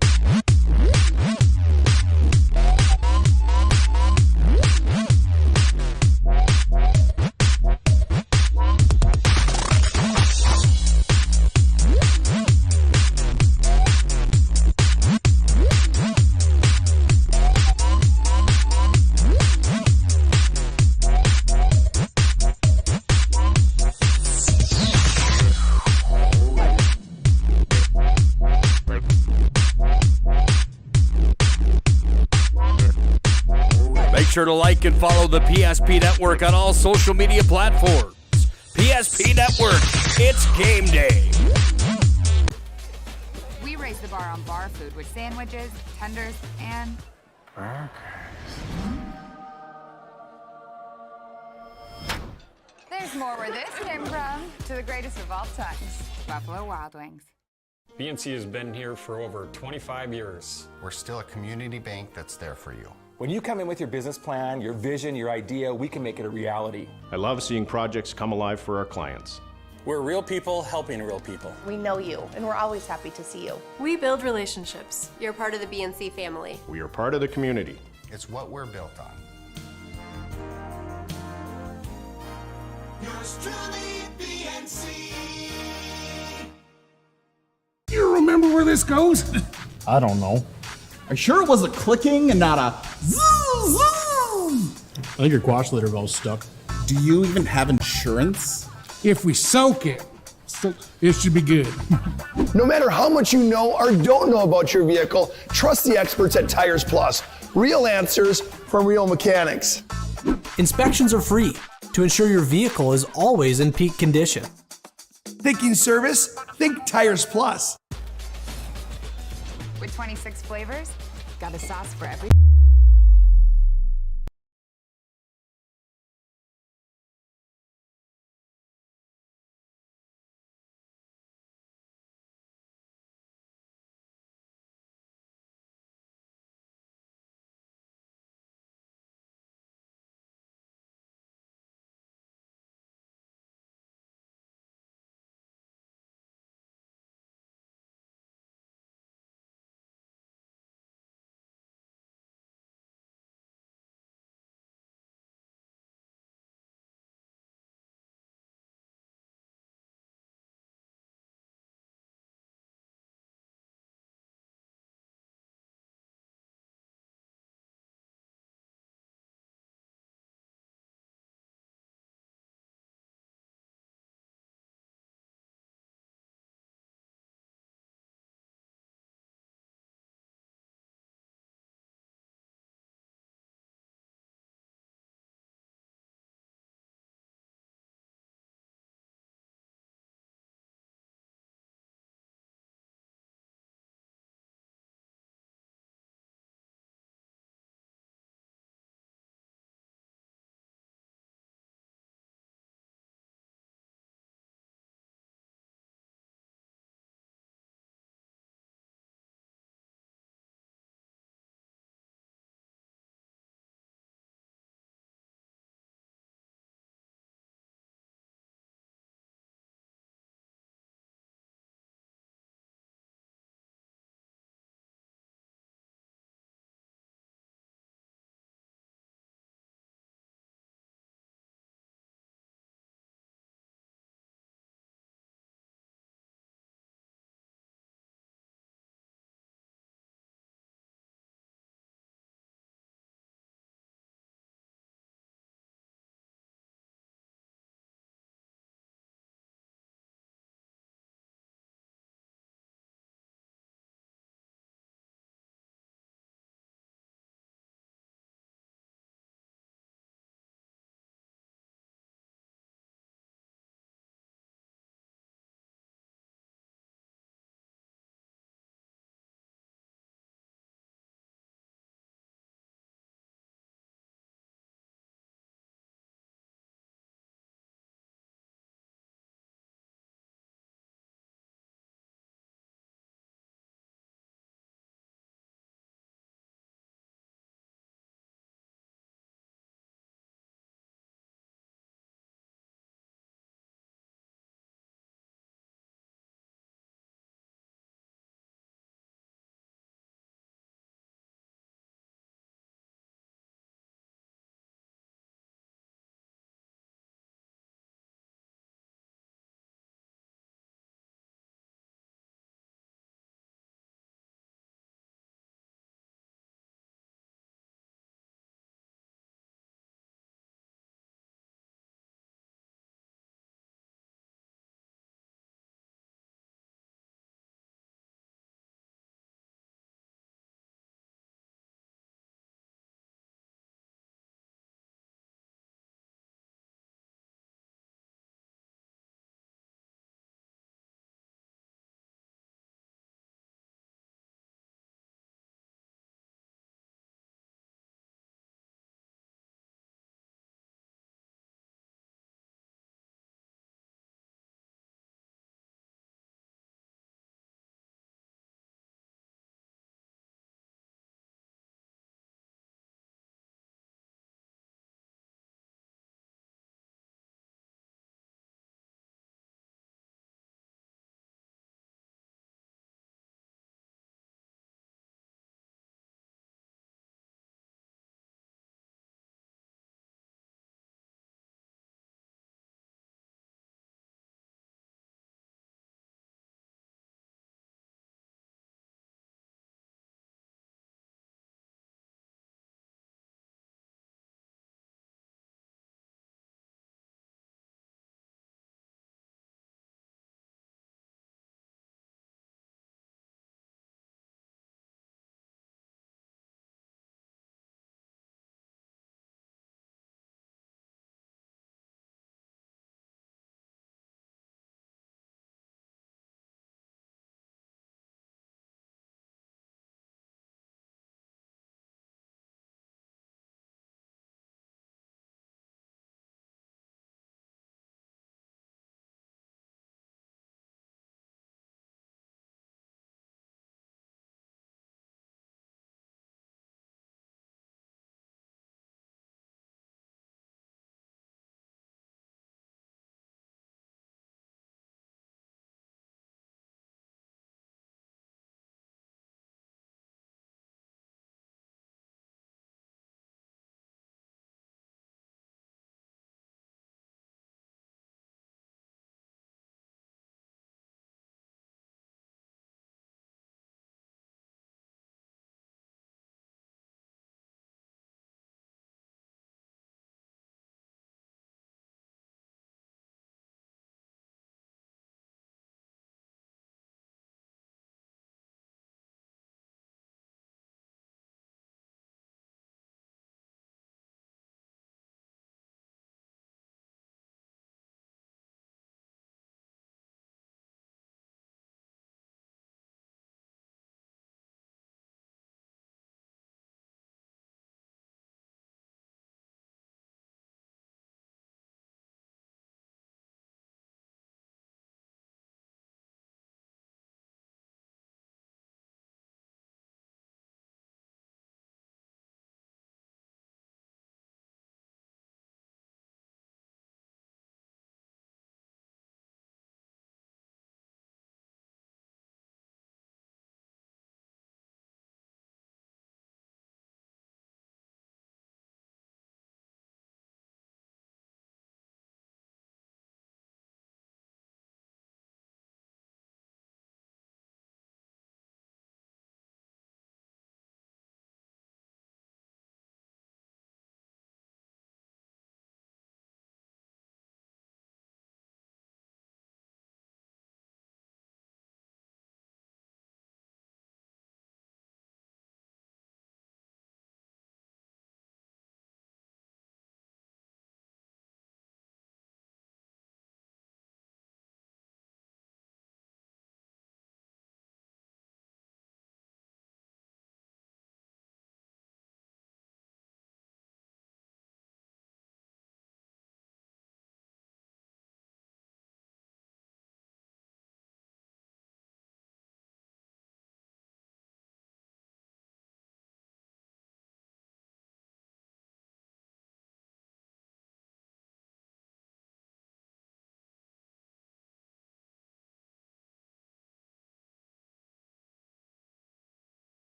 sure to like and follow the PSP Network on all social media platforms. PSP Network, it's game day. We raise the bar on bar food with sandwiches, tenders, and there's more where this came from. To the greatest of all times, Buffalo Wild Wings. BNC has been here for over 25 years. We're still a community bank that's there for you. When you come in with your business plan, your vision, your idea, we can make it a reality. I love seeing projects come alive for our clients. We're real people helping real people. We know you, and we're always happy to see you. We build relationships. You're part of the BNC family. We are part of the community. It's what we're built on. Yours truly, BNC. You remember where this goes? I don't know. Are you sure it was a clicking and not a zoom, zoom? I think your quash litter valve's stuck. Do you even have insurance? If we soak it, it should be good. No matter how much you know or don't know about your vehicle, trust the experts at Tires Plus. Real answers from real mechanics. Inspections are free to ensure your vehicle is always in peak condition. Thinking service? Think Tires Plus. With 26 flavors, got a sauce for every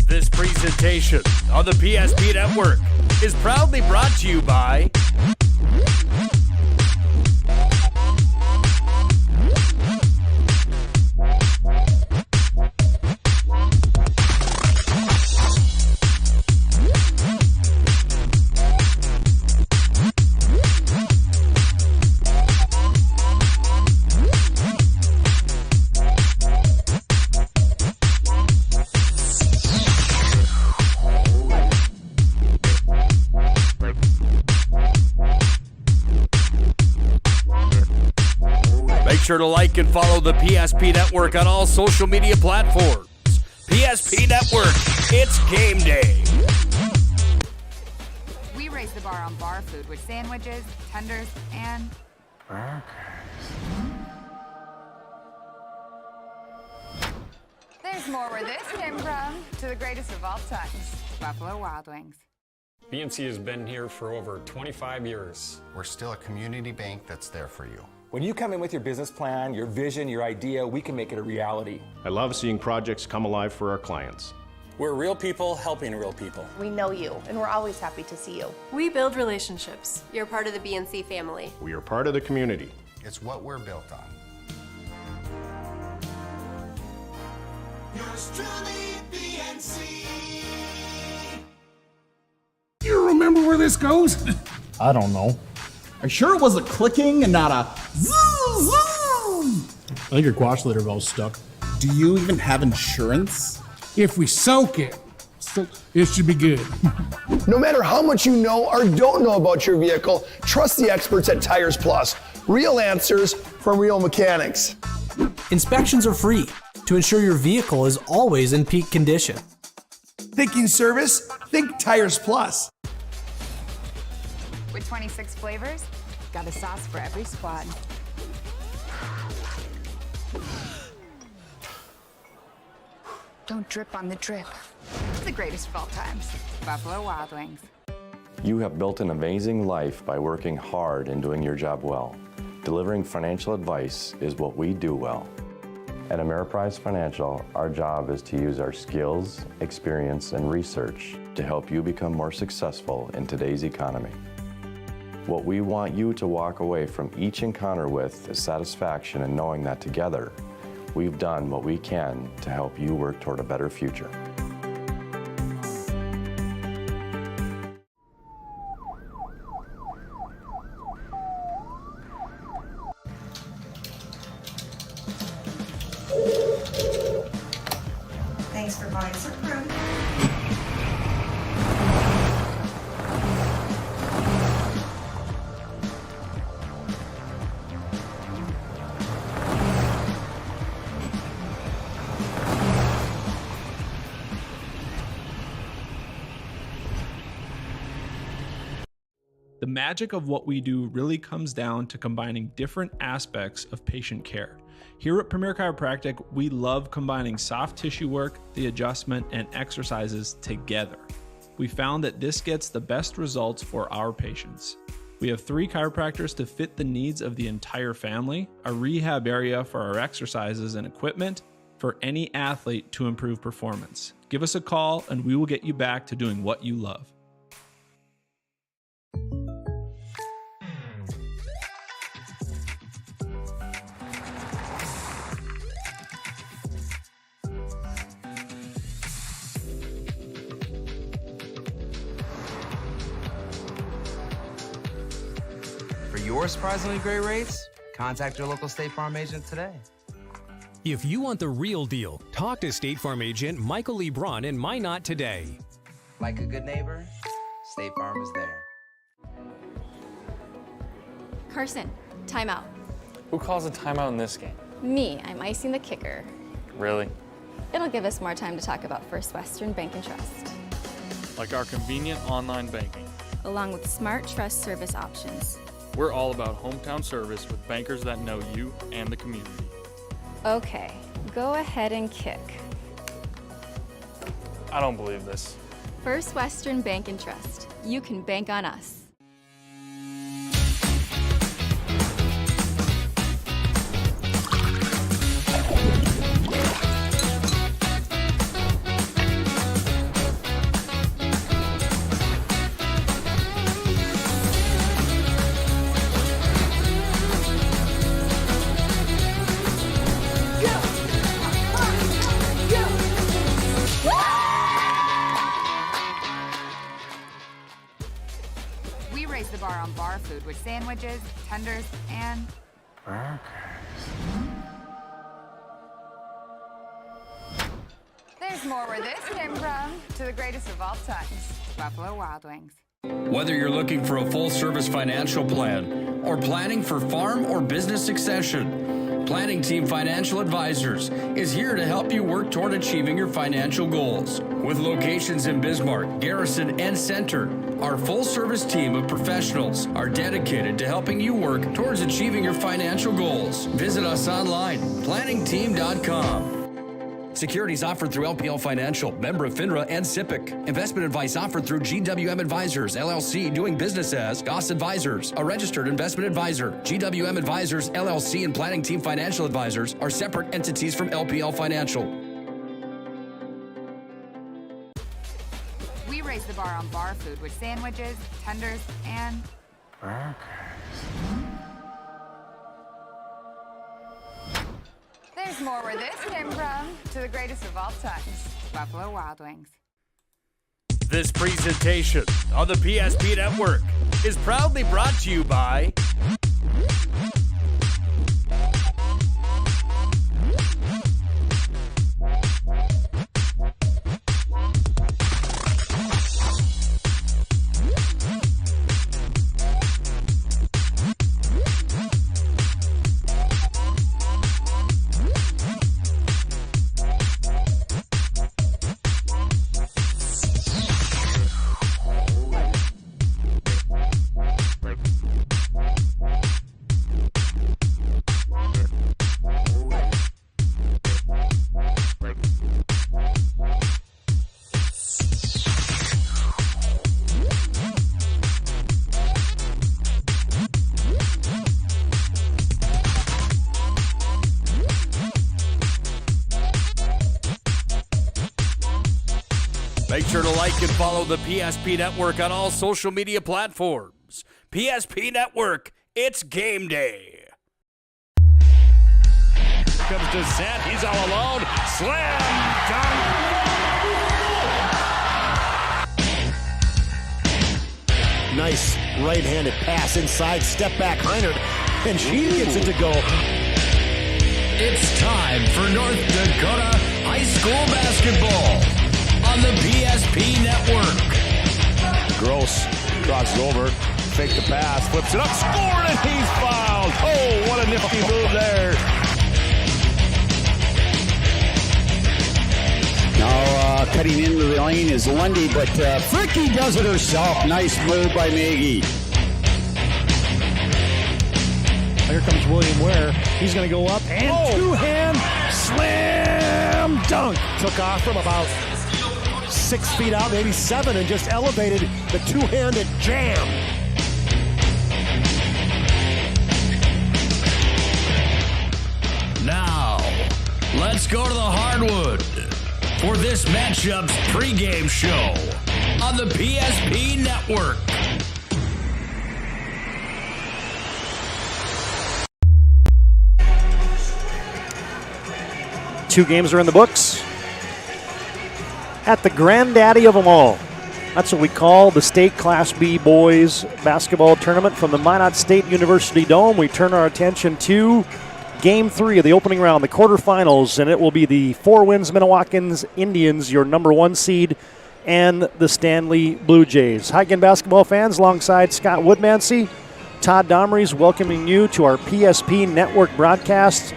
This presentation on the PSP Network is proudly brought to you by sure to like and follow the PSP Network on all social media platforms. PSP Network, it's game day. We raise the bar on bar food with sandwiches, tenders, and there's more where this came from. To the greatest of all times, Buffalo Wild Wings. BNC has been here for over 25 years. We're still a community bank that's there for you. When you come in with your business plan, your vision, your idea, we can make it a reality. I love seeing projects come alive for our clients. We're real people helping real people. We know you, and we're always happy to see you. We build relationships. You're part of the BNC family. We are part of the community. It's what we're built on. Yours truly, BNC. You remember where this goes? I don't know. Are you sure it was a clicking and not a zoo? I think your quash litter valve's stuck. Do you even have insurance? If we soak it, it should be good. No matter how much you know or don't know about your vehicle, trust the experts at Tires Plus. Real answers from real mechanics. Inspections are free to ensure your vehicle is always in peak condition. Thinking service? Think Tires Plus. With 26 flavors, got a sauce for every squad. Don't drip on the drip. The greatest of all times, Buffalo Wild Wings. You have built an amazing life by working hard and doing your job well. Delivering financial advice is what we do well. At Ameriprise Financial, our job is to use our skills, experience, and research to help you become more successful in today's economy. What we want you to walk away from each encounter with is satisfaction in knowing that together, we've done what we can to help you work toward a better future. Thanks for buying some fruit. The magic of what we do really comes down to combining different aspects of patient care. Here at Premier Chiropractic, we love combining soft tissue work, the adjustment, and exercises together. We found that this gets the best results for our patients. We have 3 chiropractors to fit the needs of the entire family, a rehab area for our exercises and equipment for any athlete to improve performance. Give us a call and we will get you back to doing what you love. For your surprisingly great rates, contact your local State Farm agent today. If you want the real deal, talk to State Farm agent Michael Lee Braun in Minot today. Like a good neighbor, State Farm is there. Carson, timeout. Who calls a timeout in this game? Me, I'm icing the kicker. Really? It'll give us more time to talk about First Western Bank and Trust, Like our convenient online banking. along with smart trust service options. We're all about hometown service with bankers that know you and the community. Okay, go ahead and kick. I don't believe this. First Western Bank and Trust. You can bank on us. bar food with sandwiches, tenders, and there's more where this came from. To the greatest of all times, Buffalo Wild Wings. Whether you're looking for a full-service financial plan or planning for farm or business succession, Planning Team Financial Advisors is here to help you work toward achieving your financial goals. With locations in Bismarck, Garrison, and Center, our full-service team of professionals are dedicated to helping you work towards achieving your financial goals. Visit us online, planningteam.com. Securities offered through LPL Financial, member of FINRA and SIPC. Investment advice offered through GWM Advisors, LLC, doing business as Goss Advisors, a registered investment advisor. GWM Advisors, LLC, and Planning Team Financial Advisors are separate entities from LPL Financial. We raise the bar on bar food with sandwiches, tenders, and there's more where this came from. To the greatest of all times, Buffalo Wild Wings. This presentation on the PSP Network is proudly brought to you by Make sure to like and follow the PSP Network on all social media platforms. PSP Network, it's game day. Comes to Zed, he's all alone. Slam dunk. Nice right-handed pass inside, step back, Heinert, and she gets it to go. It's time for North Dakota high school basketball on the PSP Network. Gross crosses over, fake the pass, flips it up, scored, and he's fouled. Oh, what a nifty move there. Now cutting into the lane is Lundy, but Fricky does it herself. Nice move by Maggie. Here comes William Ware. He's going to go up and two-hand slam dunk. Took off from about 6 feet out, maybe 7, and just elevated the two-handed jam. Now, let's go to the hardwood for this matchup's pregame show on the PSP Network. Two games are in the books at the granddaddy of them all. That's what we call the State Class B Boys Basketball Tournament from the Minot State University Dome. We turn our attention to Game 3 of the opening round, the quarterfinals, and it will be the Four Winds Minnewacan Indians, your number 1 seed, and the Stanley Blue Jays. Hi again, basketball fans, alongside Scott Woodmansey, Todd Domrey's welcoming you to our PSP Network broadcast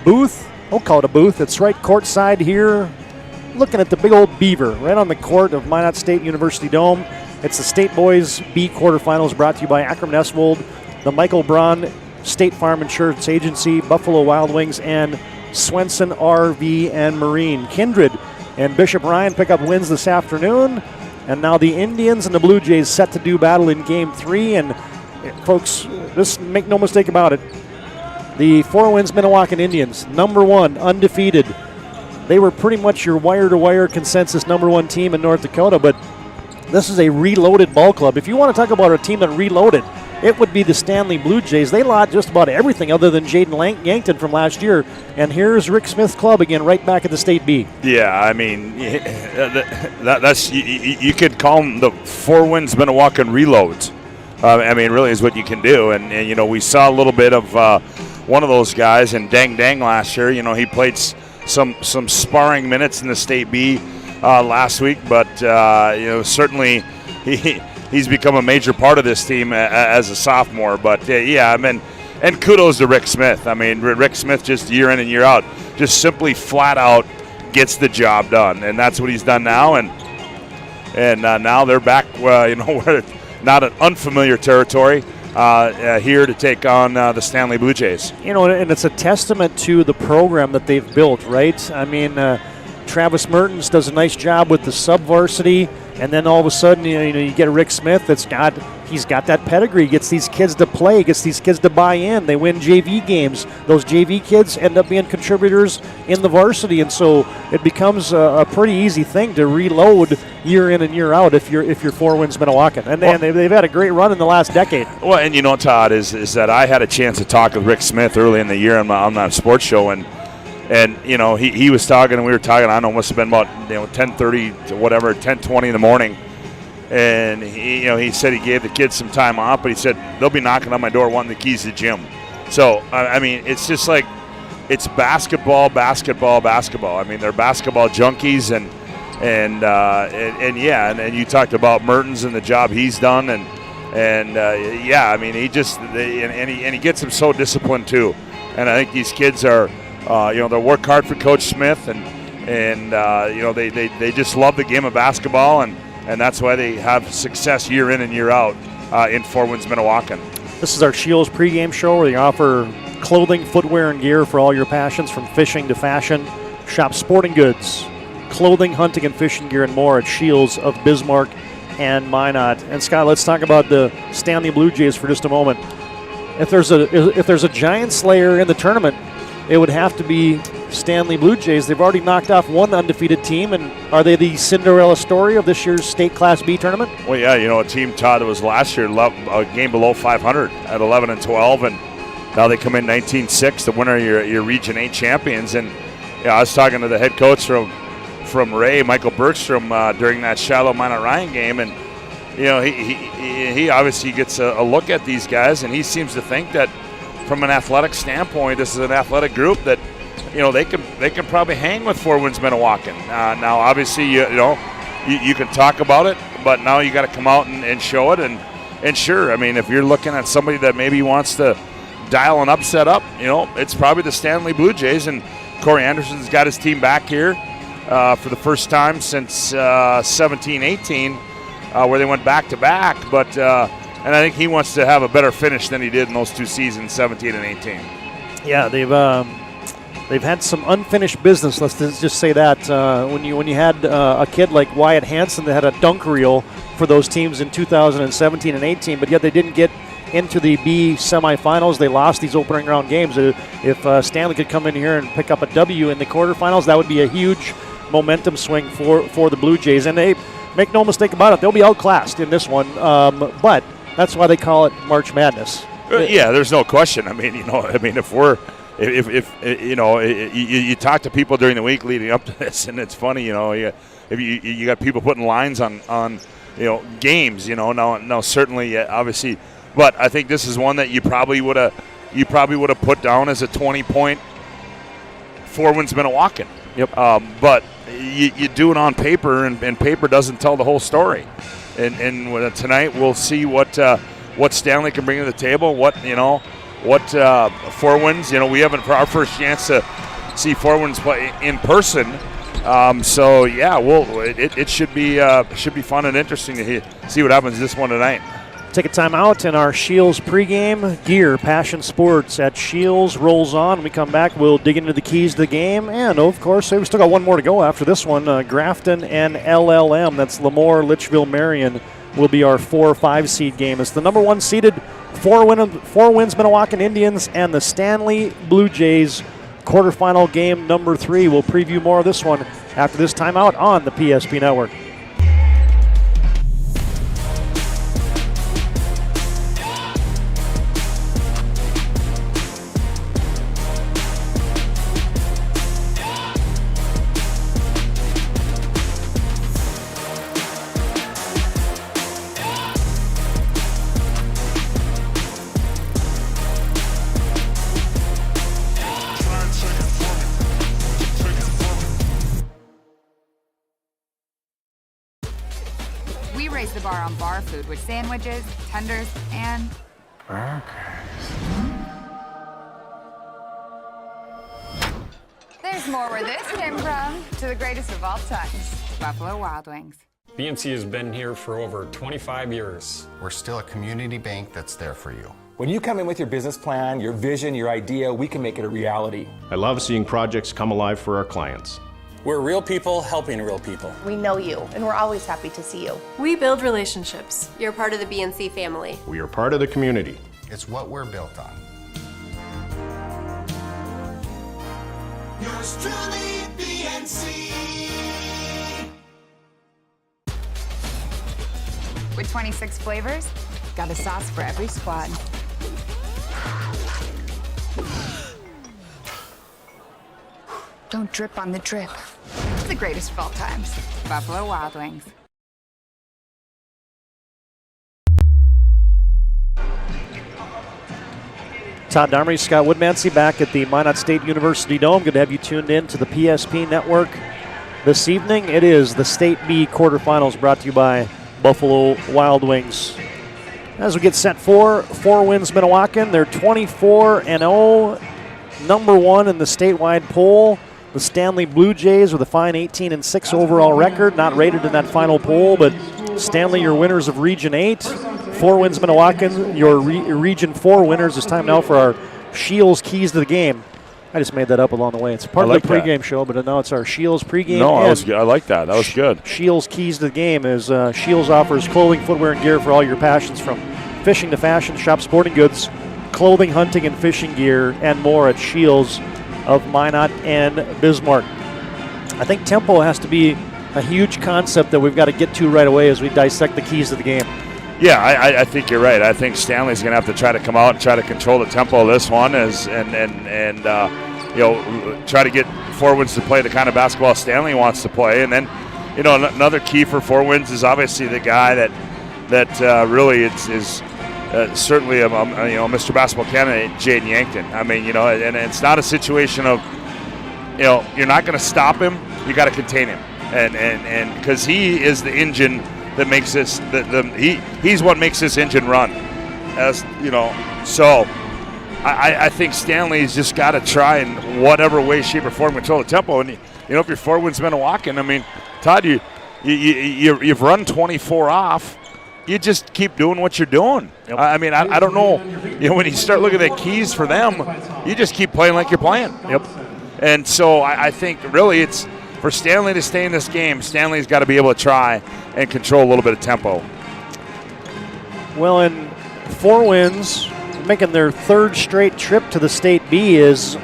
booth. We'll call it a booth. It's right courtside here, looking at the big old beaver right on the court of Minot State University Dome. It's the State Boys B quarterfinals brought to you by Akram Neswold, the Michael Braun State Farm Insurance Agency, Buffalo Wild Wings, and Swenson RV and Marine. Kindred and Bishop Ryan pick up wins this afternoon, and now the Indians and the Blue Jays set to do battle in Game 3. And folks, just make no mistake about it, the Four Winds Minnewacan Indians, number 1, undefeated. They were pretty much your wire-to-wire consensus number 1 team in North Dakota, but this is a reloaded ball club. If you want to talk about a team that reloaded, it would be the Stanley Blue Jays. They lost just about everything other than Jaden Yankton from last year. And here's Rick Smith's club again, right back at the State B. Yeah, I mean, that's you could call them the Four Winds Minnewacan reloads. really is what you can do. And we saw a little bit of one of those guys in Dang Dang last year. He played some sparring minutes in the State B last week, but certainly he's become a major part of this team as a sophomore. But and kudos to Rick Smith. Rick Smith just year in and year out, just simply flat out gets the job done, and that's what he's done now. And now they're back. We're not an unfamiliar territory here to take on the Stanley Blue Jays. And it's a testament to the program that they've built, right? Travis Mertens does a nice job with the sub-varsity, and then all of a sudden, you get a Rick Smith he's got that pedigree, gets these kids to play, gets these kids to buy in. They win JV games. Those JV kids end up being contributors in the varsity, and so it becomes a pretty easy thing to reload year in and year out if you're Four Winds Minnewacan. And they've had a great run in the last decade. Well, and Todd, is that I had a chance to talk with Rick Smith early in the year on that sports show, and he was talking and we were talking. I don't know, must have been about 10:30 to whatever, 10:20 in the morning. And he said he gave the kids some time off, but he said they'll be knocking on my door wanting the keys to the gym. So it's just like it's basketball. They're basketball junkies, and you talked about Mertens and the job he's done, and he gets them so disciplined too. And I think these kids are. They work hard for Coach Smith, and they just love the game of basketball, and that's why they have success year in and year out in Four Winds Minnewacan. This is our Shields pregame show where they offer clothing, footwear, and gear for all your passions, from fishing to fashion. Shop sporting goods, clothing, hunting, and fishing gear, and more at Shields of Bismarck and Minot. And Scott, let's talk about the Stanley Blue Jays for just a moment. If there's a giant slayer in the tournament, it would have to be Stanley Blue Jays. They've already knocked off one undefeated team, and are they the Cinderella story of this year's State Class B tournament? Well, yeah, a team, Todd, that was last year a game below 500 at 11-12, and now they come in 19-6, the winner of your Region 8 champions. And I was talking to the head coach from Ray, Michael Bergstrom, during that Shiloh Minot Ryan game, and he obviously gets a look at these guys, and he seems to think that from an athletic standpoint, this is an athletic group that they can probably hang with Four Winds Minnewacan. Now, obviously, you can talk about it, but now you got to come out and show it. And sure, if you're looking at somebody that maybe wants to dial an upset up, it's probably the Stanley Blue Jays. And Corey Anderson's got his team back here for the first time since 17-18, where they went back to back. But and I think he wants to have a better finish than he did in those two seasons, 17 and 18. Yeah, they've had some unfinished business. Let's just say that when you had a kid like Wyatt Hansen that had a dunk reel for those teams in 2017 and 18, but yet they didn't get into the B semifinals. They lost these opening round games. If Stanley could come in here and pick up a W in the quarterfinals, that would be a huge momentum swing for the Blue Jays. And they make no mistake about it, they'll be outclassed in this one. But that's why they call it March Madness. Yeah, there's no question. If you talk to people during the week leading up to this, and it's funny, if you got people putting lines on games, now certainly, obviously, but I think this is one that you probably would have put down as a 20-point Four Winds Minnewacan. Yep. But you do it on paper, and paper doesn't tell the whole story. And tonight we'll see what Stanley can bring to the table. What Four Winds. We haven't our first chance to see Four Winds play in person. So yeah, it should be fun and interesting to see what happens this one tonight. Take a time out in our Shields pregame. Gear, passion sports at Shields rolls on. When we come back, we'll dig into the keys to the game. And, of course, we've still got one more to go after this one. Grafton and LLM. That's Lemoore, Litchfield, Marion will be our 4-5 seed game. It's the number one seeded Four Winds Minnewacan Indians and the Stanley Blue Jays quarterfinal game number 3. We'll preview more of this one after this timeout on the PSP Network. raise the bar on bar food with sandwiches, tenders, and there's more where this came from. To the greatest of all times, Buffalo Wild Wings. BNC has been here for over 25 years. We're still a community bank that's there for you. When you come in with your business plan, your vision, your idea, we can make it a reality. I love seeing projects come alive for our clients. We're real people helping real people. We know you, and we're always happy to see you. We build relationships. You're part of the BNC family. We are part of the community. It's what we're built on. Yours truly, BNC. With 26 flavors, got a sauce for every squad. Don't drip on the drip. The greatest of all times, Buffalo Wild Wings. Todd Darmery, Scott Woodmansey back at the Minot State University Dome. Good to have you tuned in to the PSP Network this evening. It is the State B quarterfinals brought to you by Buffalo Wild Wings. As we get set for Four Winds Minnewacan, they're 24-0, number one in the statewide poll. The Stanley Blue Jays with a fine 18-6 overall record, not rated in that final poll, but Stanley, your winners of Region 8. Four Winds Minnewacan, your Region 4 winners. It's time now for our Shields Keys to the Game. I just made that up along the way. It's part of the pregame show, but now it's our Shields pregame. No, I like that. That was good. Shields Keys to the Game is Shields offers clothing, footwear, and gear for all your passions, from fishing to fashion. Shop sporting goods, clothing, hunting, and fishing gear, and more at Shields of Minot and Bismarck. I think tempo has to be a huge concept that we've got to get to right away as we dissect the keys to the game. Yeah, I think you're right. I think Stanley's going to have to try to come out and try to control the tempo of this one, and try to get Four Winds to play the kind of basketball Stanley wants to play. And then, another key for Four Winds is obviously the guy that really is certainly a Mr. Basketball candidate, Jaden Yankton. I mean, and it's not a situation of, you're not going to stop him. You got to contain him, and because he is the engine that makes this. He's what makes this engine run. So I think Stanley's just got to try in whatever way, shape, or form control the tempo. And if you're Four Winds Minnewacan, I mean, Todd, you've run 24 off. You just keep doing what you're doing. Yep. I mean, I don't know. When you start looking at keys for them, you just keep playing like you're playing. Yep. And so I think really it's for Stanley to stay in this game. Stanley's got to be able to try and control a little bit of tempo. Well, and Four Winds making their third straight trip to the State B is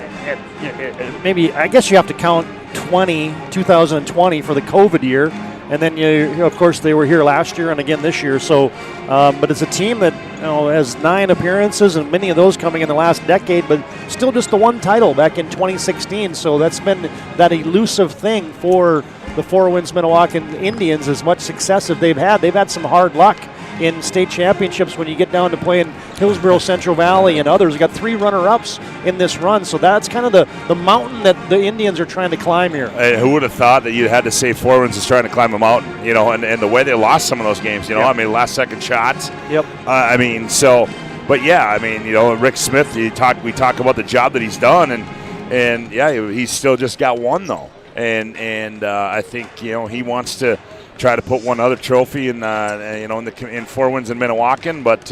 maybe, I guess you have to count 2020 for the COVID year. And then, of course, they were here last year and again this year. So, but it's a team that has 9 appearances, and many of those coming in the last decade, but still just the one title back in 2016. So that's been that elusive thing for the Four Winds Minnewacan Indians. As much success as they've had some hard luck in state championships when you get down to playing Hillsborough, Central Valley, and others. We've got 3 runner-ups in this run, so that's kind of the mountain that the Indians are trying to climb here. Who would have thought that you had to say Four Winds is trying to climb a mountain, and the way they lost some of those games, Yep. I mean, last-second shots. Yep. But yeah, I mean, Rick Smith, we talk about the job that he's done, and yeah, he's still just got one, though. And I think, he wants to try to put one other trophy in Four Winds in Minnewacan. But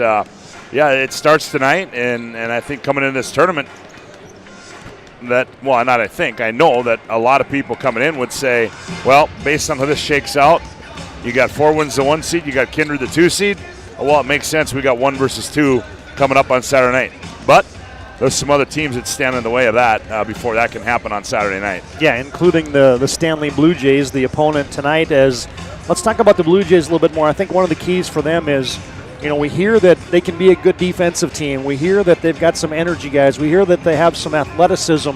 yeah, it starts tonight, and I think coming into this tournament, I know that a lot of people coming in would say, well, based on how this shakes out, you got Four Winds the 1 seed, you got Kindred the 2 seed. Well, it makes sense. We got 1 versus 2 coming up on Saturday night. But there's some other teams that stand in the way of that before that can happen on Saturday night. Yeah, including the Stanley Blue Jays, the opponent tonight. Let's talk about the Blue Jays a little bit more. I think one of the keys for them is, we hear that they can be a good defensive team. We hear that they've got some energy guys. We hear that they have some athleticism.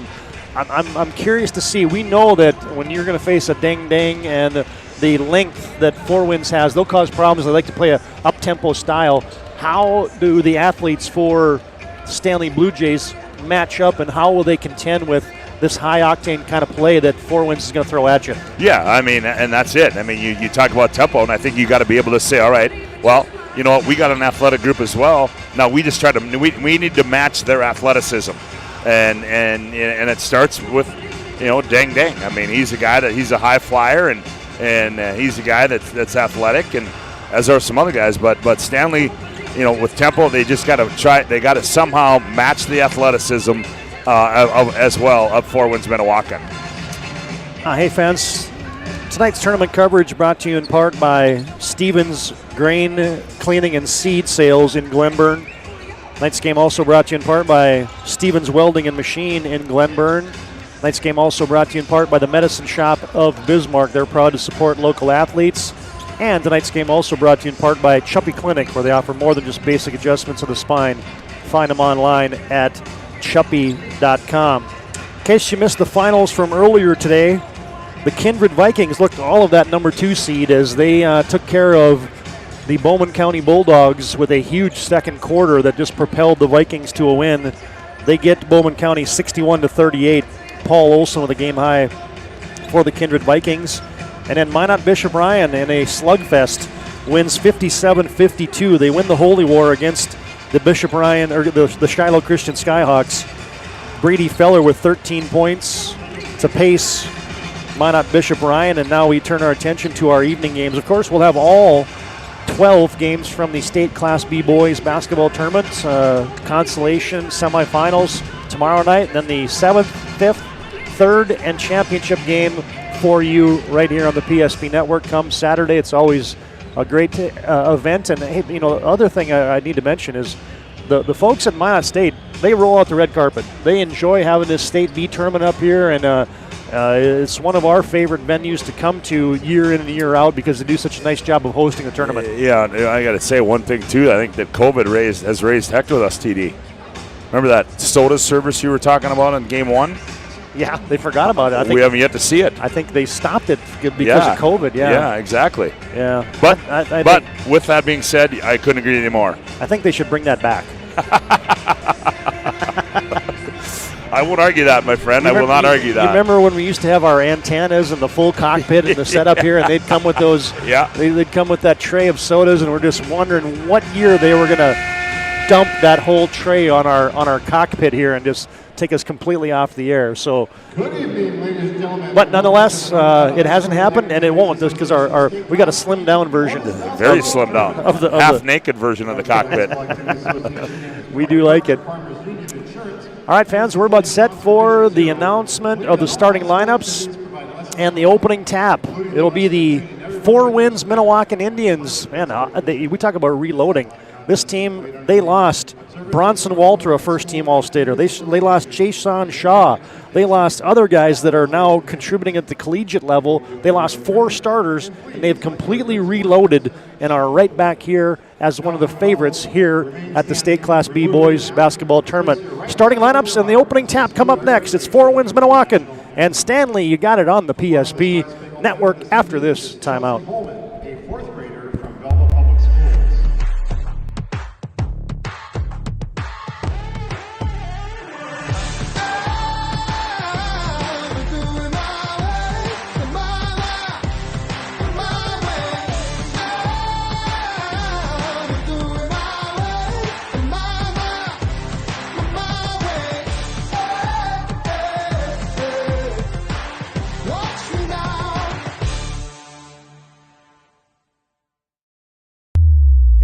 I'm curious to see. We know that when you're going to face a ding-ding and the length that Four Winds has, they'll cause problems. They like to play a up-tempo style. How do the athletes for Stanley Blue Jays match up, and how will they contend with this high-octane kind of play that Four Winds is going to throw at you. Yeah, I mean, and that's it. I mean, you talk about tempo, and I think you got to be able to say, all right, well, you know what, we got an athletic group as well. Now we just try to we need to match their athleticism, and it starts with, you know, Dang. I mean, he's a high flyer, and he's a guy that's athletic, and as are some other guys. But Stanley, you know, with tempo, they just got to try. They got to somehow match the athleticism as well of Four Winds Minnewacan. Hey fans, tonight's tournament coverage brought to you in part by Stevens Grain Cleaning and Seed Sales in Glenburn. Tonight's game also brought to you in part by Stevens Welding and Machine in Glenburn. Tonight's game also brought to you in part by the Medicine Shop of Bismarck. They're proud to support local athletes. And tonight's game also brought to you in part by Chuppy Clinic, where they offer more than just basic adjustments of the spine. Find them online at chuppy.com. In case you missed the finals from earlier today, the Kindred Vikings looked all of that number 2 seed as they took care of the Bowman County Bulldogs with a huge second quarter that just propelled the Vikings to a win. They get Bowman County 61-38. Paul Olson with a game high for the Kindred Vikings. And then Minot Bishop Ryan in a slugfest wins 57-52. They win the Holy War against the Bishop Ryan or the Shiloh Christian Skyhawks. Brady Feller with 13 points to pace Minot Bishop Ryan, and now we turn our attention to our evening games. Of course, we'll have all 12 games from the State Class B Boys basketball tournament, consolation semifinals tomorrow night, and then the 7th, 5th, 3rd, and championship game for you right here on the PSP Network come Saturday. It's always a great event. And hey, you know, other thing I need to mention is the folks at Minot State, they roll out the red carpet. They enjoy having this State B tournament up here, and it's one of our favorite venues to come to year in and year out because they do such a nice job of hosting the tournament. Yeah, I got to say one thing too. I think that COVID has raised heck with us, TD. Remember that soda service you were talking about in Game 1? Yeah, they forgot about it. I think we haven't yet to see it. I think they stopped it because of COVID. Yeah, exactly. Yeah, but with that being said, I couldn't agree anymore. I think they should bring that back. I won't argue that, my friend. I will not argue that. You remember when we used to have our antennas in the full cockpit and the setup here, and they'd come with those. Yeah. They'd come with that tray of sodas, and we're just wondering what year they were going to dump that whole tray on our cockpit here and just take us completely off the air. So, good evening, ladies and gentlemen. But nonetheless, it hasn't happened, and it won't, just because we got a slimmed down version. Very slimmed down. Of the half-naked version of the cockpit. We do like it. All right, fans, we're about set for the announcement of the starting lineups and the opening tap. It'll be the Four Winds Minnewacan Indians. Man, we talk about reloading. This team, they lost Bronson Walter, a first-team All-Stater. They lost Jason Shaw. They lost other guys that are now contributing at the collegiate level. They lost 4 starters, and they've completely reloaded and are right back here as one of the favorites here at the State Class B Boys Basketball Tournament. Starting lineups and the opening tap come up next. It's Four Winds Minnewacan. And Stanley, you got it on the PSP Network after this timeout. A 4th grader from Belleville Public Schools.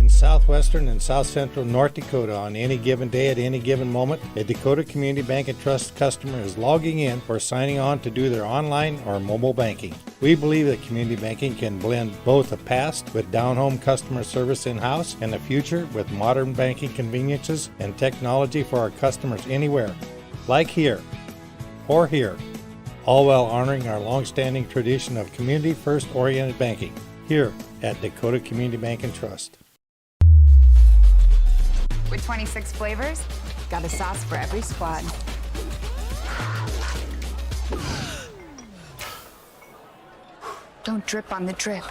Southwestern and South Central North Dakota on any given day at any given moment, a Dakota Community Bank and Trust customer is logging in or signing on to do their online or mobile banking. We believe that community banking can blend both the past with down-home customer service in-house and the future with modern banking conveniences and technology for our customers anywhere, like here or here, all while honoring our long-standing tradition of community-first oriented banking here at Dakota Community Bank and Trust. With 26 flavors, got a sauce for every squad. Don't drip on the drip.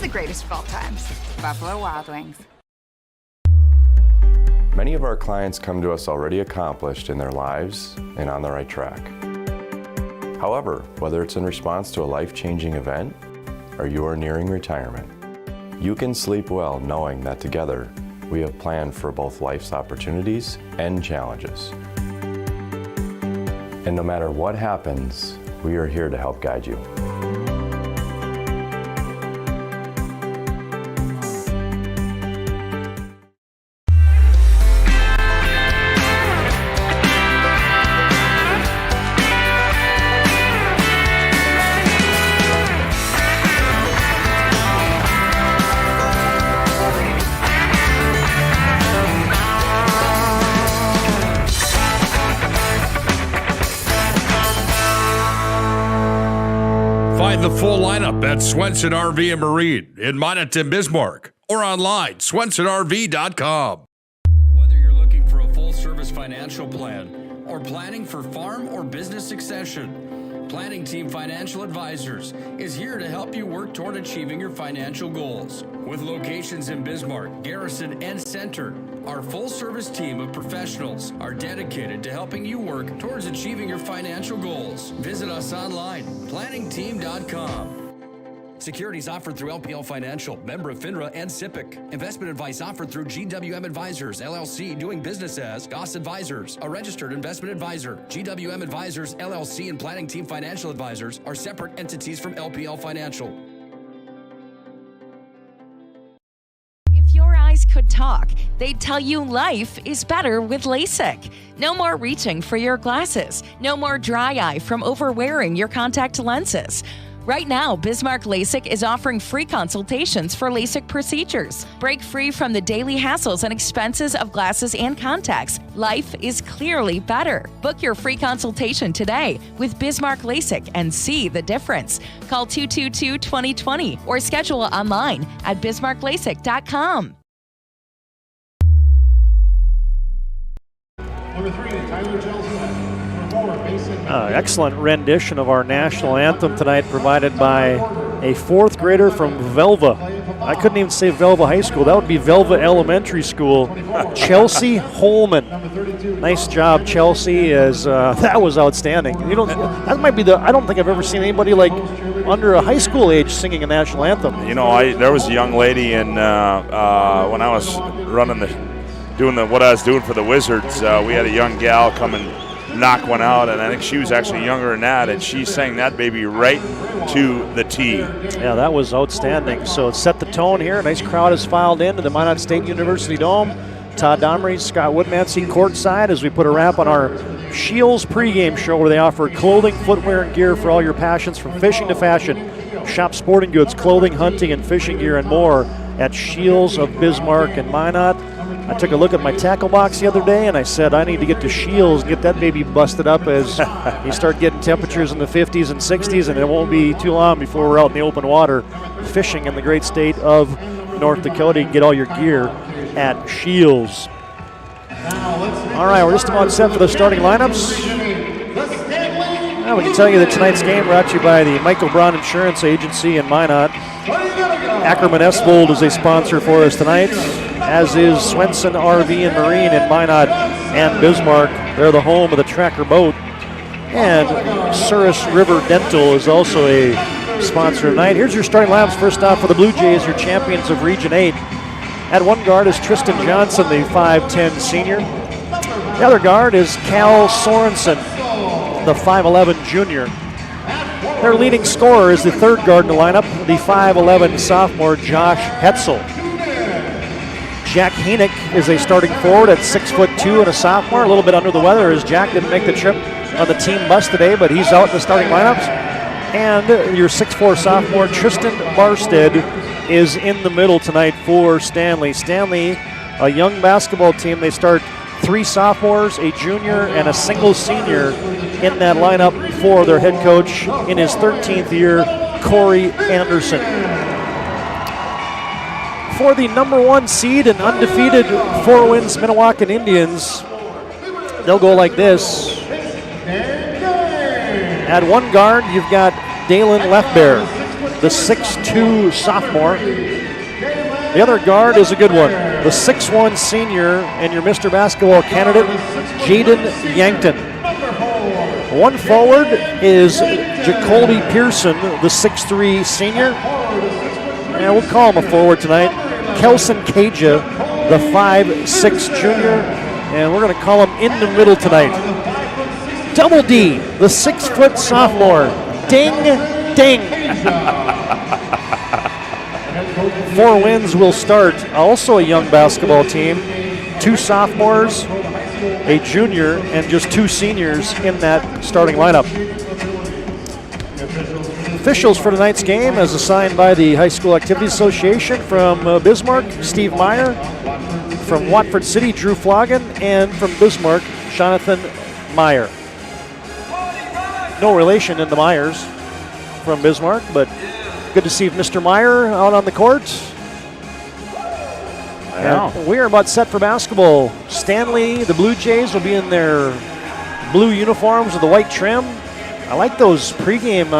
The greatest of all times. Buffalo Wild Wings. Many of our clients come to us already accomplished in their lives and on the right track. However, whether it's in response to a life-changing event or you are nearing retirement, you can sleep well knowing that together we have planned for both life's opportunities and challenges. And no matter what happens, we are here to help guide you. Find the full lineup at Swenson RV and Marine in Minot and Bismarck or online, swensonrv.com. Whether you're looking for a full-service financial plan or planning for farm or business succession, Planning Team Financial Advisors is here to help you work toward achieving your financial goals. With locations in Bismarck, Garrison, and Center, our full-service team of professionals are dedicated to helping you work towards achieving your financial goals. Visit us online, planningteam.com. Securities offered through LPL Financial, member of FINRA and SIPC. Investment advice offered through GWM Advisors, LLC, doing business as Goss Advisors, a registered investment advisor. GWM Advisors, LLC, and Planning Team Financial Advisors are separate entities from LPL Financial. If your eyes could talk, they'd tell you life is better with LASIK. No more reaching for your glasses. No more dry eye from overwearing your contact lenses. Right now, Bismarck LASIK is offering free consultations for LASIK procedures. Break free from the daily hassles and expenses of glasses and contacts. Life is clearly better. Book your free consultation today with Bismarck LASIK and see the difference. Call 222-2020 or schedule online at bismarcklasik.com. Number 3, Tyler Jelson. Excellent rendition of our national anthem tonight, provided by a 4th grader from Velva. I couldn't even say Velva High School. That would be Velva Elementary School. Chelsea Holman. Nice job, Chelsea. That was outstanding. That might be I don't think I've ever seen anybody like under a high school age singing a national anthem. There was a young lady when I was doing what I was doing for the Wizards. We had a young gal come and knock one out, and I think she was actually younger than that, and she sang that baby right to the T. Yeah, that was outstanding. So it set the tone here. A nice crowd has filed into the Minot State University Dome. Todd Domry, Scott Woodmansey courtside as we put a wrap on our Shields pregame show, where they offer clothing, footwear, and gear for all your passions, from fishing to fashion. Shop sporting goods, clothing, hunting, and fishing gear, and more at Shields of Bismarck and Minot. I took a look at my tackle box the other day, and I said I need to get to Shields and get that baby busted up as you start getting temperatures in the 50s and 60s, and it won't be too long before we're out in the open water fishing in the great state of North Dakota. You can get all your gear at Shields. All right, we're just about set for the starting lineups. We can tell you that tonight's game brought to you by the Michael Braun Insurance Agency in Minot. Ackerman Esvold is a sponsor for us tonight, as is Swenson RV and Marine in Minot and Bismarck. They're the home of the Tracker boat. And Souris River Dental is also a sponsor tonight. Here's your starting lineups. First off, for the Blue Jays, your champions of Region 8. At one guard is Tristan Johnson, the 5'10 senior. The other guard is Cal Sorensen, the 5'11 junior. Their leading scorer is the third guard in the lineup, the 5'11 sophomore Josh Hetzel. Jack Hanick is a starting forward at 6'2" and a sophomore. A little bit under the weather as Jack didn't make the trip on the team bus today, but he's out in the starting lineups. And your 6'4 sophomore Tristan Barstead is in the middle tonight for Stanley. Stanley, a young basketball team. They start 3 sophomores, a junior, and a single senior in that lineup for their head coach in his 13th year, Corey Anderson. For the number 1 seed and undefeated 4 wins Minnewacan Indians, they'll go like this. At one guard, you've got Dalen Lefbear, the 6'2 sophomore. The other guard is a good one, the 6'1 senior and your Mr. Basketball candidate, Jaden Yankton. One forward is Jacoby Pearson, the 6'3 senior. And we'll call him a forward tonight. Kelson Caja, the 5'6 junior. And we're going to call him in the middle tonight. Double D, the 6-foot sophomore. Ding, ding. Four Winds will start. Also a young basketball team. 2 sophomores, a junior, and just 2 seniors in that starting lineup. Officials for tonight's game, as assigned by the High School Activities Association, from Bismarck, Steve Meyer. From Watford City, Drew Flogan. And from Bismarck, Jonathan Meyer. No relation in the Myers from Bismarck, but good to see Mr. Meyer out on the court. And we are about set for basketball. Stanley, the Blue Jays, will be in their blue uniforms with the white trim. I like those pregame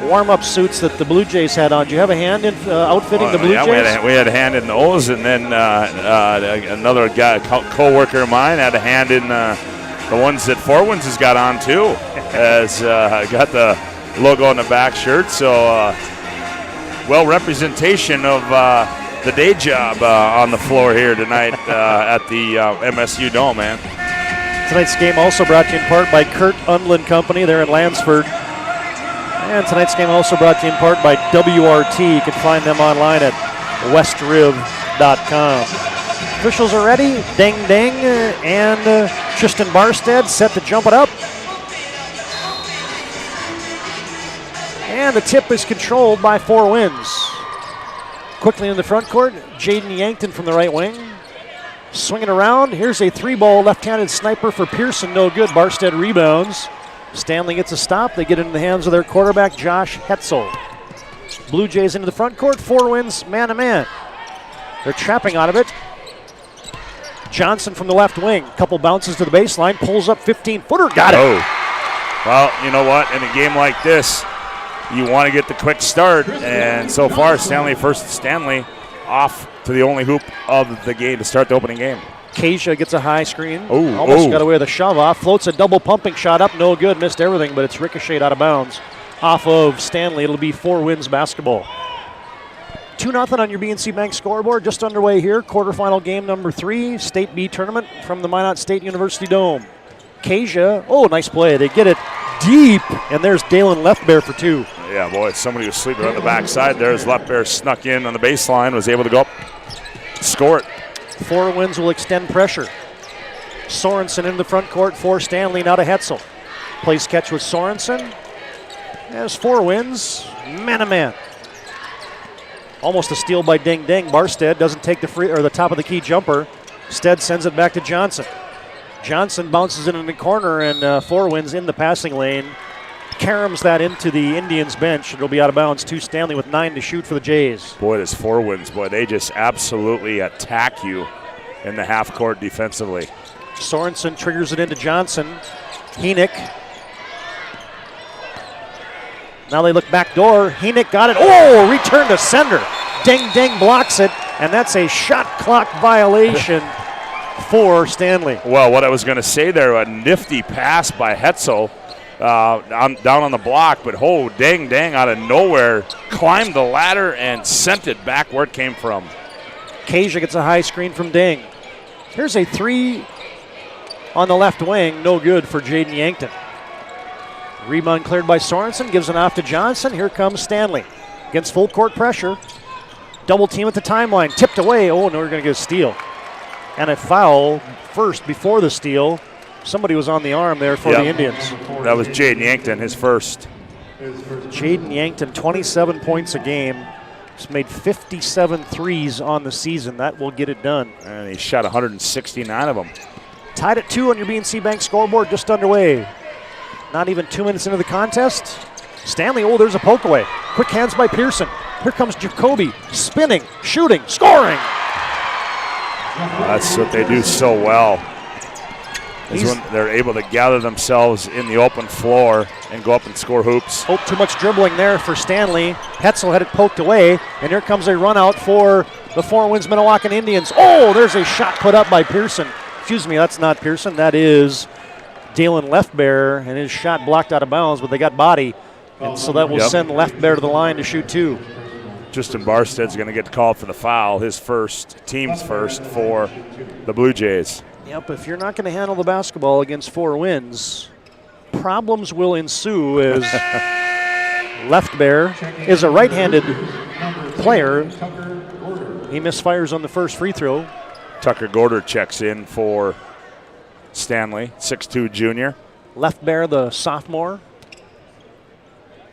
warm-up suits that the Blue Jays had on. Do you have a hand in outfitting the Blue Jays? We had a hand in those, and then another guy, co-worker of mine, had a hand in the ones that Four Winds has got on too. As got the logo on the back shirt, so well representation of the day job on the floor here tonight at the MSU Dome, man. Tonight's game also brought to you in part by Kurt Undland Company. They're in Lansford. And tonight's game also brought to you in part by WRT. You can find them online at westriv.com. Officials are ready. Ding, ding. And Tristan Barstead set to jump it up. And the tip is controlled by Four Winds. Quickly in the front court, Jaden Yankton from the right wing. Swinging around, here's a 3-ball left-handed sniper for Pearson, no good. Barstead rebounds. Stanley gets a stop. They get it in the hands of their quarterback, Josh Hetzel. Blue Jays into the front court, Four Winds man-to-man. They're trapping out of it. Johnson from the left wing, couple bounces to the baseline, pulls up 15-footer, got it. Oh. Well, you know what, in a game like this, you want to get the quick start, and so far Stanley off to the only hoop of the game to start the opening game. Caja gets a high screen. Almost got away with a shove off. Floats a double pumping shot up, no good. Missed everything, but it's ricocheted out of bounds. Off of Stanley, it'll be Four Winds basketball. 2-0 on your BNC Bank scoreboard. Just underway here. Quarterfinal game number 3, State B tournament from the Minot State University Dome. Caja, nice play. They get it deep, and there's Dalen Leftbear for 2. Yeah, boy, somebody was sleeping on the backside. There's Leftbear snuck in on the baseline, was able to go up, score it. Four Winds will extend pressure. Sorensen in the front court for Stanley, now to Hetzel. Plays catch with Sorensen. As Four Winds, man-to-man. Almost a steal by Ding Ding. Barstead doesn't take the top of the key jumper. Stead sends it back to Johnson. Johnson bounces it in the corner, and Four Winds in the passing lane. Caroms that into the Indians bench. It'll be out of bounds to Stanley with 9 to shoot for the Jays. Boy, this Four Winds, they just absolutely attack you in the half court defensively. Sorensen triggers it into Johnson. Heenick. Now they look back door. Heenick got it. Return to sender. Ding Ding blocks it, and that's a shot clock violation for Stanley. Well, what I was going to say there, a nifty pass by Hetzel. Down on the block, but Ding Dang out of nowhere climbed the ladder and sent it back where it came from. Caja gets a high screen from Ding. Here's a 3 on the left wing, no good for Jaden Yankton. Rebound cleared by Sorensen, gives it off to Johnson. Here comes Stanley against full court pressure. Double team at the timeline, tipped away. No, we're going to get a steal. And a foul first before the steal. Somebody was on the arm there for the Indians. That was Jaden Yankton, his first. Jaden Yankton, 27 points a game. He's made 57 threes on the season. That will get it done. And he shot 169 of them. Tied at 2 on your BNC Bank scoreboard, just underway. Not even 2 minutes into the contest. Stanley, there's a poke away. Quick hands by Pearson. Here comes Jacoby, spinning, shooting, scoring. That's what they do so well. Is when they're able to gather themselves in the open floor and go up and score hoops. Too much dribbling there for Stanley. Hetzel had it poked away, and here comes a run out for the Four Winds Minnewacan Indians. There's a shot put up by Pearson. Excuse me, that's not Pearson. That is Dalen Leftbear, and his shot blocked out of bounds, but they got body. And so that will send Leftbear to the line to shoot 2. Tristan Barstead's going to get called for the foul, his first, team's first for the Blue Jays. Yep, if you're not going to handle the basketball against 4 wins, problems will ensue as Leftbear is a right-handed player. He misfires on the first free throw. Tucker Gorder checks in for Stanley, 6'2" junior. Leftbear, the sophomore,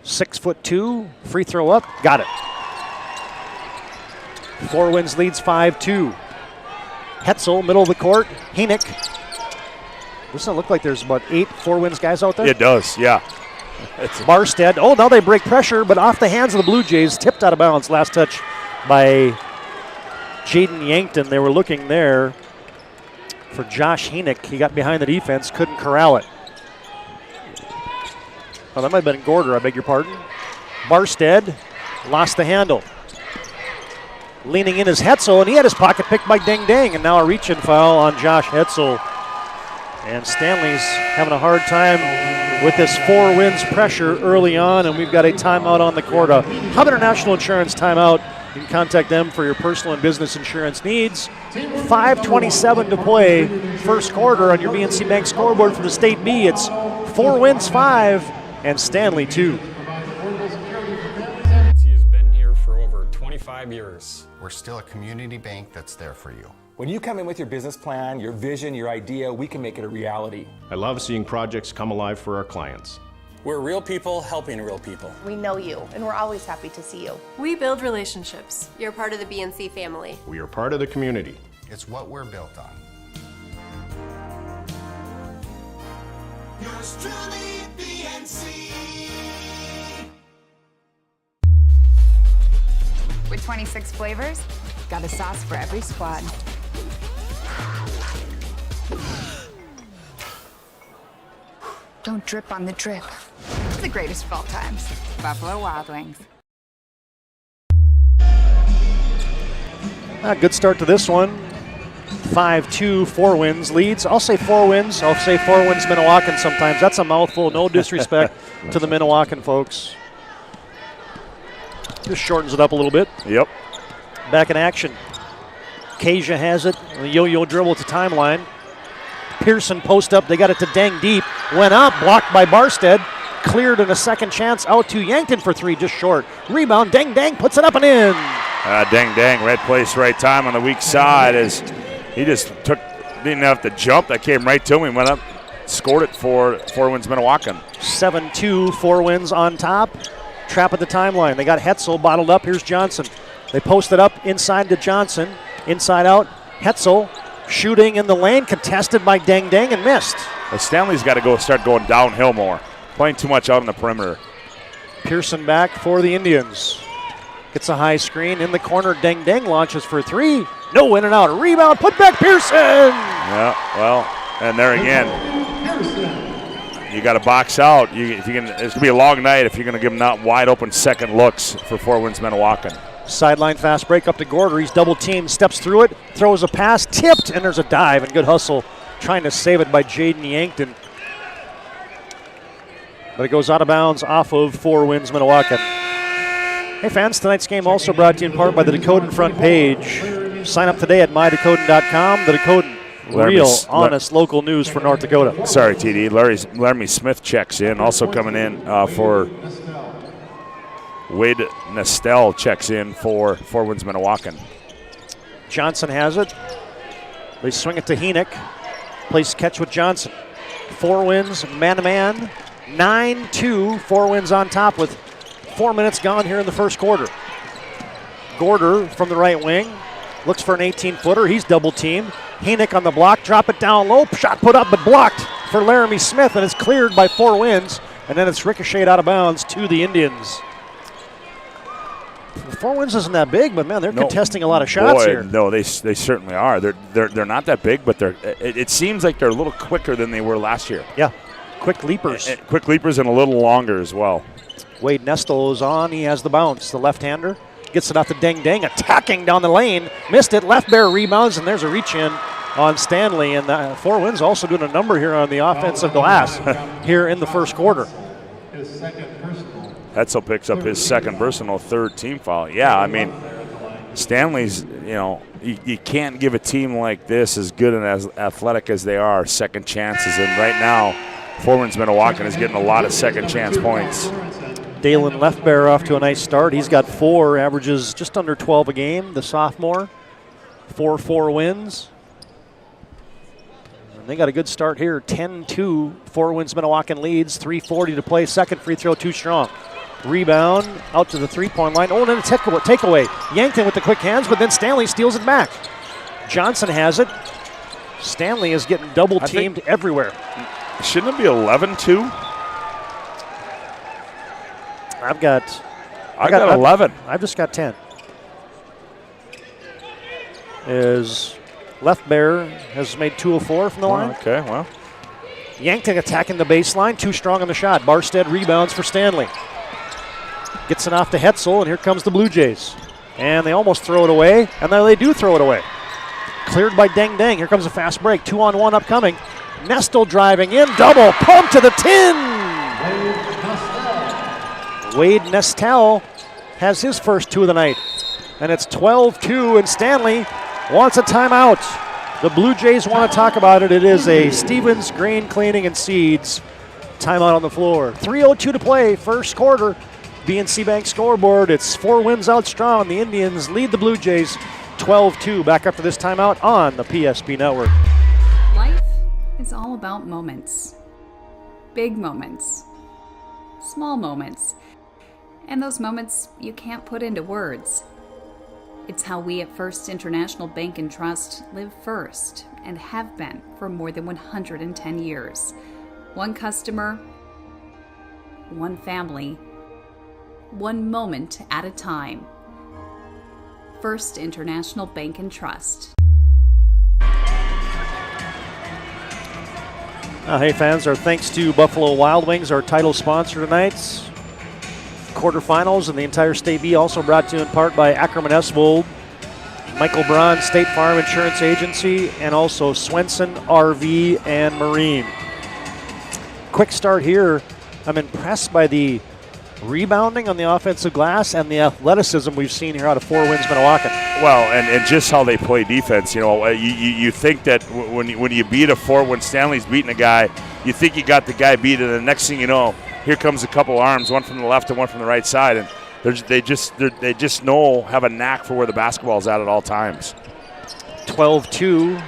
6'2", free throw up, got it. 4 Winds leads 5-2. Hetzel, middle of the court. Henick. Doesn't it look like there's about 8 4 Winds guys out there? It does, yeah. Barstead. Oh, now they break pressure, but off the hands of the Blue Jays, tipped out of bounds. Last touch by Jaden Yankton. They were looking there for Josh Henick. He got behind the defense, couldn't corral it. Oh, that might have been Gorder, I beg your pardon. Barstead lost the handle. Leaning in is Hetzel, and he had his pocket picked by Deng Deng, and now a reach-in foul on Josh Hetzel. And Stanley's having a hard time with this 4 Winds pressure early on, and we've got a timeout on the court. A Hub International Insurance timeout. You can contact them for your personal and business insurance needs. 5:27 to play, first quarter on your BNC Bank scoreboard for the State B. It's 4 Winds 5 and Stanley 2. He has been here for over 25 years. We're still a community bank that's there for you. When you come in with your business plan, your vision, your idea, we can make it a reality. I love seeing projects come alive for our clients. We're real people helping real people. We know you, and we're always happy to see you. We build relationships. You're part of the BNC family. We are part of the community. It's what we're built on. Yours truly, BNC. With 26 flavors, got a sauce for every squad. Don't drip on the drip. The greatest of all times. Buffalo Wild Wings. Good start to this one. 5-2, 4 Winds leads. I'll say 4 Winds. I'll say 4 Winds Minnewacan sometimes. That's a mouthful. No disrespect to the Minnewacan folks. Just shortens it up a little bit. Yep. Back in action. Kasia has it. The yo-yo dribble to timeline. Pearson post up. They got it to Deng deep. Went up. Blocked by Barstead. Cleared in a second chance. Out to Yankton for 3. Just short. Rebound. Deng puts it up and in. Deng, right place, right time on the weak side as he just didn't have to jump. That came right to him. He went up, scored it for 4 Winds Minnewacan. 7-2, 4 Winds on top. Trap at the timeline. They got Hetzel bottled up. Here's Johnson. They post it up inside to Johnson. Inside out. Hetzel shooting in the lane. Contested by Deng and missed. Well, Stanley's got to start going downhill more. Playing too much out on the perimeter. Pearson back for the Indians. Gets a high screen in the corner. Deng launches for 3. No, in and out. A rebound. Put back Pearson. Yeah, well, and there again. You got to box out. It's going to be a long night if you're going to give them that wide open second looks for 4 Winds Minnewacan. Sideline fast break up to Gorder. He's double teamed, steps through it, throws a pass, tipped, and there's a dive and good hustle. Trying to save it by Jaden Yankton. But it goes out of bounds off of 4 Winds Minnewacan. Hey fans, tonight's game also brought to you in part by the Dakotan front page. Sign up today at mydakotan.com. The Dakotan, real, honest, local news for North Dakota. Sorry, TD. Laramie Smith checks in. Also coming in for Wade Nestel checks in for 4 Winds Minnewacan. Johnson has it. They swing it to Henick. Plays catch with Johnson. 4 Winds, man-to-man. 9-2, 4 Winds on top with 4 minutes gone here in the first quarter. Gorder from the right wing. Looks for an 18-footer. He's double-teamed. Henick on the block. Drop it down low. Shot put up but blocked for Laramie Smith, and it's cleared by 4 Winds. And then it's ricocheted out of bounds to the Indians. 4 Winds isn't that big, but man, they're contesting a lot of shots here. No, they certainly are. They're not that big, but it seems like they're a little quicker than they were last year. Yeah, quick leapers. Quick leapers and a little longer as well. Wade Nestel is on. He has the bounce. The left-hander gets it out to Deng, attacking down the lane. Missed it. Left bear rebounds, and there's a reach in on Stanley, and the Four Winds also doing a number here on the offensive glass here in the first quarter. Hetzel picks up his second personal, third team foul. Yeah, I mean, Stanley's, you can't give a team like this, as good and as athletic as they are, second chances. And right now, Four Winds Minnewacan is getting a lot of second chance points. Dalen Leftbear off to a nice start. He's got 4, averages just under 12 a game, the sophomore. 4 wins. And they got a good start here, 10-2. Four Winds Minnewacan leads, 3:40 to play. Second free throw too strong. Rebound out to the three-point line. Oh, and then a takeaway. Yankton with the quick hands, but then Stanley steals it back. Johnson has it. Stanley is getting double-teamed everywhere. Shouldn't it be 11-2? I got 11. I've just got 10. Left Bear has made 2 of 4 from the line. Okay, well. Yankton attacking the baseline, too strong on the shot. Barstead rebounds for Stanley. Gets it off to Hetzel, and here comes the Blue Jays. And they almost throw it away, and then they do throw it away. Cleared by Deng Deng. Here comes a fast break. 2-on-1 upcoming. Nestel driving in. Double pump to the tin. Wade Nestel has his first 2 of the night. And it's 12-2, and Stanley wants a timeout. The Blue Jays want to talk about it. It is a Stevens Grain Cleaning and Seeds timeout on the floor. 3:02 to play, first quarter. BNC Bank scoreboard. It's Four Winds out strong. The Indians lead the Blue Jays 12-2. Back after this timeout on the PSP Network. Life is all about moments. Big moments. Small moments. And those moments you can't put into words. It's how we at First International Bank and Trust live first and have been for more than 110 years. One customer, one family, one moment at a time. First International Bank and Trust. Hey fans, our thanks to Buffalo Wild Wings, our title sponsor tonight. Quarterfinals and the entire State B also brought to you in part by Ackerman Esvold, Michael Braun State Farm Insurance Agency, and also Swenson RV and Marine. Quick start here. I'm impressed by the rebounding on the offensive glass and the athleticism we've seen here out of Four Winds Minnewacan. Well, and just how they play defense. You think that when you beat a 4, when Stanley's beating a guy, you think you got the guy beat, and the next thing you know, here comes a couple arms, one from the left and one from the right side, and they just have a knack for where the basketball's at all times. 12-2,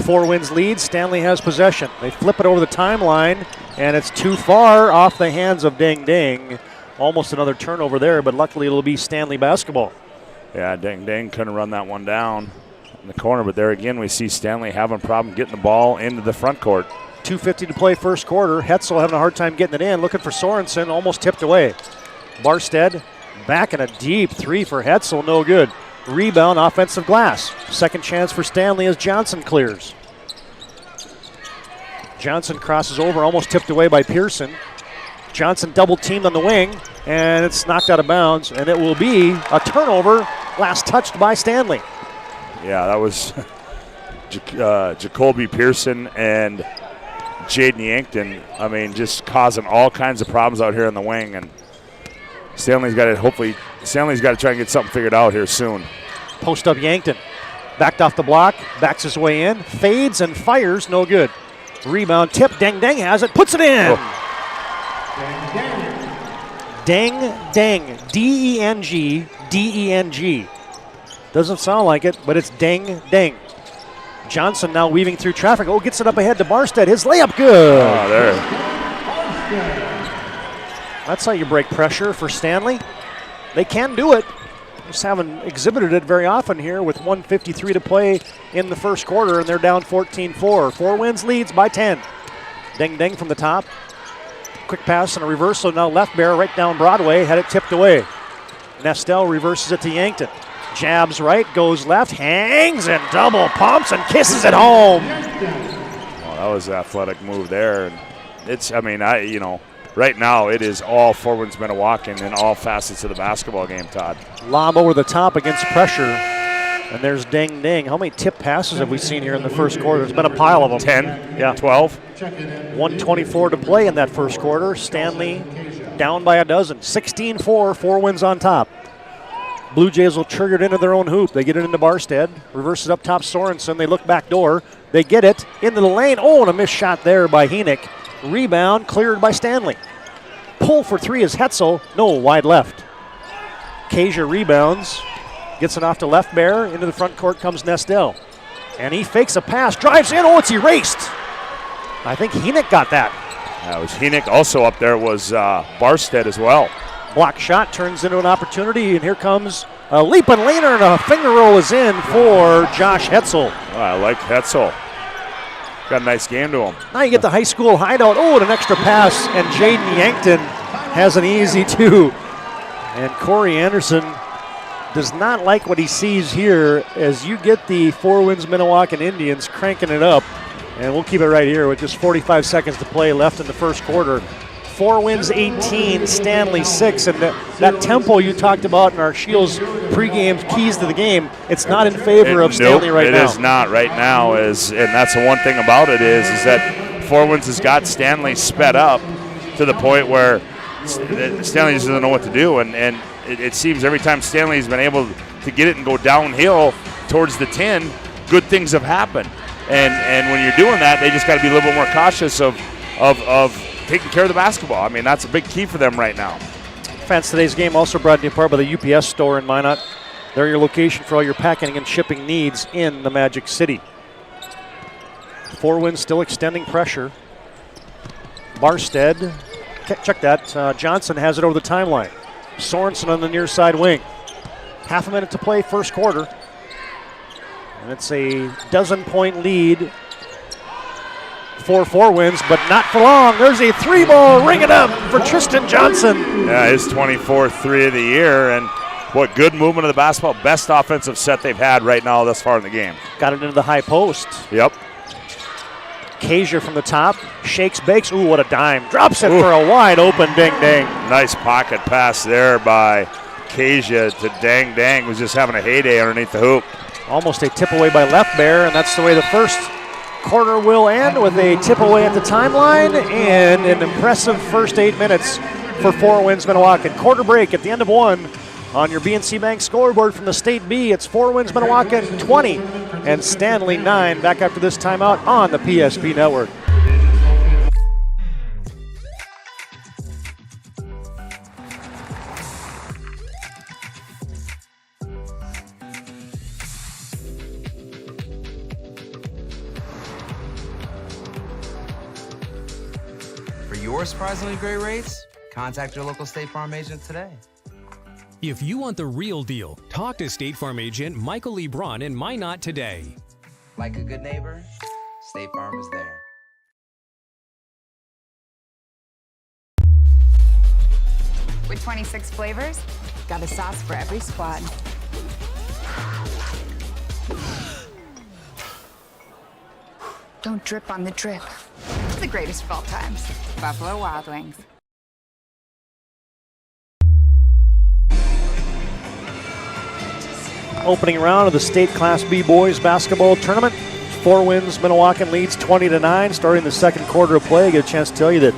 Four Winds lead. Stanley has possession. They flip it over the timeline, and it's too far off the hands of Deng Deng. Almost another turnover there, but luckily it'll be Stanley basketball. Yeah, Deng Deng couldn't run that one down in the corner, but there again we see Stanley having a problem getting the ball into the front court. 2:50 to play first quarter. Hetzel having a hard time getting it in. Looking for Sorensen, almost tipped away. Barstead back in a deep 3 for Hetzel, no good. Rebound, offensive glass. Second chance for Stanley as Johnson clears. Johnson crosses over, almost tipped away by Pearson. Johnson double teamed on the wing, and it's knocked out of bounds, and it will be a turnover, last touched by Stanley. Yeah, that was Jacoby Pearson and Jaden Yankton. I mean, just causing all kinds of problems out here on the wing, and Stanley's got to try and get something figured out here soon. Post up Yankton. Backed off the block, backs his way in, fades and fires, no good. Rebound tip, Deng Deng has it, puts it in. Oh. Deng Deng, D-E-N-G, D-E-N-G. Doesn't sound like it, but it's Deng Deng. Johnson now weaving through traffic. Oh, gets it up ahead to Barstead. His layup good. Oh, there. That's how you break pressure for Stanley. They can do it. Just haven't exhibited it very often here with 1:53 to play in the first quarter, and they're down 14-4. Four Winds leads by 10. Deng Deng from the top. Quick pass and a reversal. Now left bear right down Broadway. Had it tipped away. Nestel reverses it to Yankton. Jabs right, goes left, hangs and double pumps and kisses it home. Well, that was an athletic move there. And it's, right now it is all Four Winds Minnewacan in all facets of the basketball game, Todd. Lob over the top against pressure. And there's Dang Dang. How many tip passes have we seen here in the first quarter? There's been a pile of them. 10, yeah, 12. 1:24 to play in that first quarter. Stanley down by a dozen. 16-4, 4 wins on top. Blue Jays will trigger it into their own hoop. They get it into Barstead. Reverse it up top Sorensen. They look back door. They get it into the lane. Oh, and a missed shot there by Henick. Rebound cleared by Stanley. Pull for three is Hetzel. No, wide left. Kasia rebounds. Gets it off to left bear. Into the front court comes Nestel. And he fakes a pass. Drives in. Oh, it's erased. I think Henick got that. That was Henick. Also up there was Barstead as well. Block shot turns into an opportunity, and here comes a leap and laner, and a finger roll is in for Josh Hetzel. Oh, I like Hetzel. Got a nice game to him. Now you get the high school hideout. Oh, and an extra pass, and Jaden Yankton has an easy two. And Corey Anderson does not like what he sees here as you get the 4 Wins Minnewacan Indians cranking it up. And we'll keep it right here with just 45 seconds to play left in the first quarter. 4 Wins 18, Stanley 6, and that tempo you talked about in our Shields pregame keys to the game, it's not in favor of Stanley right now. It is not right now, and that's the one thing about it is that 4 Wins has got Stanley sped up to the point where Stanley just doesn't know what to do, and it seems every time Stanley's been able to get it and go downhill towards the 10, good things have happened. And when you're doing that, they just got to be a little bit more cautious of taking care of the basketball. I mean, that's a big key for them right now. Fans, today's game also brought to you in part by the UPS store in Minot. They're your location for all your packing and shipping needs in the Magic City. 4 Wins still extending pressure. Barstead, check that. Johnson has it over the timeline. Sorensen on the near side wing. Half a minute to play, first quarter. And it's a dozen-point lead for 4 Wins, but not for long. There's a 3-ball, ring it up for Tristan Johnson. Yeah, his 24th 3 of the year, and what good movement of the basketball. Best offensive set they've had right now thus far in the game. Got it into the high post. Yep. Kasia from the top, shakes, bakes. Ooh, what a dime. Drops it for a wide open Ding Dang. Nice pocket pass there by Kasia to Dang Dang, who's just having a heyday underneath the hoop. Almost a tip away by left bear, and that's the way the first quarter will end, with a tip away at the timeline and an impressive first 8 minutes for 4 Wins Minnewacan. Quarter break at the end of 1 on your BNC Bank scoreboard from the State B. It's 4 Wins Minnewacan 20 and Stanley 9. Back after this timeout on the PSP Network. Your surprisingly great rates? Contact your local State Farm agent today. If you want the real deal, talk to State Farm agent Michael Lebron in Minot today. Like a good neighbor, State Farm is there. With 26 flavors, got a sauce for every squad. Don't drip on the drip. It's the greatest of all times. Buffalo Wild Wings. Opening round of the State Class B Boys Basketball Tournament. 4 Wins Minnewacan leads 20-9. Starting the second quarter of play, I get a chance to tell you that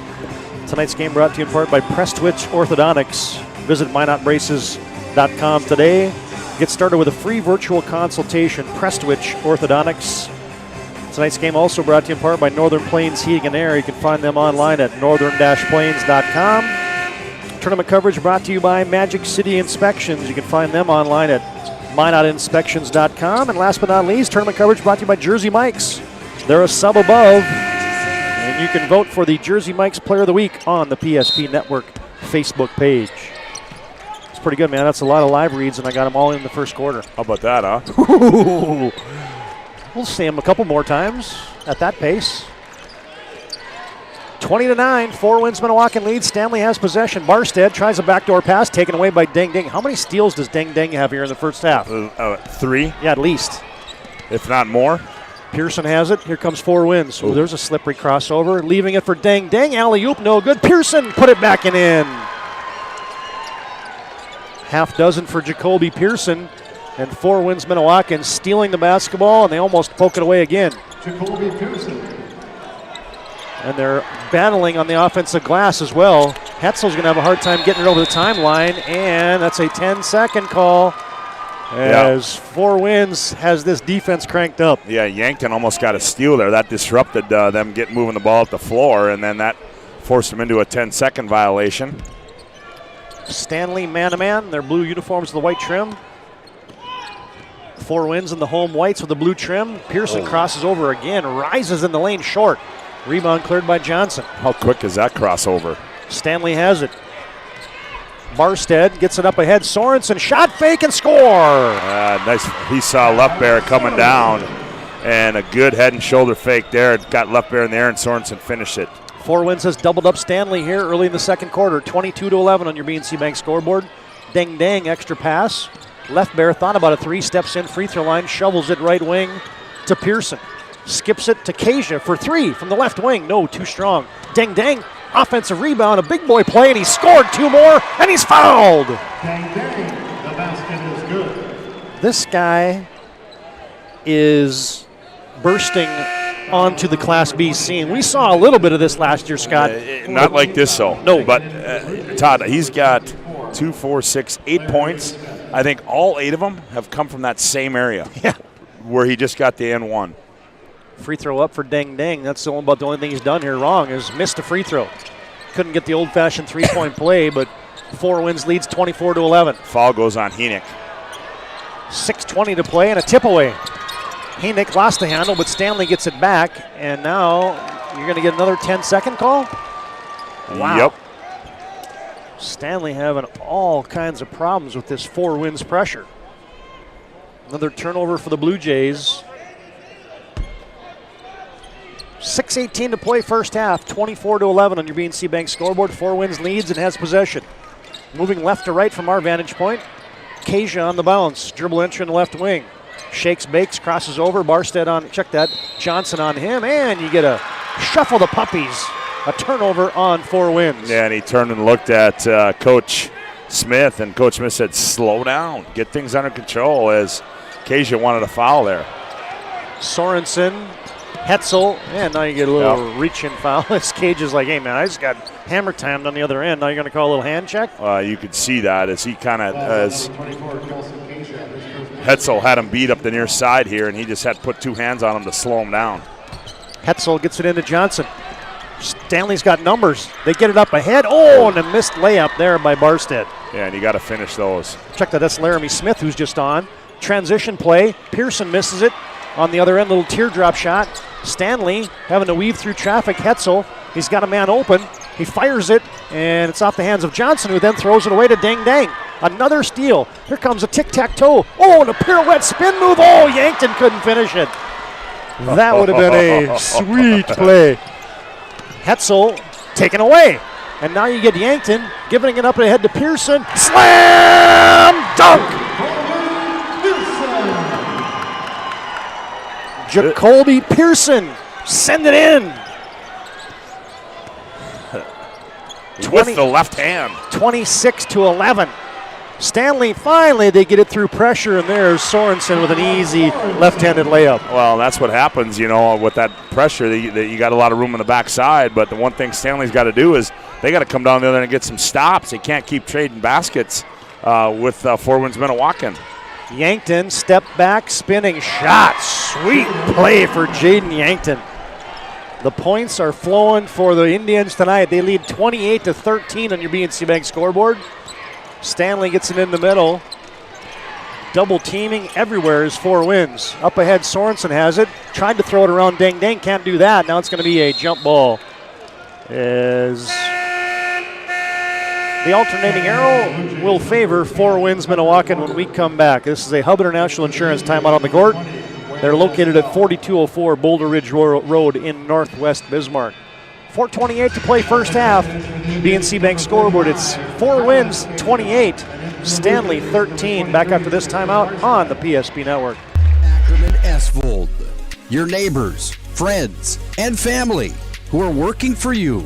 tonight's game brought to you in part by Prestwich Orthodontics. Visit minotbraces.com today. Get started with a free virtual consultation. Prestwich Orthodontics. Tonight's game also brought to you in part by Northern Plains Heating and Air. You can find them online at northern-plains.com. Tournament coverage brought to you by Magic City Inspections. You can find them online at minotinspections.com. And last but not least, tournament coverage brought to you by Jersey Mike's. They're a sub above. And you can vote for the Jersey Mike's Player of the Week on the PSP Network Facebook page. It's pretty good, man. That's a lot of live reads, and I got them all in the first quarter. How about that, huh? We'll see him a couple more times at that pace. 20-9, 4 Wins Minnewacan lead. Stanley has possession. Barstead tries a backdoor pass, taken away by Dang Dang. How many steals does Dang Dang have here in the first half? 3. Yeah, at least. If not more. Pearson has it. Here comes 4 Wins. Oh, there's a slippery crossover. Leaving it for Dang Dang. Alley-oop, no good. Pearson put it back and in. Half dozen for Jacoby Pearson. And 4 wins Minnewacan stealing the basketball, and they almost poke it away again. Jacoby Pearson. And they're battling on the offensive glass as well. Hetzel's going to have a hard time getting it over the timeline, and that's a 10-second call as 4 wins has this defense cranked up. Yeah, Yankton almost got a steal there. That disrupted them moving the ball up the floor, and then that forced them into a 10-second violation. Stanley man-to-man, their blue uniforms with the white trim. 4 wins in the home whites with the blue trim. Pearson crosses over again, rises in the lane short. Rebound cleared by Johnson. How quick is that crossover? Stanley has it. Barstead gets it up ahead. Sorensen, shot fake and score. Nice. He saw Lefbear coming down, and a good head and shoulder fake there. It got Lefbear in the air, and Sorensen finished it. 4 wins has doubled up Stanley here early in the second quarter. 22-11 on your BNC Bank scoreboard. Deng Deng, extra pass. Lefbear thought about a 3, steps in, free throw line, shovels it right wing to Pearson. Skips it to Kasia for 3 from the left wing. No, too strong. Deng Deng, offensive rebound, a big boy play, and he scored 2 more, and he's fouled. Deng Deng, the basket is good. This guy is bursting onto the Class B scene. We saw a little bit of this last year, Scott. Not like this, though. No. But, Todd, he's got 2, 4, 6, 8 points. I think all 8 of them have come from that same area where he just got the N1. Free throw up for Deng Deng. That's about the only thing he's done here wrong is missed a free throw. Couldn't get the old-fashioned three-point play, but 4 wins leads 24-11. Foul goes on Henick. 6:20 to play and a tip away. Henick lost the handle, but Stanley gets it back, and now you're going to get another 10-second call? Wow. Yep. Stanley having all kinds of problems with this 4 wins pressure. Another turnover for the Blue Jays. 6:18 to play first half, 24-11 on your BNC Bank scoreboard. 4 wins leads and has possession. Moving left to right from our vantage point. Kasia on the bounce, dribble entry in the left wing. Shakes, bakes, crosses over. Barstead on, check that, Johnson on him, and you get a shuffle the puppies. A turnover on 4 wins. Yeah, and he turned and looked at Coach Smith, and Coach Smith said, slow down, get things under control, as Kasia wanted a foul there. Sorensen, Hetzel, and now you get a little reach-in foul. This Cage is like, hey, man, I just got hammer timed on the other end. Now you're going to call a little hand check? You could see that as he kind of, as Hetzel had him beat up the near side here, and he just had to put 2 hands on him to slow him down. Hetzel gets it into Johnson. Stanley's got numbers. They get it up ahead. Oh, and a missed layup there by Barstead. Yeah, and you got to finish those. Check that. That's Laramie Smith who's just on. Transition play. Pearson misses it. On the other end, little teardrop shot. Stanley having to weave through traffic. Hetzel, he's got a man open. He fires it, and it's off the hands of Johnson, who then throws it away to Deng Deng. Another steal. Here comes a tic-tac-toe. Oh, and a pirouette spin move. Oh, Yankton couldn't finish it. That would have been a sweet play. Hetzel taken away. And now you get Yankton giving it up ahead to Pearson. Slam dunk! Jacoby Pearson, send it in. With the left hand. 26-11. Stanley, finally, they get it through pressure, and there's Sorensen with an easy left-handed layup. Well, that's what happens, with that pressure. You got a lot of room on the backside, but the one thing Stanley's got to do is they got to come down the other end and get some stops. They can't keep trading baskets with 4 wins Minnewacan. Yankton, step back, spinning shot. Sweet play for Jaden Yankton. The points are flowing for the Indians tonight. They lead 28-13 on your BNC Bank scoreboard. Stanley gets it in the middle. Double teaming everywhere is 4 wins. Up ahead, Sorensen has it. Tried to throw it around Deng Deng, can't do that. Now it's going to be a jump ball. As the alternating arrow will favor 4 wins Minnewacan when we come back. This is a Hub International Insurance timeout on the court. They're located at 4204 Boulder Ridge Road in Northwest Bismarck. 4:28 to play first half. BNC Bank scoreboard, it's 4 wins, 28. Stanley 13. Back after this timeout on the PSP Network. Ackerman Esvold, your neighbors, friends, and family who are working for you.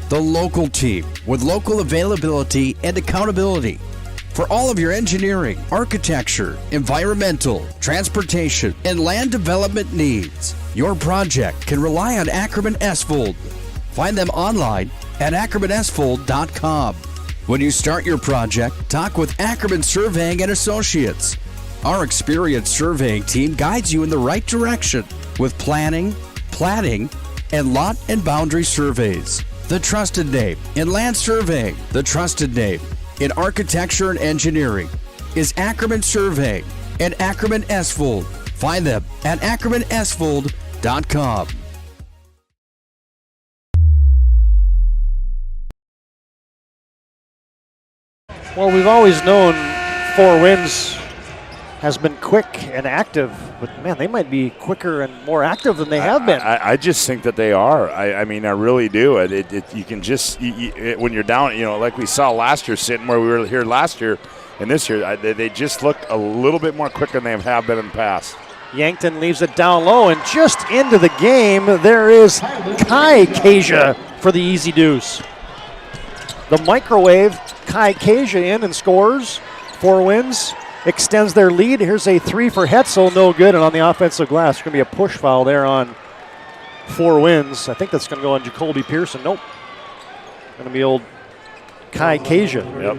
The local team with local availability and accountability. For all of your engineering, architecture, environmental, transportation, and land development needs, your project can rely on Ackerman Esfold. Find them online at ackermanesfold.com. When you start your project, talk with Ackerman Surveying and Associates. Our experienced surveying team guides you in the right direction with planning, platting, and lot and boundary surveys. The trusted name in land surveying, the trusted name in architecture and engineering is Ackerman Surveying and Ackerman Esfold. Find them at ackermanesfold.com. Well, we've always known Four Winds has been quick and active, but man, they might be quicker and more active than they have been. I just think that they are. I mean, I really do. You can just, when you're down, like we saw last year sitting where we were here last year and this year, they just look a little bit more quicker than they have been in the past. Yankton leaves it down low, and just into the game, there is Kai Kasia for the easy deuce. The microwave, Kai Kasia in and scores. Four Winds extends their lead. Here's a three for Hetzel, no good. And on the offensive glass, there's going to be a push foul there on Four Winds. I think that's going to go on Jacoby Pearson. Nope. Going to be old Kai Kasia. Yep.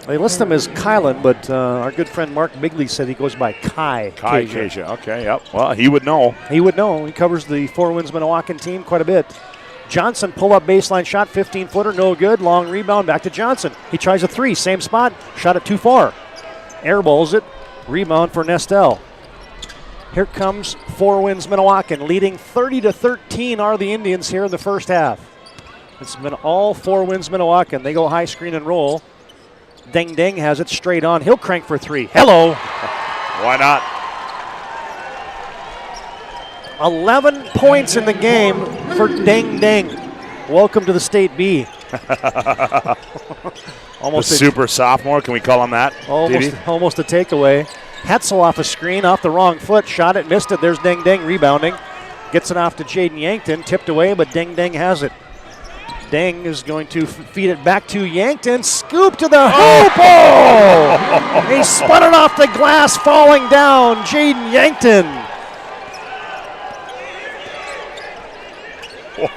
They list him as Kylan, but our good friend Mark Bigley said he goes by Kai Kasia. Okay, yep. Well, he would know. He would know. He covers the Four Winds Minnewacan team quite a bit. Johnson pull-up baseline shot, 15-footer, no good. Long rebound, back to Johnson. He tries a three, same spot, shot it too far. Airballs it, rebound for Nestel. Here comes Four Winds Minnewacan, leading 30-13 are the Indians here in the first half. It's been all Four Winds Minnewacan. They go high screen and roll. Deng Deng has it straight on. He'll crank for three. Hello. Why not? 11 points in the game for Deng Deng. Welcome to the State B. Almost a super sophomore, can we call him that? Almost a takeaway. Hetzel off a screen, off the wrong foot, shot it, missed it. There's Deng Deng rebounding. Gets it off to Jaden Yankton, tipped away, but Deng Deng has it. Deng is going to feed it back to Yankton. Scoop to the hoop. Oh! He spun it off the glass, falling down. Jaden Yankton.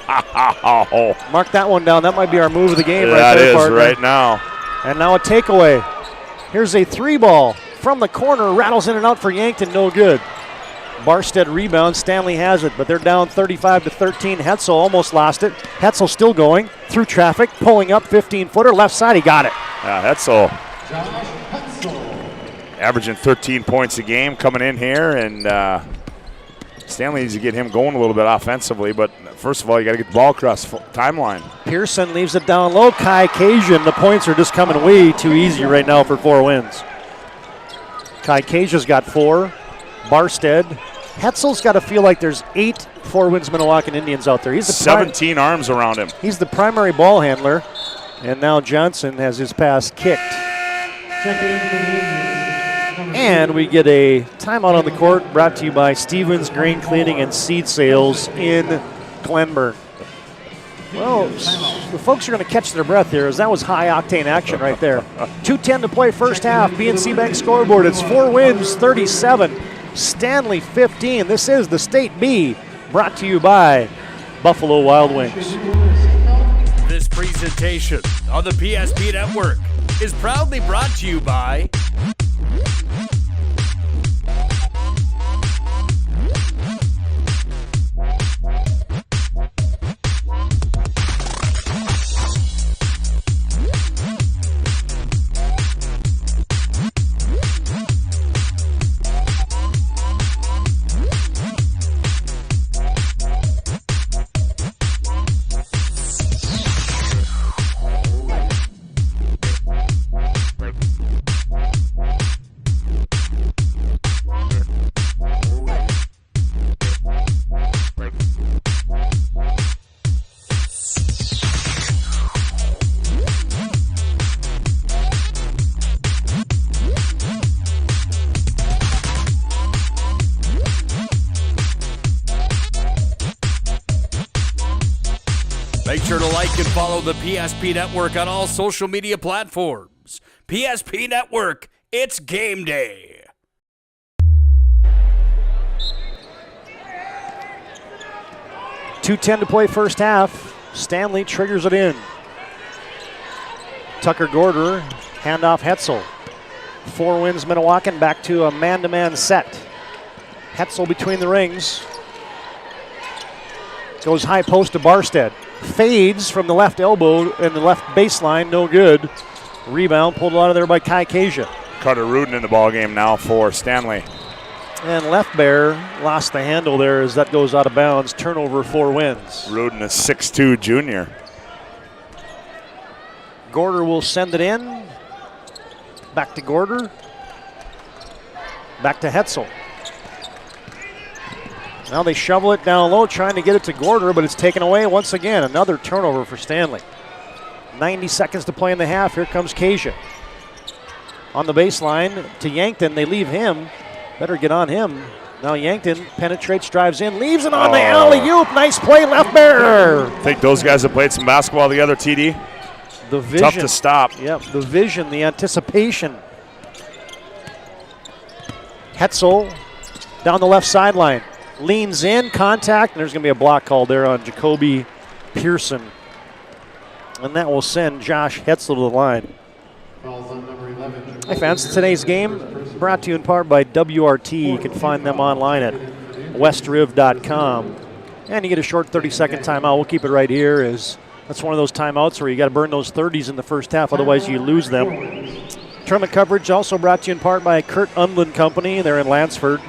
Wow. Mark that one down. That might be our move of the game right there, partner. Right now. And now a takeaway. Here's a three ball from the corner. Rattles in and out for Yankton. No good. Barstead rebounds. Stanley has it, but they're down 35-13. Hetzel almost lost it. Hetzel still going through traffic, pulling up 15-footer. Left side, he got it. Hetzel averaging 13 points a game coming in here, and Stanley needs to get him going a little bit offensively, but first of all, you got to get the ball across the timeline. Pearson leaves it down low. Kai Kasia, the points are just coming way too easy right now for Four Winds. Kai Kasia's got four. Barstead. Hetzel's got to feel like there's 8 Four Winds Minnewacan Indians out there. He's the 17 arms around him. He's the primary ball handler, and now Johnson has his pass kicked. And we get a timeout on the court brought to you by Stevens Grain Cleaning and Seed Sales in Glenburn. Well, the folks are going to catch their breath here as that was high-octane action right there. 2:10 to play first half. PNC Bank scoreboard. It's Four Winds 37, Stanley 15. This is the State B, brought to you by Buffalo Wild Wings. This presentation on the PSP Network is proudly brought to you by Make sure to like and follow the PSP Network on all social media platforms. PSP Network, it's game day. .210 to play first half. Stanley triggers it in. Tucker Gorder, handoff Hetzel. 4 Winds Minnewacan back to a man-to-man set. Hetzel between the rings. Goes high post to Barstead. Fades from the left elbow and the left baseline, no good. Rebound pulled out of there by Kai Kasia. Carter Rudin in the ballgame now for Stanley. And Left Bear lost the handle there as that goes out of bounds. Turnover, 4 Winds. Rudin is 6'2" junior. Gorder will send it in. Back to Gorder. Back to Hetzel. Now they shovel it down low, trying to get it to Gorder, but it's taken away once again. Another turnover for Stanley. 90 seconds to play in the half. Here comes Kasia. On the baseline to Yankton. They leave him. Better get on him. Now Yankton penetrates, drives in, leaves it on the alley-oop. Nice play, Left Bear. I think those guys have played some basketball together, TD. The vision. Tough to stop. Yep, the vision, the anticipation. Hetzel down the left sideline. Leans in, contact, and there's going to be a block called there on Jacoby Pearson. And that will send Josh Hetzel to the line. Hi fans, today's game brought to you in part by WRT. You can find them online at westriv.com. And you get a short 30-second timeout. We'll keep it right here as that's one of those timeouts where you got to burn those 30s in the first half, otherwise you lose them. Tournament coverage also brought to you in part by Kurt Undland Company. They're in Lansford.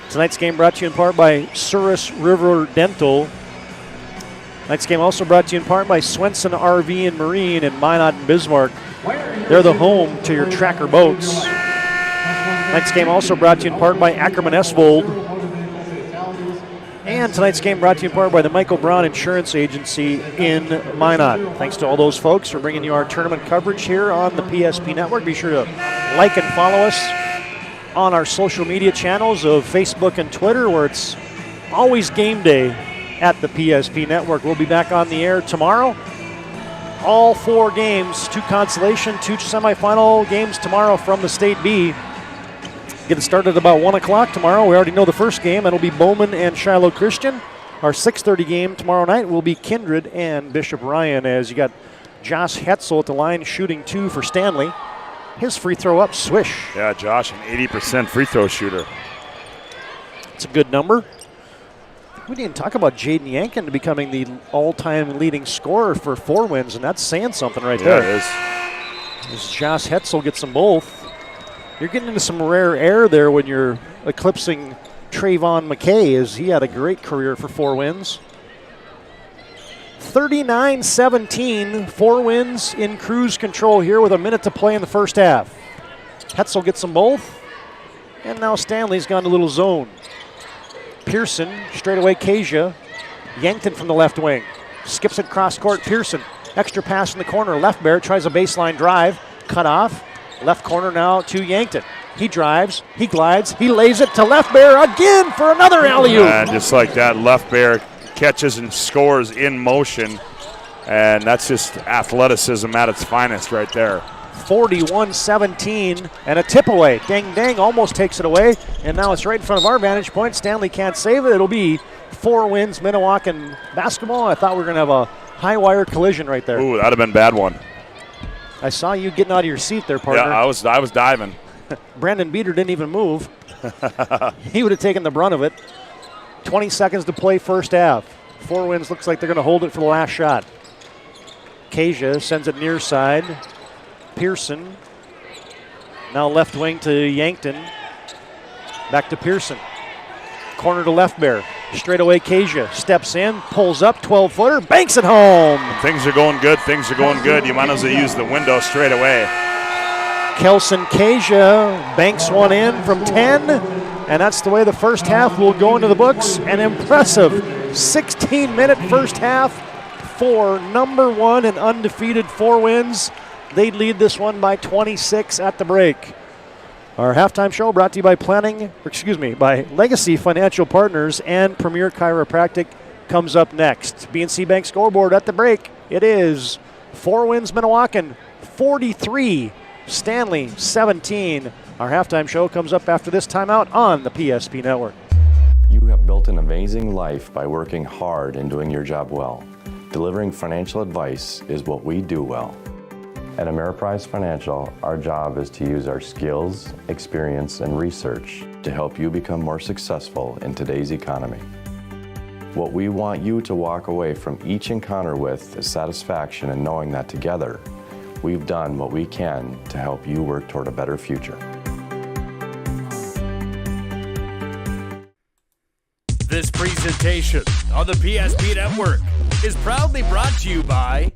Tonight's game brought to you in part by Souris River Dental. Tonight's game also brought to you in part by Swenson RV and Marine in Minot and Bismarck. They're the home to your Tracker boats. Tonight's game also brought to you in part by Ackerman Esvold. And tonight's game brought to you in part by the Michael Brown Insurance Agency in Minot. Thanks to all those folks for bringing you our tournament coverage here on the PSP Network. Be sure to like and follow us on our social media channels of Facebook and Twitter, where it's always game day at the PSP Network. We'll be back on the air tomorrow. All 4 games, 2 consolation, 2 semifinal games tomorrow from the State B. Get it started about 1 o'clock tomorrow. We already know the first game. It'll be Bowman and Shiloh Christian. Our 6:30 game tomorrow night will be Kindred and Bishop Ryan, as you got Josh Hetzel at the line shooting 2 for Stanley. His free throw up, swish. Yeah, Josh, an 80% free throw shooter. It's a good number. We didn't talk about Jaden Yankin becoming the all-time leading scorer for 4 Winds, and that's saying something right there. Yeah, it is. As Josh Hetzel gets them both. You're getting into some rare air there when you're eclipsing Trayvon McKay, as he had a great career for 4 Winds. 39-17, 4 Winds in cruise control here with a minute to play in the first half. Hetzel gets them both, and now Stanley's gone to little zone. Pearson, straight away Kasia. Yankton from the left wing. Skips it cross court, Pearson. Extra pass in the corner, Left Bear tries a baseline drive. Cut off, left corner now to Yankton. He drives, he glides, he lays it to Left Bear again for another alley-oop. And just like that, Left Bear catches and scores in motion. And that's just athleticism at its finest right there. 41-17 and a tip away. Dang Dang almost takes it away, and now it's right in front of our vantage point. Stanley can't save it. It'll be 4 Winds Minnewacan basketball. I thought we were going to have a high wire collision right there. Ooh, that'd have been a bad one. I saw you getting out of your seat there, partner. Yeah, I was diving. Brandon Beater didn't even move. He would have taken the brunt of it. 20 seconds to play first half. 4 Winds looks like they're going to hold it for the last shot. Kasia sends it near side. Pearson. Now left wing to Yankton. Back to Pearson. Corner to Left Bear. Straight away Kasia steps in, pulls up, 12-footer, banks it home. Things are going good. Things are going good. You might as well use the window straight away. Kelson Kasia banks one in from 10, and that's the way the first half will go into the books. An impressive 16-minute first half for number 1 and undefeated 4 Winds. They'd lead this one by 26 at the break. Our halftime show brought to you by by Legacy Financial Partners and Premier Chiropractic comes up next. BNC Bank scoreboard at the break. It is 4 wins Minnewacan, 43 Stanley, 17. Our halftime show comes up after this timeout on the PSP Network. You have built an amazing life by working hard and doing your job well. Delivering financial advice is what we do well. At Ameriprise Financial, our job is to use our skills, experience, and research to help you become more successful in today's economy. What we want you to walk away from each encounter with is satisfaction in knowing that together, we've done what we can to help you work toward a better future. This presentation on the PSP Network is proudly brought to you by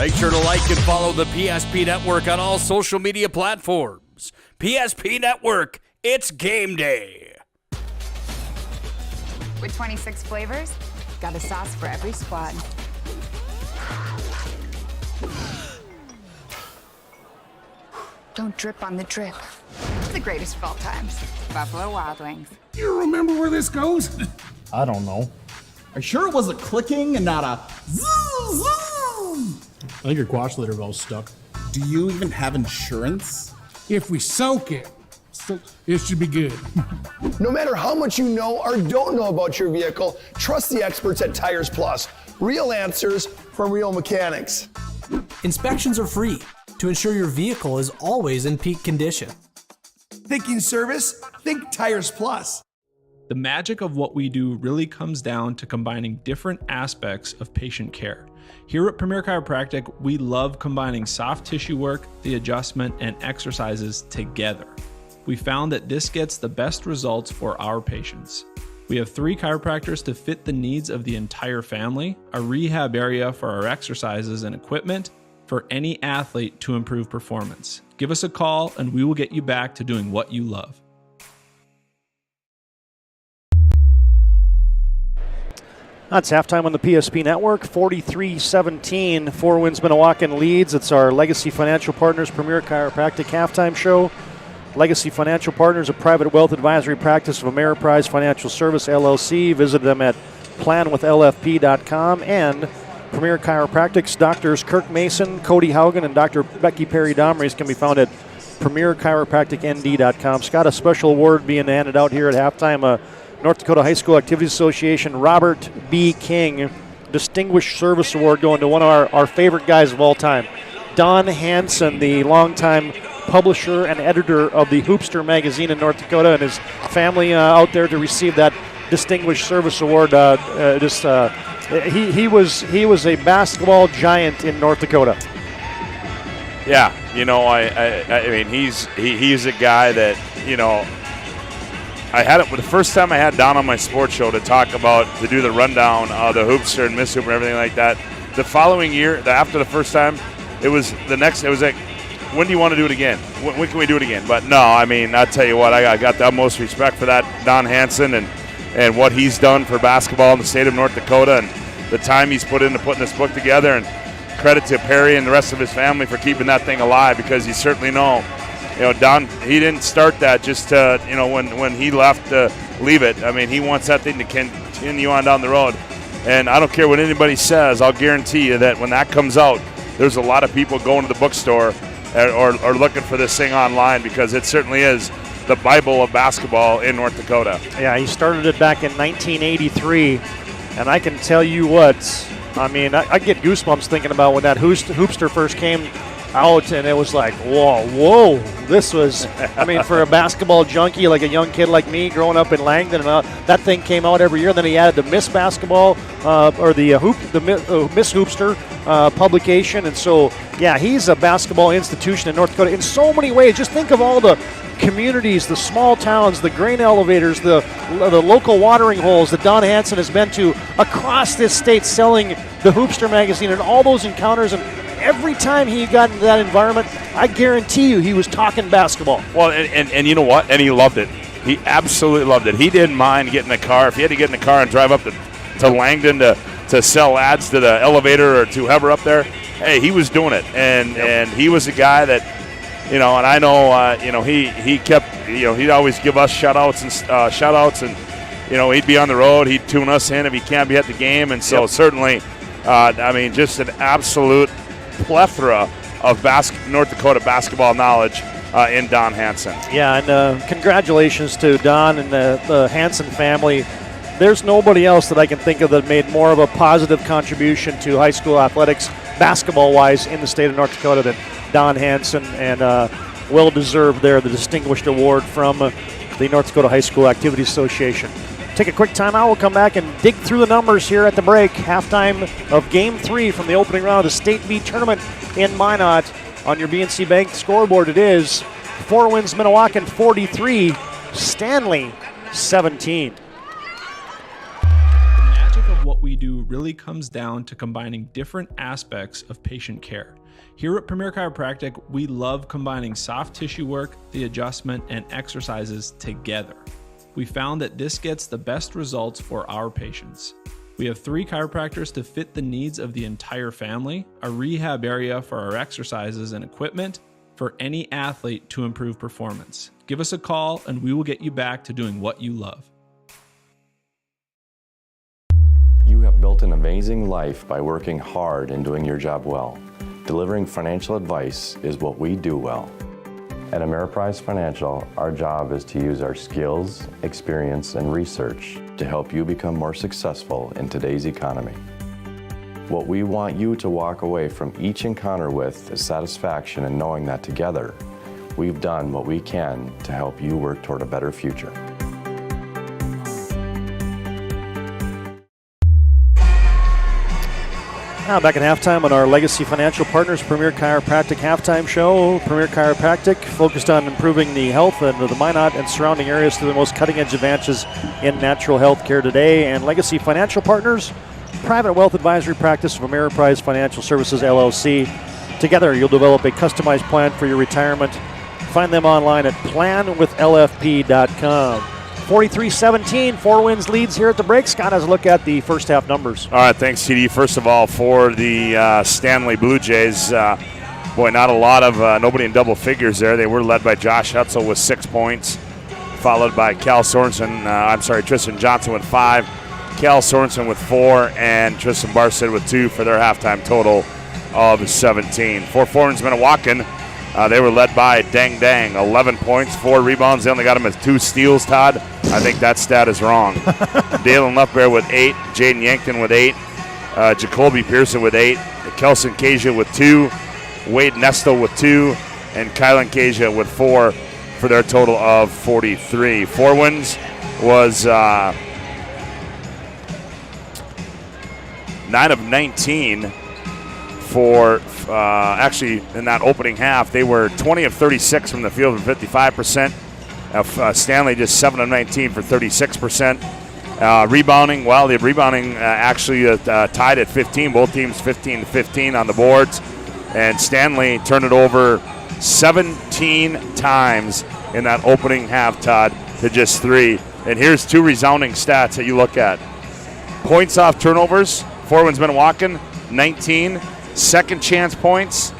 Make sure to like and follow the PSP Network on all social media platforms. PSP Network, it's game day. With 26 flavors, got a sauce for every squad. Don't drip on the drip. The greatest of all times. Buffalo Wild Wings. You remember where this goes? I don't know. Are you sure it was a clicking and not a zoo? I think your quash litter valve's stuck. Do you even have insurance? If we soak it, it should be good. No matter how much you know or don't know about your vehicle, trust the experts at Tires Plus. Real answers from real mechanics. Inspections are free to ensure your vehicle is always in peak condition. Thinking service? Think Tires Plus. The magic of what we do really comes down to combining different aspects of patient care. Here at Premier Chiropractic, we love combining soft tissue work, the adjustment, and exercises together. We found that this gets the best results for our patients. We have 3 chiropractors to fit the needs of the entire family, a rehab area for our exercises and equipment, for any athlete to improve performance. Give us a call and we will get you back to doing what you love. That's halftime on the PSP Network. 43-17, 4 wins Minnewacan leads. It's our Legacy Financial Partners Premier Chiropractic halftime show. Legacy Financial Partners, a private wealth advisory practice of Ameriprise Financial Service, LLC. Visit them at planwithlfp.com. And Premier Chiropractic's Doctors Kirk Mason, Cody Haugen, and Dr. Becky Perry-Domries can be found at premierchiropracticnd.com. Scott, a special award being handed out here at halftime. North Dakota High School Activities Association Robert B. King Distinguished Service Award going to one of our favorite guys of all time, Don Hansen, the longtime publisher and editor of the Hoopster magazine in North Dakota, and his family out there to receive that Distinguished Service Award. He was a basketball giant in North Dakota. Yeah, you know, I mean, he's a guy that, you know, I had it the first time I had Don on my sports show to do the rundown of the Hoopster and Miss Hoop and everything like that. The following year, after the first time, it was like, when do you want to do it again? When can we do it again? But no, I mean, I'll tell you what, I got the utmost respect for that Don Hansen and what he's done for basketball in the state of North Dakota and the time he's put into putting this book together. And credit to Perry and the rest of his family for keeping that thing alive, because you certainly know, Don, he didn't start that just to, when he left to leave it. I mean, he wants that thing to continue on down the road. And I don't care what anybody says, I'll guarantee you that when that comes out, there's a lot of people going to the bookstore or looking for this thing online, because it certainly is the Bible of basketball in North Dakota. Yeah, he started it back in 1983, and I can tell you what, I mean, I get goosebumps thinking about when that hoopster first came out, and it was like, whoa, this was, I mean, for a basketball junkie, like a young kid like me growing up in Langdon, and that thing came out every year. And then he added the Miss Basketball, or the Miss Hoopster publication. And so, yeah, he's a basketball institution in North Dakota in so many ways. Just think of all the communities, the small towns, the grain elevators, the local watering holes that Don Hansen has been to across this state selling the Hoopster magazine, and all those encounters. And every time he got into that environment, I guarantee you he was talking basketball. Well, and you know what? And he loved it. He absolutely loved it. He didn't mind getting in the car. If he had to get in the car and drive up to Langdon to sell ads to the elevator or to whoever up there, hey, he was doing it. And he was a guy that, and I know, he kept, he'd always give us shout-outs, and, he'd be on the road. He'd tune us in if he can't be at the game. And so certainly, I mean, just an absolute plethora of North Dakota basketball knowledge in Don Hansen. Yeah, and congratulations to Don and the Hansen family. There's nobody else that I can think of that made more of a positive contribution to high school athletics, basketball-wise, in the state of North Dakota than Don Hansen, and well-deserved there, the distinguished award from the North Dakota High School Activities Association. Take a quick timeout. We'll come back and dig through the numbers here at the break. Halftime of Game 3 from the opening round of the State B tournament in Minot. On your BNC Bank scoreboard, it is 4 wins Minnewacan 43, Stanley 17. The magic of what we do really comes down to combining different aspects of patient care. Here at Premier Chiropractic, we love combining soft tissue work, the adjustment, and exercises together. We found that this gets the best results for our patients. We have 3 chiropractors to fit the needs of the entire family, a rehab area for our exercises and equipment for any athlete to improve performance. Give us a call and we will get you back to doing what you love. You have built an amazing life by working hard and doing your job well. Delivering financial advice is what we do well. At Ameriprise Financial, our job is to use our skills, experience, and research to help you become more successful in today's economy. What we want you to walk away from each encounter with is satisfaction in knowing that together, we've done what we can to help you work toward a better future. Now back at halftime on our Legacy Financial Partners Premier Chiropractic halftime show. Premier Chiropractic focused on improving the health of the Minot and surrounding areas through the most cutting-edge advances in natural health care today. And Legacy Financial Partners, private wealth advisory practice of Ameriprise Financial Services, LLC. Together, you'll develop a customized plan for your retirement. Find them online at planwithlfp.com. 43-17, 4 wins leads here at the break. Scott has a look at the first half numbers. All right, thanks, TD. First of all, for the Stanley Blue Jays, boy, not a lot of nobody in double figures there. They were led by Josh Hutzel with 6 points, followed by Tristan Johnson with 5, Cal Sorensen with 4, and Tristan Barstead with 2 for their halftime total of 17. For Foreign's Minnewacan, they were led by Dang Dang, 11 points, 4 rebounds. They only got him as 2 steals, Todd. I think that stat is wrong. Dalen Lefbear with 8, Jaden Yankton with 8, Jacoby Pearson with 8, Kelson Kasia with 2, Wade Nestel with 2, and Kylan Kasia with 4 for their total of 43. 4 wins was 9 of 19 for actually in that opening half. They were 20 of 36 from the field for 55%. Stanley just 7 of 19 for 36%. Rebounding, well, the rebounding actually tied at 15. Both teams 15-15 on the boards. And Stanley turned it over 17 times in that opening half, Todd, to just 3. And here's 2 resounding stats that you look at. Points off turnovers, Four Winds Minnewacan, 19, Second chance points,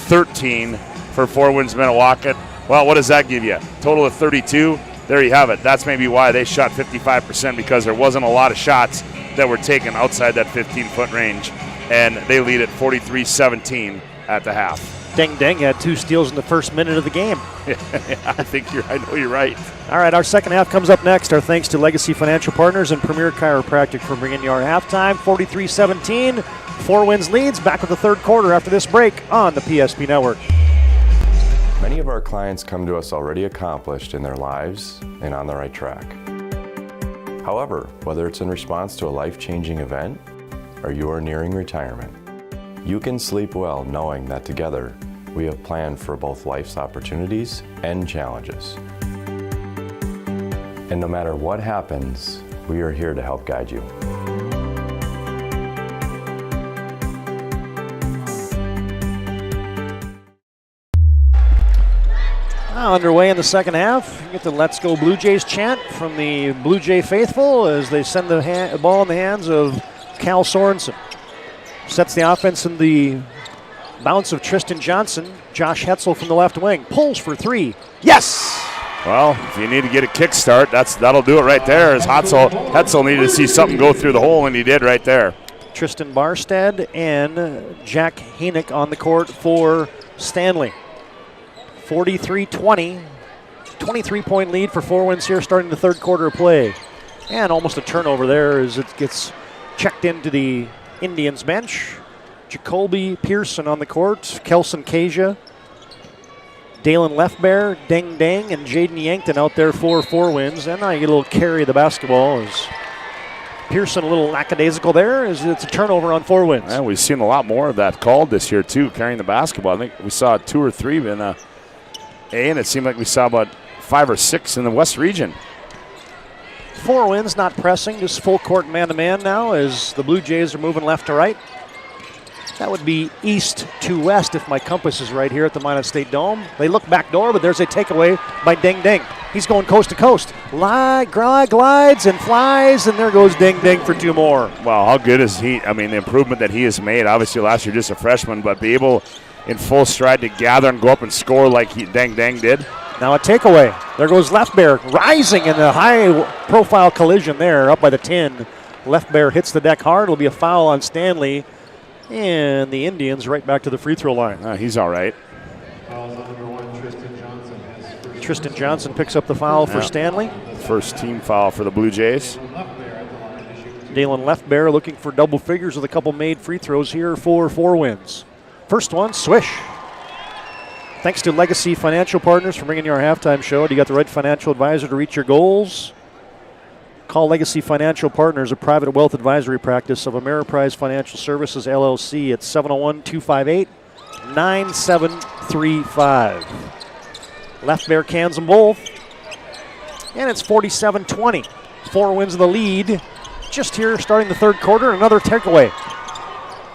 13 for Four Winds Minnewacan. Well, what does that give you? Total of 32. There you have it. That's maybe why they shot 55%, because there wasn't a lot of shots that were taken outside that 15-foot range. And they lead at 43-17 at the half. Ding Ding had 2 steals in the first minute of the game. I know you're right. All right, our second half comes up next. Our thanks to Legacy Financial Partners and Premier Chiropractic for bringing you our halftime. 43-17. Four Winds leads. Back with the third quarter after this break on the PSP Network. Many of our clients come to us already accomplished in their lives and on the right track. However, whether it's in response to a life-changing event or you are nearing retirement, you can sleep well knowing that together we have planned for both life's opportunities and challenges. And no matter what happens, we are here to help guide you. Now underway in the second half. You get the Let's Go Blue Jays chant from the Blue Jay faithful as they send the ball in the hands of Cal Sorensen. Sets the offense in the bounce of Tristan Johnson. Josh Hetzel from the left wing. Pulls for 3. Yes! Well, if you need to get a kickstart, that'll do it right there. As Hetzel needed to see something go through the hole, and he did right there. Tristan Barstead and Jack Hanick on the court for Stanley. 43-20. 23-point lead for Four Winds here starting the third quarter of play. And almost a turnover there as it gets checked into the Indians bench. Jacoby Pearson on the court. Kelson Kasia. Dalen Leftbear, Deng Deng, and Jaden Yankton out there for Four Winds. And now you get a little carry of the basketball as Pearson a little lackadaisical there as it's a turnover on Four Winds. And we've seen a lot more of that called this year too, carrying the basketball. I think we saw 2 or 3 in A, and it seemed like we saw about 5 or 6 in the West region. Four Winds not pressing, just full court man-to-man now as the Blue Jays are moving left to right. That would be east to west if my compass is right here at the Minot State Dome. They look back door, but there's a takeaway by Ding Ding. He's going coast to coast. Glides and flies, and there goes Ding Ding for 2 more. Wow, how good is he? I mean, the improvement that he has made. Obviously, last year just a freshman, but be able in full stride to gather and go up and score like Ding Ding did. Now a takeaway. There goes Leftbear rising in the high-profile collision there up by the 10. Leftbear hits the deck hard. It'll be a foul on Stanley. And the Indians right back to the free throw line. He's all right. Tristan Johnson picks up the foul for Stanley. First team foul for the Blue Jays. Dalen Leftbear looking for double figures with a couple made free throws here for Four Winds. First one, swish. Thanks to Legacy Financial Partners for bringing you our halftime show. Do you got the right financial advisor to reach your goals? Call Legacy Financial Partners, a private wealth advisory practice of Ameriprise Financial Services, LLC, at 701-258-9735. Leftbear cans them both. And it's 47-20. Four Winds the lead. Just here starting the third quarter, another takeaway.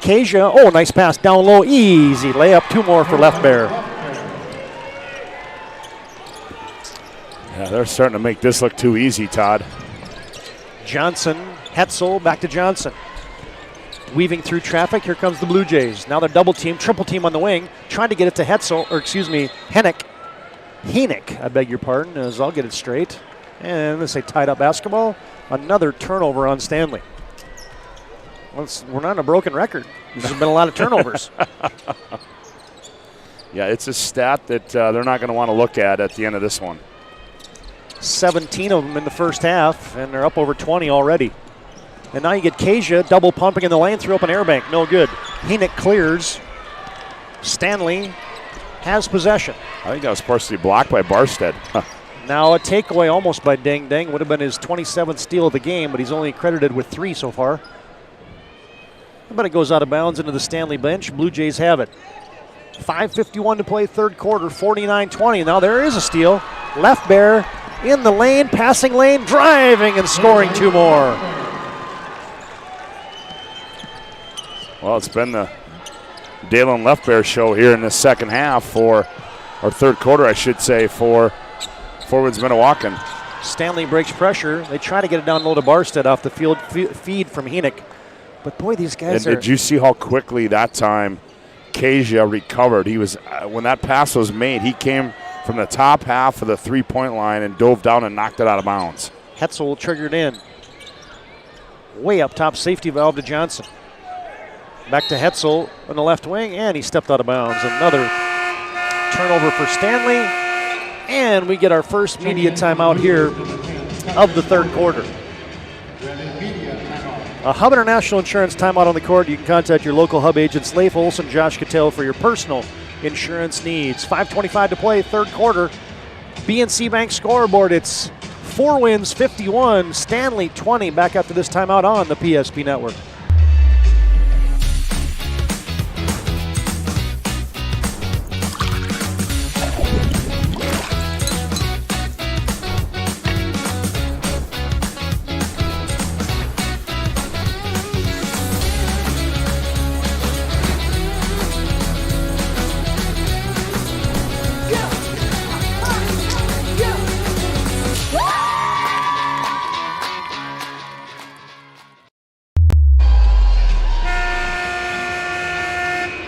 Kasia, nice pass down low, easy layup, 2 more for Leftbear. Yeah, they're starting to make this look too easy, Todd. Johnson, Hetzel, back to Johnson. Weaving through traffic, here comes the Blue Jays. Now they're double team, triple team on the wing, trying to get it to Henick, I beg your pardon, as I'll get it straight. And they say tied up basketball. Another turnover on Stanley. Well, we're not on a broken record. There's been a lot of turnovers. Yeah, it's a stat that they're not going to want to look at the end of this one. 17 of them in the first half, and they're up over 20 already. And now you get Kasia double pumping in the lane, threw up an air bank, no good. Henick clears. Stanley has possession. I think that was partially blocked by Barstead. Now a takeaway almost by Deng Deng. Would have been his 27th steal of the game, but he's only credited with 3 so far. But it goes out of bounds into the Stanley bench. Blue Jays have it. 5:51 to play third quarter, 49-20. Now there is a steal. Leftbear in the lane, passing lane, driving and scoring 2 more. Well, it's been the Dalen Leftbear show here in the second half or third quarter, I should say, for Four Winds Minnewacan. Stanley breaks pressure. They try to get it down low to Barstead off the field feed from Henick. But boy, these guys Did you see how quickly that time Kasia recovered? He was when that pass was made, he came from the top half of the three-point line and dove down and knocked it out of bounds. Hetzel triggered in. Way up top, safety valve to Johnson. Back to Hetzel on the left wing, and he stepped out of bounds. Another turnover for Stanley, and we get our first media timeout here of the third quarter. A Hub International Insurance timeout on the court. You can contact your local Hub agents, Leif Olson, Josh Cattell, for your personal insurance needs. 5:25 to play, third quarter. BNC Bank scoreboard, it's 4 wins, 51, Stanley 20. Back after this timeout on the PSP Network.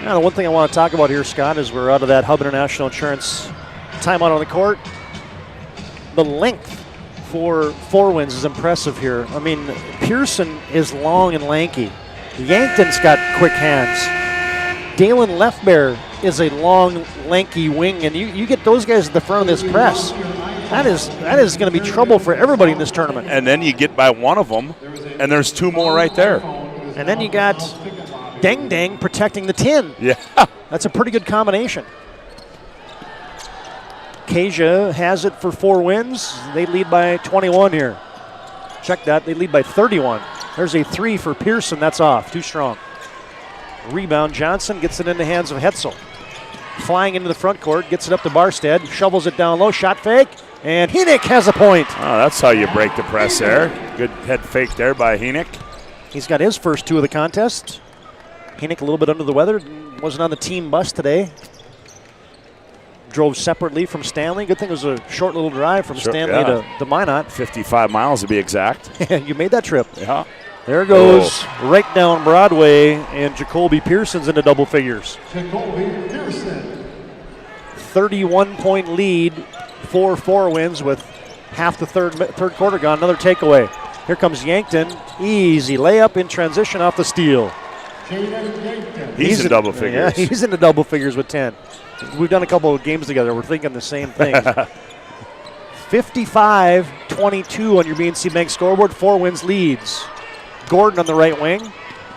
Now, the one thing I want to talk about here, Scott, is we're out of that Hub International Insurance timeout on the court. The length for 4 wins is impressive here. I mean, Pearson is long and lanky. Yankton's got quick hands. Dalen Lefbear is a long, lanky wing, and you get those guys at the front of this press. That is going to be trouble for everybody in this tournament. And then you get by one of them, and there's 2 more right there. And then you got Deng Deng protecting the tin. Yeah. That's a pretty good combination. Kasia has it for 4 wins. They lead by 21 here. Check that. They lead by 31. There's a 3 for Pearson. That's off. Too strong. Rebound. Johnson gets it in the hands of Hetzel. Flying into the front court. Gets it up to Barstead. Shovels it down low. Shot fake. And Henick has a point. Oh, that's how you break the press there. Good head fake there by Henick. He's got his first 2 of the contest. Henick a little bit under the weather. Wasn't on the team bus today. Drove separately from Stanley. Good thing it was a short little drive from Stanley to Minot. 55 miles to be exact. You made that trip. Yeah. There goes right down Broadway, and Jacoby Pearson's into double figures. Jacoby Pearson. 31-point lead for 4 wins with half the third quarter gone. Another takeaway. Here comes Yankton. Easy layup in transition off the steal. He's in double figures. Yeah, he's into double figures with 10. We've done a couple of games together. We're thinking the same thing. 55-22 on your BNC Bank scoreboard. 4 wins leads. Gordon on the right wing.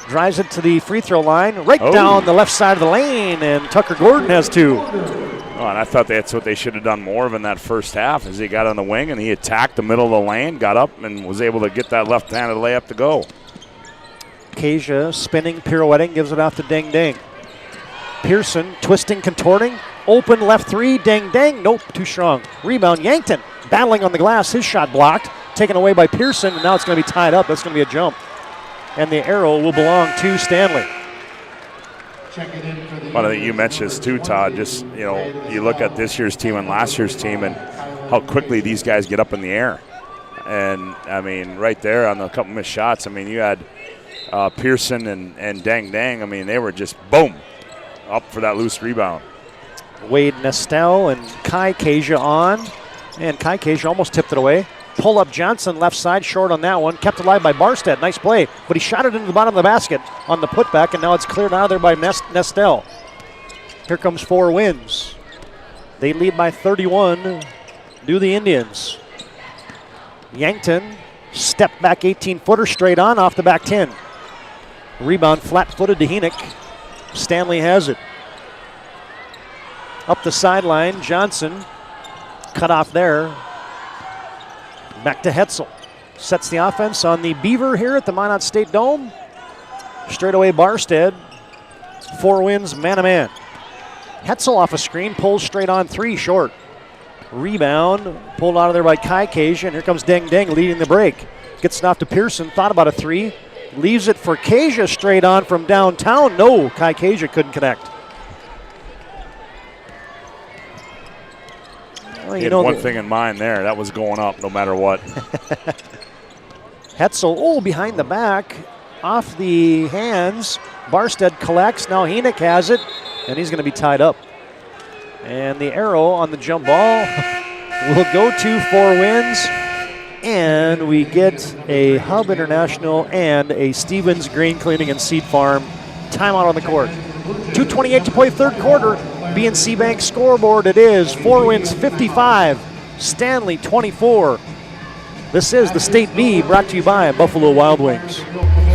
Drives it to the free throw line. Right down the left side of the lane. And Tucker Gordon has 2. Oh, and I thought that's what they should have done more of in that first half, as he got on the wing and he attacked the middle of the lane, got up, and was able to get that left-handed layup to go. Kasia spinning, pirouetting, gives it off to Deng Deng. Pearson twisting, contorting, open left 3, Deng Deng, nope, too strong. Rebound, Yankton battling on the glass, his shot blocked, taken away by Pearson, and now it's going to be tied up. That's going to be a jump. And the arrow will belong to Stanley. Well, I think you mentioned this too, Todd. Just, you look at this year's team and last year's team and how quickly these guys get up in the air. And, I mean, right there on the couple missed shots, I mean, you had Pearson and Deng Deng. I mean, they were just, boom, up for that loose rebound. Wade Nestel and Kai Kasia on. And Kai Kasia almost tipped it away. Pull up Johnson, left side, short on that one. Kept alive by Barstead. Nice play. But he shot it into the bottom of the basket on the putback, and now it's cleared out of there by Nestel. Here comes 4 wins. They lead by 31. Do the Indians. Yankton, step back 18-footer straight on off the back 10. Rebound flat-footed to Henick. Stanley has it. Up the sideline, Johnson cut off there. Back to Hetzel. Sets the offense on the Beaver here at the Minot State Dome. Straight away Barstead. 4 wins, man-to-man. Hetzel off a screen, pulls straight on 3, short. Rebound, pulled out of there by Kai Kasia, and here comes Deng Deng leading the break. Gets it off to Pearson, thought about a 3. Leaves it for Kasia straight on from downtown. No, Kai Kasia couldn't connect. Well, he had one thing in mind there. That was going up no matter what. Hetzel, behind the back. off the hands. Barstead collects. Now Henick has it, and he's going to be tied up. And the arrow on the jump ball will go to Four Winds. And we get a Hub International and a Stevens Grain Cleaning and Seed Farm timeout on the court. 2:28 to play third quarter. BNC Bank scoreboard, it is Four Winds 55, Stanley 24. This is the State B, brought to you by Buffalo Wild Wings.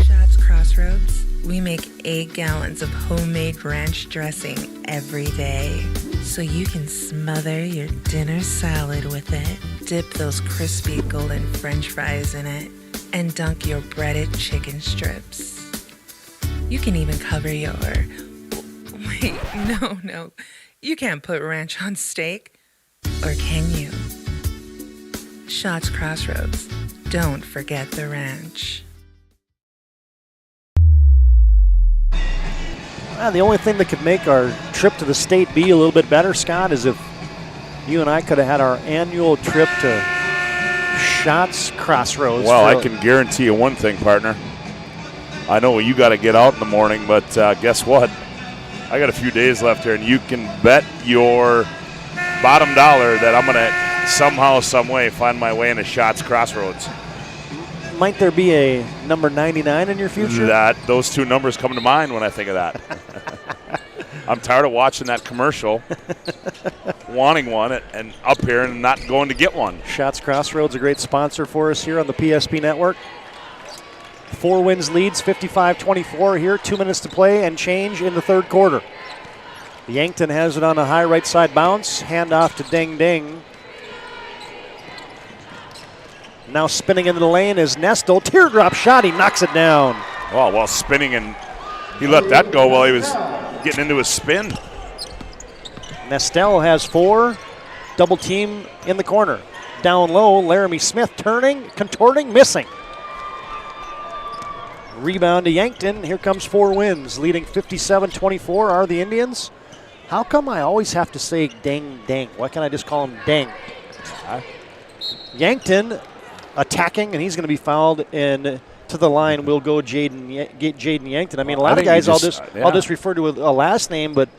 Shots Crossroads, we make 8 gallons of homemade ranch dressing every day, so you can smother your dinner salad with it, dip those crispy golden french fries in it, and dunk your breaded chicken strips. You can even cover your... Wait, no. You can't put ranch on steak. Or can you? Shots Crossroads. Don't forget the ranch. The only thing that could make our trip to the State B a little bit better, Scott, is if you and I could have had our annual trip to Shots Crossroads. Well, I can guarantee you one thing, partner. I know you got to get out in the morning, but guess what? I got a few days left here, and you can bet your bottom dollar that I'm going to somehow, some way find my way into Shots Crossroads. Might there be a number 99 in your future? Those two numbers come to mind when I think of that. I'm tired of watching that commercial, wanting one, and up here and not going to get one. Shots Crossroads, a great sponsor for us here on the PSP Network. Four Winds leads 55-24 here, 2 minutes to play and change in the third quarter. Yankton has it on a high right side bounce, handoff to Ding Ding. Now spinning into the lane is Nestel. Teardrop shot, he knocks it down. Oh, well, spinning, and he let that go while he was getting into his spin. Nestel has 4, double team in the corner. Down low, Laramie Smith turning, contorting, missing. Rebound to Yankton. Here comes Four Winds, leading 57-24 are the Indians. How come I always have to say Ding Ding? Why can't I just call him Ding? Yankton attacking, and he's going to be fouled, and to the line will go Jaden Yankton. I mean, a lot of guys I'll just refer to a last name, but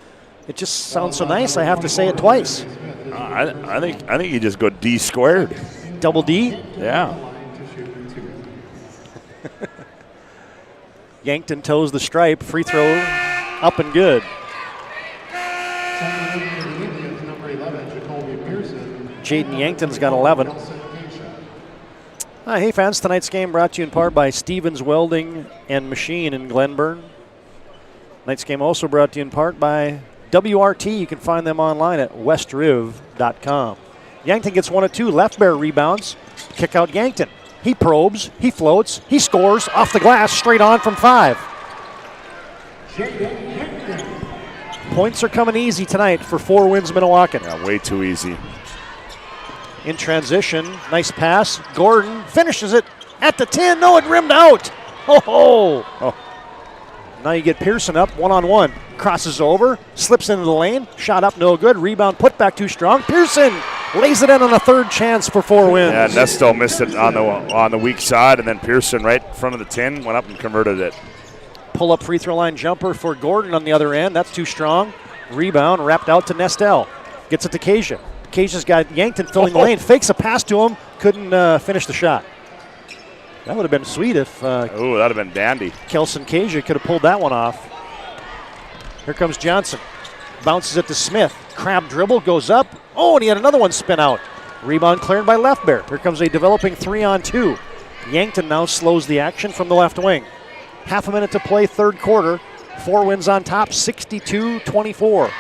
it just sounds so nice I have to say it twice. I think you just go D squared. Double D? Yeah. Yankton toes the stripe. Free throw up and good. Jaden Yankton's got 11. Hey fans, tonight's game brought to you in part by Stevens Welding and Machine in Glenburn. Tonight's game also brought to you in part by WRT. You can find them online at westriv.com. Yankton gets 1 of 2. Left bear rebounds. Kick out Yankton. He probes, he floats, he scores off the glass, straight on from 5. Points are coming easy tonight for Four Winds Minnewacan. Yeah, way too easy. In transition, nice pass. Gordon finishes it at the 10. No, it rimmed out. Oh. Now you get Pearson up one-on-one. Crosses over, slips into the lane. Shot up, no good. Rebound, put back too strong. Pearson lays it in on a third chance for Four Winds. Yeah, Nestel missed it on the weak side, and then Pearson right in front of the 10 went up and converted it. Pull-up free throw line jumper for Gordon on the other end. That's too strong. Rebound wrapped out to Nestel. Gets it to Kasia. Kasia's got Yankton filling the lane. Fakes a pass to him. Couldn't finish the shot. That would have been sweet if that would have been dandy. Kelson Kasia could have pulled that one off. Here comes Johnson. Bounces it to Smith. Crab dribble, goes up. Oh, and he had another one spin out. Rebound cleared by Left Bear. Here comes a developing 3-on-2. Yankton now slows the action from the left wing. Half a minute to play, third quarter. Four Winds on top, 62-24.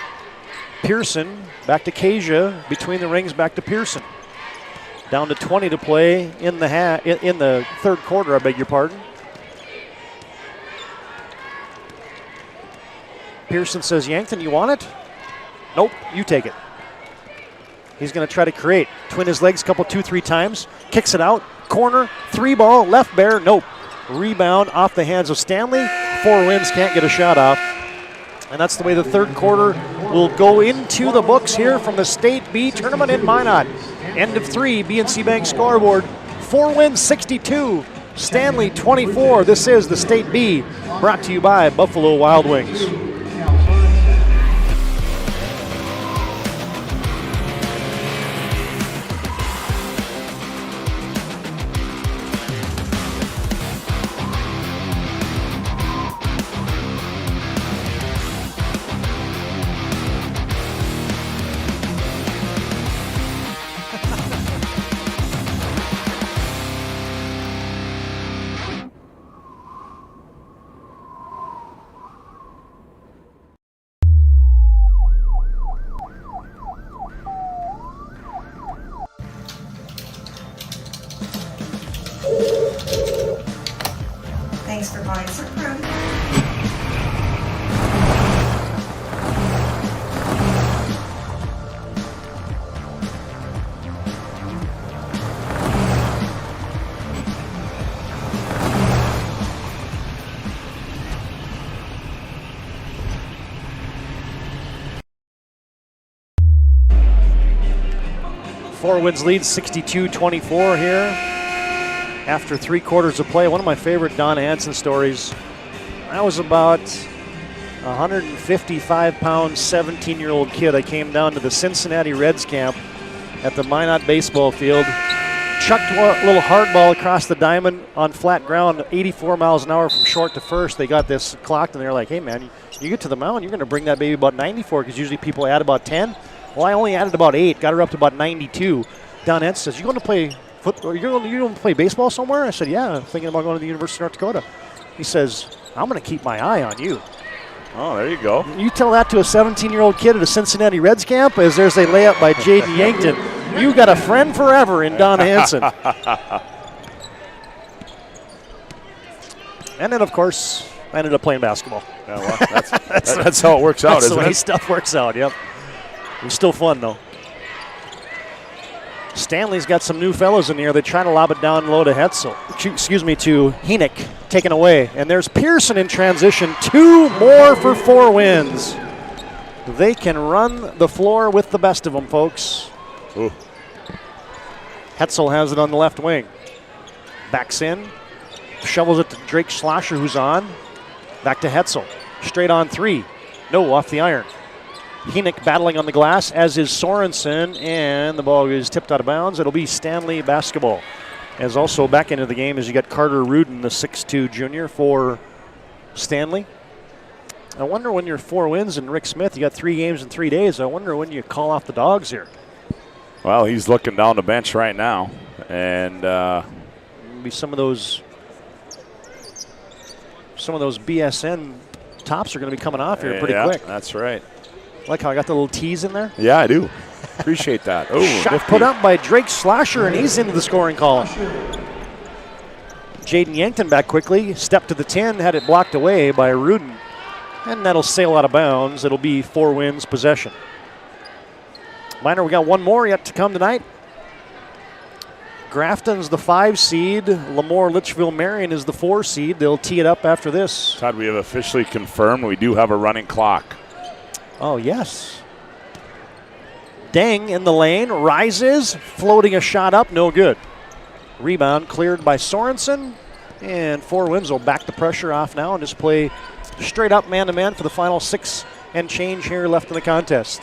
Pearson back to Kasia. Between the rings, back to Pearson. Down to 20 to play in the third quarter, I beg your pardon. Pearson says, Yankton, you want it? Nope, you take it. He's going to try to create. Twin his legs 2-3 times. Kicks it out. Corner, 3-ball, Left Bear, nope. Rebound off the hands of Stanley. Four Winds can't get a shot off. And that's the way the third quarter will go into the books here from the State B tournament in Minot. End of 3, BNC Bank scoreboard. Four Winds 62, Stanley 24. This is the State B, brought to you by Buffalo Wild Wings. Thanks for buying some room. Four Winds leads 62-24 here. After 3 quarters of play, one of my favorite Don Hansen stories. I was about 155-pound, 17-year-old kid. I came down to the Cincinnati Reds camp at the Minot baseball field, chucked a little hard ball across the diamond on flat ground, 84 miles an hour from short to first. They got this clocked, and they're like, hey, man, you get to the mound, you're going to bring that baby about 94, because usually people add about 10. Well, I only added about 8, got her up to about 92. Don Hansen says, you going to play football? You're going to play baseball somewhere? I said, yeah, I'm thinking about going to the University of North Dakota. He says, I'm going to keep my eye on you. Oh, there you go. You tell that to a 17-year-old kid at a Cincinnati Reds camp as there's a layup by Jaden Yankton. You got a friend forever in Don Hansen. And then, of course, I ended up playing basketball. Yeah, well, that's how it works out, isn't it? That's the way stuff works out, yep. It was still fun, though. Stanley's got some new fellows in here. They try to lob it down low to Hetzel. To Henick, taken away. And there's Pearson in transition. 2 more for Four Winds. They can run the floor with the best of them, folks. Ooh. Hetzel has it on the left wing. Backs in. Shovels it to Drake Schlosser, who's on. Back to Hetzel. Straight on 3. No, off the iron. Henick battling on the glass, as is Sorensen, and the ball is tipped out of bounds. It'll be Stanley basketball. As also back into the game, as you got Carter Rudin, the 6'2 junior for Stanley. I wonder when you're Four Winds and Rick Smith, you got 3 games in 3 days. I wonder when you call off the dogs here. Well, he's looking down the bench right now, and maybe some of those BSN tops are going to be coming off here pretty quick. That's right. Like how I got the little tease in there? Yeah, I do. Appreciate that. Oh, shot nifty. Put up by Drake Schlosser, and he's into the scoring column. Jaden Yankton back quickly, stepped to the 10, had it blocked away by Rudin. And that'll sail out of bounds. It'll be Four Winds possession. Minor, we got one more yet to come tonight. Grafton's the 5 seed. Lemoore Litchfield Marion is the 4 seed. They'll tee it up after this. Todd, we have officially confirmed we do have a running clock. Oh, yes. Deng in the lane, rises, floating a shot up, no good. Rebound cleared by Sorensen, and Four Winds will back the pressure off now and just play straight up man-to-man for the final 6 and change here left in the contest.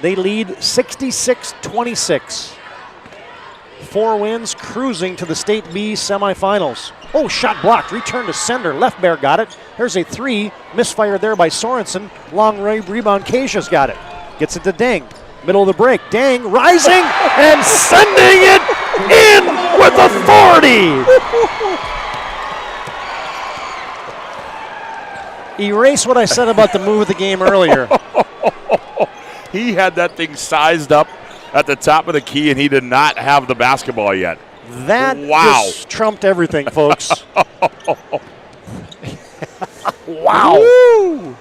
They lead 66-26. Four Winds cruising to the State B semifinals. Oh, shot blocked. Return to sender. Left bear got it. There's a 3. Misfired there by Sorensen. Long rebound. Keisha's got it. Gets it to Deng. Middle of the break. Deng rising and sending it in with authority. Erase what I said about the move of the game earlier. He had that thing sized up at the top of the key, and he did not have the basketball yet. That just trumped everything, folks. Wow. Woo!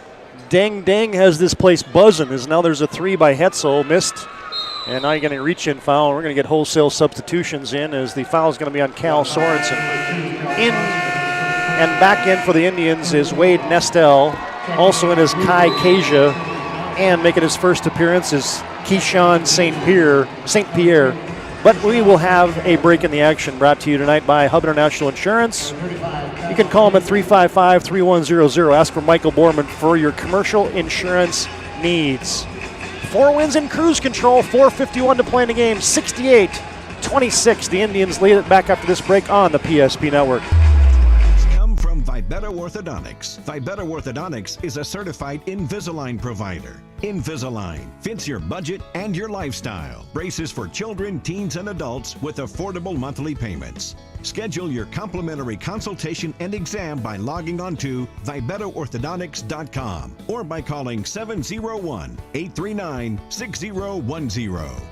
Deng has this place buzzing. As now there's a 3 by Hetzel, missed. And now you're going to reach in foul. We're going to get wholesale substitutions in as the foul is going to be on Cal Sorensen. In and back in for the Indians is Wade Nestel. Also in is Kai Keisha. And making his first appearance is Keyshawn St. Pierre. But we will have a break in the action brought to you tonight by Hub International Insurance. You can call them at 355-3100. Ask for Michael Borman for your commercial insurance needs. 4 Winds in cruise control, 4:51 to play in the game, 68-26. The Indians lead it back after this break on the PSP Network. Come from Vibetta Orthodontics. Vibetta Orthodontics is a certified Invisalign provider. Invisalign fits your budget and your lifestyle. Braces for children, teens, and adults with affordable monthly payments. Schedule your complimentary consultation and exam by logging on to VibettaOrthodontics.com or by calling 701-839-6010.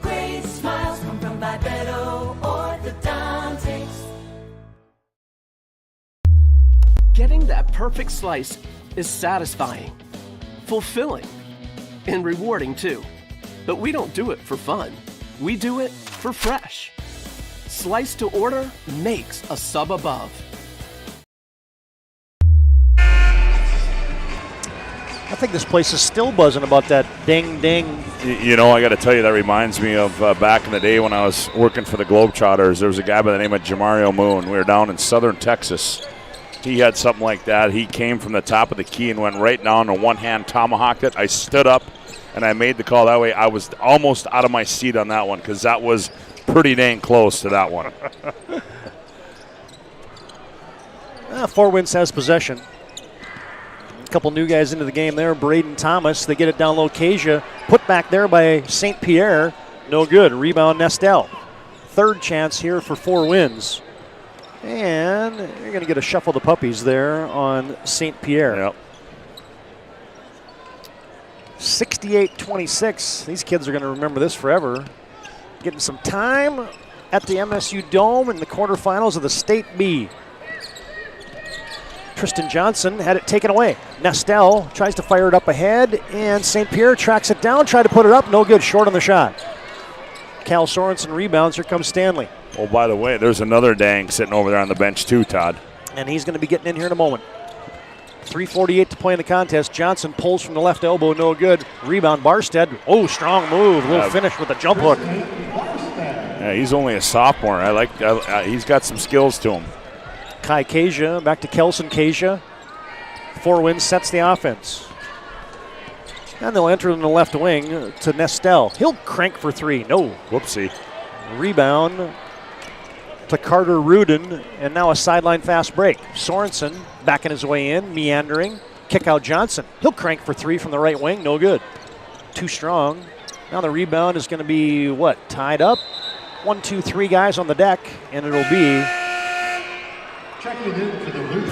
Great smiles come from Vibetta Orthodontics. Getting that perfect slice is satisfying, fulfilling, and rewarding too. But we don't do it for fun. We do it for fresh. Slice to order makes a sub above. I think this place is still buzzing about that ding ding. You know, I got to tell you, that reminds me of back in the day when I was working for the Globetrotters. There was a guy by the name of Jamario Moon. We were down in southern Texas. He had something like that. He came from the top of the key and went right down and one-hand tomahawked it. I stood up and I made the call that way. I was almost out of my seat on that one because that was pretty dang close to that one. 4 Winds has possession. A couple new guys into the game there. Braden Thomas. They get it down low. Kasia put back there by St. Pierre. No good. Rebound Nestel. Third chance here for 4 Winds. And you're going to get a shuffle the puppies there on St. Pierre. Yep. 68-26. These kids are going to remember this forever. Getting some time at the MSU Dome in the quarterfinals of the State B. Tristan Johnson had it taken away. Nestel tries to fire it up ahead, and St. Pierre tracks it down, tried to put it up. No good, short on the shot. Cal Sorensen rebounds. Here comes Stanley. Oh, by the way, there's another dang sitting over there on the bench too, Todd. And he's going to be getting in here in a moment. 3:48 to play in the contest. Johnson pulls from the left elbow, no good. Rebound, Barstead. Oh, strong move. A little finish with a jump hook. Yeah, he's only a sophomore. He's got some skills to him. Kai Kasia back to Kelson Kasia. 4 Winds sets the offense. And they'll enter in the left wing to Nestel. He'll crank for 3. No. Whoopsie. Rebound to Carter Rudin, and now a sideline fast break. Sorensen backing his way in, meandering. Kick out Johnson. He'll crank for 3 from the right wing. No good. Too strong. Now the rebound is going to be, tied up? 1, 2, 3 guys on the deck, and it'll be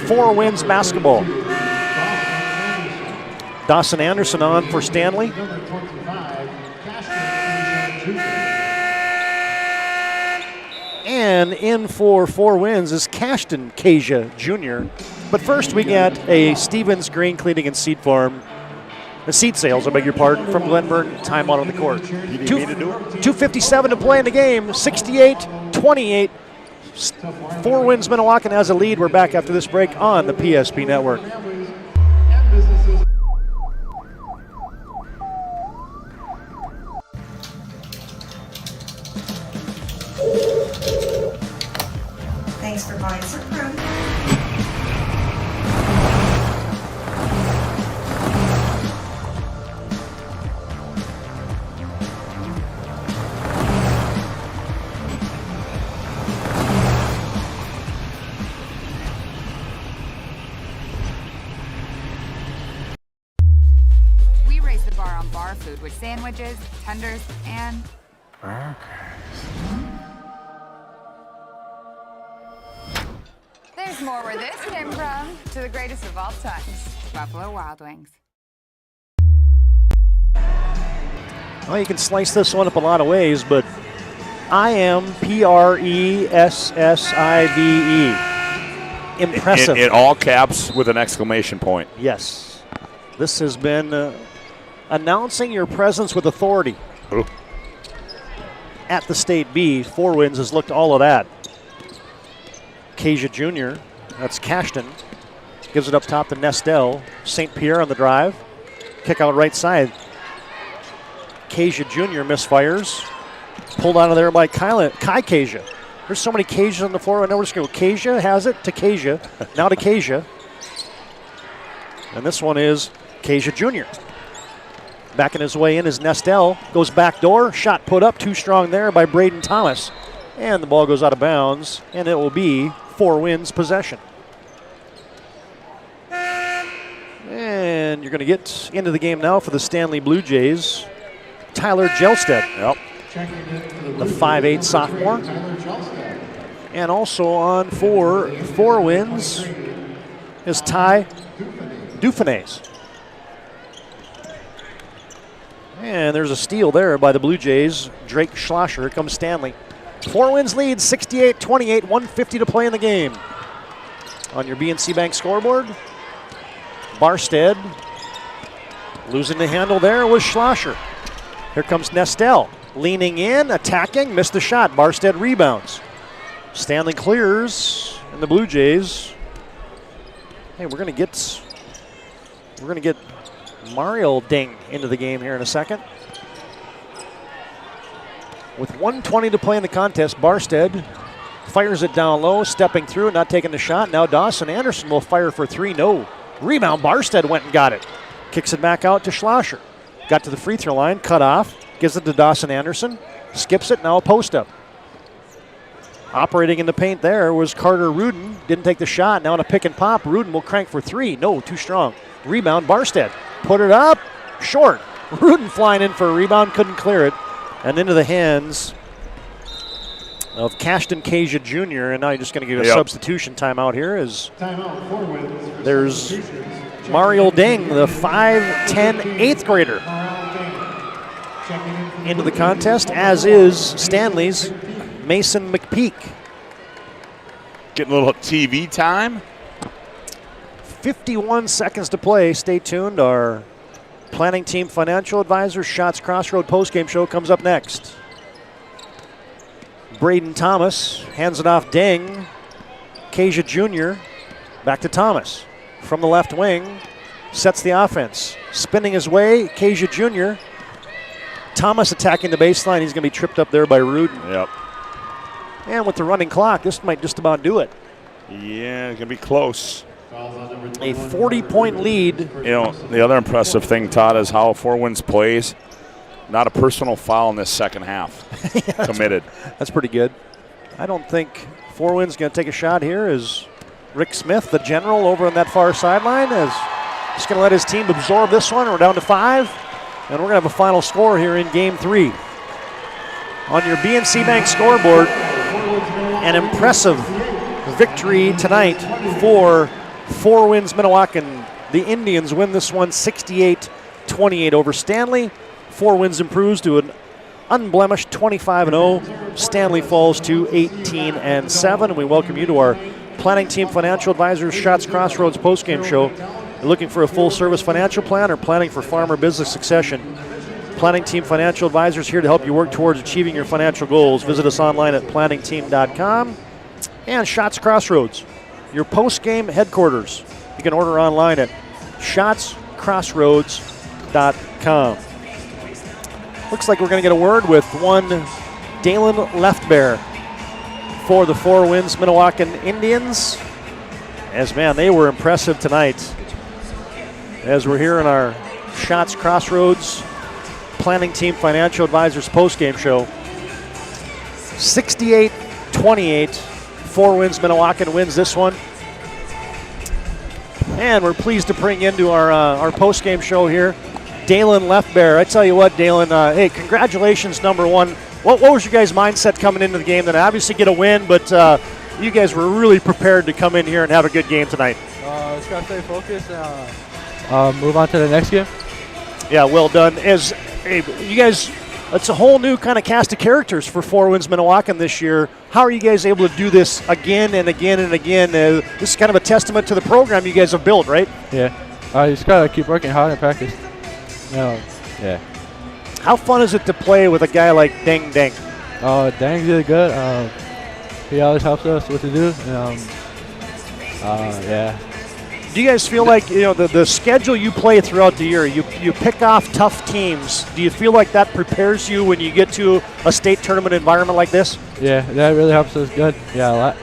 4 Winds basketball. Dawson Anderson on for Stanley. And in for 4 Winds is Cashton Kasia Jr. But first we get a Stevens Green Cleaning and Seed Farm, the seed sales, I beg your pardon, from Glenburn. Timeout on the court. 2:57 to play in the game, 68-28. 4 Winds Minnewacan has a lead. We're back after this break on the PSP Network. Thanks for buying some room. We raise the bar on bar food with sandwiches, tenders, and there's more where this came from. To the greatest of all times, Buffalo Wild Wings. Well, you can slice this one up a lot of ways, but I am Pressssive. Impressive. In all caps with an exclamation point. Yes. This has been announcing your presence with authority. Ooh. At the State B. 4 Winds has looked all of that. Kasia Jr., that's Cashton, gives it up top to Nestel. St. Pierre on the drive. Kick out right side. Kasia Jr. misfires. Pulled out of there by Kai Kasia. There's so many Kasias on the floor. I know we're just going to go. Kasia has it to Kasia. Now to Kasia. And this one is Kasia Jr. Backing his way in is Nestel. Goes back door. Shot put up. Too strong there by Braden Thomas. And the ball goes out of bounds. And it will be Four Winds possession. And you're going to get into the game now for the Stanley Blue Jays. Tyler Jelstead. Yep. The 5'8 sophomore. And also on for Four Winds is Ty Dufanes. And there's a steal there by the Blue Jays. Drake Schlosser. Here comes Stanley. Four Winds lead 68-28, 1:50 to play in the game. On your BNC Bank scoreboard, Barstead losing the handle there was Schlosser. Here comes Nestel. Leaning in, attacking, missed the shot. Barstead rebounds. Stanley clears, and the Blue Jays. Hey, we're gonna get Mario Ding into the game here in a second. With 1:20 to play in the contest, Barstead fires it down low, stepping through, not taking the shot. Now Dawson Anderson will fire for three. No. Rebound. Barstead went and got it. Kicks it back out to Schlosser. Got to the free throw line, cut off. Gives it to Dawson Anderson. Skips it, now a post up. Operating in the paint there was Carter Rudin. Didn't take the shot. Now in a pick and pop, Rudin will crank for three. No, too strong. Rebound, Barstead. Put it up. Short. Rudin flying in for a rebound, couldn't clear it. And into the hands of Cashton Kasia Jr. And now you're just going to get a substitution timeout here as there's Mario Ding, the 5'10 8th grader, into the contest, as is Stanley's Mason McPeak. Getting a little TV time. 51 seconds to play. Stay tuned. Our Planning Team Financial Advisors Shots Crossroad postgame show comes up next. Braden Thomas hands it off Ding. Kasia Jr. back to Thomas. From the left wing, sets the offense. Spinning his way, Kasia Jr. Thomas attacking the baseline. He's going to be tripped up there by Rudin. Yep. And with the running clock, this might just about do it. Yeah, it's going to be close. A 40-point lead. You know, the other impressive thing, Todd, is how Four Winds plays. Not a personal foul in this second half. Committed. That's pretty good. I don't think Four Winds going to take a shot here as Rick Smith, the general, over on that far sideline, is just going to let his team absorb this one. We're down to 5, and we're going to have a final score here in Game 3. On your BNC Bank scoreboard, an impressive victory tonight for Four Winds Minnewacan. The Indians win this one 68-28 over Stanley. Four Winds improves to an unblemished 25-0. Stanley falls to 18-7. And we welcome you to our Planning Team Financial Advisors Shots Crossroads postgame show. You're looking for a full-service financial plan or planning for farm or business succession? Planning Team Financial Advisors here to help you work towards achieving your financial goals. Visit us online at planningteam.com. And Shots Crossroads, your post-game headquarters. You can order online at shotscrossroads.com. Looks like we're going to get a word with one Dalen Leftbear for the Four Winds Minnewacan Indians. As, man, they were impressive tonight. As we're here in our Shots Crossroads Planning Team Financial Advisors postgame show. 68-28. Four Winds Minnewacan wins this one. And we're pleased to bring into our postgame show here Dalen Leftbear. I tell you what, Dalen, hey, congratulations, number one. What was your guys' mindset coming into the game? Then obviously get a win, but you guys were really prepared to come in here and have a good game tonight. Just got to stay focused and move on to the next game. Yeah, well done. Hey, you guys, it's a whole new kind of cast of characters for Four Winds Minnewacan this year. How are you guys able to do this again and again and again? This is kind of a testament to the program you guys have built, right? Yeah. You just got to keep working hard in practice. Yeah. How fun is it to play with a guy like Deng Deng? Deng's really good. He always helps us what to do. Yeah. Do you guys feel like, the schedule you play throughout the year, you pick off tough teams. Do you feel like that prepares you when you get to a state tournament environment like this? Yeah, that really helps us good. Yeah, a lot.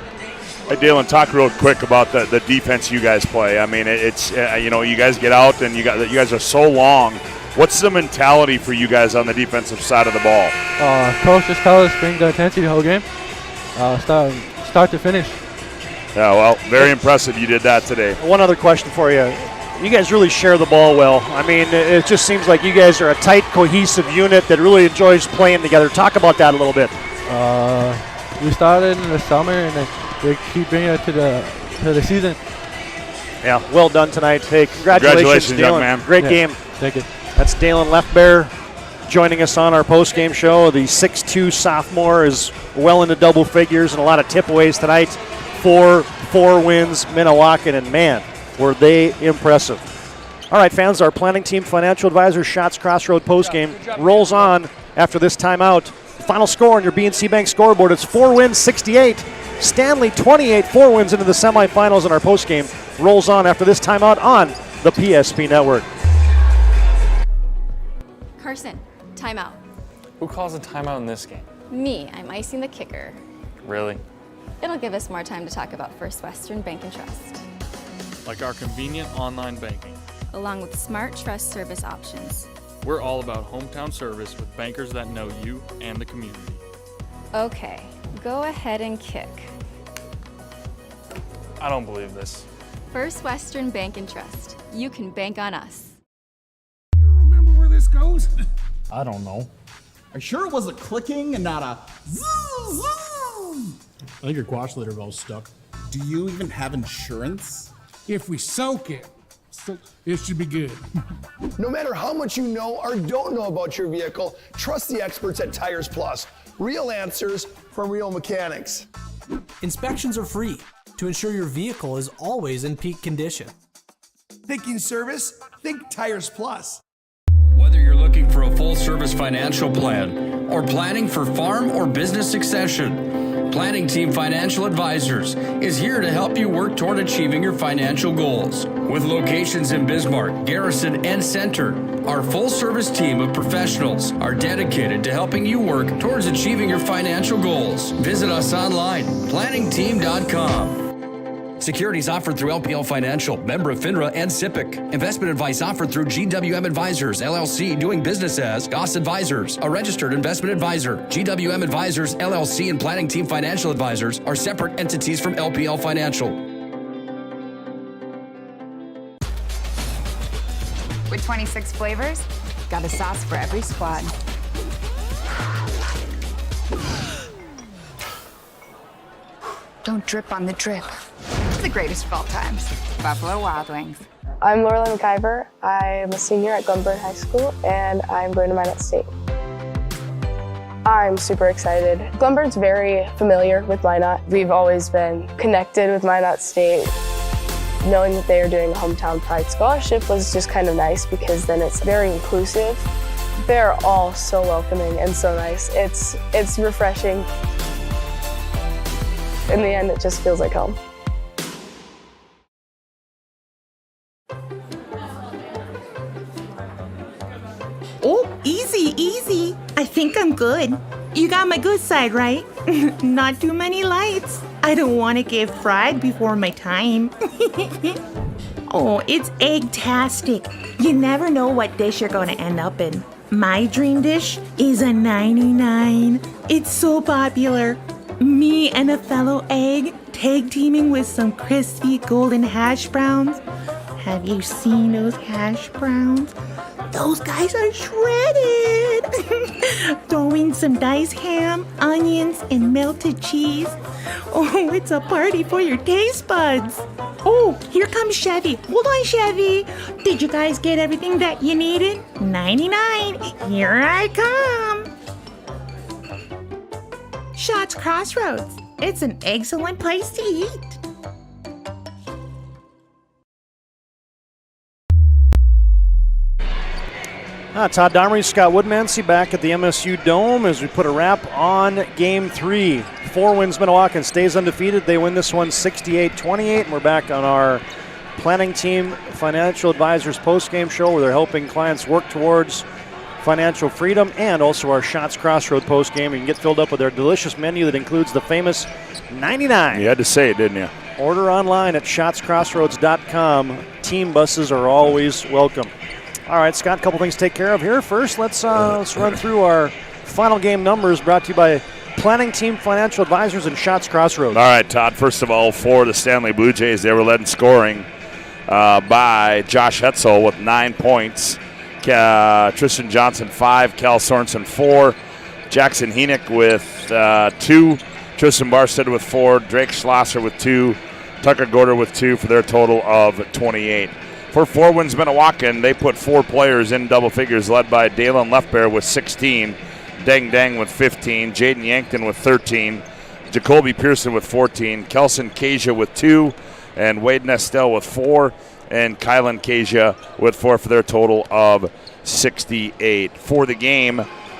Hey, Dalen, talk real quick about the defense you guys play. I mean, it's you guys get out and you guys are so long. What's the mentality for you guys on the defensive side of the ball? Coach just tells us bring the intensity the whole game, start to finish. Yeah, well, very impressive you did that today. One other question for you. You guys really share the ball well. I mean, it just seems like you guys are a tight, cohesive unit that really enjoys playing together. Talk about that a little bit. We started in the summer and then we keep bringing it to the season. Yeah, well done tonight. Hey, congratulations young Dalen. man. Great game. Thank you. That's Dalen Lefbear joining us on our post-game show. The 6'2 sophomore is well into double figures and a lot of tip-aways tonight. 4 wins, Minnewacan, and man, were they impressive. All right, fans, our planning team financial advisor Shots Crossroad postgame rolls on after this timeout. Final score on your BNC Bank scoreboard, it's 4 wins, 68. Stanley 28, 4 wins into the semifinals, and our postgame rolls on after this timeout on the PSP Network. Carson, timeout. Who calls a timeout in this game? Me, I'm icing the kicker. Really? It'll give us more time to talk about First Western Bank and Trust, Like our convenient online banking. along with smart trust service options. We're all about hometown service with bankers that know you and the community. Okay, go ahead and kick. I don't believe this. First Western Bank and Trust. You can bank on us. Remember where this goes? I don't know. Are you sure it was a clicking and not a zoom, zoom? I think your quash litter valve's stuck. Do you even have insurance? If we soak it, it should be good. No matter how much you know or don't know about your vehicle, trust the experts at Tires Plus. Real answers from real mechanics. Inspections are free to ensure your vehicle is always in peak condition. Thinking service? Think Tires Plus. Whether you're looking for a full-service financial plan or planning for farm or business succession, Planning Team Financial Advisors is here to help you work toward achieving your financial goals. With locations in Bismarck, Garrison, and Center, our full-service team of professionals are dedicated to helping you work towards achieving your financial goals. Visit us online, planningteam.com. Securities offered through LPL Financial, member of FINRA and SIPC. Investment advice offered through GWM Advisors, LLC, doing business as Goss Advisors, a registered investment advisor. GWM Advisors, LLC, and Planning Team Financial Advisors are separate entities from LPL Financial. With 26 flavors, got a sauce for every squad. Don't drip on the drip. The greatest of all times. Buffalo Wild Wings. I'm Lorelai McIver. I'm a senior at Glenburn High School, and I'm going to Minot State. I'm super excited. Glenburn's very familiar with Minot. We've always been connected with Minot State. Knowing that they are doing a Hometown Pride Scholarship was just kind of nice because then it's very inclusive. They're all so welcoming and so nice. It's refreshing. In the end, it just feels like home. Oh, easy, easy. I think I'm good. You got my good side, right? Not too many lights. I don't want to get fried before my time. Oh, it's egg-tastic. You never know what dish you're going to end up in. My dream dish is a 99. It's so popular. Me and a fellow egg tag teaming with some crispy golden hash browns. Have you seen those hash browns? Those guys are shredded. Throw in some diced ham, onions, and melted cheese. Oh, it's a party for your taste buds. Oh, here comes Chevy. Hold on, Chevy. Did you guys get everything that you needed? 99. Here I come. Shots Crossroads. It's an excellent place to eat. Todd Domery, Scott Woodmansey back at the MSU Dome as we put a wrap on Game 3. 4 wins Minnewacan stays undefeated. They win this one 68-28, and we're back on our Planning Team Financial Advisors post-game show where they're helping clients work towards financial freedom, and also our Shots Crossroad post-game. You can get filled up with their delicious menu that includes the famous 99. You had to say it, didn't you? Order online at shotscrossroads.com. Team buses are always welcome. All right, Scott, a couple things to take care of here. First, let's run through our final game numbers brought to you by Planning Team Financial Advisors and Shots Crossroads. All right, Todd, first of all, for the Stanley Blue Jays, they were led in scoring by Josh Hetzel with 9 points. Tristan Johnson 5, Cal Sorensen 4, Jackson Henick with 2, Tristan Barstead with 4, Drake Schlosser with 2, Tucker Gorder with 2 for their total of 28. For Four Winds Minnewacan, they put 4 players in double figures, led by Dalen Leftbear with 16, Deng Deng with 15, Jaden Yankton with 13, Jacoby Pearson with 14, Kelson Kasia with 2, and Wade Nestel with 4, and Kylan Kasia with 4 for their total of 68. For the game,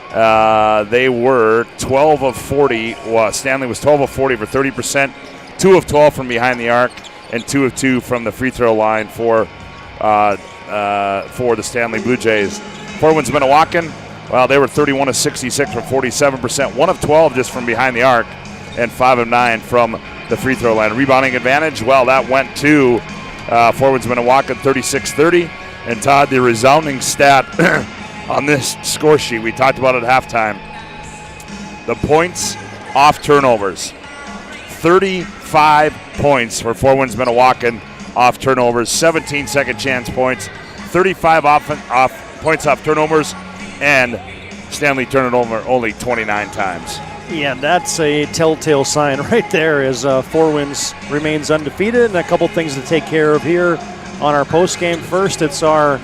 they were 12 of 40. Well, Stanley was 12 of 40 for 30%, 2 of 12 from behind the arc, and 2 of 2 from the free throw line for the Stanley Blue Jays. Four Winds Minnewacan, well, they were 31 of 66 for 47%, 1 of 12 just from behind the arc, and 5 of 9 from the free throw line. Rebounding advantage, well, that went to Four Winds Minnewacan 36-30. And Todd, the resounding stat on this score sheet, we talked about it at halftime. The points off turnovers. 35 points for Four Winds Minnewacan off turnovers, 17 second chance points, 35 points off turnovers, and Stanley turned it over only 29 times. Yeah, that's a telltale sign right there as Four Winds remains undefeated. And a couple things to take care of here on our postgame. First, it's our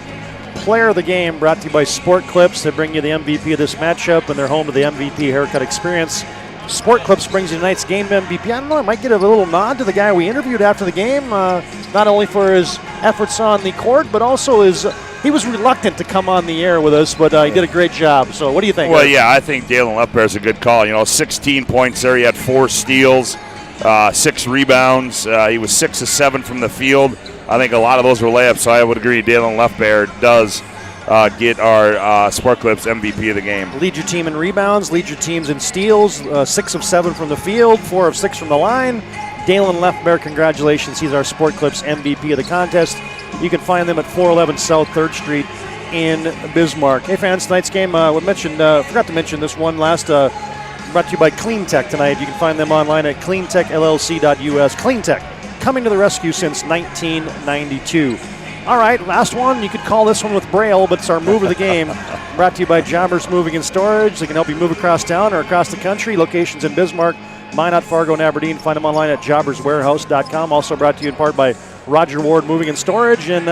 player of the game brought to you by Sport Clips. They bring you the MVP of this matchup, and they're home to the MVP haircut experience. Sport Clips brings you tonight's game MVP. I don't know, I might get a little nod to the guy we interviewed after the game, not only for his efforts on the court, but also he was reluctant to come on the air with us, but he did a great job. So what do you think? Well, yeah, I think Dalen Leftbear is a good call. 16 points there. He had 4 steals, 6 rebounds. He was 6 of 7 from the field. I think a lot of those were layups, so I would agree Dalen Leftbear does get our Sport Clips MVP of the game. Lead your team in rebounds, lead your teams in steals, 6 of 7 from the field, 4 of 6 from the line. Dalen Leftbear, congratulations. He's our Sport Clips MVP of the contest. You can find them at 411 South 3rd Street in Bismarck. Hey fans, tonight's game, forgot to mention this one last, brought to you by Clean Tech tonight. You can find them online at cleantechllc.us. Clean Tech, coming to the rescue since 1992. All right, last one. You could call this one with Braille, but it's our move of the game. Brought to you by Jobbers Moving and Storage. They can help you move across town or across the country. Locations in Bismarck, Minot, Fargo, and Aberdeen. Find them online at jobberswarehouse.com. Also brought to you in part by Roger Ward Moving and Storage. And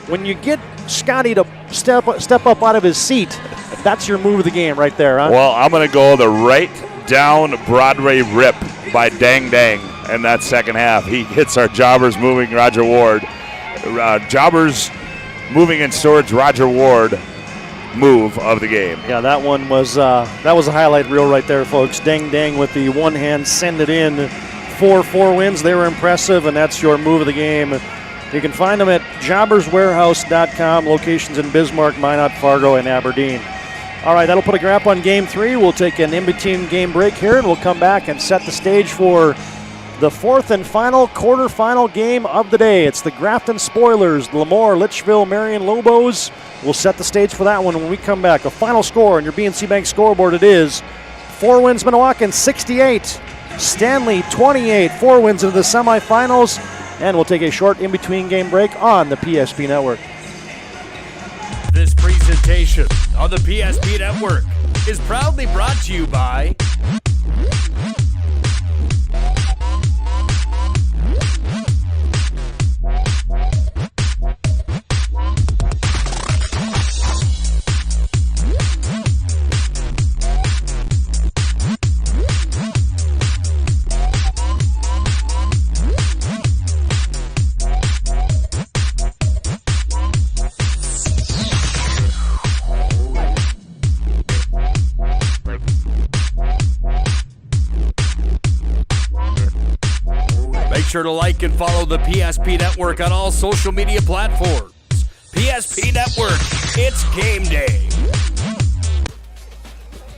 when you get Scotty to step up out of his seat, that's your move of the game right there, huh? Well, I'm going to go the right down Broadway rip by Deng Deng in that second half. He hits our Jobbers Moving Roger Ward. Jobbers Moving and Storage Roger Ward move of the game. Yeah, that one was a highlight reel right there, folks. Deng Deng with the one hand send it in for Four Winds. They were impressive, and that's your move of the game. You can find them at jobberswarehouse.com. Locations in Bismarck, Minot, Fargo, and Aberdeen. All right, that'll put a wrap on Game 3. We'll take an in-between game break here, and we'll come back and set the stage for the fourth and final quarterfinal game of the day. It's the Grafton Spoilers, Lemoore, Litchfield, Marion Lobos. We'll set the stage for that one when we come back. A final score on your BNC Bank scoreboard, it is Four Winds Minnewacan 68, Stanley 28. Four Winds into the semifinals, and we'll take a short in-between game break on the PSP Network. This presentation on the PSP Network is proudly brought to you by sure to like and follow the PSP Network on all social media platforms. PSP Network, it's game day.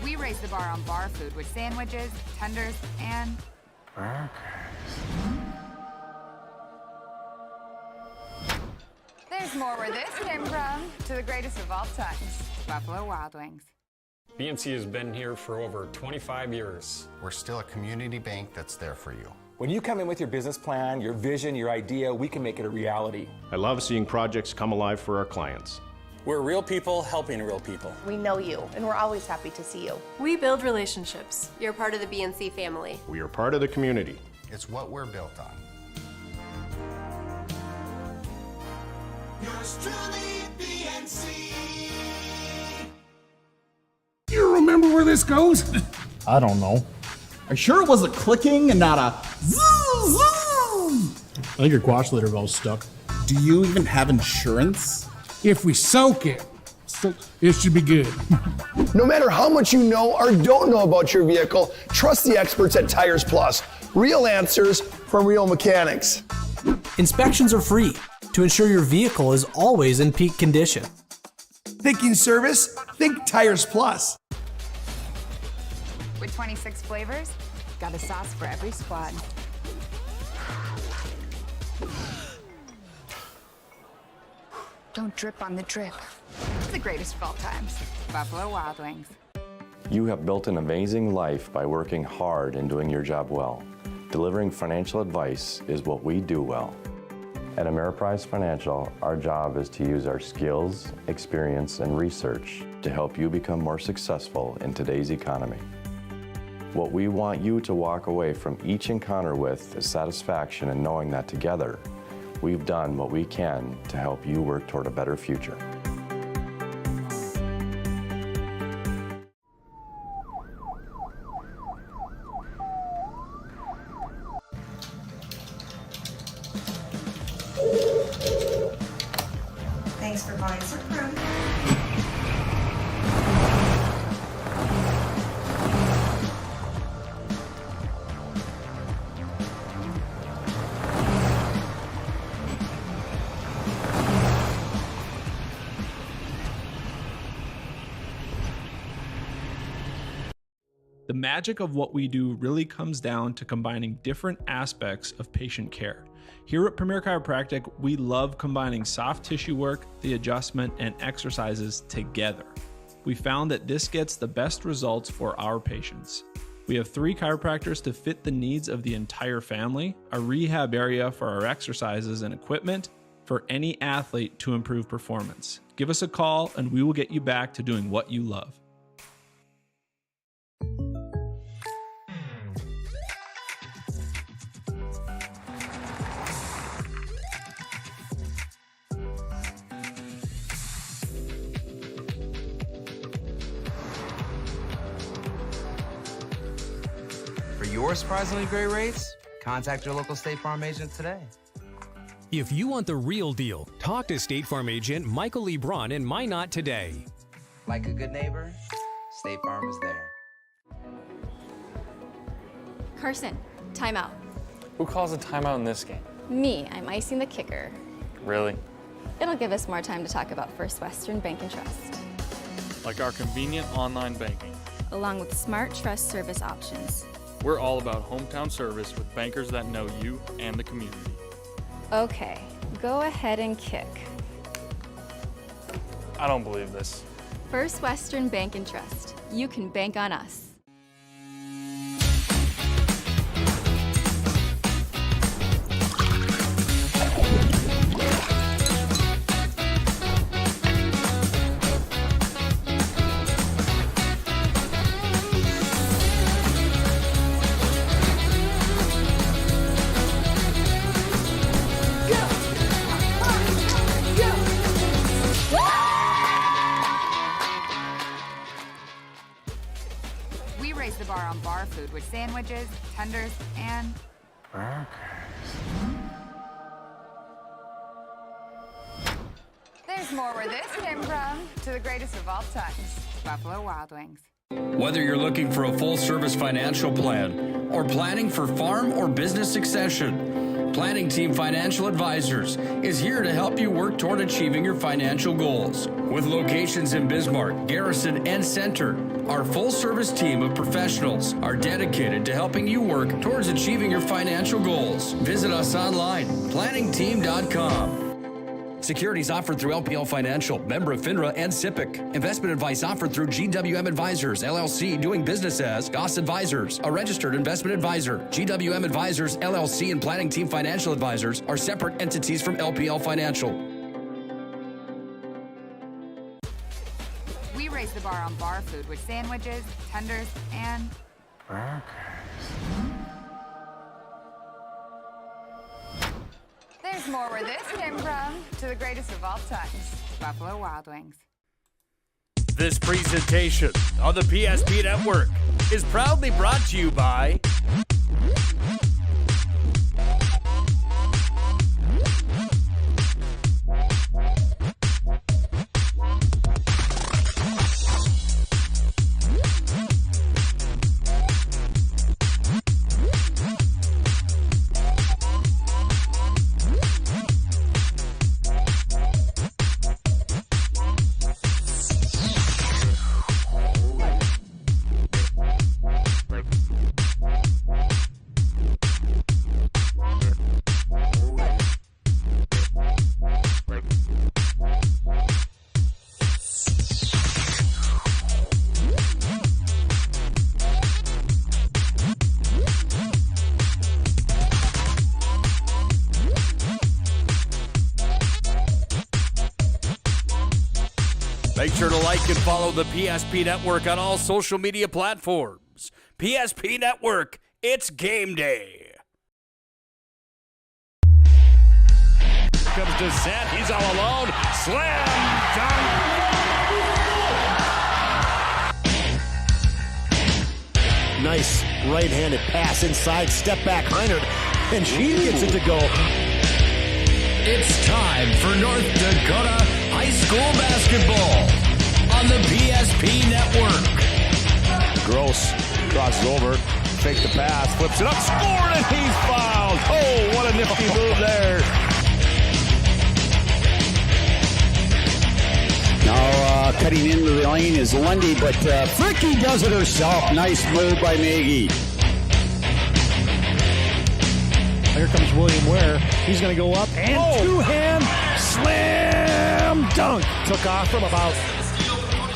We raise the bar on bar food with sandwiches, tenders, and there's more where this came from. To the greatest of all times, Buffalo Wild Wings. BNC has been here for over 25 years. We're still a community bank that's there for you. When you come in with your business plan, your vision, your idea, we can make it a reality. I love seeing projects come alive for our clients. We're real people helping real people. We know you, and we're always happy to see you. We build relationships. You're part of the BNC family. We are part of the community. It's what we're built on. Yours truly, BNC. You remember where this goes? I don't know. Are you sure it wasn't clicking and not a zoo? I think your quash litter valve's stuck. Do you even have insurance? If we soak it, it should be good. No matter how much you know or don't know about your vehicle, trust the experts at Tires Plus. Real answers from real mechanics. Inspections are free to ensure your vehicle is always in peak condition. Thinking service? Think Tires Plus. With 26 flavors, got a sauce for every squad. Don't drip on the drip. The greatest of all times, Buffalo Wild Wings. You have built an amazing life by working hard and doing your job well. Delivering financial advice is what we do well. At Ameriprise Financial, our job is to use our skills, experience, and research to help you become more successful in today's economy. What we want you to walk away from each encounter with is satisfaction in knowing that together, we've done what we can to help you work toward a better future. Thanks for buying some room. The magic of what we do really comes down to combining different aspects of patient care. Here at Premier Chiropractic, we love combining soft tissue work, the adjustment, and exercises together. We found that this gets the best results for our patients. We have 3 chiropractors to fit the needs of the entire family, a rehab area for our exercises and equipment for any athlete to improve performance. Give us a call and we will get you back to doing what you love. For your surprisingly great rates, contact your local State Farm agent today. If you want the real deal, talk to State Farm agent Michael Lee Braun in Minot today. Like a good neighbor, State Farm is there. Carson, timeout. Who calls a timeout in this game? Me, I'm icing the kicker. Really? It'll give us more time to talk about First Western Bank and Trust, Like our convenient online banking. along with smart trust service options. We're all about hometown service with bankers that know you and the community. Okay, go ahead and kick. I don't believe this. First Western Bank and Trust. You can bank on us. We raise the bar on bar food with sandwiches, tenders, and there's more where this came from. To the greatest of all times, Buffalo Wild Wings. Whether you're looking for a full-service financial plan or planning for farm or business succession, Planning Team Financial Advisors is here to help you work toward achieving your financial goals. With locations in Bismarck, Garrison, and Center, our full-service team of professionals are dedicated to helping you work towards achieving your financial goals. Visit us online, planningteam.com. Securities offered through LPL Financial, member of FINRA and SIPC. Investment advice offered through GWM Advisors, LLC, doing business as Goss Advisors, a registered investment advisor. GWM Advisors, LLC, and Planning Team Financial Advisors are separate entities from LPL Financial. We raise the bar on bar food with sandwiches, tenders, and burgers. There's more where this came from. To the greatest of all times, Buffalo Wild Wings. This presentation on the PSP Network is proudly brought to you by Make sure to like and follow the PSP Network on all social media platforms. PSP Network, it's game day. Here comes Descent. He's all alone. Slam dunk. Nice right-handed pass inside. Step back, Heinert. And she gets it to go. It's time for North Dakota High School basketball on the PSP Network. Gross crosses over, fake the pass, flips it up, scored, and he's fouled. Oh, what a nifty move there. Now cutting into the lane is Lundy, but Fricky does it herself. Nice move by Maggie. Here comes William Ware. He's going to go up and two-hand slam dunk. Took off from about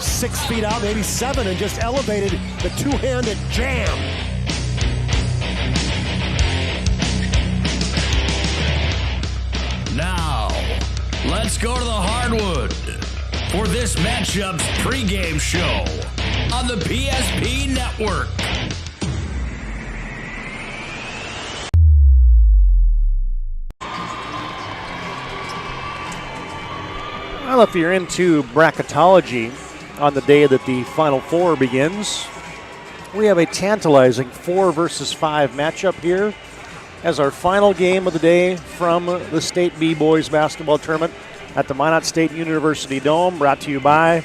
6 feet out, maybe 7, and just elevated the two-handed jam. Now, let's go to the hardwood for this matchup's pregame show on the PSP Network. Well, if you're into bracketology on the day that the Final Four begins, we have a tantalizing 4 versus 5 matchup here as our final game of the day from the State B-Boys basketball tournament at the Minot State University Dome, brought to you by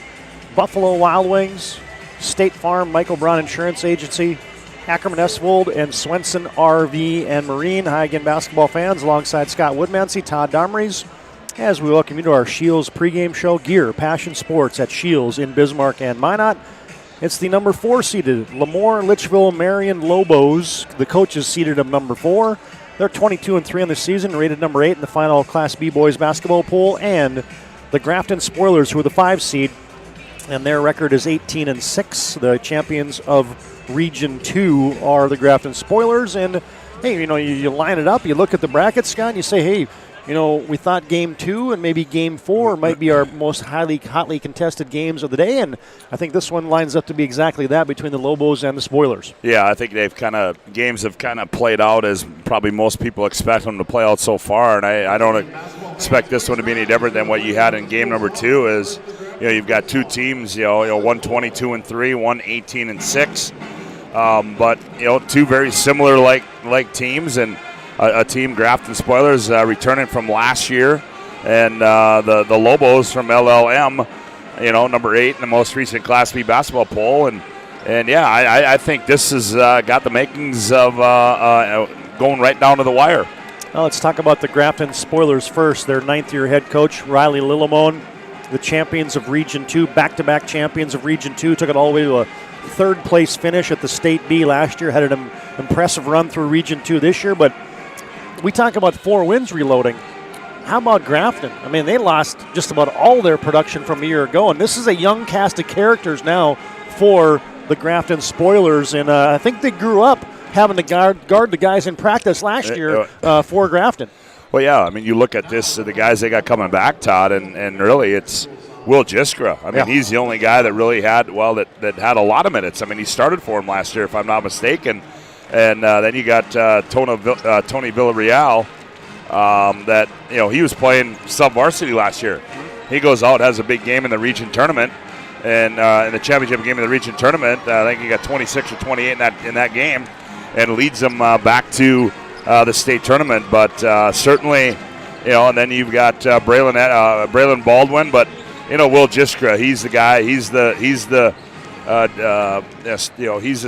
Buffalo Wild Wings, State Farm, Michael Braun Insurance Agency, Ackerman Esvold, and Swenson RV and Marine. Hi again, basketball fans, alongside Scott Woodmansey, Todd Domries, as we welcome you to our Shields pregame show. Gear, Passion Sports at Shields in Bismarck and Minot. It's the number 4 seeded Lemoore Litchville Marion Lobos. The coaches seeded them number 4. They're 22-3 on the season, rated number 8 in the final Class B boys basketball pool. And the Grafton Spoilers, who are the 5 seed, and their record is 18-6. The champions of Region 2 are the Grafton Spoilers. And hey, you line it up, you look at the bracket, Scott, and you say, hey, we thought Game 2 and maybe Game 4 might be our most hotly contested games of the day, and I think this one lines up to be exactly that between the Lobos and the Spoilers. Yeah, I think games have kind of played out as probably most people expect them to play out so far, and I don't expect this one to be any different than what you had in game number 2. Is you've got 2 teams, one 22-3, one 18-6, but 2 very similar like teams, and a team, Grafton Spoilers, returning from last year, and the Lobos from LLM, number 8 in the most recent Class B basketball poll, and yeah, I think this has got the makings of going right down to the wire. Well, let's talk about the Grafton Spoilers first. Their 9th-year head coach, Riley Lillimone, the champions of Region 2, back-to-back champions of Region 2, took it all the way to a third-place finish at the State B last year, had an impressive run through Region 2 this year, but we talk about 4 wins reloading. How about Grafton? I mean, they lost just about all their production from a year ago, and this is a young cast of characters now for the Grafton Spoilers, and I think they grew up having to guard the guys in practice last year for Grafton. Well, yeah, I mean, you look at this, the guys they got coming back, Todd, and really it's Will Jiskra. I mean, he's the only guy that really had, that had a lot of minutes. I mean, he started for him last year, if I'm not mistaken. And then you got Tony Villarreal, that, he was playing sub-varsity last year. He goes out, has a big game in the region tournament, and in the championship game in the region tournament, I think he got 26 or 28 in that game, and leads them back to the state tournament. But certainly, and then you've got Braylon Baldwin, but Will Jiskra, he's the guy. He's the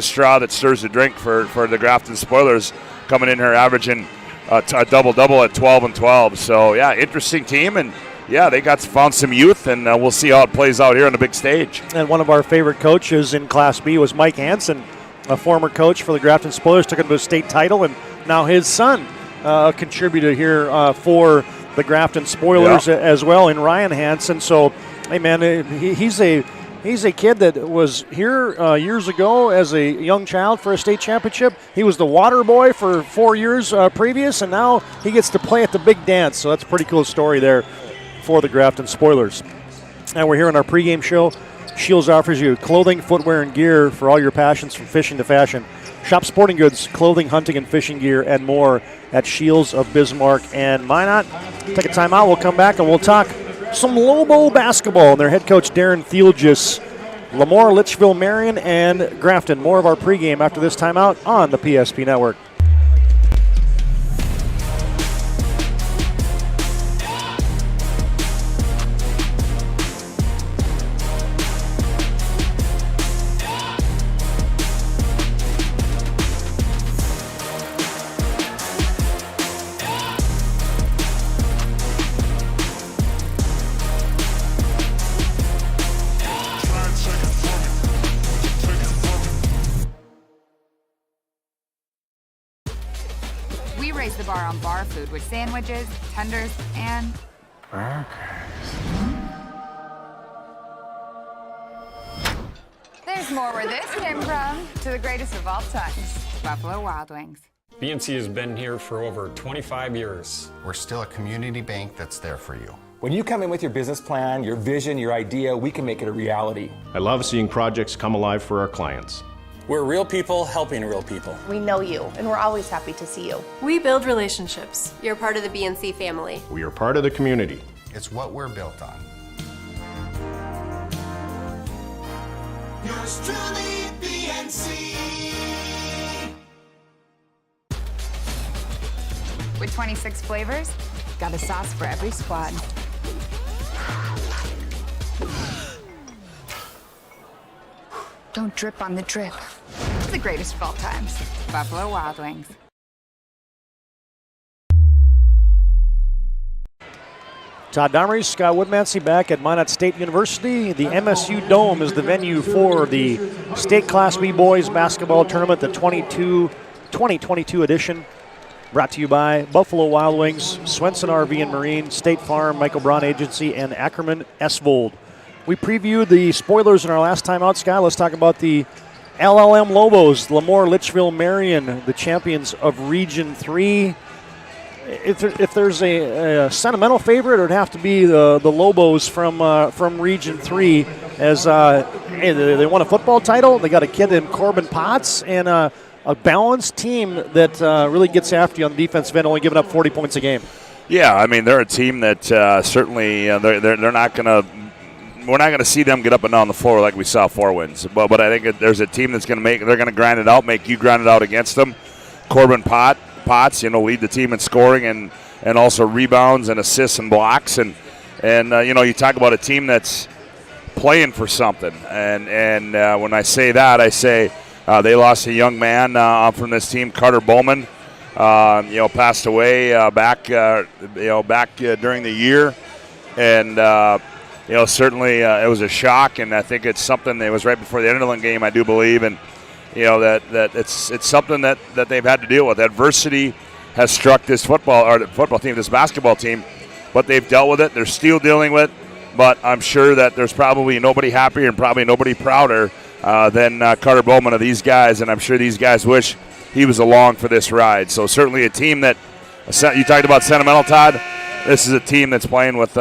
straw that stirs the drink for the Grafton Spoilers, coming in here averaging a double-double at 12 and 12. So yeah, interesting team, and yeah, they found some youth, and we'll see how it plays out here on the big stage. And one of our favorite coaches in Class B was Mike Hansen, a former coach for the Grafton Spoilers, took him to a state title, and now his son contributed here for the Grafton Spoilers as well, in Ryan Hansen. So, hey man, he's a kid that was here years ago as a young child for a state championship. He was the water boy for 4 years previous, and now he gets to play at the big dance. So that's a pretty cool story there for the Grafton Spoilers. And we're here on our pregame show. Shields offers you clothing, footwear, and gear for all your passions, from fishing to fashion. Shop sporting goods, clothing, hunting, and fishing gear, and more at Shields of Bismarck and Minot. Take a time out. We'll come back and we'll talk some Lobo basketball and their head coach Darren Thielgis, Lemoore, Litchfield, Marion, and Grafton. More of our pregame after this timeout on the PSP Network. We raise the bar on bar food with sandwiches, tenders, and burgers. There's more where this came from. To the greatest of all times, Buffalo Wild Wings. BNC has been here for over 25 years. We're still a community bank that's there for you. When you come in with your business plan, your vision, your idea, we can make it a reality. I love seeing projects come alive for our clients. We're real people helping real people. We know you, and we're always happy to see you. We build relationships. You're part of the BNC family. We are part of the community. It's what we're built on. Yours truly, BNC. With 26 flavors, got a sauce for every squad. Don't drip on the drip. The greatest of all times, Buffalo Wild Wings. Todd Domery, Scott Woodmansey back at Minot State University. The MSU Dome is the venue for the State Class B Boys Basketball Tournament, the 2022 edition. Brought to you by Buffalo Wild Wings, Swenson RV and Marine, State Farm, Michael Braun Agency, and Ackerman Esvold. We previewed the spoilers in our last time out, Scott. Let's talk about the LLM Lobos, Lemoore, Litchfield, Marion, the champions of Region 3. If there's a sentimental favorite, it would have to be the Lobos from Region 3. As they won a football title, they got a kid in Corbin Potts, and a balanced team that really gets after you on the defensive end, only giving up 40 points a game. Yeah, I mean, they're a team that certainly they're not going to. We're not going to see them get up and down the floor like we saw 4 wins. But I think there's a team that's going to they're going to grind it out, make you grind it out against them. Corbin Potts, lead the team in scoring and also rebounds and assists and blocks. And you talk about a team that's playing for something. And when I say that, I say they lost a young man from this team, Carter Bowman. passed away back during the year, and certainly it was a shock, and I think it's something that was right before the Enrollment game, I do believe, and that it's something that they've had to deal with. Adversity has struck this this basketball team, but they've dealt with it. They're still dealing with it, but I'm sure that there's probably nobody happier and probably nobody prouder than Carter Bowman of these guys, and I'm sure these guys wish he was along for this ride. So certainly a team that you talked about sentimental, Todd. This is a team that's playing with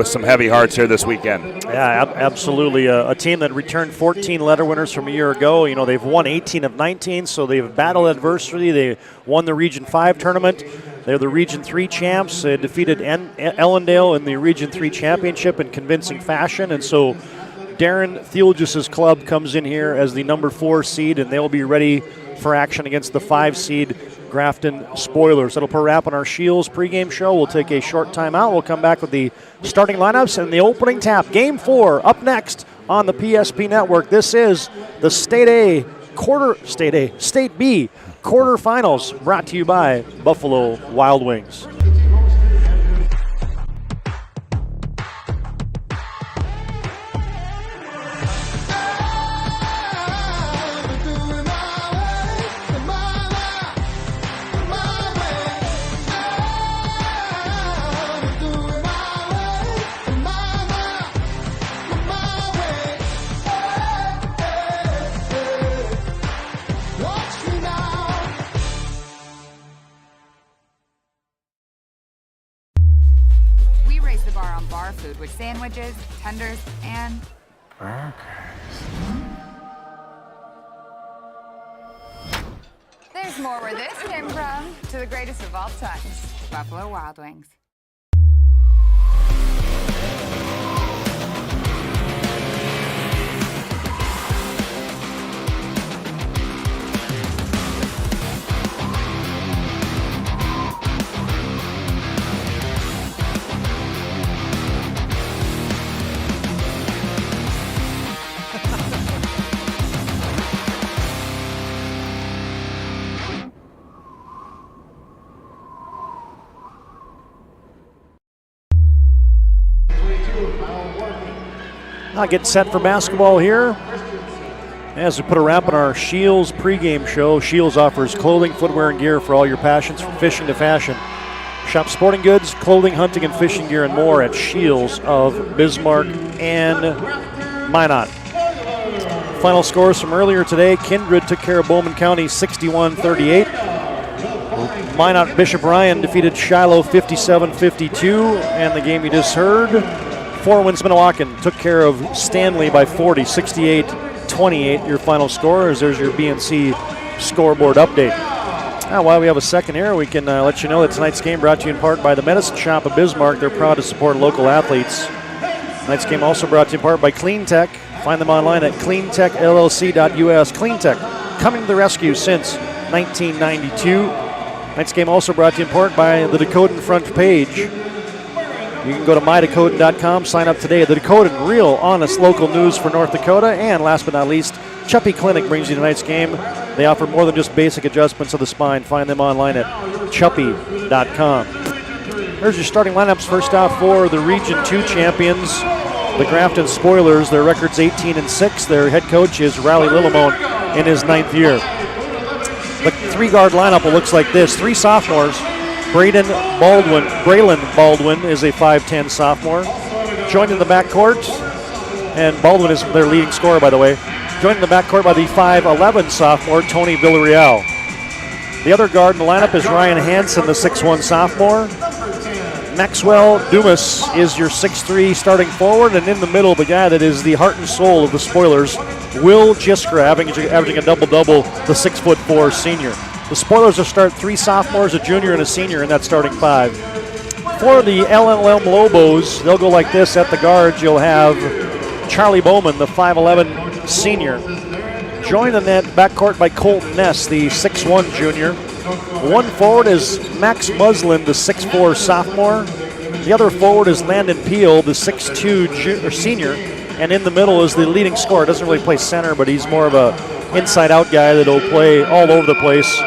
some heavy hearts here this weekend. Yeah, absolutely. A team that returned 14 letter winners from a year ago. They've won 18 of 19, so they've battled adversity. They won the Region 5 tournament. They're the Region 3 champs. They defeated Ellendale in the Region 3 championship in convincing fashion, and so Darren Thielges' club comes in here as the number 4 seed, and they'll be ready for action against the 5 seed Grafton Spoilers. That'll put a wrap on our Shields pregame show. We'll take a short timeout. We'll come back with the starting lineups and the opening tap. Game 4 up next on the PSP Network. This is the State B quarterfinals, brought to you by Buffalo Wild Wings. Food with sandwiches, tenders, and there's more where this came from. To the greatest of all times, Buffalo Wild Wings. Now getting set for basketball here. As we put a wrap on our Shields pregame show, Shields offers clothing, footwear, and gear for all your passions, from fishing to fashion. Shop sporting goods, clothing, hunting, and fishing gear, and more at Shields of Bismarck and Minot. Final scores from earlier today: Kindred took care of Bowman County 61-38. Minot Bishop Ryan defeated Shiloh 57-52. And the game you just heard, Four Winds Minnewacan took care of Stanley by 40, 68-28. Your final scores. There's your BNC scoreboard update. Now, while we have a second here, we can let you know that tonight's game brought to you in part by the Medicine Shop of Bismarck. They're proud to support local athletes. Tonight's game also brought to you in part by Clean Tech. Find them online at cleantechllc.us. Clean Tech, coming to the rescue since 1992. Tonight's game also brought to you in part by the Dakotan front page. You can go to mydakotan.com, sign up today. The Dakotan, real, honest, local news for North Dakota. And last but not least, Chuppy Clinic brings you tonight's game. They offer more than just basic adjustments of the spine. Find them online at chuppy.com. There's your starting lineups. First off for the Region 2 champions, the Grafton Spoilers. Their record's 18-6. Their head coach is Riley Lillimone in his 9th year. The 3-guard lineup looks like this. 3 sophomores. Braylon Baldwin is a 5'10 sophomore. Joined in the backcourt, and Baldwin is their leading scorer, by the way. Joined in the backcourt by the 5'11 sophomore, Tony Villarreal. The other guard in the lineup is Ryan Hansen, the 6'1 sophomore. Maxwell Dumas is your 6'3 starting forward, and in the middle, the guy that is the heart and soul of the Spoilers, Will Jiskra, averaging a double-double, the 6'4 senior. The Spoilers will start 3 sophomores, a junior, and a senior in that starting 5. For the LLM Lobos, they'll go like this. At the guards, you'll have Charlie Bowman, the 5'11 senior. Joined in that backcourt by Colton Ness, the 6'1 junior. One forward is Max Muslin, the 6'4 sophomore. The other forward is Landon Peel, the 6'2 senior. And in the middle is the leading scorer. Doesn't really play center, but he's more of a inside-out guy that'll play all over the place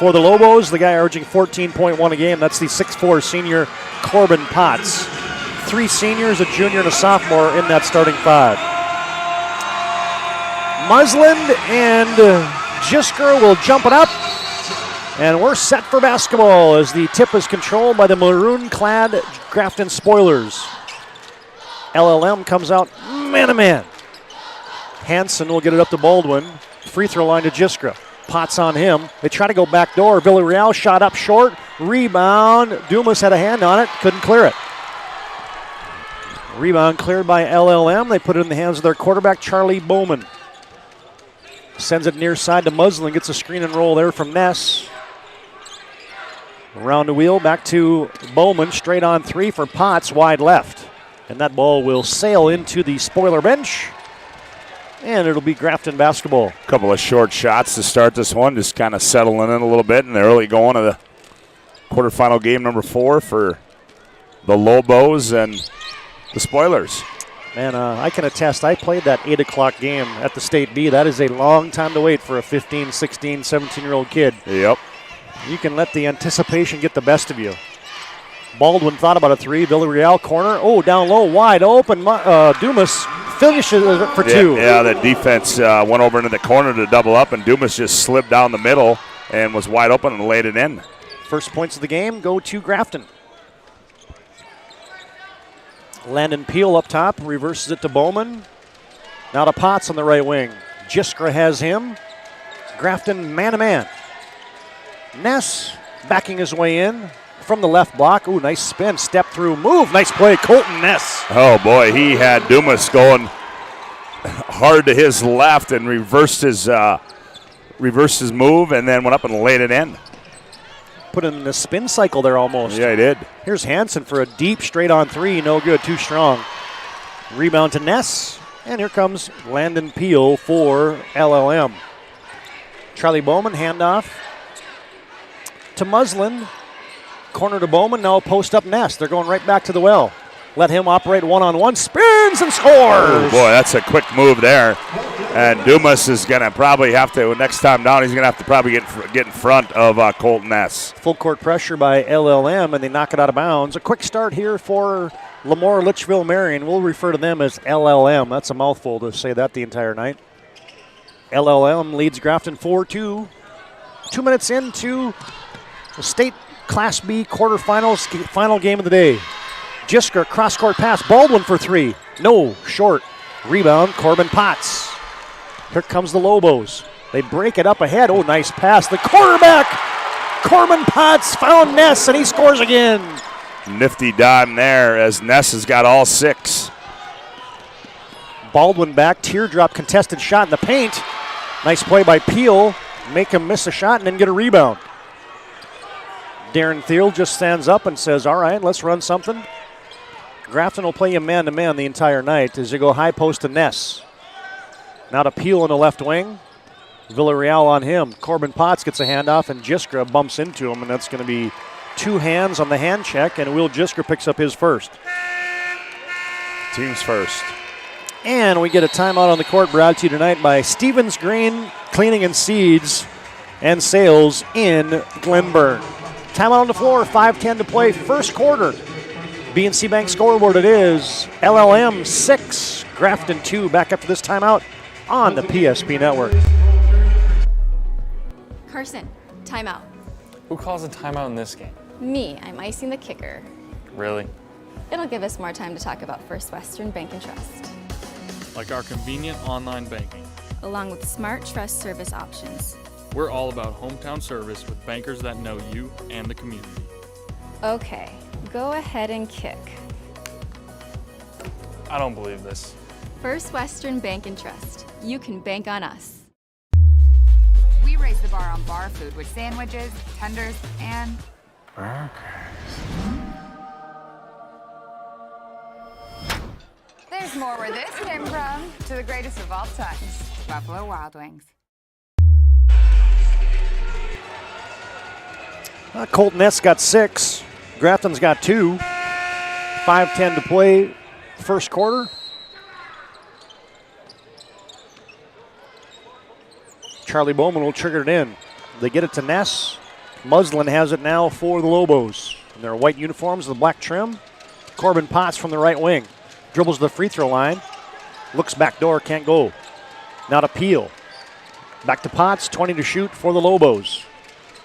For the Lobos, the guy averaging 14.1 a game, that's the 6'4 senior Corbin Potts. 3 seniors, a junior, and a sophomore in that starting 5. Musland and Jisker will jump it up. And we're set for basketball as the tip is controlled by the maroon-clad Grafton Spoilers. LLM comes out man-to-man. Hansen will get it up to Baldwin. Free throw line to Jiskra. Potts on him. They try to go back door. Villarreal shot up short. Rebound. Dumas had a hand on it. Couldn't clear it. Rebound cleared by LLM. They put it in the hands of their quarterback, Charlie Bowman. Sends it near side to Muslin. Gets a screen and roll there from Ness. Around the wheel. Back to Bowman. Straight on 3 for Potts. Wide left. And that ball will sail into the spoiler bench. And it'll be Grafton basketball. A couple of short shots to start this one, just kind of settling in a little bit in the early going of the quarterfinal game number 4 for the Lobos and the Spoilers. Man, I can attest, I played that 8 o'clock game at the State B. That is a long time to wait for a 15, 16, 17-year-old kid. Yep. You can let the anticipation get the best of you. Baldwin thought about a 3. Villarreal corner. Oh, down low, wide open. Dumas finishes it for 2. Yeah, the defense went over into the corner to double up, and Dumas just slipped down the middle and was wide open and laid it in. First points of the game go to Grafton. Landon Peel up top, reverses it to Bowman. Now to Potts on the right wing. Jiskra has him. Grafton man-to-man. Ness backing his way in from the left block. Ooh, nice spin, step through, move. Nice play, Colton Ness. Oh, boy, he had Dumas going hard to his left and reversed his move and then went up and laid it in. Put in the spin cycle there almost. Yeah, he did. Here's Hansen for a deep straight on 3. No good, too strong. Rebound to Ness. And here comes Landon Peel for LLM. Charlie Bowman, handoff to Muslin. Corner to Bowman, now post up Ness. They're going right back to the well. Let him operate one-on-one, spins and scores. Oh, boy, that's a quick move there. And Dumas is going to probably have to, next time down, he's going to have to probably get in front of Colton Ness. Full court pressure by LLM, and they knock it out of bounds. A quick start here for Lemoore Litchfield Marion. We'll refer to them as LLM. That's a mouthful to say that the entire night. LLM leads Grafton 4-2. 2 minutes into the state Class B quarterfinals, final game of the day. Jisker, cross-court pass, Baldwin for 3. No, short. Rebound, Corbin Potts. Here comes the Lobos. They break it up ahead. Oh, nice pass. The quarterback, Corbin Potts, found Ness, and he scores again. Nifty dime there as Ness has got all 6. Baldwin back, teardrop contested shot in the paint. Nice play by Peel. Make him miss a shot and then get a rebound. Darren Thiel just stands up and says, all right, let's run something. Grafton will play you man-to-man the entire night as they go high post to Ness. Now to Peel in the left wing. Villarreal on him. Corbin Potts gets a handoff, and Jiskra bumps into him, and that's going to be 2 hands on the hand check, and Will Jiskra picks up his first. Team's first. And we get a timeout on the court brought to you tonight by Stevens Green Cleaning and Seeds and Sales in Glenburn. Timeout on the floor, 5:10 to play, first quarter. BNC Bank scoreboard, it is LLM 6, Grafton 2. Back after this timeout on the PSP Network. Carson, timeout. Who calls a timeout in this game? Me, I'm icing the kicker. Really? It'll give us more time to talk about First Western Bank and Trust, Like our convenient online banking. along with smart trust service options. We're all about hometown service with bankers that know you and the community. Okay, go ahead and kick. I don't believe this. First Western Bank and Trust. You can bank on us. We raise the bar on bar food with sandwiches, tenders, and there's more where this came from. To the greatest of all times, Buffalo Wild Wings. Colton Ness got 6. Grafton's got 2. 5:10 to play, first quarter. Charlie Bowman will trigger it in. They get it to Ness. Muslin has it now for the Lobos. In their white uniforms, the black trim. Corbin Potts from the right wing. Dribbles to the free throw line. Looks back door, can't go. Now to Peel. Back to Potts, 20 to shoot for the Lobos.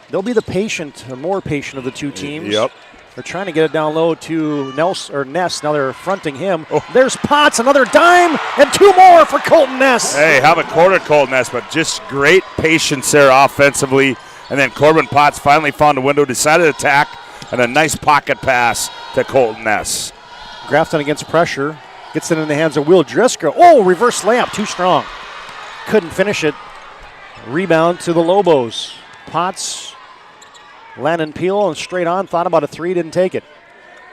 They'll be the more patient of the two teams. Yep. They're trying to get it down low to Ness. Now they're fronting him. Oh. There's Potts, another dime, and 2 more for Colton Ness. Hey, have a quarter, Colton Ness, but just great patience there offensively. And then Corbin Potts finally found a window, decided to attack, and a nice pocket pass to Colton Ness. Grafton against pressure. Gets it in the hands of Will Driscoll. Oh, reverse layup, too strong. Couldn't finish it. Rebound to the Lobos. Potts, Landon Peel, and straight on. Thought about a 3, didn't take it.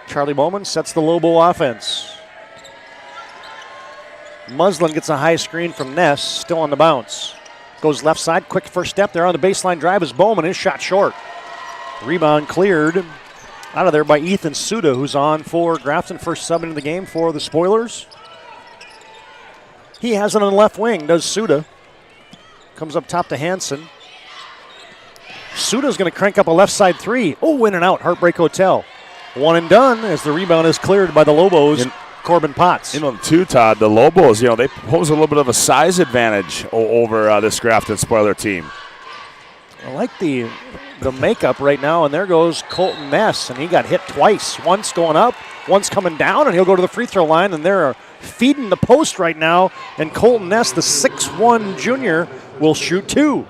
Charlie Bowman sets the Lobo offense. Muslin gets a high screen from Ness, still on the bounce. Goes left side, quick first step there on the baseline drive is Bowman. His shot short. Rebound cleared out of there by Ethan Suda, who's on for Grafton, first sub into the game for the Spoilers. He has it on the left wing, does Suda. Comes up top to Hansen. Suda's going to crank up a left side 3. Oh, in and out, Heartbreak Hotel. 1 and done as the rebound is cleared by the Lobos. Corbin Potts. Too, Todd, the Lobos, they pose a little bit of a size advantage over this Grafton Spoiler team. I like the makeup right now, and there goes Colton Ness, and he got hit twice. Once going up, once coming down, and he'll go to the free throw line, and they're feeding the post right now, and Colton Ness, the 6'1 junior, will shoot 2.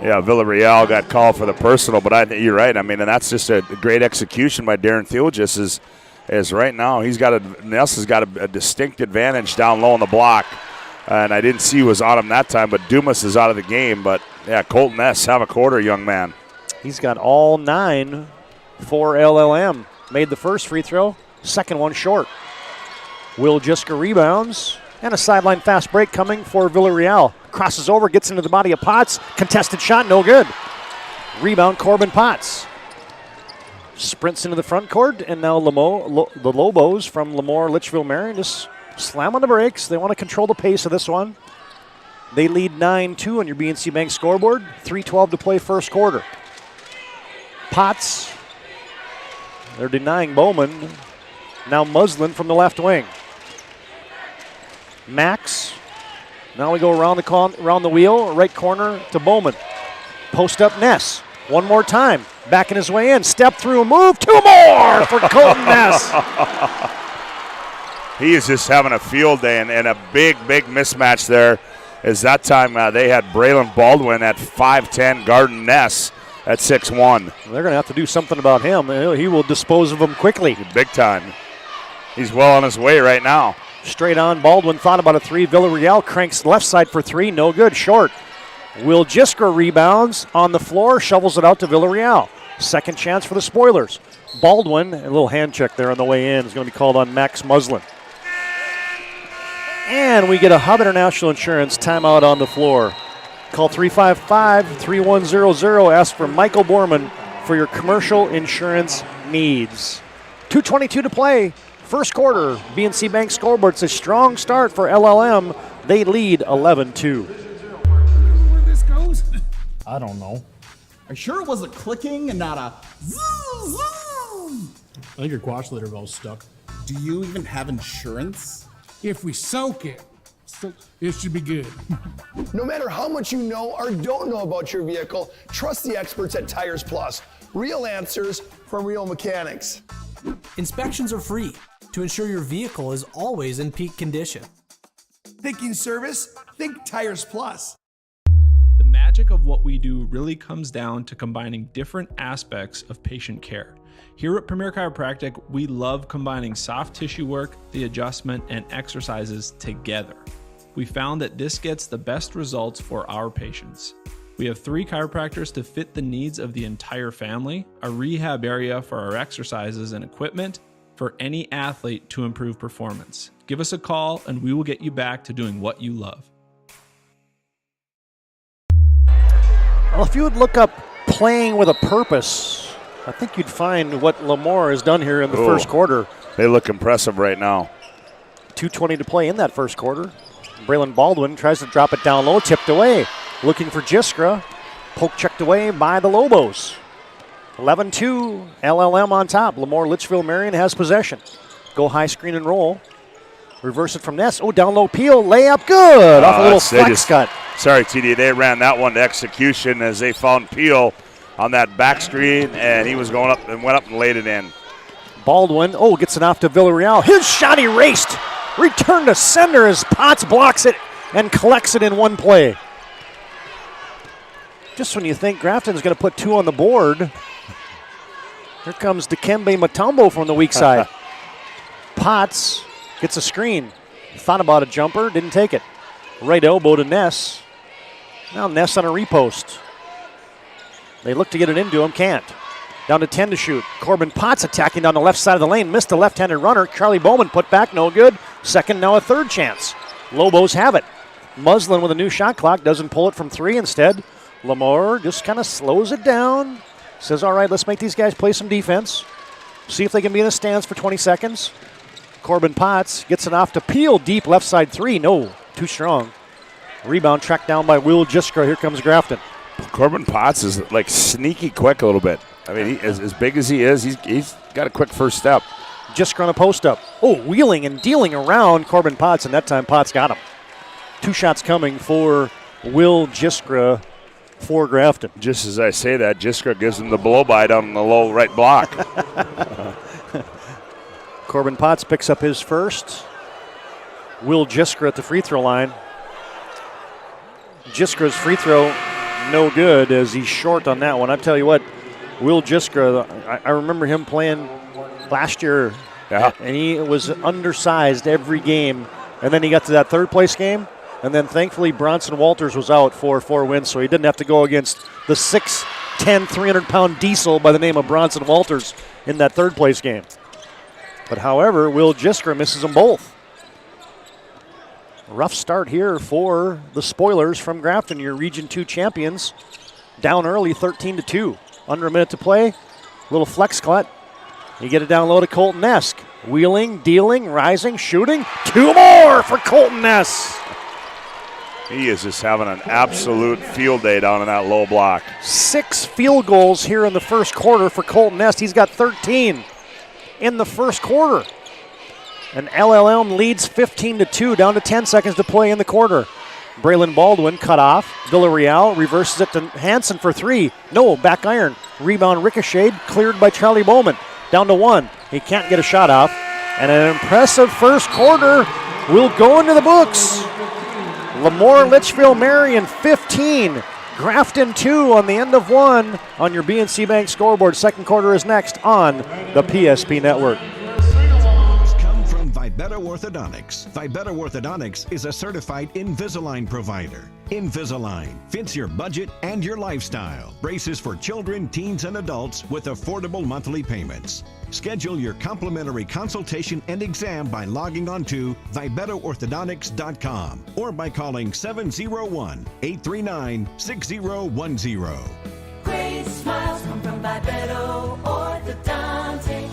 Yeah, Villarreal got called for the personal, but you're right. And that's just a great execution by Darren Theologis is right now Ness has got a distinct advantage down low on the block. And I didn't see who was on him that time, but Dumas is out of the game. But, yeah, Colton Ness, have a quarter, young man. He's got all 9 for LLM. Made the first free throw, second one short. Will Jiska rebounds, and a sideline fast break coming for Villarreal. Crosses over, gets into the body of Potts. Contested shot, no good. Rebound, Corbin Potts. Sprints into the front court, and now the Lobos from Lemoore Litchfield Marion just slam on the brakes. They want to control the pace of this one. They lead 9-2 on your BNC Bank scoreboard. 3:12 to play first quarter. Potts, they're denying Bowman. Now Muslin from the left wing. Max. Now we go around the wheel, right corner to Bowman. Post up Ness. One more time. Backing his way in. Step through, move. 2 more for Colton Ness. He is just having a field day, and a big mismatch there. Is that time they had Braylon Baldwin at 5'10", guarding Ness at 6'1". They're going to have to do something about him. He will dispose of them quickly. Big time. He's well on his way right now. Straight on, Baldwin thought about a 3. Villarreal cranks left side for 3. No good, short. Will Jiska rebounds on the floor, shovels it out to Villarreal. Second chance for the Spoilers. Baldwin, a little hand check there on the way in, is going to be called on Max Muslin. And we get a Hub International Insurance timeout on the floor. Call 355-3100. Ask for Michael Borman for your commercial insurance needs. 2:22 to play. First quarter, BNC Bank scoreboard. It's a strong start for LLM. They lead 11-2. Where this goes? I don't know. Are you sure it was a clicking and not a zoom, zoom? I think your quash litter valve's stuck. Do you even have insurance? If we soak it, it should be good. No matter how much you know or don't know about your vehicle, trust the experts at Tires Plus. Real answers from real mechanics. Inspections are free to ensure your vehicle is always in peak condition. Thinking service? Think Tires Plus. The magic of what we do really comes down to combining different aspects of patient care. Here at Premier Chiropractic, we love combining soft tissue work, the adjustment, and exercises together. We found that this gets the best results for our patients. We have 3 chiropractors to fit the needs of the entire family, a rehab area for our exercises and equipment for any athlete to improve performance. Give us a call and we will get you back to doing what you love. Well, if you would look up playing with a purpose, I think you'd find what Lemoore has done here in the first quarter. They look impressive right now. 2:20 to play in that first quarter. Braylon Baldwin tries to drop it down low, tipped away. Looking for Jiskra. Poke checked away by the Lobos. 11-2, LLM on top. Lemoore Litchfield Marion has possession. Go high screen and roll. Reverse it from Ness. Oh, down low Peel. Layup good. Off a little flex cut. Sorry, TD. They ran that one to execution as they found Peel on that back screen, and he was going up and went up and laid it in. Baldwin, gets it off to Villarreal. His shot erased. Return to sender as Potts blocks it and collects it in one play. Just when you think Grafton's going to put 2 on the board, here comes Dikembe Mutombo from the weak side. Potts gets a screen. Thought about a jumper, didn't take it. Right elbow to Ness. Now Ness on a repost. They look to get it into him, can't. Down to 10 to shoot. Corbin Potts attacking down the left side of the lane. Missed the left-handed runner. Charlie Bowman put back, no good. Second, now a third chance. Lobos have it. Muslin with a new shot clock. Doesn't pull it from 3 instead. Lemoore just kind of slows it down. Says, all right, let's make these guys play some defense. See if they can be in the stands for 20 seconds. Corbin Potts gets it off to Peel. Deep left side 3. No, too strong. Rebound tracked down by Will Jiskra. Here comes Grafton. Corbin Potts is like sneaky quick a little bit. I mean, as big as he is, he's got a quick first step. Jiskra on a post up. Wheeling and dealing around Corbin Potts, and that time Potts got him. 2 shots coming for Will Jiskra for Grafton. Just as I say that, Jiskra gives him the blow-by down in the low right block. Corbin Potts picks up his first. Will Jiskra at the free throw line. Jiskra's free throw no good as he's short on that one. I tell you what, Will Jiskra, I remember him playing last year, and he was undersized every game. And then he got to that third place game, and then thankfully Bronson Walters was out for 4 wins, so he didn't have to go against the 6'10", 300-pound diesel by the name of Bronson Walters in that third place game. But however, Will Jiskra misses them both. Rough start here for the Spoilers from Grafton, your Region 2 champions. Down early, 13-2. Under a minute to play. Little flex cut. You get it down low to Colton Ness. Wheeling, dealing, rising, shooting. 2 more for Colton Ness. He is just having an absolute field day down in that low block. 6 field goals here in the first quarter for Colton Ness. He's got 13 in the first quarter. And LLM leads 15-2, down to 10 seconds to play in the quarter. Braylon Baldwin cut off. Villarreal reverses it to Hansen for 3. No, back iron. Rebound ricocheted, cleared by Charlie Bowman. Down to 1. He can't get a shot off. And an impressive first quarter will go into the books. Lemoore Litchfield Marion 15. Grafton 2 on the end of 1 on your BNC Bank scoreboard. Second quarter is next on the PSP Network. Vibetta Orthodontics. Vibetta Orthodontics is a certified Invisalign provider. Invisalign fits your budget and your lifestyle. Braces for children, teens, and adults with affordable monthly payments. Schedule your complimentary consultation and exam by logging on to VibettaOrthodontics.com or by calling 701-839-6010. Great smiles come from Vibetta Orthodontics.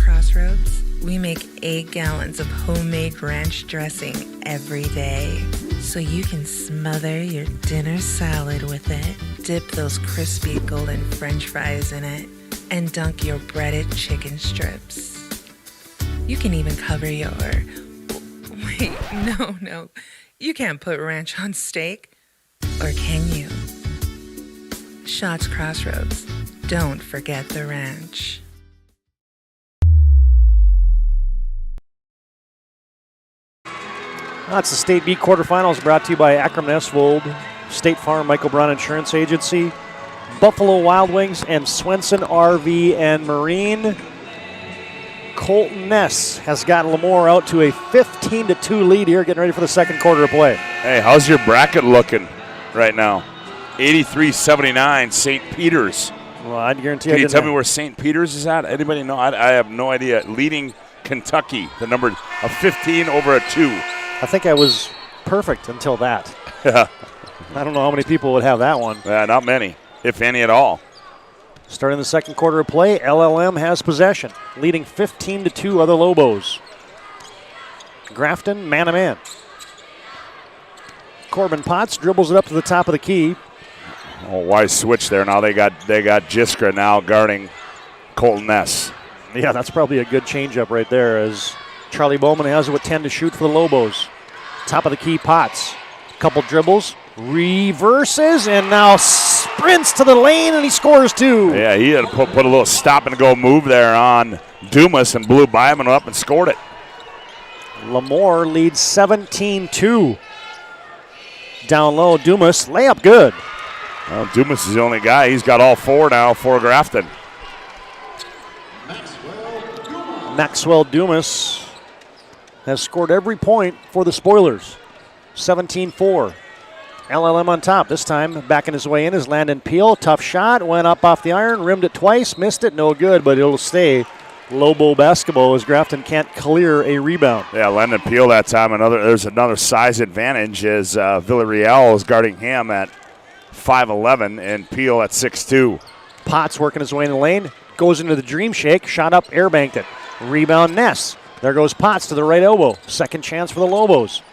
Crossroads, we make 8 gallons of homemade ranch dressing every day. So you can smother your dinner salad with it, dip those crispy golden French fries in it, and dunk your breaded chicken strips. You can even cover your... Wait, no. You can't put ranch on steak. Or can you? Shots Crossroads. Don't forget the ranch. That's the State B quarterfinals brought to you by Akram Nesvold, State Farm, Michael Brown Insurance Agency, Buffalo Wild Wings, and Swenson RV and Marine. Colton Ness has gotten Lemoore out to a 15-2 lead here, getting ready for the second quarter of play. Hey, how's your bracket looking right now? 83-79, St. Peter's. Well, I'd guarantee Can you tell me where St. Peter's is at? Anybody know? I have no idea. Leading Kentucky, the number of 15 over a 2. I think I was perfect until that. I don't know how many people would have that one. Not many, if any at all. Starting the second quarter of play, LLM has possession, leading 15-2 other Lobos. Grafton, man-to-man. Corbin Potts dribbles it up to the top of the key. Oh, wise switch there. Now they got Jiskra now guarding Colton Ness. Yeah, that's probably a good changeup right there as Charlie Bowman has it with 10 to shoot for the Lobos. Top of the key, Potts. Couple dribbles, reverses, and now sprints to the lane, and he scores two. Yeah, he had to put a little stop-and-go move there on Dumas and blew by him and up and scored it. Lamore leads 17-2. Down low, Dumas, layup good. Well, Dumas is the only guy. He's got all four now for Grafton. Maxwell Dumas has scored every point for the Spoilers. 17-4. LLM on top. This time backing his way in is Landon Peel. Tough shot. Went up off the iron. Rimmed it twice. Missed it. No good, but it'll stay Lobo basketball as Grafton can't clear a rebound. Yeah, Landon Peel that time. There's another size advantage as Villarreal is guarding him at 5'11", and Peel at 6'2". Potts working his way in the lane. Goes into the dream shake. Shot up. Airbanked it. Rebound Ness. There goes Potts to the right elbow. Second chance for the Lobos.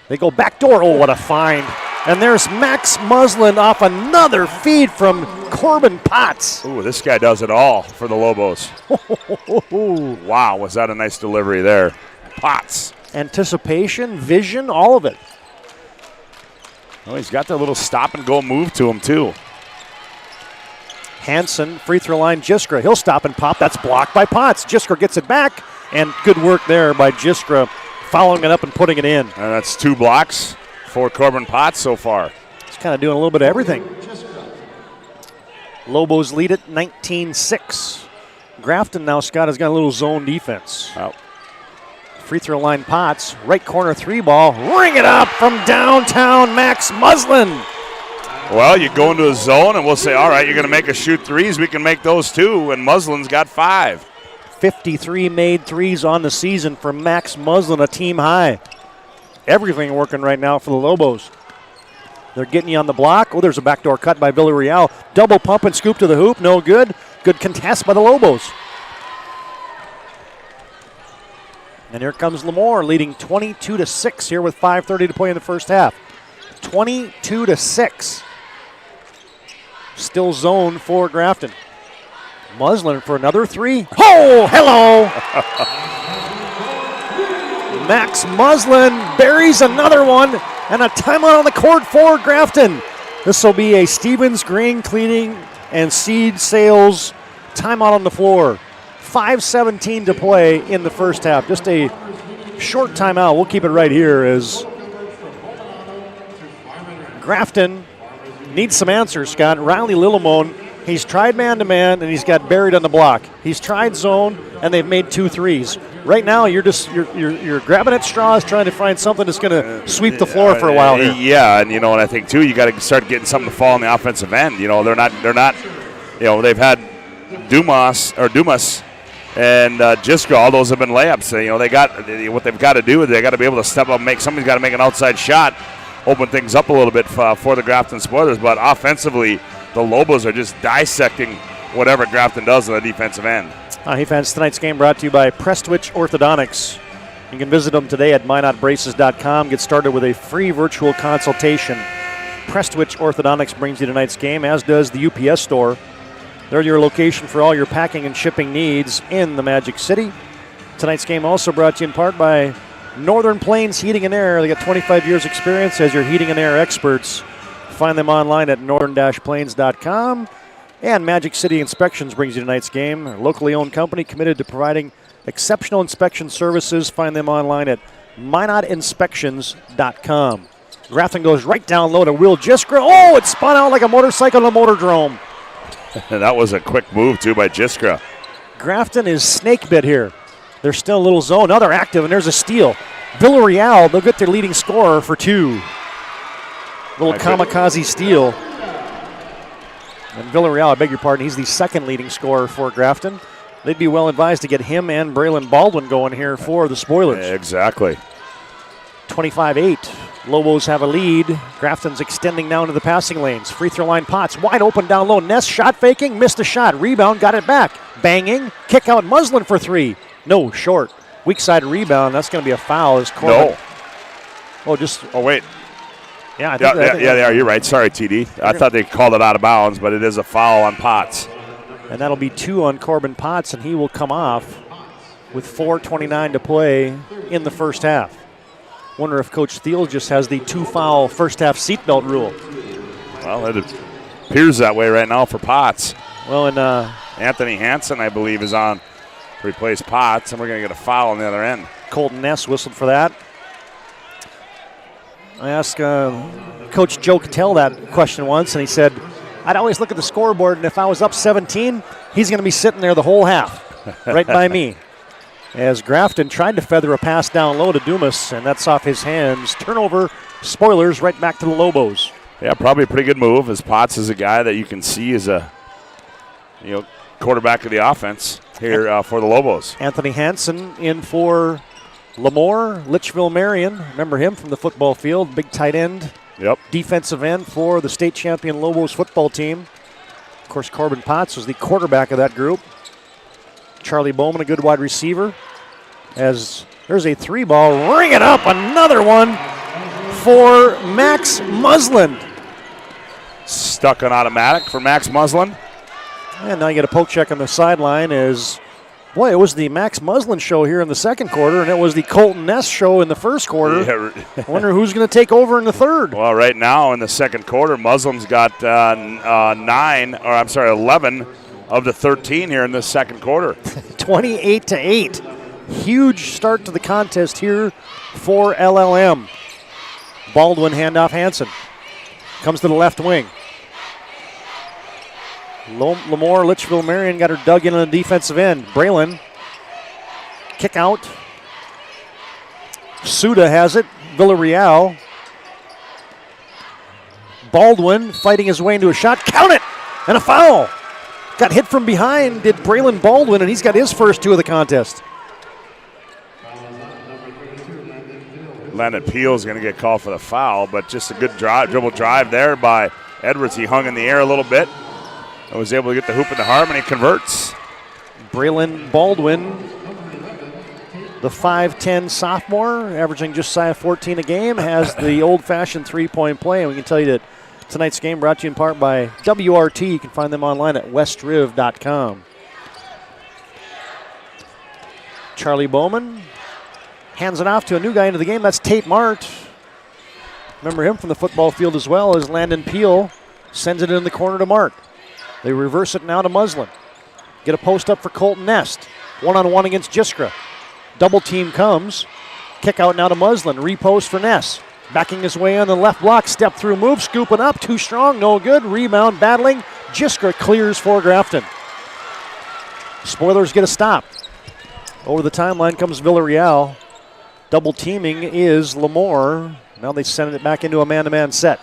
They go back door. Oh, what a find. And there's Max Muslin off another feed from Corbin Potts. Ooh, this guy does it all for the Lobos. Wow, was that a nice delivery there. Potts. Anticipation, vision, all of it. Oh, he's got that little stop-and-go move to him, too. Hansen, free throw line, Jiskra. He'll stop and pop. That's blocked by Potts. Jiskra gets it back, and good work there by Jiskra, following it up and putting it in. And that's 2 blocks for Corbin Potts so far. He's kind of doing a little bit of everything. Lobos lead it 19-6. Grafton now, Scott, has got a little zone defense. Oh. Free throw line, Potts. Right corner 3 ball. Ring it up from downtown, Max Muslin. Well, you go into a zone and we'll say, all right, you're going to make us shoot threes. We can make those too. And Muslin's got 5. 53 made threes on the season for Max Muslin, a team high. Everything working right now for the Lobos. They're getting you on the block. Oh, there's a backdoor cut by Villarreal. Double pump and scoop to the hoop. No good. Good contest by the Lobos. And here comes Lamore leading 22-6 here with 5:30 to play in the first half. 22-6. Still zone for Grafton. Muslin for another 3. Oh, hello! Max Muslin buries another one, and a timeout on the court for Grafton. This will be a Stevens Grain Cleaning and Seed Sales timeout on the floor. 5:17 to play in the first half. Just a short timeout. We'll keep it right here as Grafton needs some answers, Scott. Riley Lillimone, he's tried man-to-man, and he's got buried on the block. He's tried zone, and they've made 2 threes. Right now, you're grabbing at straws, trying to find something that's going to sweep the floor for a while here. Yeah, and and I think too, you got to start getting something to fall on the offensive end. They're not. They've had Dumas and Jiskra. All those have been layups. They got what they've got to do is they got to be able to step up, and somebody's got to make an outside shot. Open things up a little bit for the Grafton Spoilers, but offensively, the Lobos are just dissecting whatever Grafton does on the defensive end. Hey fans, tonight's game brought to you by Prestwich Orthodontics. You can visit them today at mynotbraces.com. Get started with a free virtual consultation. Prestwich Orthodontics brings you tonight's game, as does the UPS store. They're your location for all your packing and shipping needs in the Magic City. Tonight's game also brought to you in part by Northern Plains Heating and Air. They got 25 years experience as your heating and air experts. Find them online at northern-plains.com. And Magic City Inspections brings you tonight's game. A locally owned company committed to providing exceptional inspection services. Find them online at minotinspections.com. Grafton goes right down low to Will Jiskra. Oh, it spun out like a motorcycle in a motordrome. That was a quick move, too, by Jiskra. Grafton is snake bit here. They're still a little zone. Now they're active, and there's a steal. Villarreal, they'll get their leading scorer for 2. Little kamikaze steal. And Villarreal, I beg your pardon, he's the second leading scorer for Grafton. They'd be well advised to get him and Braylon Baldwin going here for the Spoilers. Exactly. 25-8. Lobos have a lead. Grafton's extending now into the passing lanes. Free throw line, Potts wide open down low. Ness shot faking, missed a shot. Rebound, got it back. Banging, kick out Muslin for 3. No, short. Weak side rebound. That's going to be a foul. As Corbin. No. Oh, wait. Yeah, I think they are. You're right. Sorry, TD. I thought they called it out of bounds, but it is a foul on Potts. And that'll be 2 on Corbin Potts, and he will come off with 4:29 to play in the first half. Wonder if Coach Thiel just has the 2-foul first half seatbelt rule. Well, it appears that way right now for Potts. Well, and Anthony Hansen, I believe, is on to replace Potts, and we're going to get a foul on the other end. Colton Ness whistled for that. I asked Coach Joe Cattell that question once, and he said, I'd always look at the scoreboard, and if I was up 17, he's going to be sitting there the whole half, right by me. As Grafton tried to feather a pass down low to Dumas, and that's off his hands. Turnover, spoilers, right back to the Lobos. Yeah, probably a pretty good move, as Potts is a guy that you can see as a quarterback of the offense here for the Lobos. Anthony Hansen in for Lamore, Litchfield Marion. Remember him from the football field, big tight end. Yep. Defensive end for the state champion Lobos football team. Of course, Corbin Potts was the quarterback of that group. Charlie Bowman, a good wide receiver. As there's a 3-ball, ring it up, another one for Max Muslin. Stuck on automatic for Max Muslin. And now you get a poke check on the sideline as, boy, it was the Max Muslin show here in the second quarter, and it was the Colton Ness show in the first quarter. Yeah. I wonder who's going to take over in the third. Well, right now in the second quarter, Muslim's got 11 of the 13 here in the second quarter. 28-8. Huge start to the contest here for LLM. Baldwin handoff Hansen. Comes to the left wing. Lamore, Litchfield Marion got her dug in on the defensive end. Braylon, kick out. Suda has it. Villarreal. Baldwin fighting his way into a shot. Count it! And a foul. Got hit from behind, did Braylon Baldwin, and he's got his first 2 of the contest. Landon Peel's going to get called for the foul, but just a good dribble drive there by Edwards. He hung in the air a little bit and was able to get the hoop in the arm, and he converts. Braylon Baldwin, the 5'10 sophomore, averaging just shy of 14 a game, has the old-fashioned 3-point play, and we can tell you that tonight's game brought to you in part by WRT. You can find them online at westriv.com. Charlie Bowman hands it off to a new guy into the game. That's Tate Mart. Remember him from the football field as well, as Landon Peel sends it in the corner to Mart. They reverse it now to Muslin. Get a post up for Colton Nest. One-on-one against Jiskra. Double team comes. Kick out now to Muslin. Repost for Ness. Backing his way on the left block. Step through move. Scooping up. Too strong. No good. Rebound battling. Jiskra clears for Grafton. Spoilers get a stop. Over the timeline comes Villarreal. Double teaming is Lamore. Now they send it back into a man-to-man set.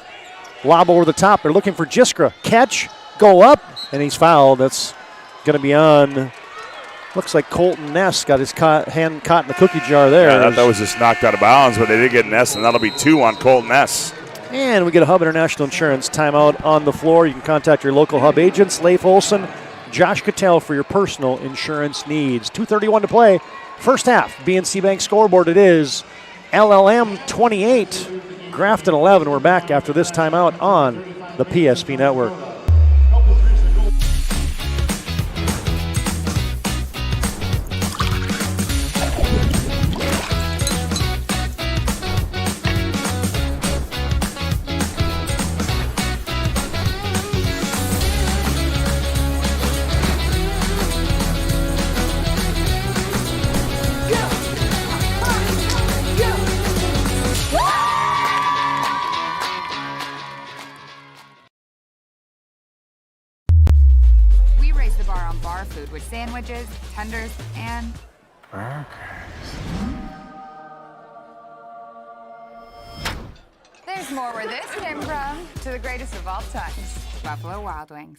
Lob over the top. They're looking for Jiskra. Catch. Go up. And he's fouled. That's going to be on. Looks like Colton Ness got his hand caught in the cookie jar there. Yeah, that was just knocked out of bounds, but they did get Ness, and that'll be 2 on Colton Ness. And we get a Hub International Insurance timeout on the floor. You can contact your local Hub agents, Leif Olson, Josh Cattell, for your personal insurance needs. 2:31 to play. First half, BNC Bank scoreboard. It is LLM 28, Grafton 11. We're back after this timeout on the PSP Network. with sandwiches, tenders, and there's more where this came from. To the greatest of all times, Buffalo Wild Wings.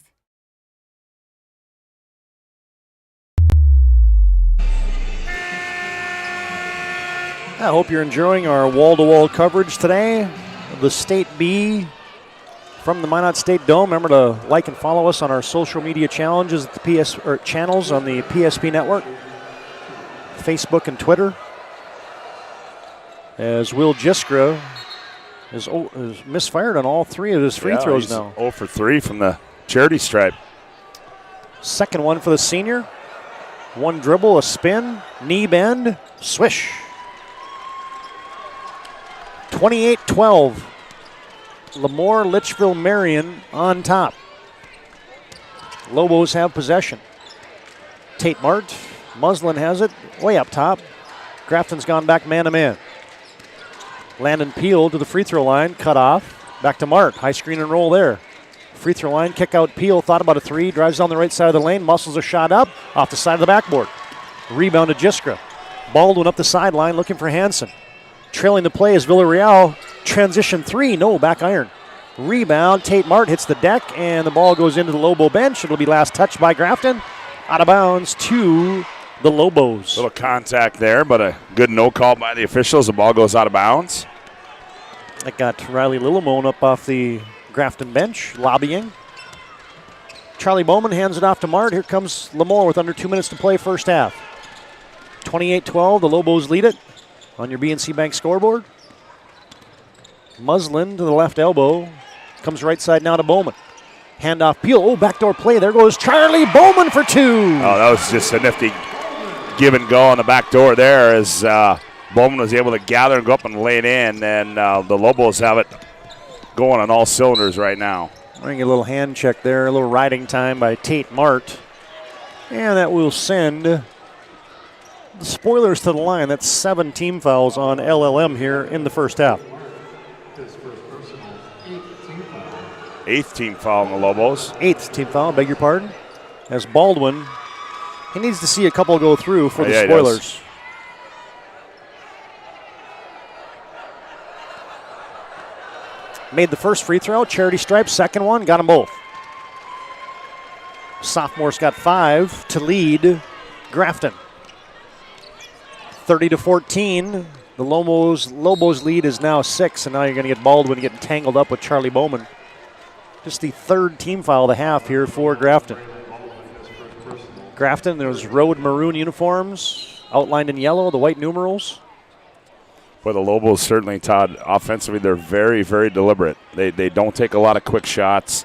I hope you're enjoying our wall-to-wall coverage today of the State B from the Minot State Dome. Remember to like and follow us on our social media challenges at the channels on the PSP Network, Facebook and Twitter. As Will Jiskra is misfired on all 3 of his free throws now. 0 for 3 from the charity stripe. Second one for the senior. One dribble, a spin, knee bend, swish. 28-12. Lemoore Litchfield Marion on top. Lobos have possession. Tate Mart, Muslin has it, way up top. Grafton's gone back man-to-man. Landon Peel to the free throw line, cut off. Back to Mart, high screen and roll there. Free throw line, kick out Peel, thought about a 3, drives down the right side of the lane, muscles a shot up, off the side of the backboard. Rebound to Jiskra. Baldwin up the sideline looking for Hansen. Trailing the play is Villarreal. Transition 3, no, back iron. Rebound, Tate Mart hits the deck, and the ball goes into the Lobo bench. It'll be last touched by Grafton. Out of bounds to the Lobos. Little contact there, but a good no call by the officials. The ball goes out of bounds. That got Riley Lillimone up off the Grafton bench, lobbying. Charlie Bowman hands it off to Mart. Here comes Lemoore with under 2 minutes to play first half. 28-12, the Lobos lead it on your BNC Bank scoreboard. Muslin to the left elbow. Comes right side now to Bowman. Handoff Peel. Oh, backdoor play. There goes Charlie Bowman for 2. Oh, that was just a nifty give and go on the back door there as Bowman was able to gather and go up and lay it in. And the Lobos have it going on all cylinders right now. I think a little hand check there. A little riding time by Tate Mart. And that will send the Spoilers to the line. That's 7 team fouls on LLM here in the first half. 8th team foul on the Lobos. 8th team foul, beg your pardon. As Baldwin, he needs to see a couple go through for the Spoilers. Made the first free throw, charity stripe, second one, got them both. Sophomores got 5 to lead Grafton. 30-14. The Lobos lead is now 6, and now you're going to get Baldwin getting tangled up with Charlie Bowman. Just the 3rd team foul of the half here for Grafton. Grafton, there's road maroon uniforms outlined in yellow, the white numerals. Well, the Lobos certainly, Todd, offensively, they're very, very deliberate. They don't take a lot of quick shots.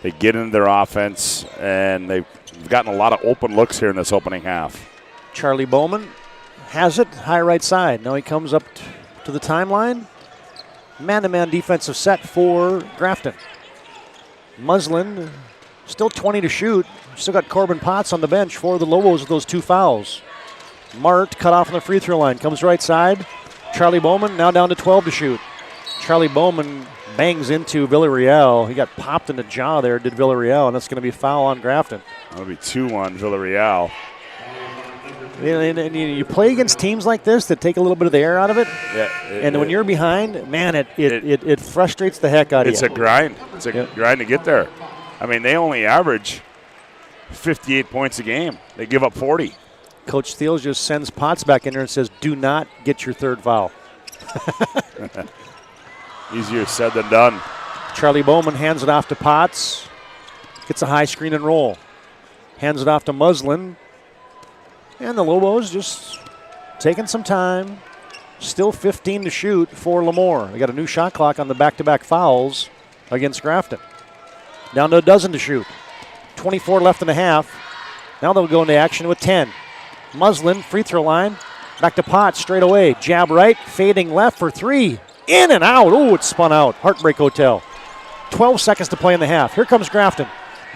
They get into their offense, and they've gotten a lot of open looks here in this opening half. Charlie Bowman has it, high right side. Now he comes up to the timeline. Man-to-man defensive set for Grafton. Muslin, still 20 to shoot. Still got Corbin Potts on the bench for the Lobos with those 2 fouls. Mart cut off on the free throw line, comes right side. Charlie Bowman now down to 12 to shoot. Charlie Bowman bangs into Villarreal. He got popped in the jaw there, did Villarreal, and that's going to be a foul on Grafton. That'll be 2 on Villarreal. And you play against teams like this that take a little bit of the air out of it. Yeah. And when you're behind, man, it frustrates the heck out of you. It's a grind. It's a grind to get there. I mean, they only average 58 points a game. They give up 40. Coach Steele just sends Potts back in there and says, do not get your 3rd foul. Easier said than done. Charlie Bowman hands it off to Potts. Gets a high screen and roll. Hands it off to Muslin. And the Lobos just taking some time. Still 15 to shoot for Lemoore. They got a new shot clock on the back-to-back fouls against Grafton. Down to a dozen to shoot. 24 left in the half. Now they'll go into action with 10. Muslin, free throw line. Back to Potts straight away. Jab right, fading left for 3. In and out. Oh, it's spun out. Heartbreak Hotel. 12 seconds to play in the half. Here comes Grafton.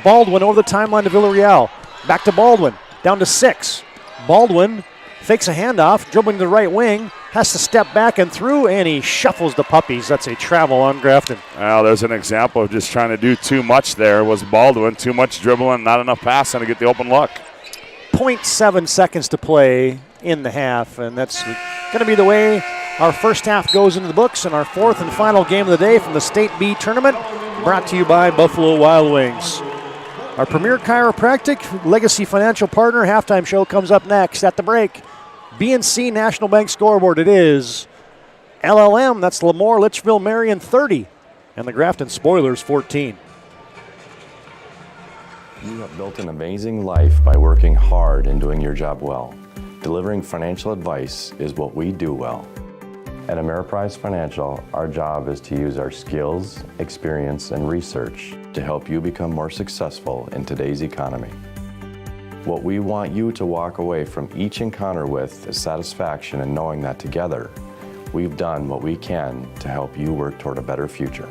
Baldwin over the timeline to Villarreal. Back to Baldwin. Down to 6. Baldwin fakes a handoff, dribbling to the right wing, has to step back and through, and he shuffles the puppies. That's a travel on Grafton. Well, there's an example of just trying to do too much there. Was Baldwin, too much dribbling, not enough passing to get the open look. 0.7 seconds to play in the half, and that's going to be the way our first half goes into the books, and our 4th and final game of the day from the State B tournament, brought to you by Buffalo Wild Wings. Our premier chiropractic legacy financial partner halftime show comes up next at the break. BNC National Bank scoreboard, it is LLM, that's Lemoore Litchfield Marion 30, and the Grafton Spoilers 14. You have built an amazing life by working hard and doing your job well. Delivering financial advice is what we do well. At Ameriprise Financial, our job is to use our skills, experience, and research to help you become more successful in today's economy. What we want you to walk away from each encounter with is satisfaction in knowing that together, we've done what we can to help you work toward a better future.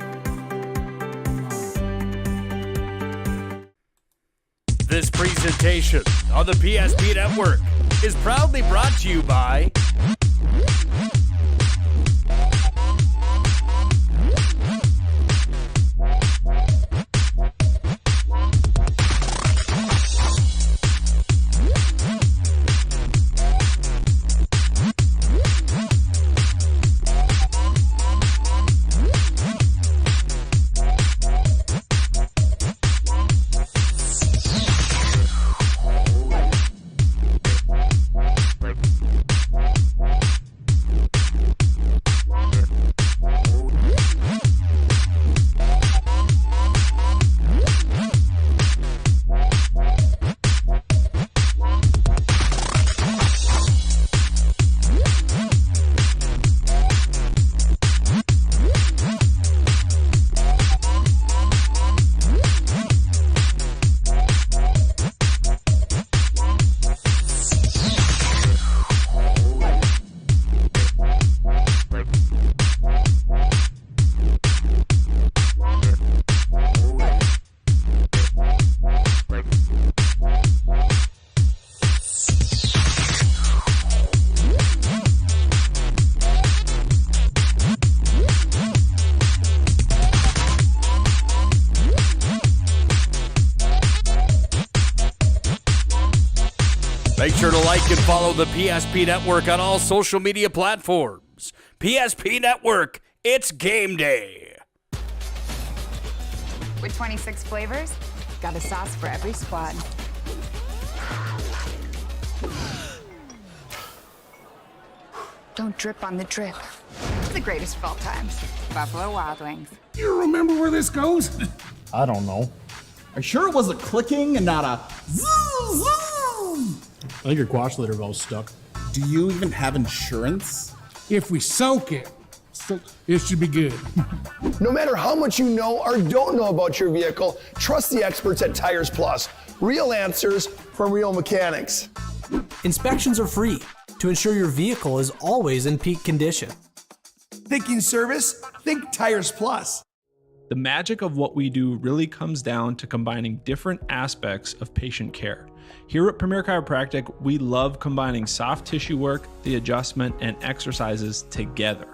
This presentation on the PSP Network is proudly brought to you by Make sure to like and follow the PSP Network on all social media platforms. PSP Network, it's game day. With 26 flavors, got a sauce for every squad. Don't drip on the drip. The greatest of all times. Buffalo Wild Wings. You remember where this goes? I don't know. Are you sure it was a clicking and not a zoom, zoom? I think your quash litter valve's stuck. Do you even have insurance? If we soak it, it should be good. No matter how much you know or don't know about your vehicle, trust the experts at Tires Plus. Real answers from real mechanics. Inspections are free to ensure your vehicle is always in peak condition. Thinking service? Think Tires Plus. The magic of what we do really comes down to combining different aspects of patient care. Here at Premier Chiropractic, we love combining soft tissue work, the adjustment, and exercises together.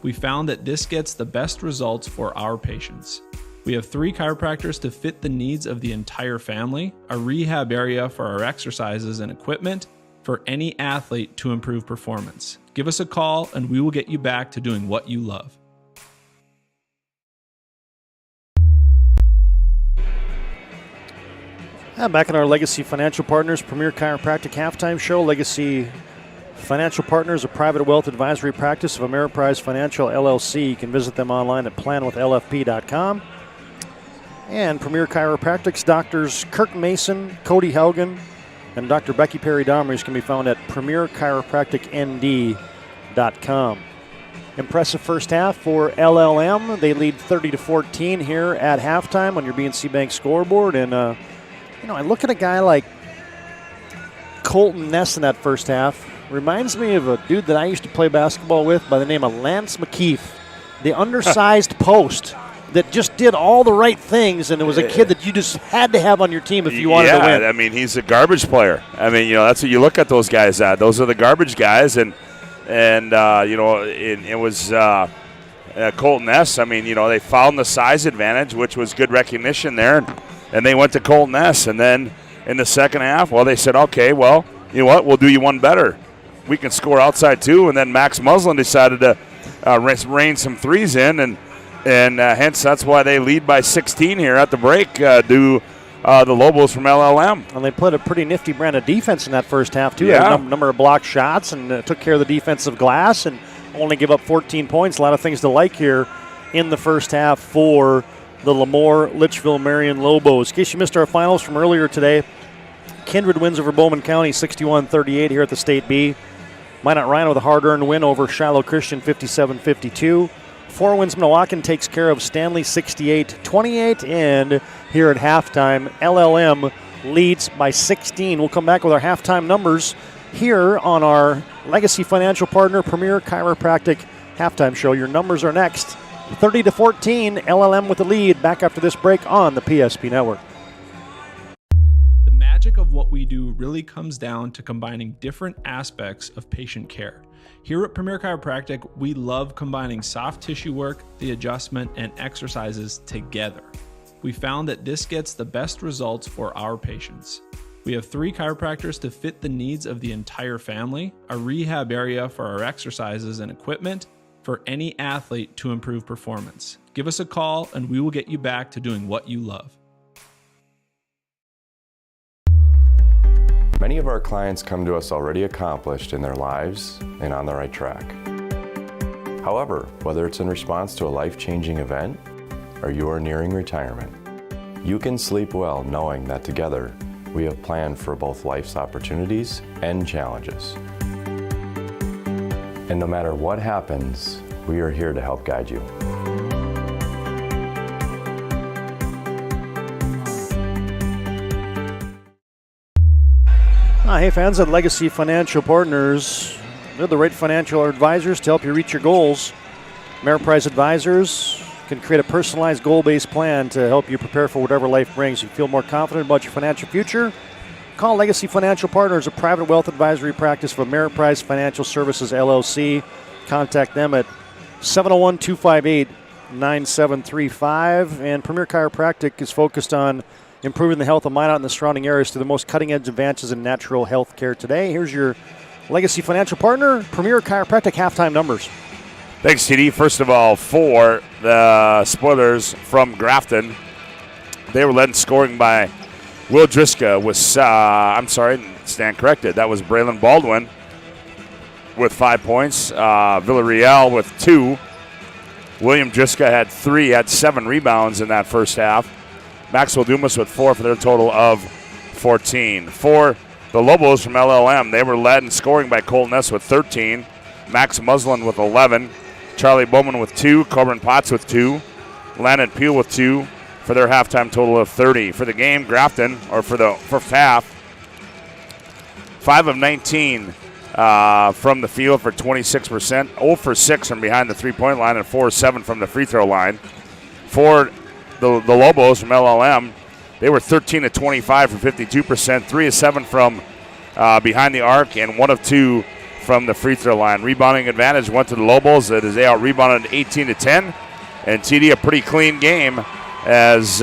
We found that this gets the best results for our patients. We have 3 chiropractors to fit the needs of the entire family, a rehab area for our exercises and equipment for any athlete to improve performance. Give us a call and we will get you back to doing what you love. Back in our Legacy Financial Partners Premier Chiropractic halftime show. Legacy Financial Partners, a private wealth advisory practice of Ameriprise Financial LLC. You can visit them online at planwithlfp.com. And Premier Chiropractic's doctors Kirk Mason, Cody Helgen, and Dr. Becky Perry-Domers can be found at premierchiropracticnd.com. Impressive first half for LLM. They lead 30-14 here at halftime on your BNC Bank scoreboard. And, I look at a guy like Colton Ness in that first half. Reminds me of a dude that I used to play basketball with by the name of Lance McKeith, the undersized post that just did all the right things, and it was a kid that you just had to have on your team if you wanted to win. I mean, he's a garbage player. I mean, that's what you look at those guys at. Those are the garbage guys, and it was Colton Ness. I mean, they found the size advantage, which was good recognition there, and they went to Colton Ness. And then in the second half, they said, okay, well, you know what, we'll do you one better. We can score outside too. And then Max Muslin decided to rain some threes in, and hence that's why they lead by 16 here at the break, the Lobos from LLM. And they put a pretty nifty brand of defense in that first half too. Yeah. A number of blocked shots and took care of the defensive glass and only give up 14 points. A lot of things to like here in the first half for the Lemoore Litchfield Marion Lobos. In case you missed our finals from earlier today, Kindred wins over Bowman County 61-38 here at the State B. Minot Rhino with a hard-earned win over Shiloh Christian 57-52. Four Winds Milwaukee takes care of Stanley 68-28. And here at halftime, LLM leads by 16. We'll come back with our halftime numbers here on our Legacy Financial Partner Premier Chiropractic halftime show. Your numbers are next. 30-14, LLM with the lead. Back after this break on the PSP Network. The magic of what we do really comes down to combining different aspects of patient care. Here at Premier Chiropractic, we love combining soft tissue work, the adjustment, and exercises together. We found that this gets the best results for our patients. We have 3 chiropractors to fit the needs of the entire family, a rehab area for our exercises and equipment for any athlete to improve performance. Give us a call and we will get you back to doing what you love. Many of our clients come to us already accomplished in their lives and on the right track. However, whether it's in response to a life-changing event or you are nearing retirement, you can sleep well knowing that together we have planned for both life's opportunities and challenges. And no matter what happens, we are here to help guide you. Hey fans at Legacy Financial Partners, they're the right financial advisors to help you reach your goals. Ameriprise Advisors can create a personalized goal-based plan to help you prepare for whatever life brings. You feel more confident about your financial future? Call Legacy Financial Partners, a private wealth advisory practice for Ameriprise Financial Services, LLC. Contact them at 701-258-9735. And Premier Chiropractic is focused on improving the health of Minot and the surrounding areas through the most cutting-edge advances in natural health care today. Here's your Legacy Financial Partner, Premier Chiropractic halftime numbers. Thanks, TD. First of all, for the Spoilers from Grafton, they were led in scoring by Will Driska with, stand corrected. That was Braylon Baldwin with 5 points. Villarreal with 2. William Driska had 3, had 7 rebounds in that first half. Maxwell Dumas with 4 for their total of 14. For the Lobos from LLM, they were led in scoring by Colton Ness with 13. Max Muslin with 11. Charlie Bowman with 2. Corbin Potts with 2. Landon Peel with 2 for their halftime total of 30. For the game, Grafton, or for the first half, 5 of 19 from the field for 26%. 0 for 6 from behind the three-point line and 4 of 7 from the free throw line. For the Lobos from LLM, they were 13 of 25 for 52%. 3 of 7 from behind the arc and 1 of 2 from the free throw line. Rebounding advantage went to the Lobos as they out-rebounded 18-10. And TD, a pretty clean game as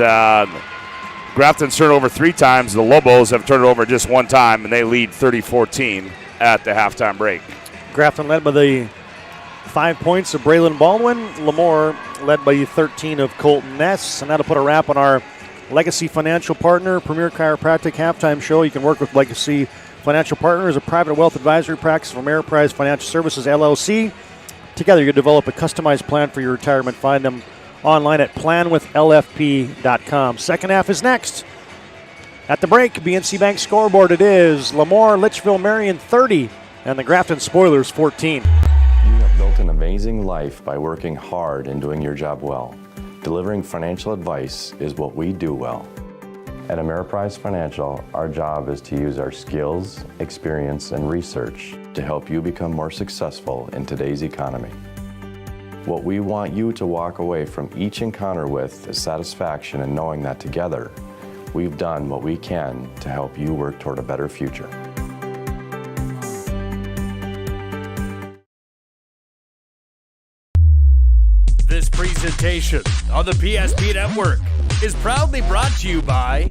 Grafton's turned over 3 times. The Lobos have turned it over just 1 time, and they lead 30-14 at the halftime break. Grafton led by the 5 points of Braylon Baldwin. Lemoore led by 13 of Colton Ness. And that'll put a wrap on our Legacy Financial Partner Premier Chiropractic halftime show. You can work with Legacy Financial Partner as a private wealth advisory practice from Ameriprise Financial Services, LLC. Together, you develop a customized plan for your retirement. Find them online at planwithlfp.com. Second half is next. At the break, BNC Bank scoreboard, it is Lemoore, Litchfield, Marion 30, and the Grafton Spoilers 14. You have built an amazing life by working hard and doing your job well. Delivering financial advice is what we do well. At Ameriprise Financial, our job is to use our skills, experience, and research to help you become more successful in today's economy. What we want you to walk away from each encounter with is satisfaction in knowing that together, we've done what we can to help you work toward a better future. This presentation on the PSP Network is proudly brought to you by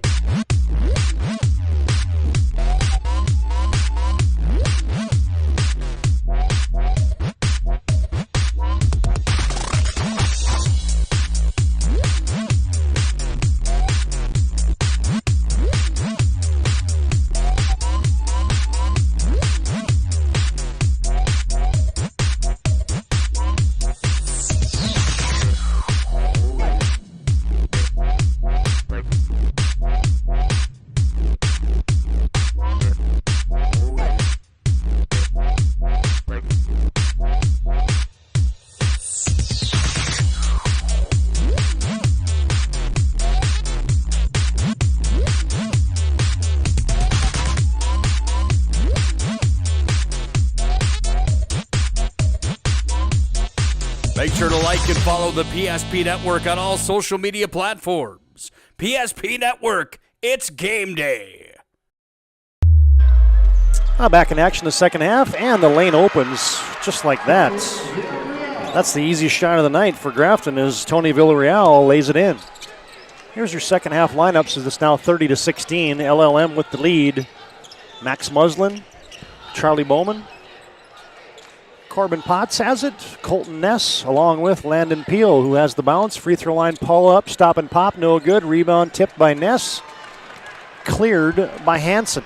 like and follow the PSP Network on all social media platforms. PSP Network, it's game day. Back in action the second half, and the lane opens just like that. That's the easiest shot of the night for Grafton as Tony Villarreal lays it in. Here's your second half lineups as it's now 30-16. LLM with the lead. Max Muslin, Charlie Bowman. Corbin Potts has it. Colton Ness along with Landon Peel, who has the bounce. Free throw line pull up, stop and pop, no good. Rebound tipped by Ness. Cleared by Hansen.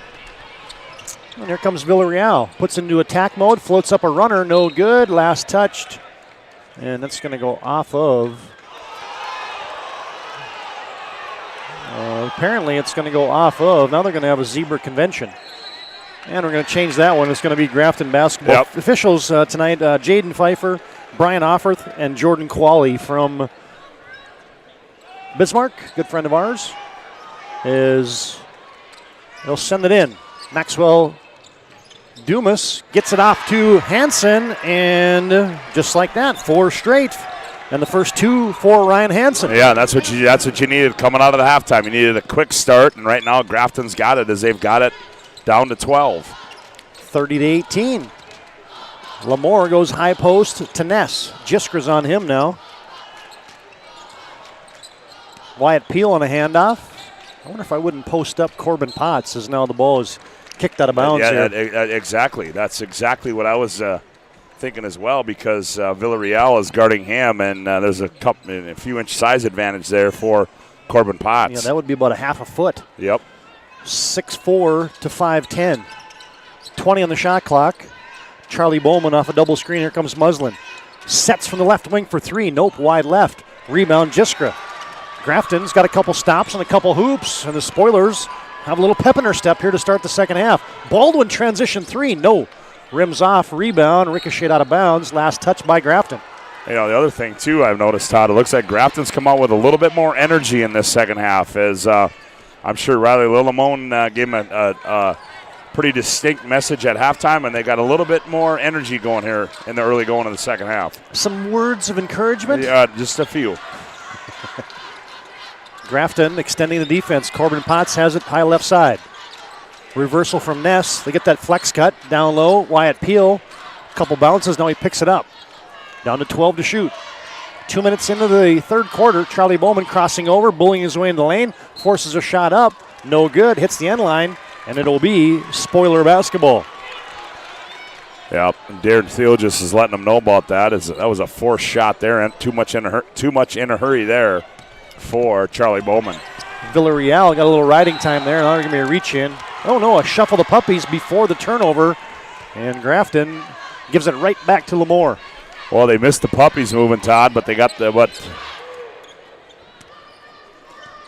And here comes Villarreal. Puts into attack mode, floats up a runner, no good. Last touched. And that's going to go off of. Apparently it's going to go off of. Now they're going to have a zebra convention. And we're going to change that one. It's going to be Grafton basketball. Yep. Officials tonight, Jaden Pfeiffer, Brian Offerth, and Jordan Qualley from Bismarck, good friend of ours, they'll send it in. Maxwell Dumas gets it off to Hansen, and just like that, 4 straight. And the first 2 for Ryan Hansen. Yeah, that's what you needed coming out of the halftime. You needed a quick start, and right now Grafton's got it as they've got it down to 12. 30-18. Lamore goes high post to Ness. Jiskra's on him now. Wyatt Peel on a handoff. I wonder if I wouldn't post up Corbin Potts as now the ball is kicked out of bounds here. Exactly. That's exactly what I was thinking as well, because Villarreal is guarding him, and there's a few inch size advantage there for Corbin Potts. Yeah, that would be about a half a foot. Yep. 6'4" to 5'10". 20 on the shot clock. Charlie Bowman off a double screen. Here comes Muslin. Sets from the left wing for 3. Nope, wide left. Rebound, Jiskra. Grafton's got a couple stops and a couple hoops, and the Spoilers have a little pep in their step here to start the second half. Baldwin transition 3. No. Rims off, rebound, ricocheted out of bounds. Last touch by Grafton. You know, the other thing, too, I've noticed, Todd, it looks like Grafton's come out with a little bit more energy in this second half, as I'm sure Riley Lillamone gave him a pretty distinct message at halftime, and they got a little bit more energy going here in the early going of the second half. Some words of encouragement? Yeah, just a few. Grafton extending the defense. Corbin Potts has it high left side. Reversal from Ness. They get that flex cut down low. Wyatt Peel, a couple bounces. Now he picks it up. Down to 12 to shoot. 2 minutes into the third quarter. Charlie Bowman crossing over, bullying his way in the lane. Forces a shot up. No good. Hits the end line. And it'll be Spoiler basketball. Yeah, and Darren Thiel just is letting them know about that. That was a forced shot there, and too much in a hurry there for Charlie Bowman. Villarreal got a little riding time there. Now they're going to be a reach in. Oh no, a shuffle the puppies before the turnover. And Grafton gives it right back to Lamore. Well, they missed the puppies moving, Todd, but they got the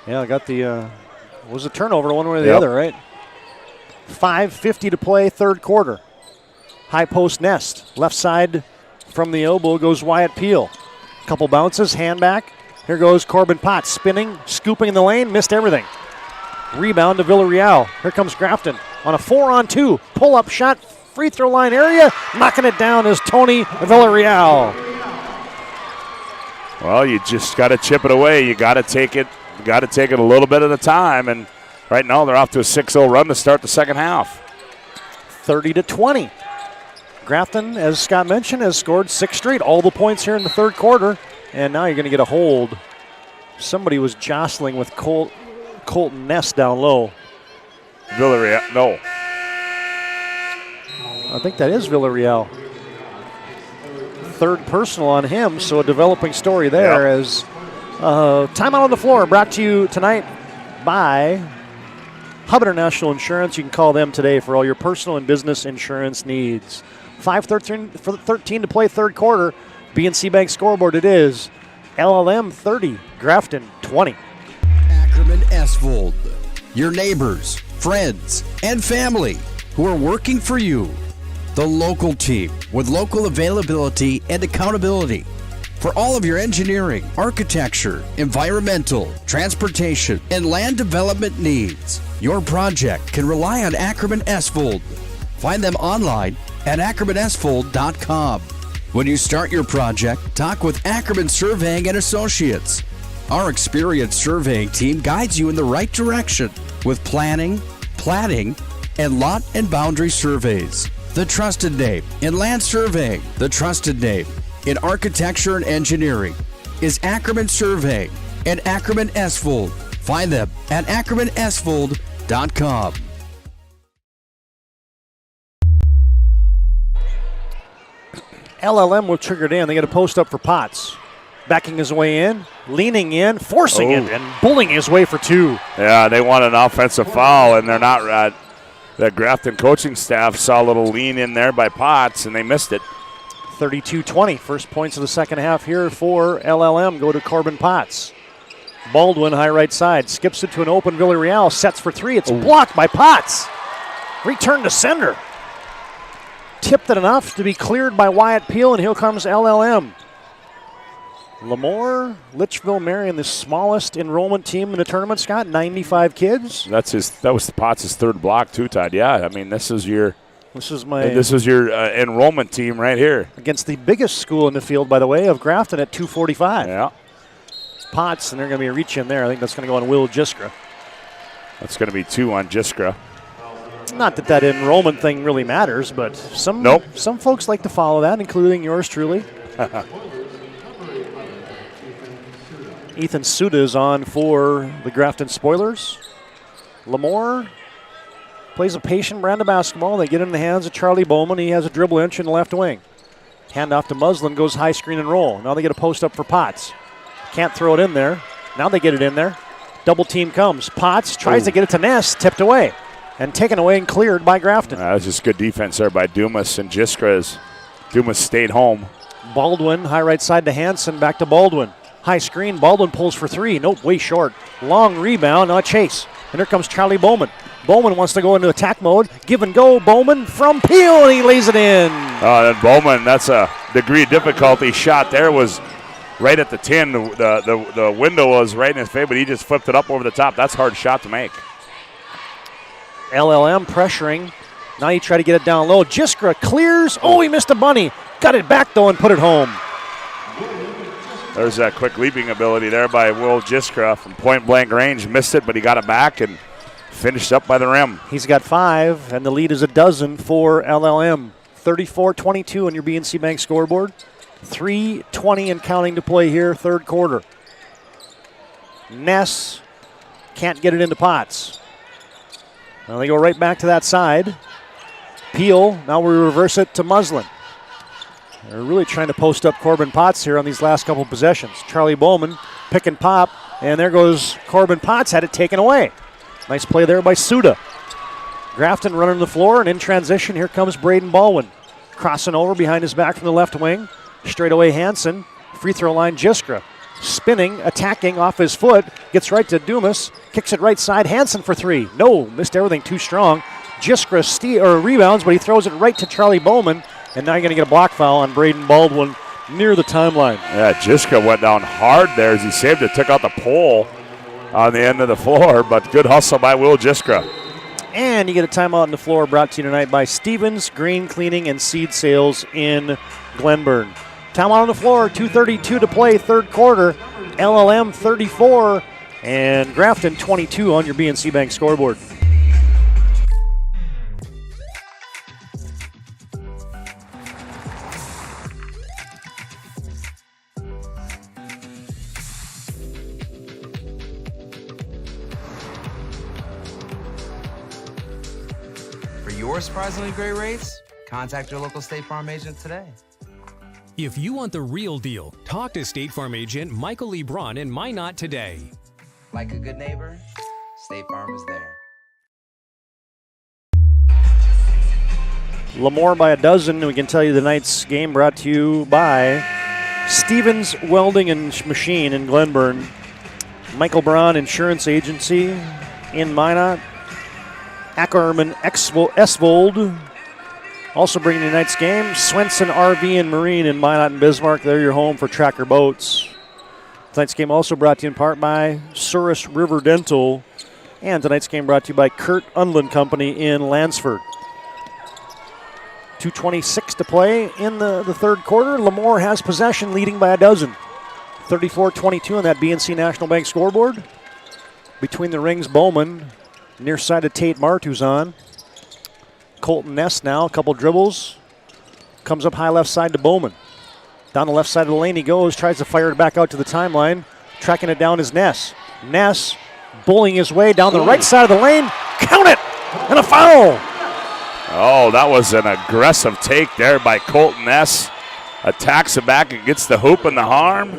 Yeah, I got the was a turnover one way or the other, right? 5:50 to play, third quarter. High post Nest. Left side from the elbow goes Wyatt Peel. Couple bounces, hand back. Here goes Corbin Potts, spinning, scooping in the lane, missed everything. Rebound to Villarreal. Here comes Grafton on a 4-on-2. Pull-up shot, free throw line area. Knocking it down is Tony Villarreal. Well, you just got to chip it away. You got to take it. You got to take it a little bit at a time. And right now they're off to a 6-0 run to start the second half. 30-20. Grafton, as Scott mentioned, has scored 6 straight. All the points here in the third quarter. And now you're going to get a hold. Somebody was jostling with Colton Ness down low. Villarreal, no. I think that is Villarreal. Third personal on him, so a developing story there. Yep. As timeout on the floor brought to you tonight by Hub International Insurance. You can call them today for all your personal and business insurance needs. 5:13 to play third quarter. BNC Bank scoreboard it is. LLM 30, Grafton 20. Ackerman Esvold, your neighbors, friends, and family who are working for you. The local team with local availability and accountability. For all of your engineering, architecture, environmental, transportation, and land development needs, your project can rely on Ackerman Esvold. Find them online at ackermanesvold.com. When you start your project, talk with Ackerman Surveying and Associates. Our experienced surveying team guides you in the right direction with planning, platting, and lot and boundary surveys. The trusted name in land surveying, the trusted name in architecture and engineering is Ackerman Surveying and Ackerman Esvold. Find them at ackermanesvold.com. LLM will trigger it in. They get a post up for Potts. Backing his way in, leaning in, forcing it, and bullying his way for 2. Yeah, they want an offensive foul, and they're not. The Grafton coaching staff saw a little lean in there by Potts, and they missed it. 32-20. First points of the second half here for LLM go to Corbin Potts. Baldwin, high right side, skips it to an open Villarreal, sets for 3. It's blocked by Potts. Return to sender. Tipped it enough to be cleared by Wyatt Peel, and here comes LLM. Lemoore, Litchville Marion, the smallest enrollment team in the tournament, Scott, 95 kids. That was Potts' third block too, Todd. Yeah, I mean this is your enrollment team right here against the biggest school in the field, by the way, of Grafton at 245. Yeah, Potts, and they're going to be a reach in there. I think that's going to go on Will Jiskra. That's going to be 2 on Jiskra. Not that enrollment thing really matters, but some folks like to follow that, including yours truly. Ethan Suda is on for the Grafton Spoilers. Lemoore plays a patient brand of basketball. They get it in the hands of Charlie Bowman. He has a dribble inch in the left wing. Hand off to Muslin, goes high screen and roll. Now they get a post up for Potts. Can't throw it in there. Now they get it in there. Double team comes. Potts tries to get it to Ness, tipped away. And taken away and cleared by Grafton. That was just good defense there by Dumas and Jiskra. Dumas stayed home. Baldwin, high right side to Hansen, back to Baldwin. High screen, Baldwin pulls for 3. Nope, way short. Long rebound, now a chase. And here comes Charlie Bowman. Bowman wants to go into attack mode. Give and go, Bowman from Peel, and he lays it in. And Bowman, that's a degree of difficulty shot there, was right at the 10. The window was right in his face, but he just flipped it up over the top. That's a hard shot to make. LLM pressuring. Now you try to get it down low. Jiskra clears. Oh, he missed a bunny. Got it back, though, and put it home. There's that quick leaping ability there by Will Jiskra from point-blank range. Missed it, but he got it back and finished up by the rim. He's got 5, and the lead is a dozen for LLM. 34-22 on your BNC Bank scoreboard. 3:20 and counting to play here, third quarter. Ness can't get it into Potts. Now they go right back to that side. Peel, now we reverse it to Muslin. They're really trying to post up Corbin Potts here on these last couple possessions. Charlie Bowman, pick and pop, and there goes Corbin Potts, had it taken away. Nice play there by Suda. Grafton running the floor, and in transition, here comes Braden Baldwin. Crossing over behind his back from the left wing. Straight away Hansen, free throw line Jiskra. Spinning, attacking off his foot, gets right to Dumas, kicks it right side, Hansen for 3. No, missed everything, too strong. Jiskra rebounds, but he throws it right to Charlie Bowman, and now you're going to get a block foul on Braden Baldwin near the timeline. Yeah, Jiskra went down hard there as he saved it, took out the pole on the end of the floor, but good hustle by Will Jiskra. And you get a timeout on the floor brought to you tonight by Stevens Green Cleaning and Seed Sales in Glenburn. Timeout on the floor, 2:32 to play, third quarter. LLM 34 and Grafton 22 on your BNC Bank scoreboard. For your surprisingly great rates, contact your local State Farm agent today. If you want the real deal, talk to State Farm agent Michael Lee Braun in Minot today. Like a good neighbor, State Farm is there. Lemoore by a dozen. We can tell you tonight's game brought to you by Stevens Welding and Machine in Glenburn. Michael Braun Insurance Agency in Minot. Ackerman Esvold. Also bringing tonight's game, Swenson RV and Marine in Minot and Bismarck. They're your home for Tracker boats. Tonight's game also brought to you in part by Souris River Dental. And tonight's game brought to you by Kurt Unland Company in Lansford. 2:26 to play in the third quarter. Lemoore has possession, leading by a dozen. 34-22 on that BNC National Bank scoreboard. Between the rings, Bowman. Near side of Tate Mart, who's on. Colton Ness now, a couple dribbles. Comes up high left side to Bowman. Down the left side of the lane he goes, tries to fire it back out to the timeline. Tracking it down is Ness. Ness bullying his way down the right side of the lane. Count it! And a foul! Oh, that was an aggressive take there by Colton Ness. Attacks it back and gets the hoop and the harm.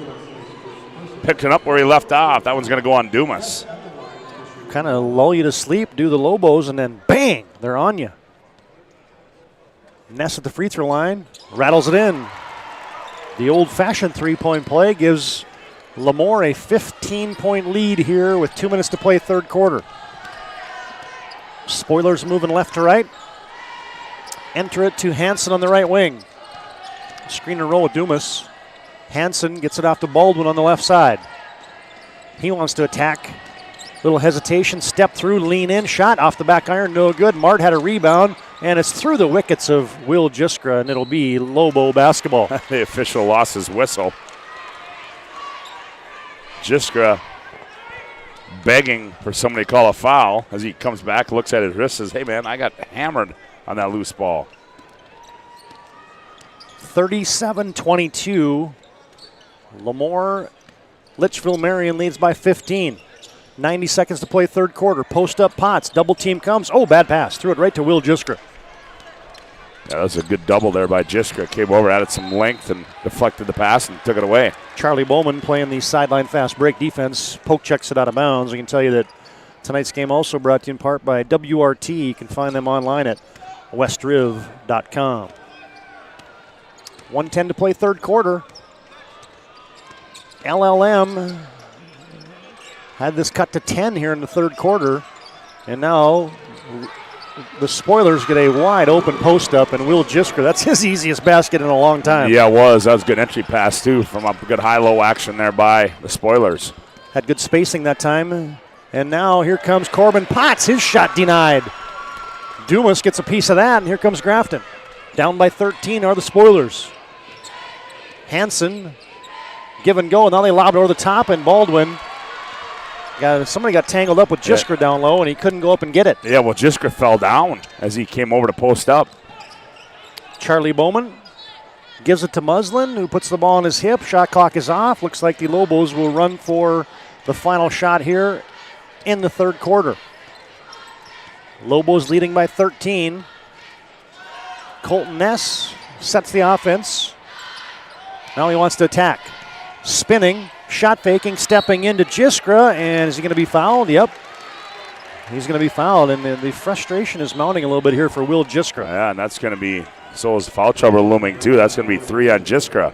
Picked it up where he left off. That one's going to go on Dumas. Kind of lull you to sleep, do the Lobos, and then bang, they're on you. Ness at the free throw line, rattles it in. The old-fashioned three-point play gives Lemoore a 15-point lead here with 2 minutes to play third quarter. Spoilers moving left to right. Enter it to Hansen on the right wing. Screen and roll with Dumas. Hansen gets it off to Baldwin on the left side. He wants to attack. Little hesitation, step through, lean in, shot off the back iron, no good. Mart had a rebound, and it's through the wickets of Will Jiskra, and it'll be Lobo basketball. The official lost his whistle. Jiskra begging for somebody to call a foul as he comes back, looks at his wrist, says, hey, man, I got hammered on that loose ball. 37-22. Lemoore, Litchfield Marion leads by 15. 90 seconds to play third quarter. Post up Potts. Double team comes. Oh, bad pass. Threw it right to Will Jiskra. Yeah, that's a good double there by Jiskra. Came over, added some length, and deflected the pass and took it away. Charlie Bowman playing the sideline fast break defense. Poke checks it out of bounds. I can tell you that tonight's game also brought to you in part by WRT. You can find them online at westriv.com. 1:10 to play third quarter. LLM had this cut to 10 here in the third quarter. And now the Spoilers get a wide open post up, and Will Jiskra, that's his easiest basket in a long time. Yeah, it was. That was a good entry pass, too, from a good high-low action there by the Spoilers. Had good spacing that time. And now here comes Corbin Potts. His shot denied. Dumas gets a piece of that, and here comes Grafton. Down by 13 are the Spoilers. Hansen, give and go, and now they lob it over the top, and Baldwin. Somebody got tangled up with Jiskra down low, and he couldn't go up and get it. Yeah, well, Jiskra fell down as he came over to post up. Charlie Bowman gives it to Muslin, who puts the ball on his hip. Shot clock is off. Looks like the Lobos will run for the final shot here in the third quarter. Lobos leading by 13. Colton Ness sets the offense. Now he wants to attack. Spinning. Shot faking, stepping into Jiskra, and is he going to be fouled? Yep. He's going to be fouled, and the frustration is mounting a little bit here for Will Jiskra. Yeah, and that's going to be, so is foul trouble looming too. That's going to be 3 on Jiskra.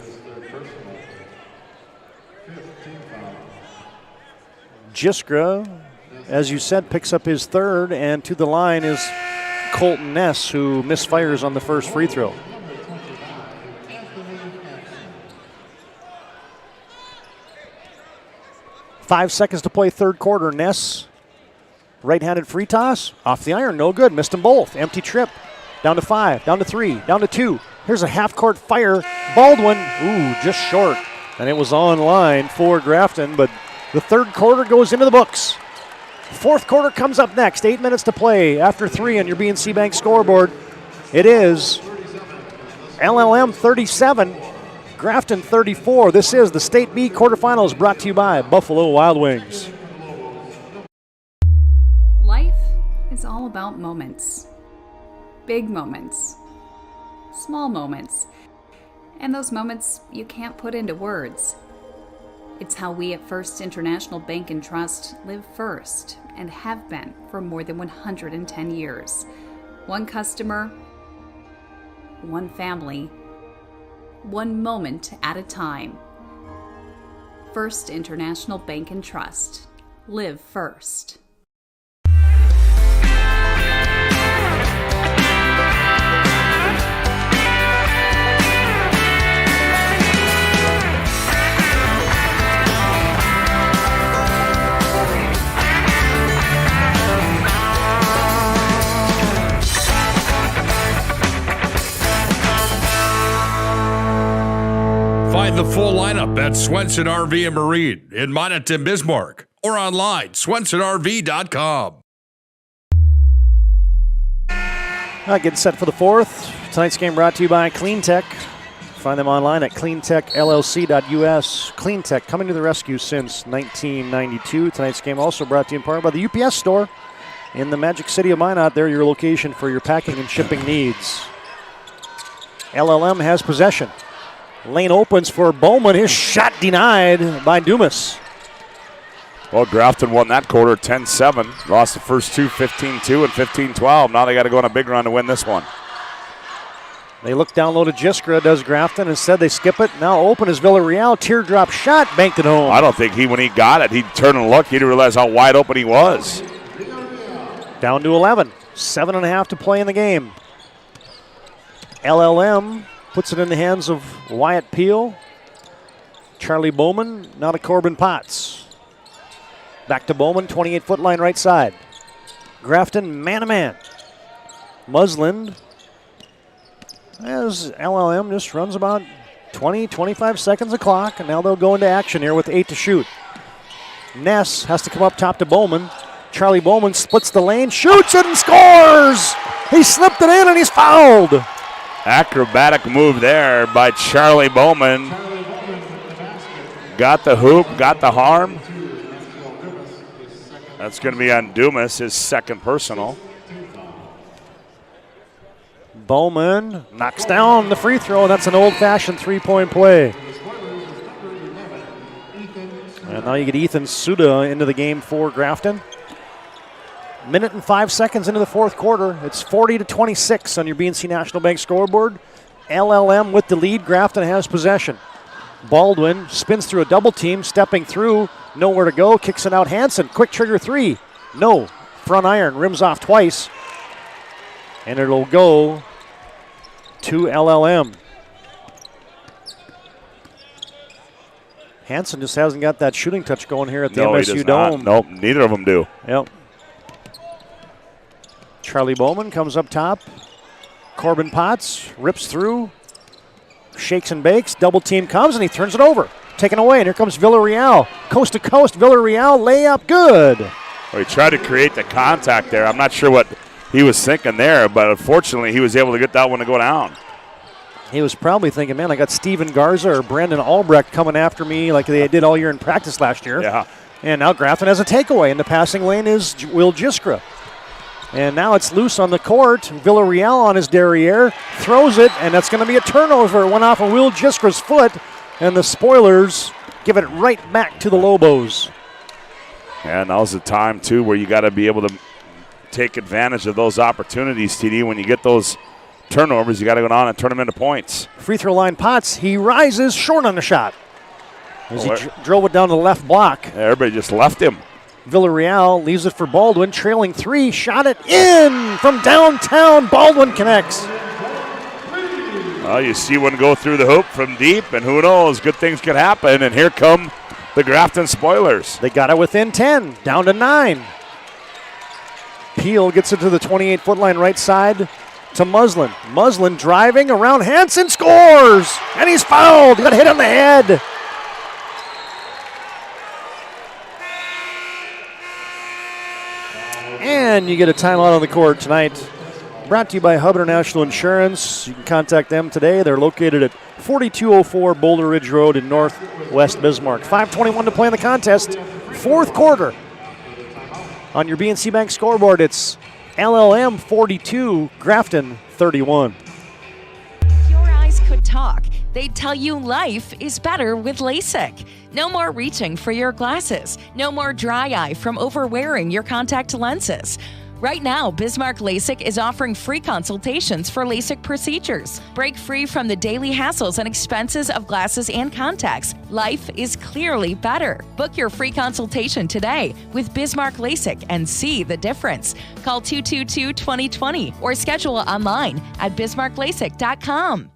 Jiskra, as you said, picks up his third, and to the line is Colton Ness, who misfires on the first free throw. Five seconds to play third quarter. Ness, right-handed free toss, off the iron, no good. Missed them both. Empty trip. Down to 5, down to 3, down to 2. Here's a half-court fire. Baldwin, just short. And it was on line for Grafton, but the third quarter goes into the books. Fourth quarter comes up next. 8 minutes to play after 3 on your BNC Bank scoreboard. It is LLM 37. Grafton 34. This is the State B quarterfinals, brought to you by Buffalo Wild Wings. Life is all about moments. Big moments. Small moments. And those moments you can't put into words. It's how we at First International Bank and Trust live first and have been for more than 110 years. One customer, one family, one moment at a time. First International Bank and Trust. Live first. Find the full lineup at Swenson RV and Marine in Minot and Bismarck or online, swensonrv.com. Getting set for the fourth. Tonight's game brought to you by CleanTech. Find them online at cleantechllc.us. CleanTech coming to the rescue since 1992. Tonight's game also brought to you in part by the UPS store in the Magic City of Minot. They're your location for your packing and shipping needs. LLM has possession. Lane opens for Bowman. His shot denied by Dumas. Well, Grafton won that quarter 10-7. Lost the first two 15-2 and 15-12. Now they got to go on a big run to win this one. They look down low to Jiskra, does Grafton. Instead, they skip it. Now open is Villarreal. Teardrop shot, banked it home. I don't think when he got it, he'd turn and look. He didn't realize how wide open he was. Down to 11. 7.5 to play in the game. LLM puts it in the hands of Wyatt Peel. Charlie Bowman, now to Corbin Potts. Back to Bowman, 28-foot line right side. Grafton, man-to-man. Muslin, as LLM just runs about 20, 25 seconds a clock, and now they'll go into action here with 8 to shoot. Ness has to come up top to Bowman. Charlie Bowman splits the lane, shoots it, and scores! He slipped it in, and he's fouled. Acrobatic move there by Charlie Bowman. Got the hoop, got the harm. That's going to be on Dumas, his second personal. Bowman knocks down the free throw, and that's an old-fashioned three-point play. And now you get Ethan Suda into the game for Grafton. Minute and 5 seconds into the fourth quarter. It's 40-26 on your BNC National Bank scoreboard. LLM with the lead. Grafton has possession. Baldwin spins through a double team, stepping through, nowhere to go, kicks it out. Hansen, quick trigger three. No, front iron, rims off twice. And it'll go to LLM. Hansen just hasn't got that shooting touch going here at the MSU Dome. Nope, neither of them do. Yep. Charlie Bowman comes up top. Corbin Potts rips through, shakes and bakes. Double team comes and he turns it over. Taken away, and here comes Villarreal. Coast to coast, Villarreal, layup, good. Well, he tried to create the contact there. I'm not sure what he was thinking there, but unfortunately he was able to get that one to go down. He was probably thinking, man, I got Steven Garza or Brandon Albrecht coming after me like they did all year in practice last year. Yeah. And now Grafton has a takeaway. In the passing lane is Will Jiskra. And now it's loose on the court. Villarreal on his derriere, throws it, and that's going to be a turnover. It went off of Will Jiskra's foot, and the Spoilers give it right back to the Lobos. And now's the time, too, where you got to be able to take advantage of those opportunities, TD. When you get those turnovers, you got to go down and turn them into points. Free throw line Potts, he rises short on the shot. As he drove it down to the left block. Yeah, everybody just left him. Villarreal leaves it for Baldwin, trailing three, shot it in from downtown. Baldwin connects. Well, you see one go through the hoop from deep, and who knows, good things could happen. And here come the Grafton Spoilers. They got it within 10, down to 9. Peel gets it to the 28-foot line right side to Muslin. Muslin driving around Hansen, scores! And he's fouled. He got hit on the head. And you get a timeout on the court tonight. Brought to you by Hub International Insurance. You can contact them today. They're located at 4204 Boulder Ridge Road in Northwest Bismarck. 5:21 to play in the contest. Fourth quarter. On your BNC Bank scoreboard, it's LLM 42, Grafton 31. If your eyes could talk, they'd tell you life is better with LASIK. No more reaching for your glasses. No more dry eye from overwearing your contact lenses. Right now, Bismarck LASIK is offering free consultations for LASIK procedures. Break free from the daily hassles and expenses of glasses and contacts. Life is clearly better. Book your free consultation today with Bismarck LASIK and see the difference. Call 222-2020 or schedule online at bismarcklasik.com.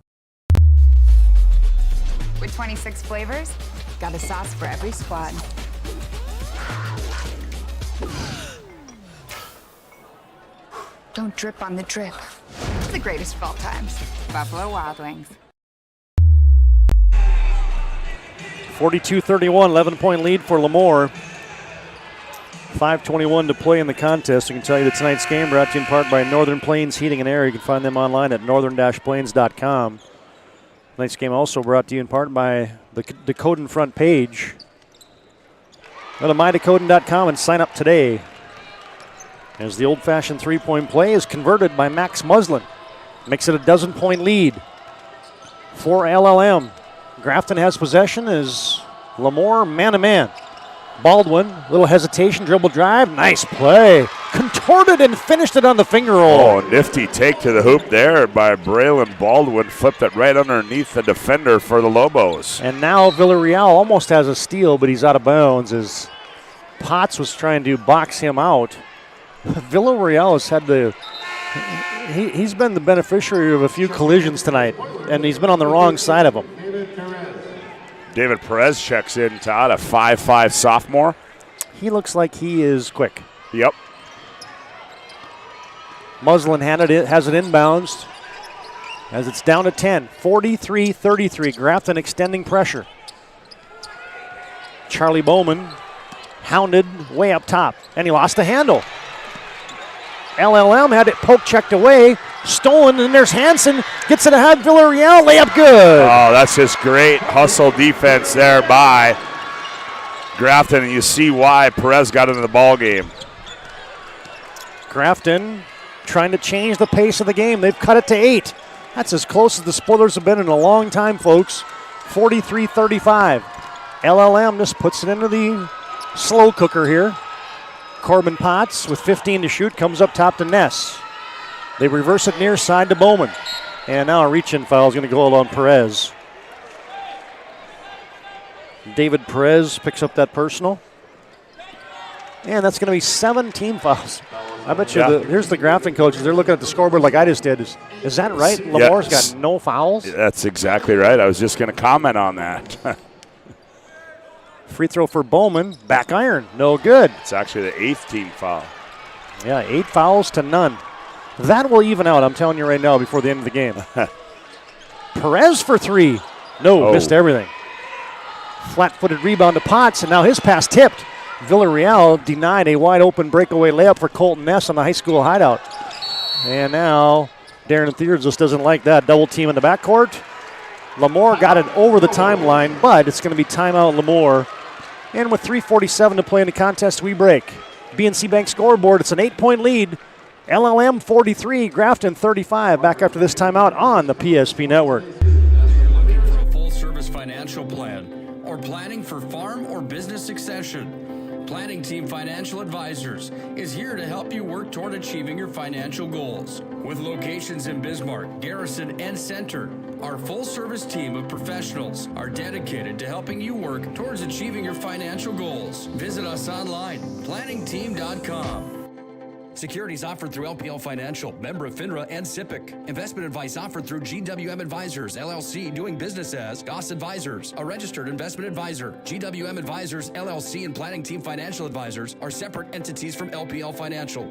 With 26 flavors, got a sauce for every squad. Don't drip on the drip. The greatest of all times. Buffalo Wild Wings. 42-31, 11-point lead for Lemoore. 5:21 to play in the contest. We can tell you that tonight's game brought to you in part by Northern Plains Heating and Air. You can find them online at northern-plains.com. Tonight's game also brought to you in part by the Dakotan front page. Go to mydakotan.com and sign up today. As the old-fashioned three-point play is converted by Max Muslin. Makes it a dozen-point lead for LLM. Grafton has possession as Lemoore man-to-man. Baldwin, little hesitation, dribble drive, nice play. Contorted and finished it on the finger roll. Oh, nifty take to the hoop there by Braylon Baldwin. Flipped it right underneath the defender for the Lobos. And now Villarreal almost has a steal, but he's out of bounds as Potts was trying to box him out. Villarreal has had he's been the beneficiary of a few collisions tonight, and he's been on the wrong side of them. David Perez checks in, Todd, a 5'5 sophomore. He looks like he is quick. Yep. Muslin has it inbounds as it's down to 10. 43-33. Grafton extending pressure. Charlie Bowman hounded way up top, and he lost the handle. LLM had it poke checked away, stolen, and there's Hansen. Gets it ahead, Villarreal, layup good. Oh, that's just great hustle defense there by Grafton, and you see why Perez got into the ball game. Grafton trying to change the pace of the game. They've cut it to 8. That's as close as the Spoilers have been in a long time, folks. 43-35. LLM just puts it into the slow cooker here. Corbin Potts with 15 to shoot comes up top to Ness. They reverse it near side to Bowman. And now a reach-in foul is going to go on Perez. David Perez picks up that personal. And that's going to be 7 team fouls. I bet you here's the Grafton coaches. They're looking at the scoreboard like I just did. Is that right? Lemoore's got no fouls? That's exactly right. I was just going to comment on that. Free throw for Bowman. Back iron. No good. It's actually the 8th team foul. Yeah, 8 fouls to none. That will even out, I'm telling you right now, before the end of the game. Perez for 3. No, missed everything. Flat-footed rebound to Potts, and now his pass tipped. Villarreal denied a wide-open breakaway layup for Colton Ness on the high school hideout. And now Darren Thiers just doesn't like that. Double team in the backcourt. Lemoore got it over the timeline, but it's going to be timeout Lemoore. And with 3:47 to play in the contest, we break. BNC Bank scoreboard, it's an 8-point lead. LLM 43, Grafton 35. Back after this timeout on the PSP Network. You're looking for a full-service financial plan or planning for farm or business succession. Planning Team Financial Advisors is here to help you work toward achieving your financial goals. With locations in Bismarck, Garrison, and Center, our full-service team of professionals are dedicated to helping you work towards achieving your financial goals. Visit us online, planningteam.com. Securities offered through LPL Financial, member of FINRA and SIPC. Investment advice offered through GWM Advisors, LLC, doing business as Goss Advisors, a registered investment advisor. GWM Advisors, LLC, and Planning Team Financial Advisors are separate entities from LPL Financial.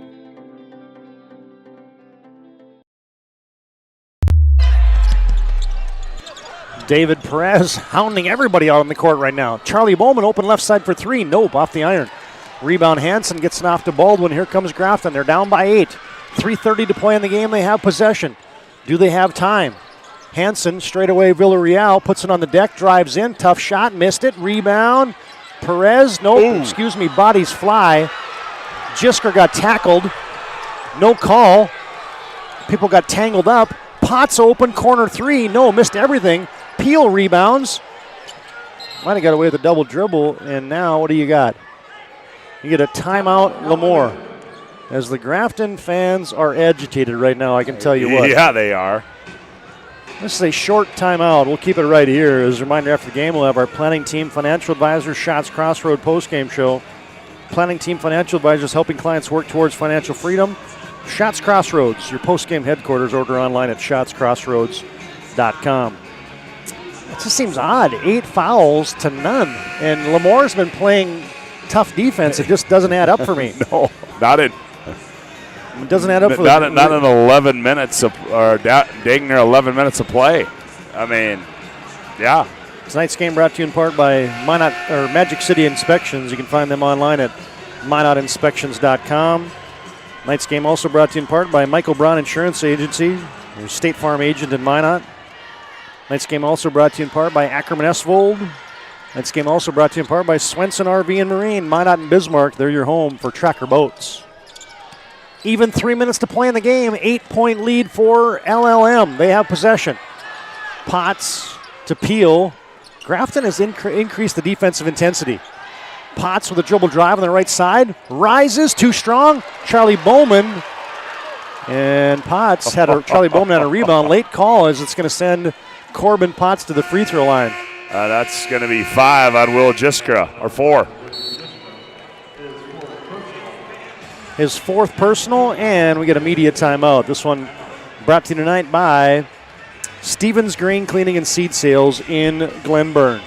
David Perez hounding everybody out on the court right now. Charlie Bowman open left side for 3. Nope, off the iron. Rebound, Hansen gets it off to Baldwin. Here comes Grafton. They're down by 8. 3:30 to play in the game. They have possession. Do they have time? Hansen, straight away, Villarreal puts it on the deck, drives in. Tough shot, missed it. Rebound. Perez, bodies fly. Jisker got tackled. No call. People got tangled up. Potts open, corner 3. No, missed everything. Peel rebounds. Might have got away with a double dribble. And now, what do you got? You get a timeout, Lemoore. As the Grafton fans are agitated right now, I can tell you what. Yeah, they are. This is a short timeout. We'll keep it right here. As a reminder, after the game, we'll have our Planning Team Financial Advisors Shots Crossroad postgame show. Planning Team Financial Advisors helping clients work towards financial freedom. Shots Crossroads, your postgame headquarters. Order online at shotscrossroads.com. It just seems odd. 8 fouls to none. And Lemoore's been playing tough defense. It just doesn't add up for me. No, not in. It doesn't add up for not in 11 minutes dang near 11 minutes of play. I mean, yeah. Tonight's game brought to you in part by Magic City Inspections. You can find them online at MinotInspections.com. Tonight's game also brought to you in part by Michael Brown Insurance Agency, your State Farm agent in Minot. Tonight's game also brought to you in part by Ackerman Esvold. Tonight's game also brought to you in part by Swenson RV and Marine, Minot and Bismarck. They're your home for tracker boats. Even 3 minutes to play in the game. 8-point lead for LLM. They have possession. Potts to Peel. Grafton has increased the defensive intensity. Potts with a dribble drive on the right side. Rises, too strong. Charlie Bowman. And Potts Charlie Bowman had a rebound. Late call as it's going to send Corbin Potts to the free throw line. That's going to be 5 on Will Jiskra, or 4. His 4th personal, and we get a media timeout. This one brought to you tonight by Stevens Green Cleaning and Seed Sales in Glenburn.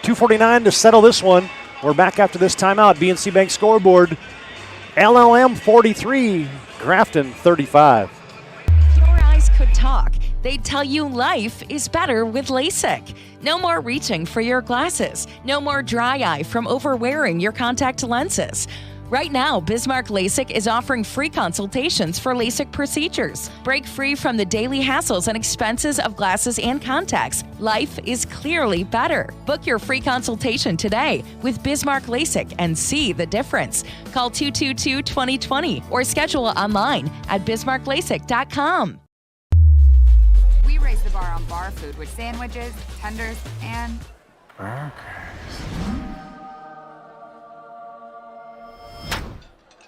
2:49 to settle this one. We're back after this timeout. BNC Bank scoreboard. LLM 43, Grafton 35. Your eyes could talk. They'd tell you life is better with LASIK. No more reaching for your glasses. No more dry eye from overwearing your contact lenses. Right now, Bismarck LASIK is offering free consultations for LASIK procedures. Break free from the daily hassles and expenses of glasses and contacts. Life is clearly better. Book your free consultation today with Bismarck LASIK and see the difference. Call 222-2020 or schedule online at bismarcklasik.com. We raise the bar on bar food with sandwiches, tenders, and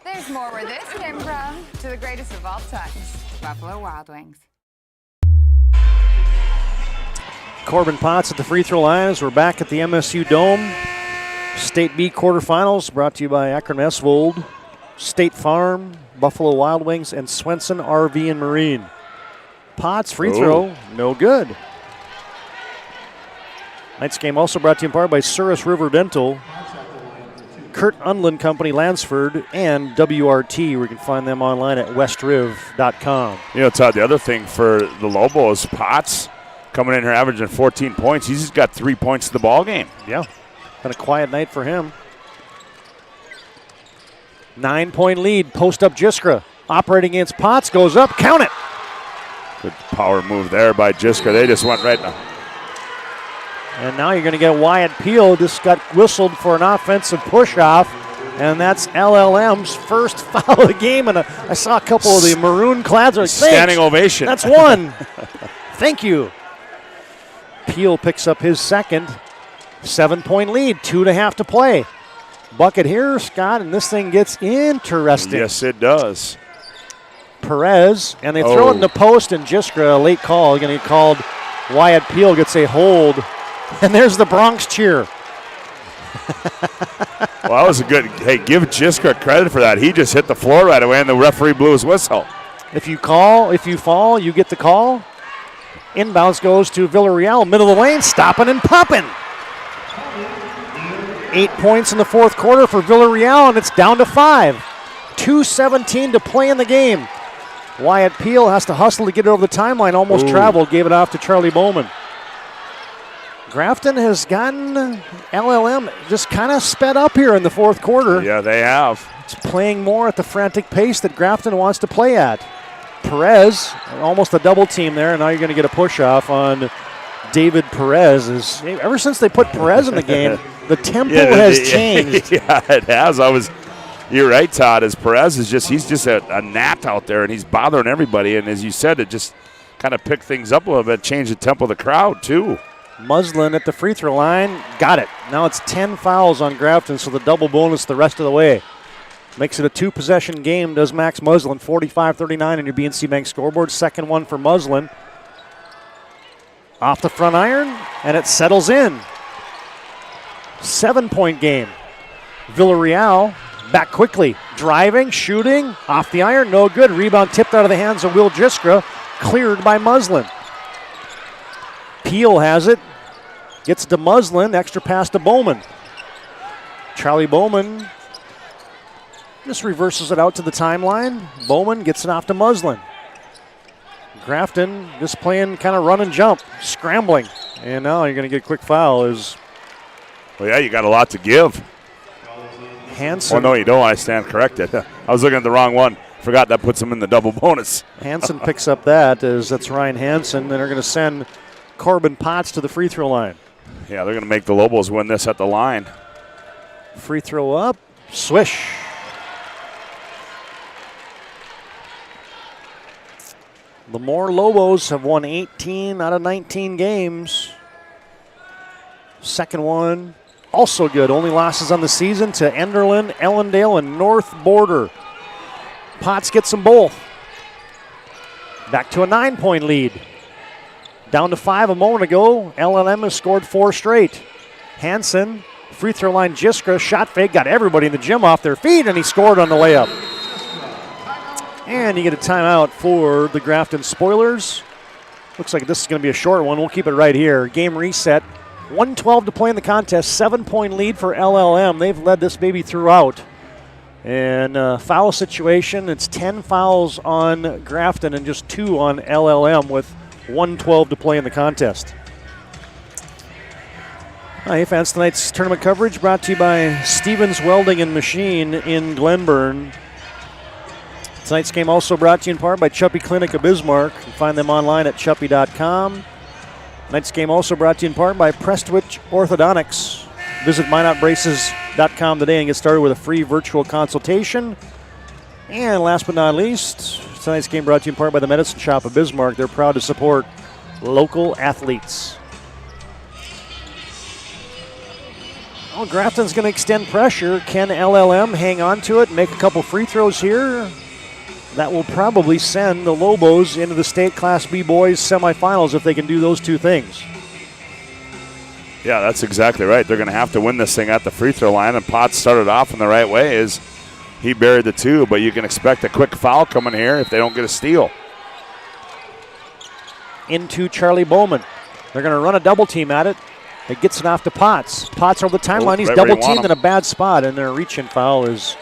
there's more where this came from. To the greatest of all times, Buffalo Wild Wings. Corbin Potts at the free throw line as we're back at the MSU Dome. State B quarterfinals brought to you by Akron Esvold, State Farm, Buffalo Wild Wings, and Swenson RV and Marine. Potts free throw, no good. Tonight's game also brought to you in part by Souris River Dental, Kurt Unland Company, Lansford, and WRT, where you can find them online at westriv.com. You know, Todd, the other thing for the Lobos, Potts coming in here averaging 14 points. He's just got 3 points to the ball game. Yeah, been a quiet night for him. 9-point lead, post up Jiskra. Operating against Potts, goes up, count it. Good power move there by Jiskra. They just went right now. And now you're going to get Wyatt Peel. Just got whistled for an offensive push-off, and that's LLM's first foul of the game. And I saw a couple of the maroon clads. Like, standing ovation. That's one. Thank you. Peel picks up his second. 7-point lead, 2.5 to play. Bucket here, Scott, and this thing gets interesting. Yes, it does. Perez, and they throw it in the post, and Jiskra, a late call. Going to get called. Wyatt Peel gets a hold. And there's the Bronx cheer. Well, that was a good, hey, give Jiskra credit for that. He just hit the floor right away, and the referee blew his whistle. If you fall, you get the call. Inbounds goes to Villarreal, middle of the lane, stopping and popping. 8 points in the fourth quarter for Villarreal, and it's down to 5. 2:17 to play in the game. Wyatt Peel has to hustle to get it over the timeline, almost traveled, gave it off to Charlie Bowman. Grafton has gotten LLM just kind of sped up here in the fourth quarter. Yeah, they have. It's playing more at the frantic pace that Grafton wants to play at. Perez, almost a double team there, and now you're going to get a push-off on David Perez. Ever since they put Perez in the game, the tempo has changed. Yeah, it has. You're right, Todd, as Perez is he's just a gnat out there, and he's bothering everybody. And as you said, it just kind of picked things up a little bit, changed the tempo of the crowd, too. Muslin at the free throw line, got it. Now it's 10 fouls on Grafton, so the double bonus the rest of the way. Makes it a 2-possession game, does Max Muslin, 45-39 on your BNC Bank scoreboard. Second one for Muslin. Off the front iron, and it settles in. 7-point game. Villarreal back quickly, driving, shooting, off the iron, no good. Rebound tipped out of the hands of Will Jiskra, cleared by Muslin. Peel has it, gets to Muslin, extra pass to Bowman. Charlie Bowman just reverses it out to the timeline. Bowman gets it off to Muslin. Grafton just playing kind of run and jump, scrambling. And now you're going to get a quick foul. Well, yeah, you got a lot to give. Hansen. Oh, no, you don't. I stand corrected. I was looking at the wrong one. Forgot that puts him in the double bonus. Hansen picks up that's Ryan Hansen. And they're going to send Corbin Potts to the free throw line. Yeah, they're going to make the Lobos win this at the line. Free throw up, swish. The Moore Lobos have won 18 out of 19 games. Second one, also good. Only losses on the season to Enderlin, Ellendale, and North Border. Potts gets them both. Back to a 9-point lead. Down to 5 a moment ago. LLM has scored 4 straight. Hansen, free throw line, Jiskra, shot fake, got everybody in the gym off their feet, and he scored on the layup. And you get a timeout for the Grafton Spoilers. Looks like this is going to be a short one. We'll keep it right here. Game reset. 1:12 to play in the contest. 7-point lead for LLM. They've led this baby throughout. And foul situation, it's 10 fouls on Grafton and just 2 on LLM with 1:12 to play in the contest. Hey fans, tonight's tournament coverage brought to you by Stevens Welding and Machine in Glenburn. Tonight's game also brought to you in part by Chuppy Clinic of Bismarck. You can find them online at chuppy.com. Tonight's game also brought to you in part by Prestwich Orthodontics. Visit MyNotBraces.com today and get started with a free virtual consultation. And last but not least, tonight's game brought to you in part by the Medicine Shop of Bismarck. They're proud to support local athletes. Well, Grafton's going to extend pressure. Can LLM hang on to it, make a couple free throws here? That will probably send the Lobos into the state Class B boys semifinals if they can do those two things. Yeah, that's exactly right. They're going to have to win this thing at the free throw line, and Potts started off in the right way as he buried the 2, but you can expect a quick foul coming here if they don't get a steal. Into Charlie Bowman. They're going to run a double team at it. It gets it off to Potts. Potts over the timeline. He's double teamed in a bad spot, and their reach-in foul is.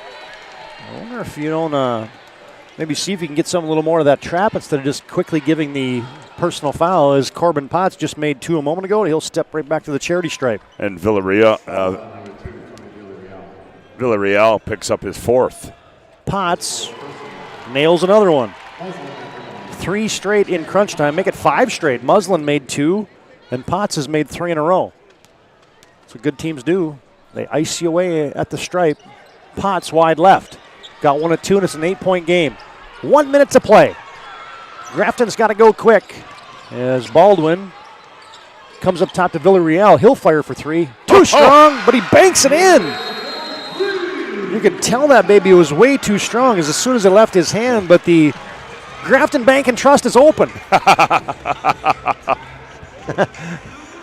I wonder if you don't maybe see if you can get some a little more of that trap instead of just quickly giving the personal foul, as Corbin Potts just made 2 a moment ago. He'll step right back to the charity stripe. And Villarreal picks up his 4th. Potts nails another one. 3 straight in crunch time. Make it 5 straight. Muslin made 2, and Potts has made 3 in a row. That's what good teams do. They ice you away at the stripe. Potts wide left. Got 1 of 2, and it's an 8-point game. 1 minute to play. Grafton's got to go quick as Baldwin comes up top to Villarreal. He'll fire for 3. Too strong, but he banks it in. You can tell that baby was way too strong as soon as it left his hand, but the Grafton Bank and Trust is open.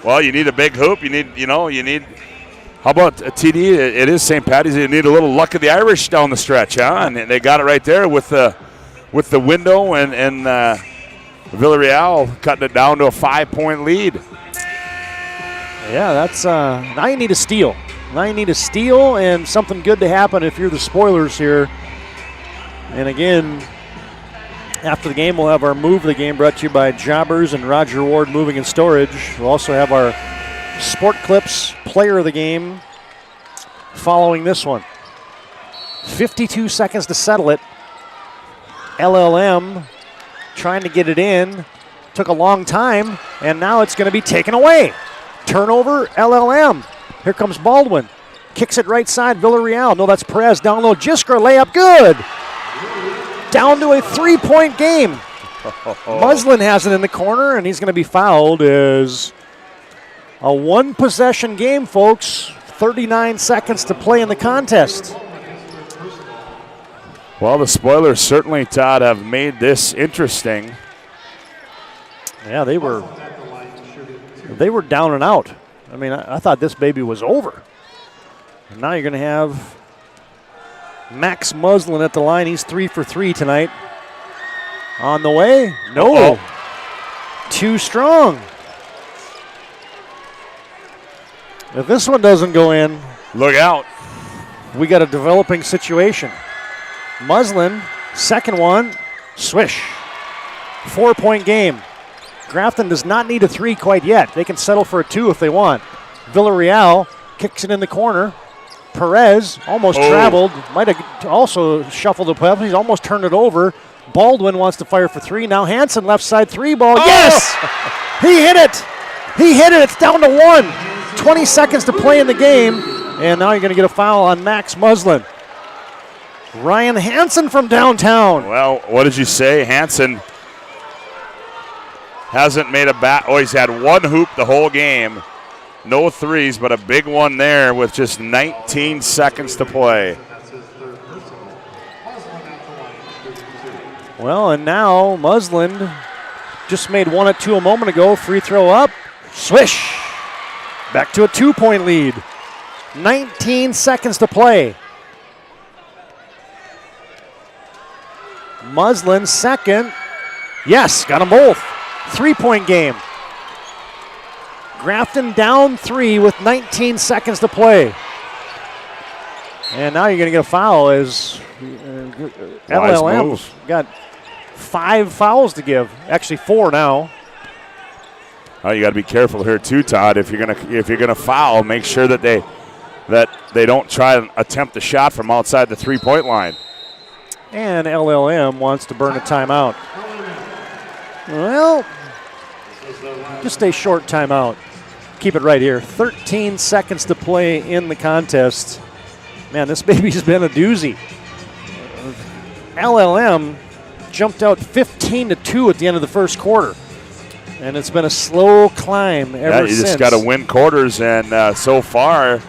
Well, you need a big hoop. You need. How about a TD? It is St. Patty's. You need a little luck of the Irish down the stretch, huh? And they got it right there with the window and Villarreal cutting it down to a 5-point lead. Yeah, that's now you need a steal. Now you need a steal and something good to happen if you're the Spoilers here. And again, after the game, we'll have our Move of the Game brought to you by Jobbers and Roger Ward Moving and Storage. We'll also have our Sport Clips Player of the Game following this one. 52 seconds to settle it. LLM trying to get it in. Took a long time, and now it's going to be taken away. Turnover, LLM. Here comes Baldwin. Kicks it right side, Villarreal. No, that's Perez down low. Jiskra layup, good. Down to a 3-point game. Muslin has it in the corner, and he's going to be fouled as a 1-possession game, folks. 39 seconds to play in the contest. Well, the Spoilers certainly, Todd, have made this interesting. Yeah, they were down and out. I mean, I thought this baby was over. And now you're going to have Max Muslin at the line. He's 3 for 3 tonight. On the way? No. Too strong. If this one doesn't go in, look out. We got a developing situation. Muslin, second one, swish. 4-point game. Grafton does not need a 3 quite yet. They can settle for a 2 if they want. Villarreal kicks it in the corner. Perez almost traveled. Might have also shuffled the puck. He's almost turned it over. Baldwin wants to fire for 3. Now Hansen left side 3 ball. Yes! He hit it! He hit it. It's down to 1. 20 seconds to play in the game. And now you're going to get a foul on Max Muslin. Ryan Hansen from downtown. Well, what did you say? Hansen hasn't made a bat. Oh, he's had 1 hoop the whole game. No 3s, but a big one there with just 19 seconds to play. Well, and now Muslin just made 1 at 2 a moment ago. Free throw up. Swish. Back to a 2-point lead. 19 seconds to play. Muslin second. Yes, got them both. 3-point game. Grafton down 3 with 19 seconds to play. And now you're going to get a foul as LLM got 5 fouls to give. Actually 4 now. Oh, you got to be careful here too, Todd. If you're gonna foul, make sure that they don't try and attempt the shot from outside the 3-point line. And LLM wants to burn a timeout. Well, just a short timeout. Keep it right here. 13 seconds to play in the contest. Man, this baby's been a doozy. LLM jumped out 15-2 at the end of the first quarter. And it's been a slow climb ever since. You just got to win quarters, and so far,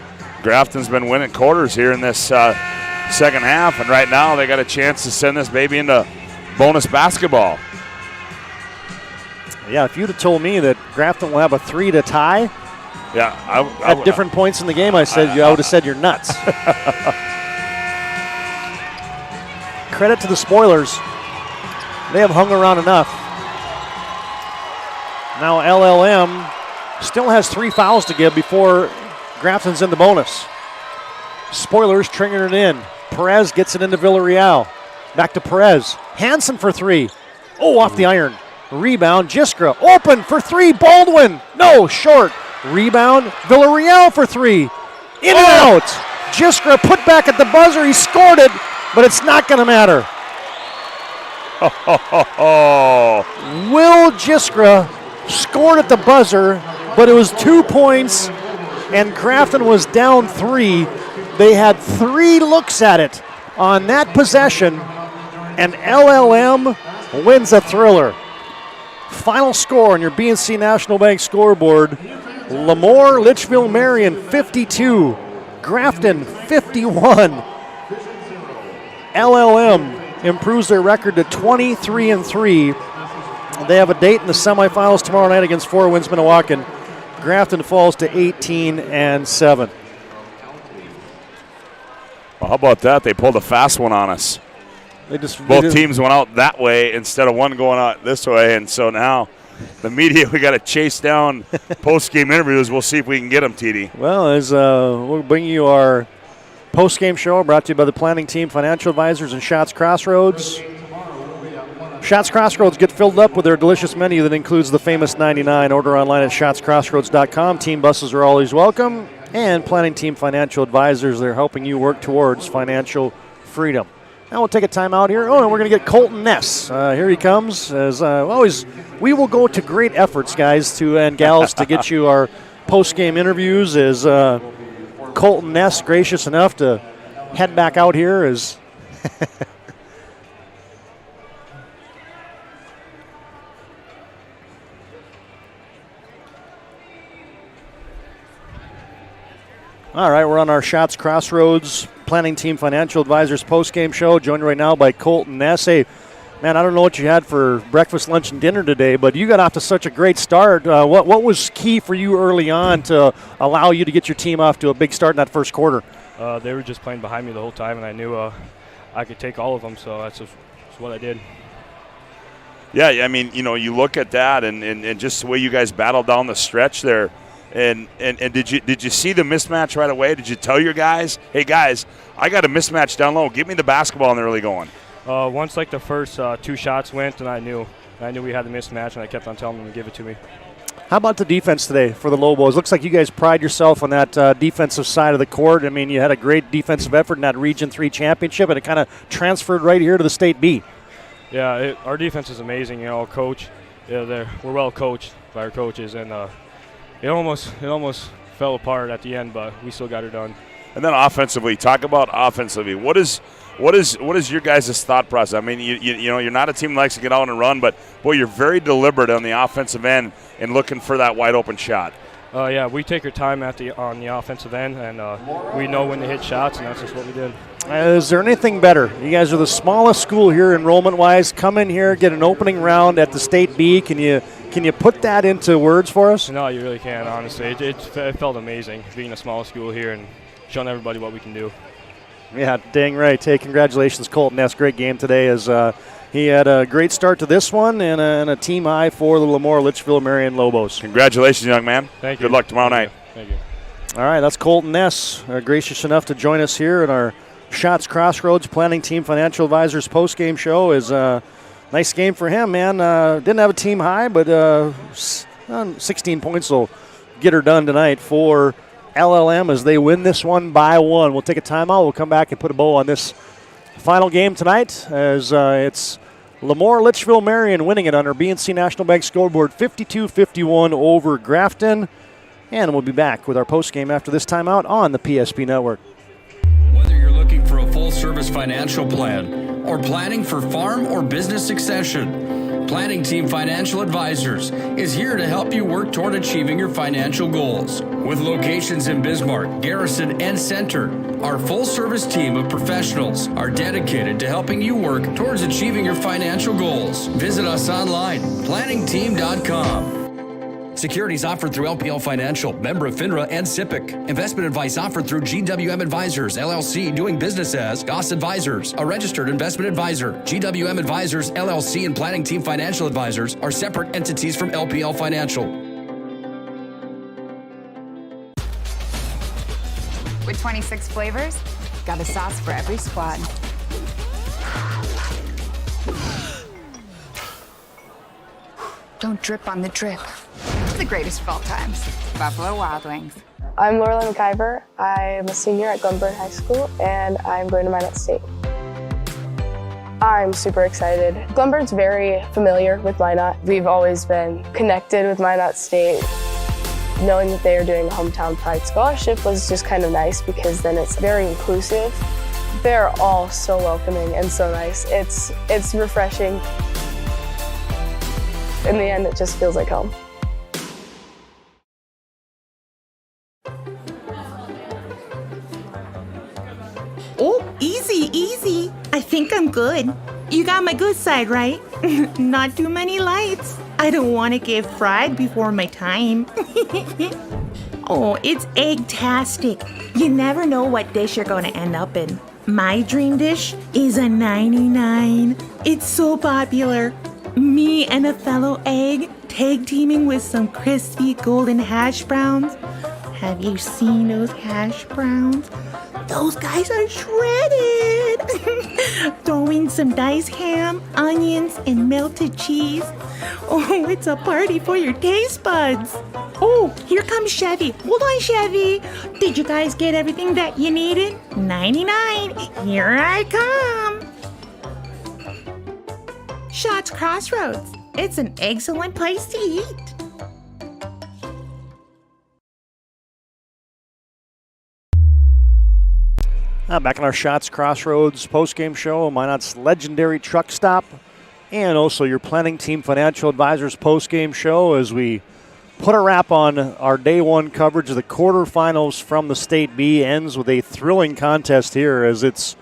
Grafton's been winning quarters here in this second half, and right now they got a chance to send this baby into bonus basketball. Yeah, if you'd have told me that Grafton will have a 3 to tie at different points in the game, I would have said you're nuts. Credit to the Spoilers. They have hung around enough. Now LLM still has 3 fouls to give before Grafton's in the bonus. Spoilers triggering it in. Perez gets it into Villarreal. Back to Perez. Hansen for 3. Oh, off the iron. Rebound, Jiskra. Open for 3, Baldwin. No, short. Rebound, Villarreal for 3. In and out. Jiskra put back at the buzzer. He scored it, but it's not going to matter. Will Jiskra scored at the buzzer, but it was 2 points, and Grafton was down 3. They had 3 looks at it on that possession, and LLM wins a thriller. Final score on your BNC National Bank scoreboard: Lemoore Litchfield Marion 52, Grafton 51. LLM improves their record to 23-3. They have a date in the semifinals tomorrow night against Four Winds Minnewacan. Grafton falls to 18-7. Well, how about that? They pulled a fast one on us. Both teams went out that way instead of one going out this way, and so now the media, we got to chase down post-game interviews. We'll see if we can get them, TD. Well, as we'll bring you our post-game show brought to you by the Planning Team Financial Advisors and Schatz Crossroads. Schatz Crossroads get filled up with their delicious menu that includes the famous 99. Order online at schatzcrossroads.com. Team buses are always welcome. And Planning Team Financial Advisors, they're helping you work towards financial freedom. Now we'll take a time out here. Oh, and we're going to get Colton Ness. Here he comes. As always, we will go to great efforts, guys, and gals, to get you our post-game interviews. As Colton Ness gracious enough to head back out here as All right, we're on our Schatz Crossroads Planning Team Financial Advisors post-game show, joined right now by Colton Ness. Hey, man, I don't know what you had for breakfast, lunch, and dinner today, but you got off to such a great start. What was key for you early on to allow you to get your team off to a big start in that first quarter? They were just playing behind me the whole time, and I knew I could take all of them, so that's what I did. Yeah, I mean, you look at that and just the way you guys battled down the stretch there. And did you see the mismatch right away? Did you tell your guys, hey guys, I got a mismatch down low. Give me the basketball, and they're really going. Once the first 2 shots went, and I knew And I knew we had the mismatch, and I kept on telling them to give it to me. How about the defense today for the Lobos? Looks like you guys pride yourself on that defensive side of the court. I mean, you had a great defensive effort in that Region 3 championship, and it kind of transferred right here to the State B. Yeah, our defense is amazing. You know, coach, we're well coached by our coaches, and it almost fell apart at the end, but we still got it done. And then offensively, talk about offensively. What is your guys' thought process? I mean, you know, you're not a team that likes to get out and run, but boy, you're very deliberate on the offensive end and looking for that wide open shot. Yeah, we take our time on the offensive end, and we know when to hit shots, and that's just what we did. Is there anything better? You guys are the smallest school here enrollment-wise. Come in here, get an opening round at the State B. Can you put that into words for us? No, you really can't, honestly. It felt amazing being a small school here and showing everybody what we can do. Yeah, dang right. Hey, congratulations, Colton Ness. Great game today as he had a great start to this one and a team high for the Lemoore Litchfield Marion Lobos. Congratulations, young man. Thank you. Good luck tomorrow night. Thank you. All right, that's Colton Ness, gracious enough to join us here in our Shots Crossroads Planning Team Financial Advisors post-game show. Is a nice game for him, man. Didn't have a team high, but 16 points will get her done tonight for LLM as they win this one by 1. We'll take a timeout. We'll come back and put a bow on this final game tonight as it's Lemoore Litchfield Marion winning it on our BNC National Bank scoreboard 52-51 over Grafton. And we'll be back with our post-game after this timeout on the PSP Network. Whether you're looking for a full-service financial plan or planning for farm or business succession, Planning Team Financial Advisors is here to help you work toward achieving your financial goals. With locations in Bismarck, Garrison, and Center, our full-service team of professionals are dedicated to helping you work towards achieving your financial goals. Visit us online, planningteam.com. Securities offered through LPL Financial, member of FINRA and SIPC. Investment advice offered through GWM Advisors, LLC, doing business as Goss Advisors, a registered investment advisor. GWM Advisors, LLC, and Planning Team Financial Advisors are separate entities from LPL Financial. With 26 flavors, got a sauce for every squad. Don't drip on the drip. The greatest of all times. Buffalo Wild Wings. I'm Laurelyn McIver. I'm a senior at Glenburn High School, and I'm going to Minot State. I'm super excited. Glenburn's very familiar with Minot. We've always been connected with Minot State. Knowing that they are doing a hometown pride scholarship was just kind of nice because then it's very inclusive. They're all so welcoming and so nice. It's refreshing. In the end, it just feels like home. Oh, easy, easy. I think I'm good. You got my good side, right? Not too many lights. I don't want to get fried before my time. Oh, it's egg-tastic. You never know what dish you're going to end up in. My dream dish is a 99. It's so popular. Me and a fellow egg tag teaming with some crispy golden hash browns. Have you seen those hash browns? Those guys are shredded. Throw in some diced ham, onions, and melted cheese. Oh, it's a party for your taste buds. Oh, here comes Chevy. Hold on, Chevy. Did you guys get everything that you needed? 99. Here I come. Shots Crossroads. It's an excellent place to eat. Back in our Shots Crossroads postgame show, Minot's legendary truck stop, and also your Planning Team Financial Advisors postgame show as we put a wrap on our day one coverage of the quarterfinals from the State B. Ends with a thrilling contest here as it's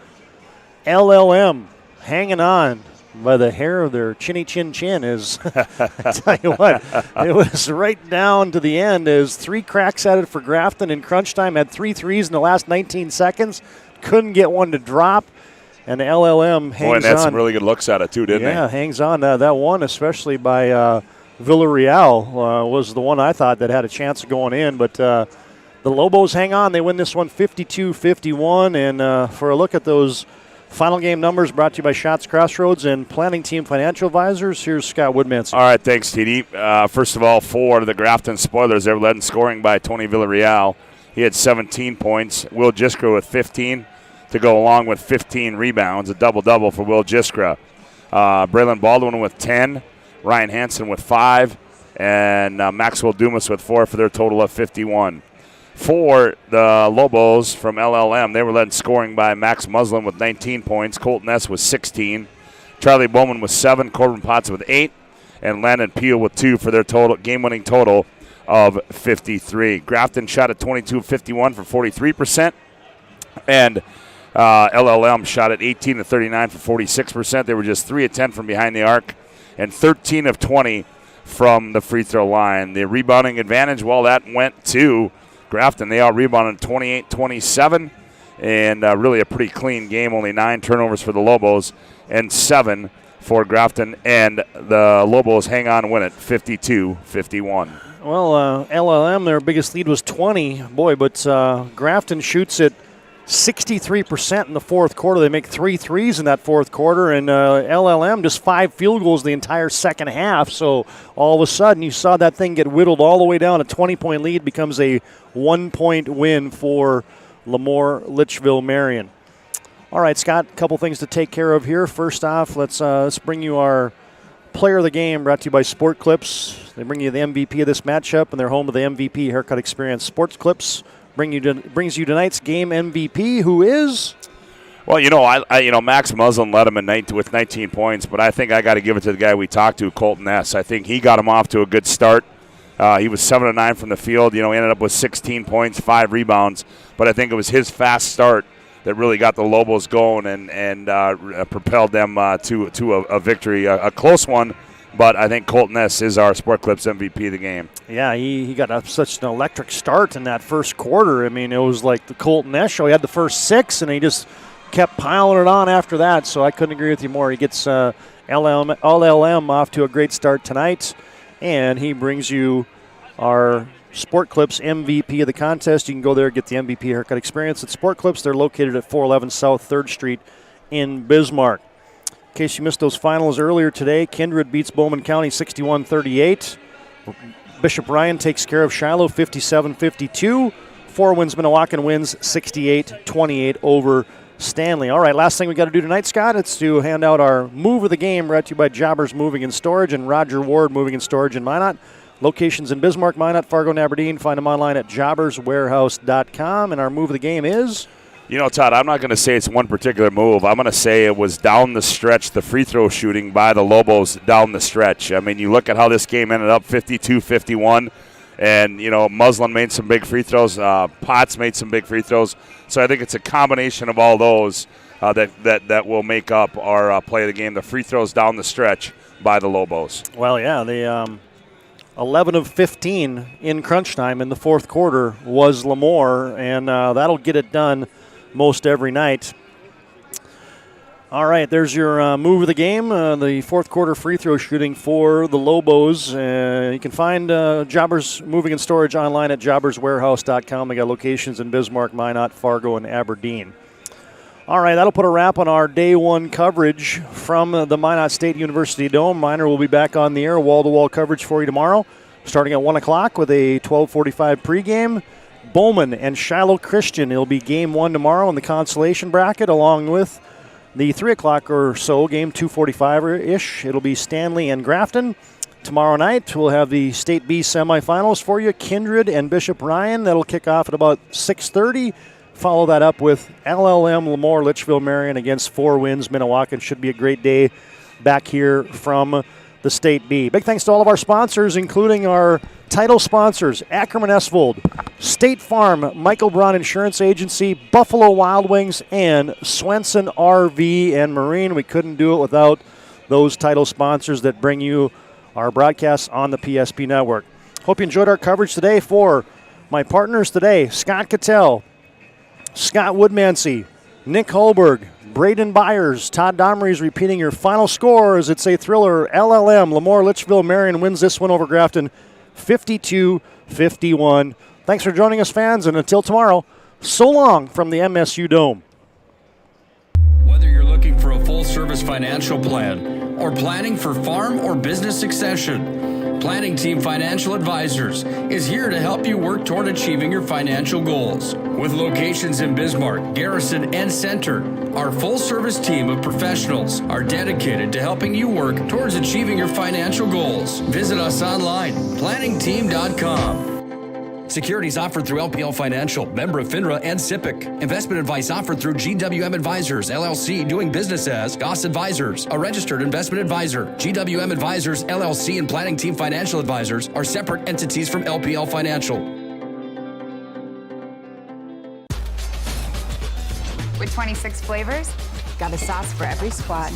LLM hanging on by the hair of their chinny chin chin. Is I tell you what, it was right down to the end as 3 cracks at it for Grafton in crunch time, had 3 threes in the last 19 seconds. Couldn't get one to drop, and LLM hangs on. Boy, and that's some really good looks at it, too, didn't they? Yeah, hangs on. That one, especially by Villarreal, was the one I thought that had a chance of going in. But the Lobos hang on. They win this one 52-51. And for a look at those Final game numbers brought to you by Shots Crossroads and Planning Team Financial Advisors. Here's Scott Woodmansey. All right, thanks, TD. First of all, for the Grafton Spoilers, they were led in scoring by Tony Villarreal. He had 17 points. Will Jiskra with 15 to go along with 15 rebounds, a double-double for Will Jiskra. Braylon Baldwin with 10, Ryan Hansen with 5, and Maxwell Dumas with 4 for their total of 51. For the Lobos from LLM, they were led in scoring by Max Muslin with 19 points, Colton S. with 16, Charlie Bowman with 7, Corbin Potts with 8, and Landon Peel with 2 for their total game-winning total of 53. Grafton shot at 22-51 for 43%, and LLM shot at 18-39 for 46%. They were just 3 of 10 from behind the arc and 13 of 20 from the free throw line. The rebounding advantage, well, that went to Grafton. They out-rebounded 28-27, and really a pretty clean game. Only 9 turnovers for the Lobos and 7 for Grafton, and the Lobos hang on and win it 52-51. Well, LLM, their biggest lead was 20. Boy, but Grafton shoots it 63% in the fourth quarter. They make 3 threes in that fourth quarter, and LLM just 5 field goals the entire second half. So all of a sudden, you saw that thing get whittled all the way down. A 20-point lead becomes a 1-point win for Lemoore Litchville Marion. All right, Scott, a couple things to take care of here. First off, let's bring you our player of the game, brought to you by Sport Clips. They bring you the MVP of this matchup, and they're home to the MVP haircut experience. Sports Clips brings you tonight's game MVP, who is? Well, Max Muslin led him with 19 points, but I think I got to give it to the guy we talked to, Colton S. I think he got him off to a good start. He was 7 of 9 from the field. Ended up with 16 points, 5 rebounds, but I think it was his fast start that really got the Lobos going and propelled them to a victory, a close one. But I think Colton S. is our Sport Clips MVP of the game. Yeah, he got such an electric start in that first quarter. I mean, it was like the Colton S. show. He had the first 6, and he just kept piling it on after that. So I couldn't agree with you more. He gets LLM off to a great start tonight, and he brings you our Sport Clips MVP of the contest. You can go there and get the MVP haircut experience at Sport Clips. They're located at 411 South 3rd Street in Bismarck. In case you missed those finals earlier today, Kindred beats Bowman County 61-38. Bishop Ryan takes care of Shiloh 57-52. 4 wins Minnewacan wins 68-28 over Stanley. All right, last thing we got to do tonight, Scott, it's to hand out our move of the game brought to you by Jobbers Moving and Storage and Roger Ward Moving and Storage in Minot. Locations in Bismarck, Minot, Fargo, and Aberdeen. Find them online at jobberswarehouse.com. And our move of the game is? Todd, I'm not going to say it's one particular move. I'm going to say it was down the stretch, the free throw shooting by the Lobos down the stretch. I mean, you look at how this game ended up, 52-51, and, Muslin made some big free throws. Potts made some big free throws. So I think it's a combination of all those that will make up our play of the game, the free throws down the stretch by the Lobos. Well, yeah, the 11 of 15 in crunch time in the fourth quarter was Lemoore, and that'll get it done most every night. All right, there's your move of the game, the fourth quarter free throw shooting for the Lobos. You can find Jobbers Moving and Storage online at jobberswarehouse.com. They got locations in Bismarck, Minot, Fargo, and Aberdeen. All right, that'll put a wrap on our day one coverage from the Minot State University Dome. Miner will be back on the air, wall-to-wall coverage for you tomorrow, starting at 1 o'clock with a 12:45 pregame. Bowman and Shiloh Christian. It'll be game 1 tomorrow in the consolation bracket, along with the 3 o'clock or so game, 2:45-ish. It'll be Stanley and Grafton. Tomorrow night, we'll have the State B semifinals for you, Kindred and Bishop Ryan. That'll kick off at about 6:30. Follow that up with LLM Lemoore Litchville Marion against 4 wins Minnewacan. Should be a great day back here from the State B. Big thanks to all of our sponsors, including our title sponsors, Ackerman Esvold, State Farm, Michael Braun Insurance Agency, Buffalo Wild Wings, and Swenson RV and Marine. We couldn't do it without those title sponsors that bring you our broadcasts on the PSP Network. Hope you enjoyed our coverage today. For my partners today, Scott Cattell, Scott Woodmansey, Nick Holberg, Braden Byers, Todd Domery's repeating your final scores. It's a thriller. LLM, Lemoore Litchville Marion wins this one over Grafton 52-51. Thanks for joining us, fans, and until tomorrow, so long from the MSU Dome. Whether you're service financial plan or planning for farm or business succession, Planning Team Financial Advisors is here to help you work toward achieving your financial goals. With locations in Bismarck, Garrison, and Center, our full-service team of professionals are dedicated to helping you work towards achieving your financial goals. Visit us online, planningteam.com. Securities offered through LPL Financial, member of FINRA and SIPC. Investment advice offered through GWM Advisors, LLC, doing business as Goss Advisors, a registered investment advisor. GWM Advisors, LLC, and Planning Team Financial Advisors are separate entities from LPL Financial. With 26 flavors, got a sauce for every squad.